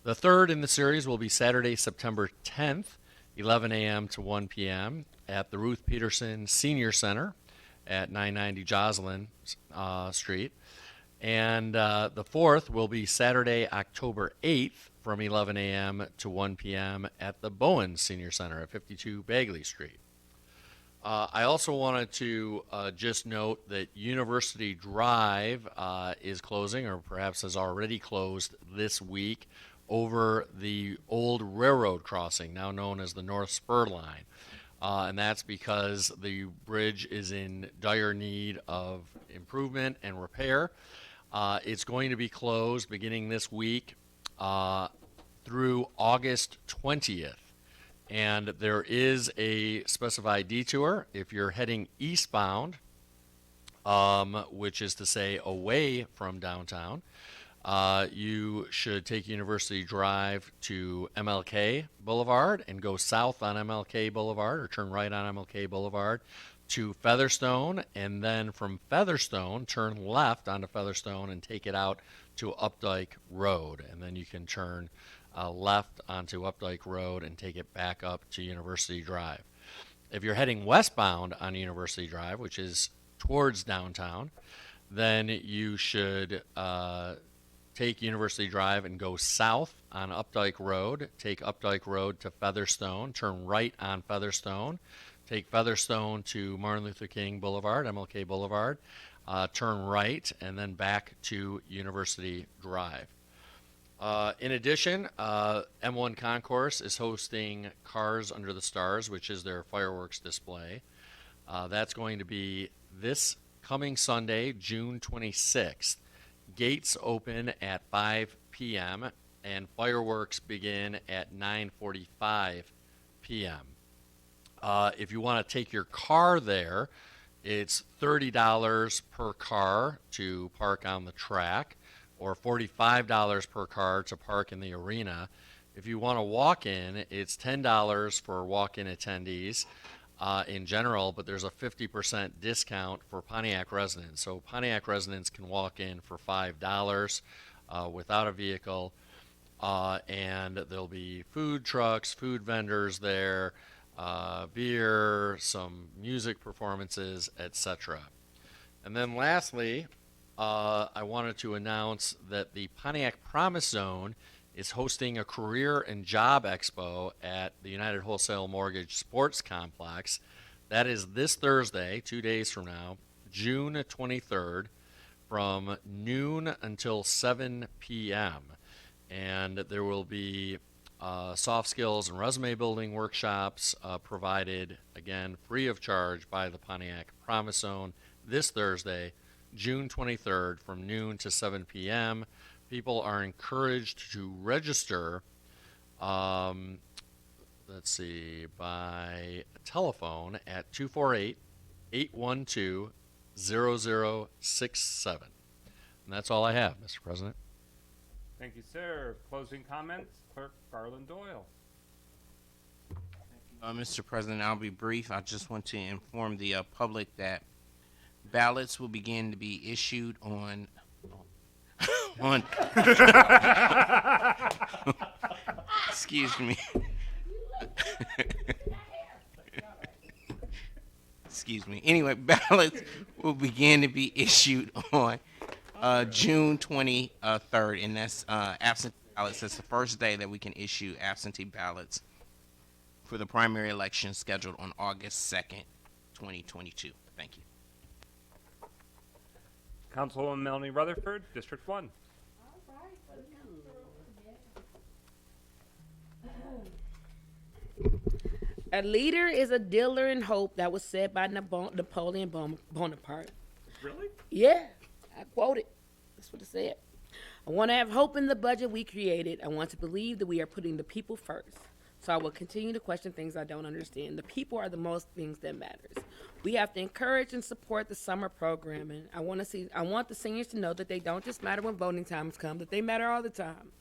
The third in the series will be Saturday, September 10th, 11 a.m. to 1 p.m. at the Ruth Peterson Senior Center at 990 Joslin Street. And the fourth will be Saturday, October 8th from 11 a.m. to 1 p.m. at the Bowen Senior Center at 52 Bagley Street. I also wanted to just note that University Drive is closing, or perhaps has already closed this week, over the old railroad crossing, now known as the North Spur Line. And that's because the bridge is in dire need of improvement and repair. It's going to be closed beginning this week through August 20th. And there is a specified detour if you're heading eastbound, which is to say away from downtown. You should take University Drive to MLK Boulevard and go south on MLK Boulevard, or turn right on MLK Boulevard to Featherstone, and then from Featherstone turn left onto Featherstone and take it out to Updike Road, and then you can turn left onto Updike Road and take it back up to University Drive. If you're heading westbound on University Drive, which is towards downtown, then you should take University Drive and go south on Updike Road, take Updike Road to Featherstone, turn right on Featherstone, take Featherstone to Martin Luther King Boulevard, MLK Boulevard, turn right, and then back to University Drive. In addition, M1 Concourse is hosting Cars Under the Stars, which is their fireworks display. That's going to be this coming Sunday, June 26th. Gates open at 5 p.m. and fireworks begin at 9:45 p.m. If you want to take your car there, it's $30 per car to park on the track, or $45 per car to park in the arena. If you want to walk in, it's $10 for walk-in attendees in general, but there's a 50% discount for Pontiac residents. So Pontiac residents can walk in for $5 without a vehicle, and there'll be food trucks, food vendors there, beer, some music performances, etc. And then lastly, I wanted to announce that the Pontiac Promise Zone is hosting a career and job expo at the United Wholesale Mortgage Sports Complex. That is this Thursday, 2 days from now, June 23rd, from noon until 7 p.m. And there will be soft skills and resume building workshops provided, again, free of charge by the Pontiac Promise Zone this Thursday, June 23rd, from noon to 7 p.m. People are encouraged to register, by telephone at 248-812-0067. And that's all I have, Mr. President. Thank you, sir. Closing comments, Clerk Garland Doyle. Mr. President, I'll be brief. I just want to inform the public that ballots will begin to be issued on excuse me. Excuse me. Anyway, ballots will begin to be issued on June 23rd, and that's absentee ballots. That's the first day that we can issue absentee ballots for the primary election scheduled on August 2nd, 2022. Thank you. Councilwoman Melanie Rutherford, District 1. A leader is a dealer in hope. That was said by Napoleon Bonaparte. Really? Yeah, I quote it. That's what it said. I want to have hope in the budget we created. I want to believe that we are putting the people first. So I will continue to question things I don't understand. The people are the most things that matters. We have to encourage and support the summer programming. I want the seniors to know that they don't just matter when voting times come, that they matter all the time.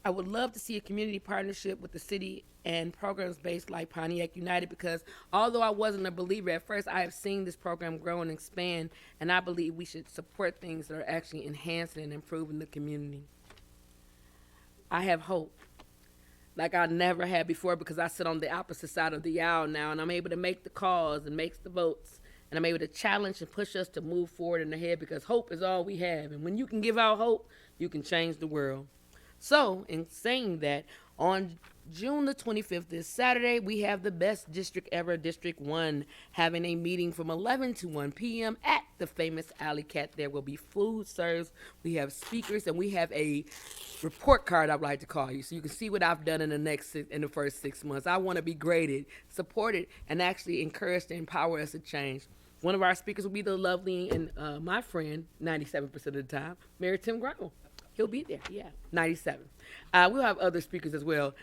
I would love to see a community partnership with the city and programs based like Pontiac United, because although I wasn't a believer at first, I have seen this program grow and expand, and I believe we should support things that are actually enhancing and improving the community. I have hope like I never had before, because I sit on the opposite side of the aisle now, and I'm able to make the calls and make the votes, and I'm able to challenge and push us to move forward and ahead, because hope is all we have. And when you can give out hope, you can change the world. So, in saying that, on June the 25th, this Saturday, we have the best district ever, District 1, having a meeting from 11 to 1 p.m. at the famous Alley Cat. There will be food served, we have speakers, and we have a report card, I'd like to call you, so you can see what I've done in the first 6 months. I want to be graded, supported, and actually encouraged to empower us to change. One of our speakers will be the lovely and my friend, 97% of the time, Mayor Tim Growl. He'll be there, yeah, 97. We'll have other speakers as well.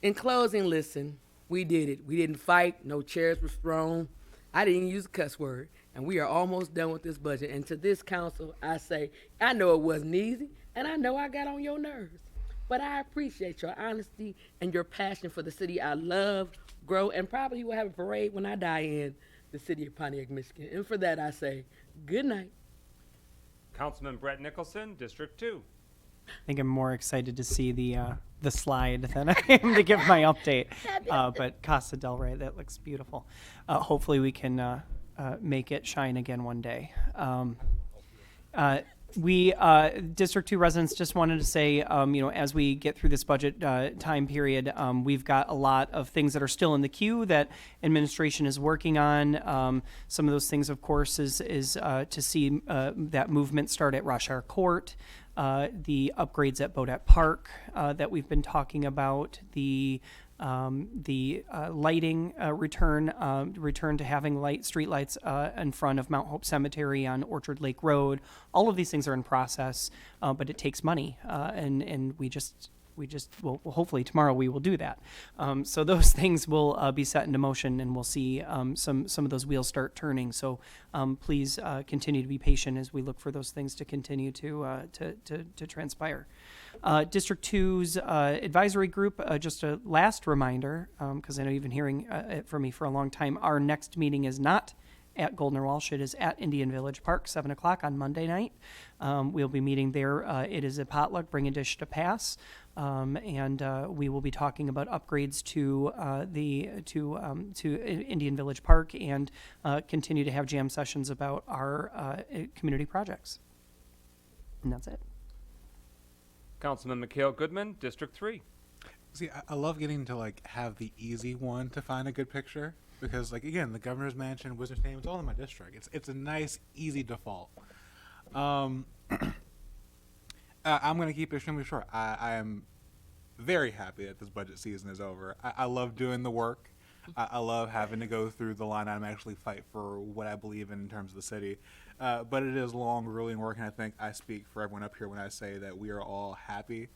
In closing, listen, we did it. We didn't fight. No chairs were thrown. I didn't even use a cuss word. And we are almost done with this budget. And to this council, I say, I know it wasn't easy, and I know I got on your nerves. But I appreciate your honesty and your passion for the city I love, grow, and probably will have a parade when I die in the city of Pontiac, Michigan. And for that, I say, good night. Councilman Brett Nicholson, District 2. I think I'm more excited to see the slide than I am to give my update. But Casa del Rey, that looks beautiful. Hopefully we can make it shine again one day. We District 2 residents just wanted to say, as we get through this budget time period, we've got a lot of things that are still in the queue that administration is working on. Some of those things, of course, is to see that movement start at Rush Hour Court, the upgrades at Bodette Park that we've been talking about, the lighting return to having street lights in front of Mount Hope Cemetery on Orchard Lake Road. All of these things are in process, but it takes money, and we just well, hopefully tomorrow we will do that. So those things will be set into motion, and we'll see some of those wheels start turning. So please continue to be patient as we look for those things to continue to transpire. District 2's advisory group, just a last reminder, because I know you've been hearing it from me for a long time, our next meeting is not at Goldner Walsh. It is at Indian Village Park, 7 o'clock on Monday night. We'll be meeting there. It is a potluck, bring a dish to pass. And we will be talking about upgrades to Indian Village Park, and continue to have jam sessions about our community projects. And that's it. Councilman Mikhail Goodman, District 3. See, I love getting to have the easy one to find a good picture, because again, the governor's mansion, Wizard Stadium, it's all in my district. It's a nice, easy default. I'm going to keep it extremely short. I am very happy that this budget season is over. I love doing the work. I love having to go through the line item and actually fight for what I believe in terms of the city. But it is long, grueling work, and I think I speak for everyone up here when I say that we are all happy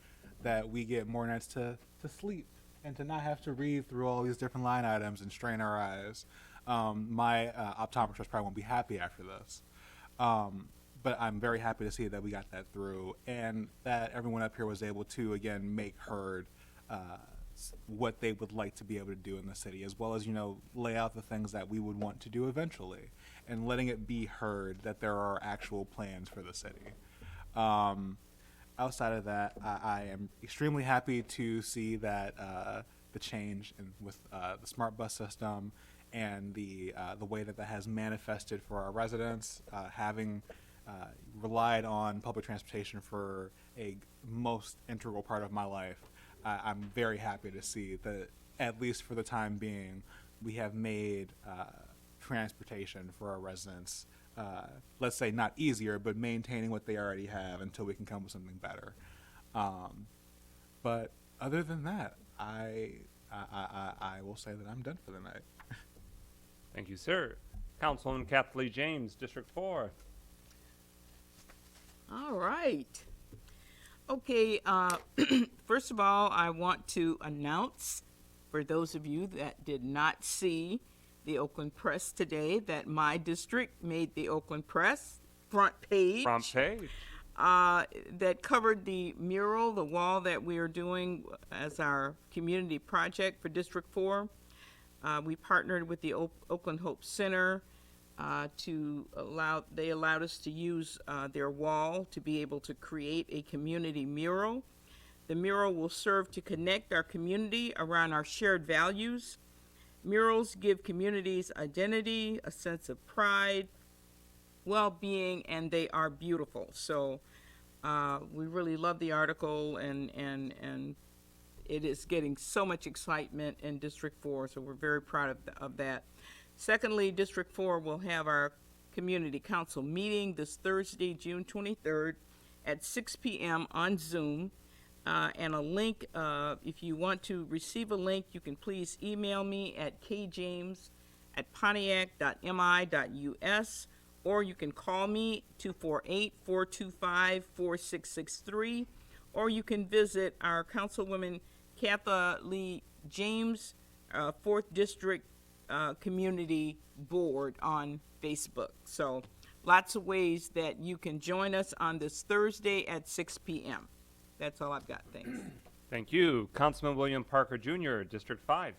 that we get more nights to sleep and to not have to read through all these different line items and strain our eyes. My optometrist probably won't be happy after this. But I'm very happy to see that we got that through, and that everyone up here was able to, again, make heard what they would like to be able to do in the city, as well as, lay out the things that we would want to do eventually, and letting it be heard that there are actual plans for the city. Outside of that, I am extremely happy to see that the change with the smart bus system and the way that that has manifested for our residents, having relied on public transportation for a most integral part of my life. I'm very happy to see that, at least for the time being, we have made transportation for our residents, let's say not easier, but maintaining what they already have until we can come with something better. But other than that, I will say that I'm done for the night. Thank you, sir. Councilwoman Kathleen James, District 4. All right. Okay, first of all, I want to announce, for those of you that did not see the Oakland Press today, that my district made the Oakland Press front page. Front page. That covered the mural, the wall that we are doing as our community project for District 4. We partnered with the Oakland Hope Center they allowed us to use their wall to be able to create a community mural. The mural will serve to connect our community around our shared values. Murals give communities identity, a sense of pride, well-being, and they are beautiful. So we really love the article, and it is getting so much excitement in District 4, so we're very proud of that. Secondly, District 4 will have our Community Council meeting this Thursday, June 23rd at 6 p.m. on Zoom. And a link, if you want to receive a link, you can please email me at kjames@pontiac.mi.us, or you can call me 248-425-4663, or you can visit our Councilwoman Katha Lee James, 4th District Community Board on Facebook. So lots of ways that you can join us on this Thursday at 6 p.m. That's all I've got. Thanks. Thank you. Councilman William Parker Jr., District 5.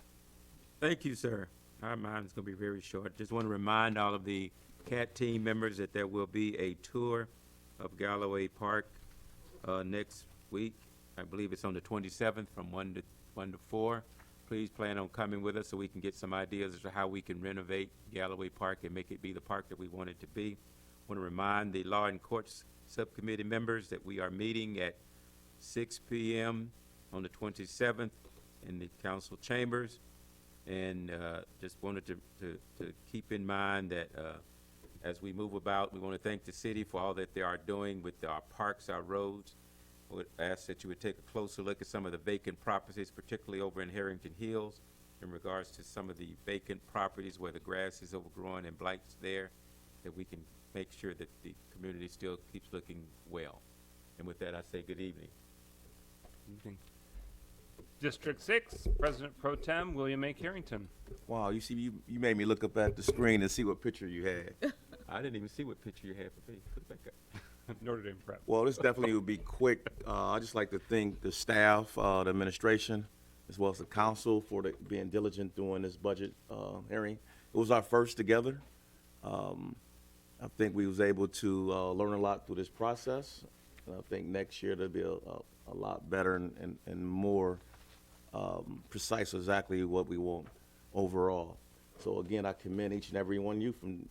Thank you, sir. Mine is going to be very short. Just want to remind all of the CAT team members that there will be a tour of Galloway Park next week. I believe it's on the 27th from 1 to 4. Please plan on coming with us so we can get some ideas as to how we can renovate Galloway Park and make it be the park that we want it to be. I want to remind the Law and Courts Subcommittee members that we are meeting at 6 p.m. on the 27th in the council chambers. And just wanted to keep in mind that as we move about, we want to thank the city for all that they are doing with our parks, our roads. I would ask that you would take a closer look at some of the vacant properties, particularly over in Harrington Hills, in regards to some of the vacant properties where the grass is overgrown and blights there, that we can make sure that the community still keeps looking well. And with that, I say good evening. District 6, President Pro Tem William A. Carrington. Wow, you see, you made me look up at the screen and see what picture you had. I didn't even see what picture you had for me. Put it back up. Notre Dame Prep. Well, this definitely will be quick. I'd just like to thank the staff, the administration, as well as the council for being diligent during this budget hearing. It was our first together. I think we was able to learn a lot through this process. And I think next year there'll be a lot better and more precise exactly what we want overall. So again, I commend each and every one of you from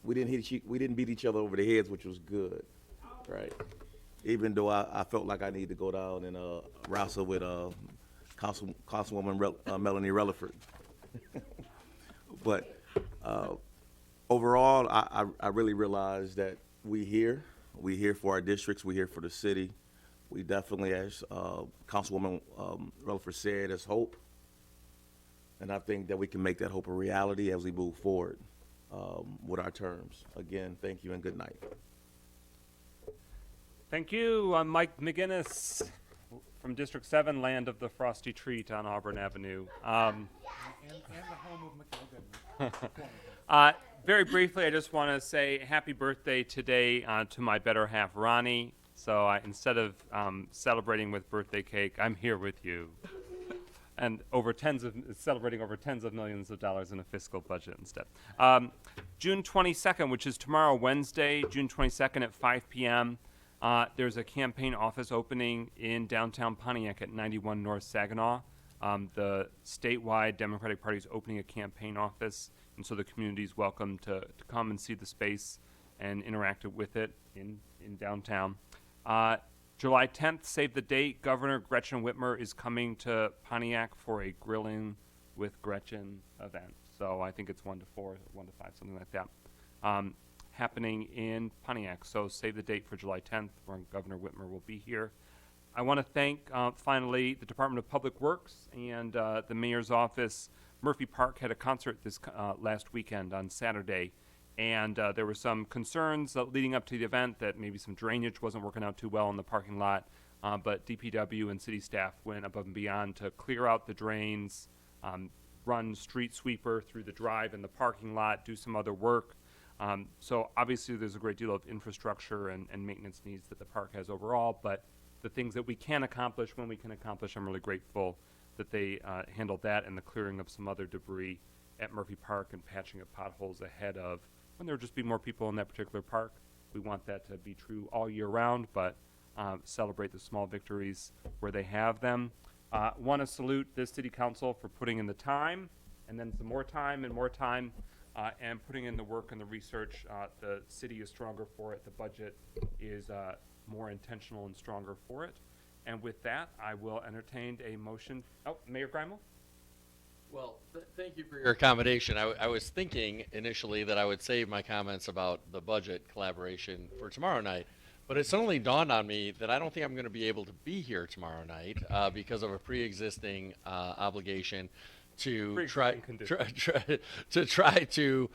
we didn't beat each other over the heads, which was good, right? Even though I felt like I needed to go down and wrestle with Councilwoman Melanie Relaford. But overall, I really realized that we here for our districts, we here for the city. We definitely, as Councilwoman Relaford said, as hope. And I think that we can make that hope a reality as we move forward with our terms. Again, thank you and good night. Thank you. I'm Mike McGinnis from District 7, land of the Frosty Treat on Auburn Avenue. And the home of McGill. Very briefly, I just want to say happy birthday today to my better half, Ronnie. So instead of celebrating with birthday cake, I'm here with you. And celebrating over tens of millions of dollars in a fiscal budget instead. June 22nd, which is tomorrow, Wednesday, June 22nd at 5 p.m., there's a campaign office opening in downtown Pontiac at 91 North Saginaw. The statewide Democratic Party is opening a campaign office, and so the community is welcome to come and see the space and interact with it in downtown. July 10th, save the date, Governor Gretchen Whitmer is coming to Pontiac for a Grilling with Gretchen event. So I think it's 1 to 4, 1 to 5, something like that, happening in Pontiac. So save the date for July 10th, where Governor Whitmer will be here. I want to thank, finally, the Department of Public Works and the Mayor's Office. Murphy Park had a concert this last weekend on Saturday, and there were some concerns leading up to the event that maybe some drainage wasn't working out too well in the parking lot, but DPW and city staff went above and beyond to clear out the drains, run street sweeper through the drive in the parking lot, do some other work. So obviously there's a great deal of infrastructure and maintenance needs that the park has overall, but the things that we can accomplish when we can accomplish, I'm really grateful that they handled that and the clearing of some other debris at Murphy Park and patching of potholes ahead of when there would just be more people in that particular park. We want that to be true all year round, but celebrate the small victories where they have them. Want to salute this city council for putting in the time and then some more time and more time and putting in the work and the research. The city is stronger for it. The budget is more intentional and stronger for it. And with that, I will entertain a motion. Oh, Mayor Greimel? Well, thank you for your accommodation. I was thinking initially that I would save my comments about the budget collaboration for tomorrow night, but it suddenly dawned on me that I don't think I'm going to be able to be here tomorrow night because of a pre-existing obligation to try to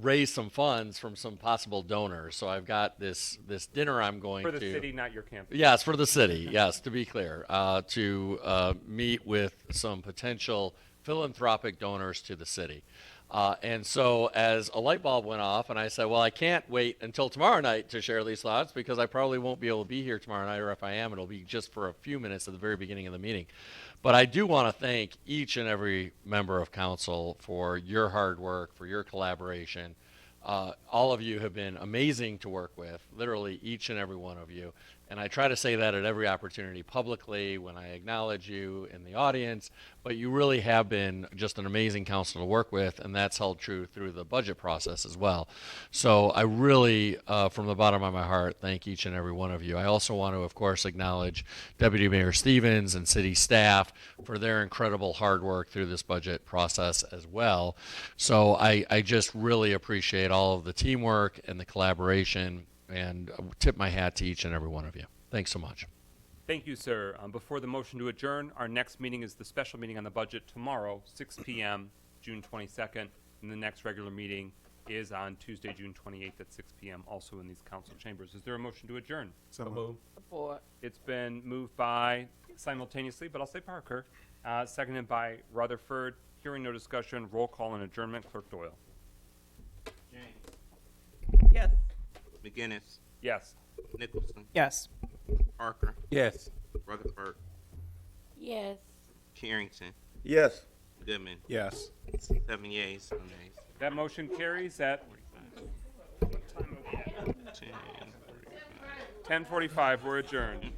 raise some funds from some possible donors. So I've got this dinner I'm going to. For the city, not your campus. Yes, for the city. Yes, to be clear, to meet with some potential philanthropic donors to the city. And so as a light bulb went off and I said, well, I can't wait until tomorrow night to share these thoughts because I probably won't be able to be here tomorrow night, or if I am, it'll be just for a few minutes at the very beginning of the meeting. But I do want to thank each and every member of council for your hard work, for your collaboration. All of you have been amazing to work with, literally each and every one of you. And I try to say that at every opportunity publicly when I acknowledge you in the audience, but you really have been just an amazing council to work with, and that's held true through the budget process as well. So I really, from the bottom of my heart, thank each and every one of you. I also want to, of course, acknowledge Deputy Mayor Stevens and city staff for their incredible hard work through this budget process as well. So I just really appreciate all of the teamwork and the collaboration, and tip my hat to each and every one of you. Thanks so much. Thank you, sir. Before the motion to adjourn, our next meeting is the special meeting on the budget tomorrow, 6 p.m., June 22nd, and the next regular meeting is on Tuesday, June 28th at 6 p.m., also in these council chambers. Is there a motion to adjourn? So moved. Support. It's been moved by, simultaneously, but I'll say Parker, seconded by Rutherford. Hearing no discussion, roll call and adjournment. Clerk Doyle. Yes. McGinnis, Yes. Nicholson, Yes. Parker, Yes. Rutherford, Yes. Carrington, Yes. Goodman. Yes. 7 yeas, no nays. That motion carries at 10:45. 10:45. We're adjourned.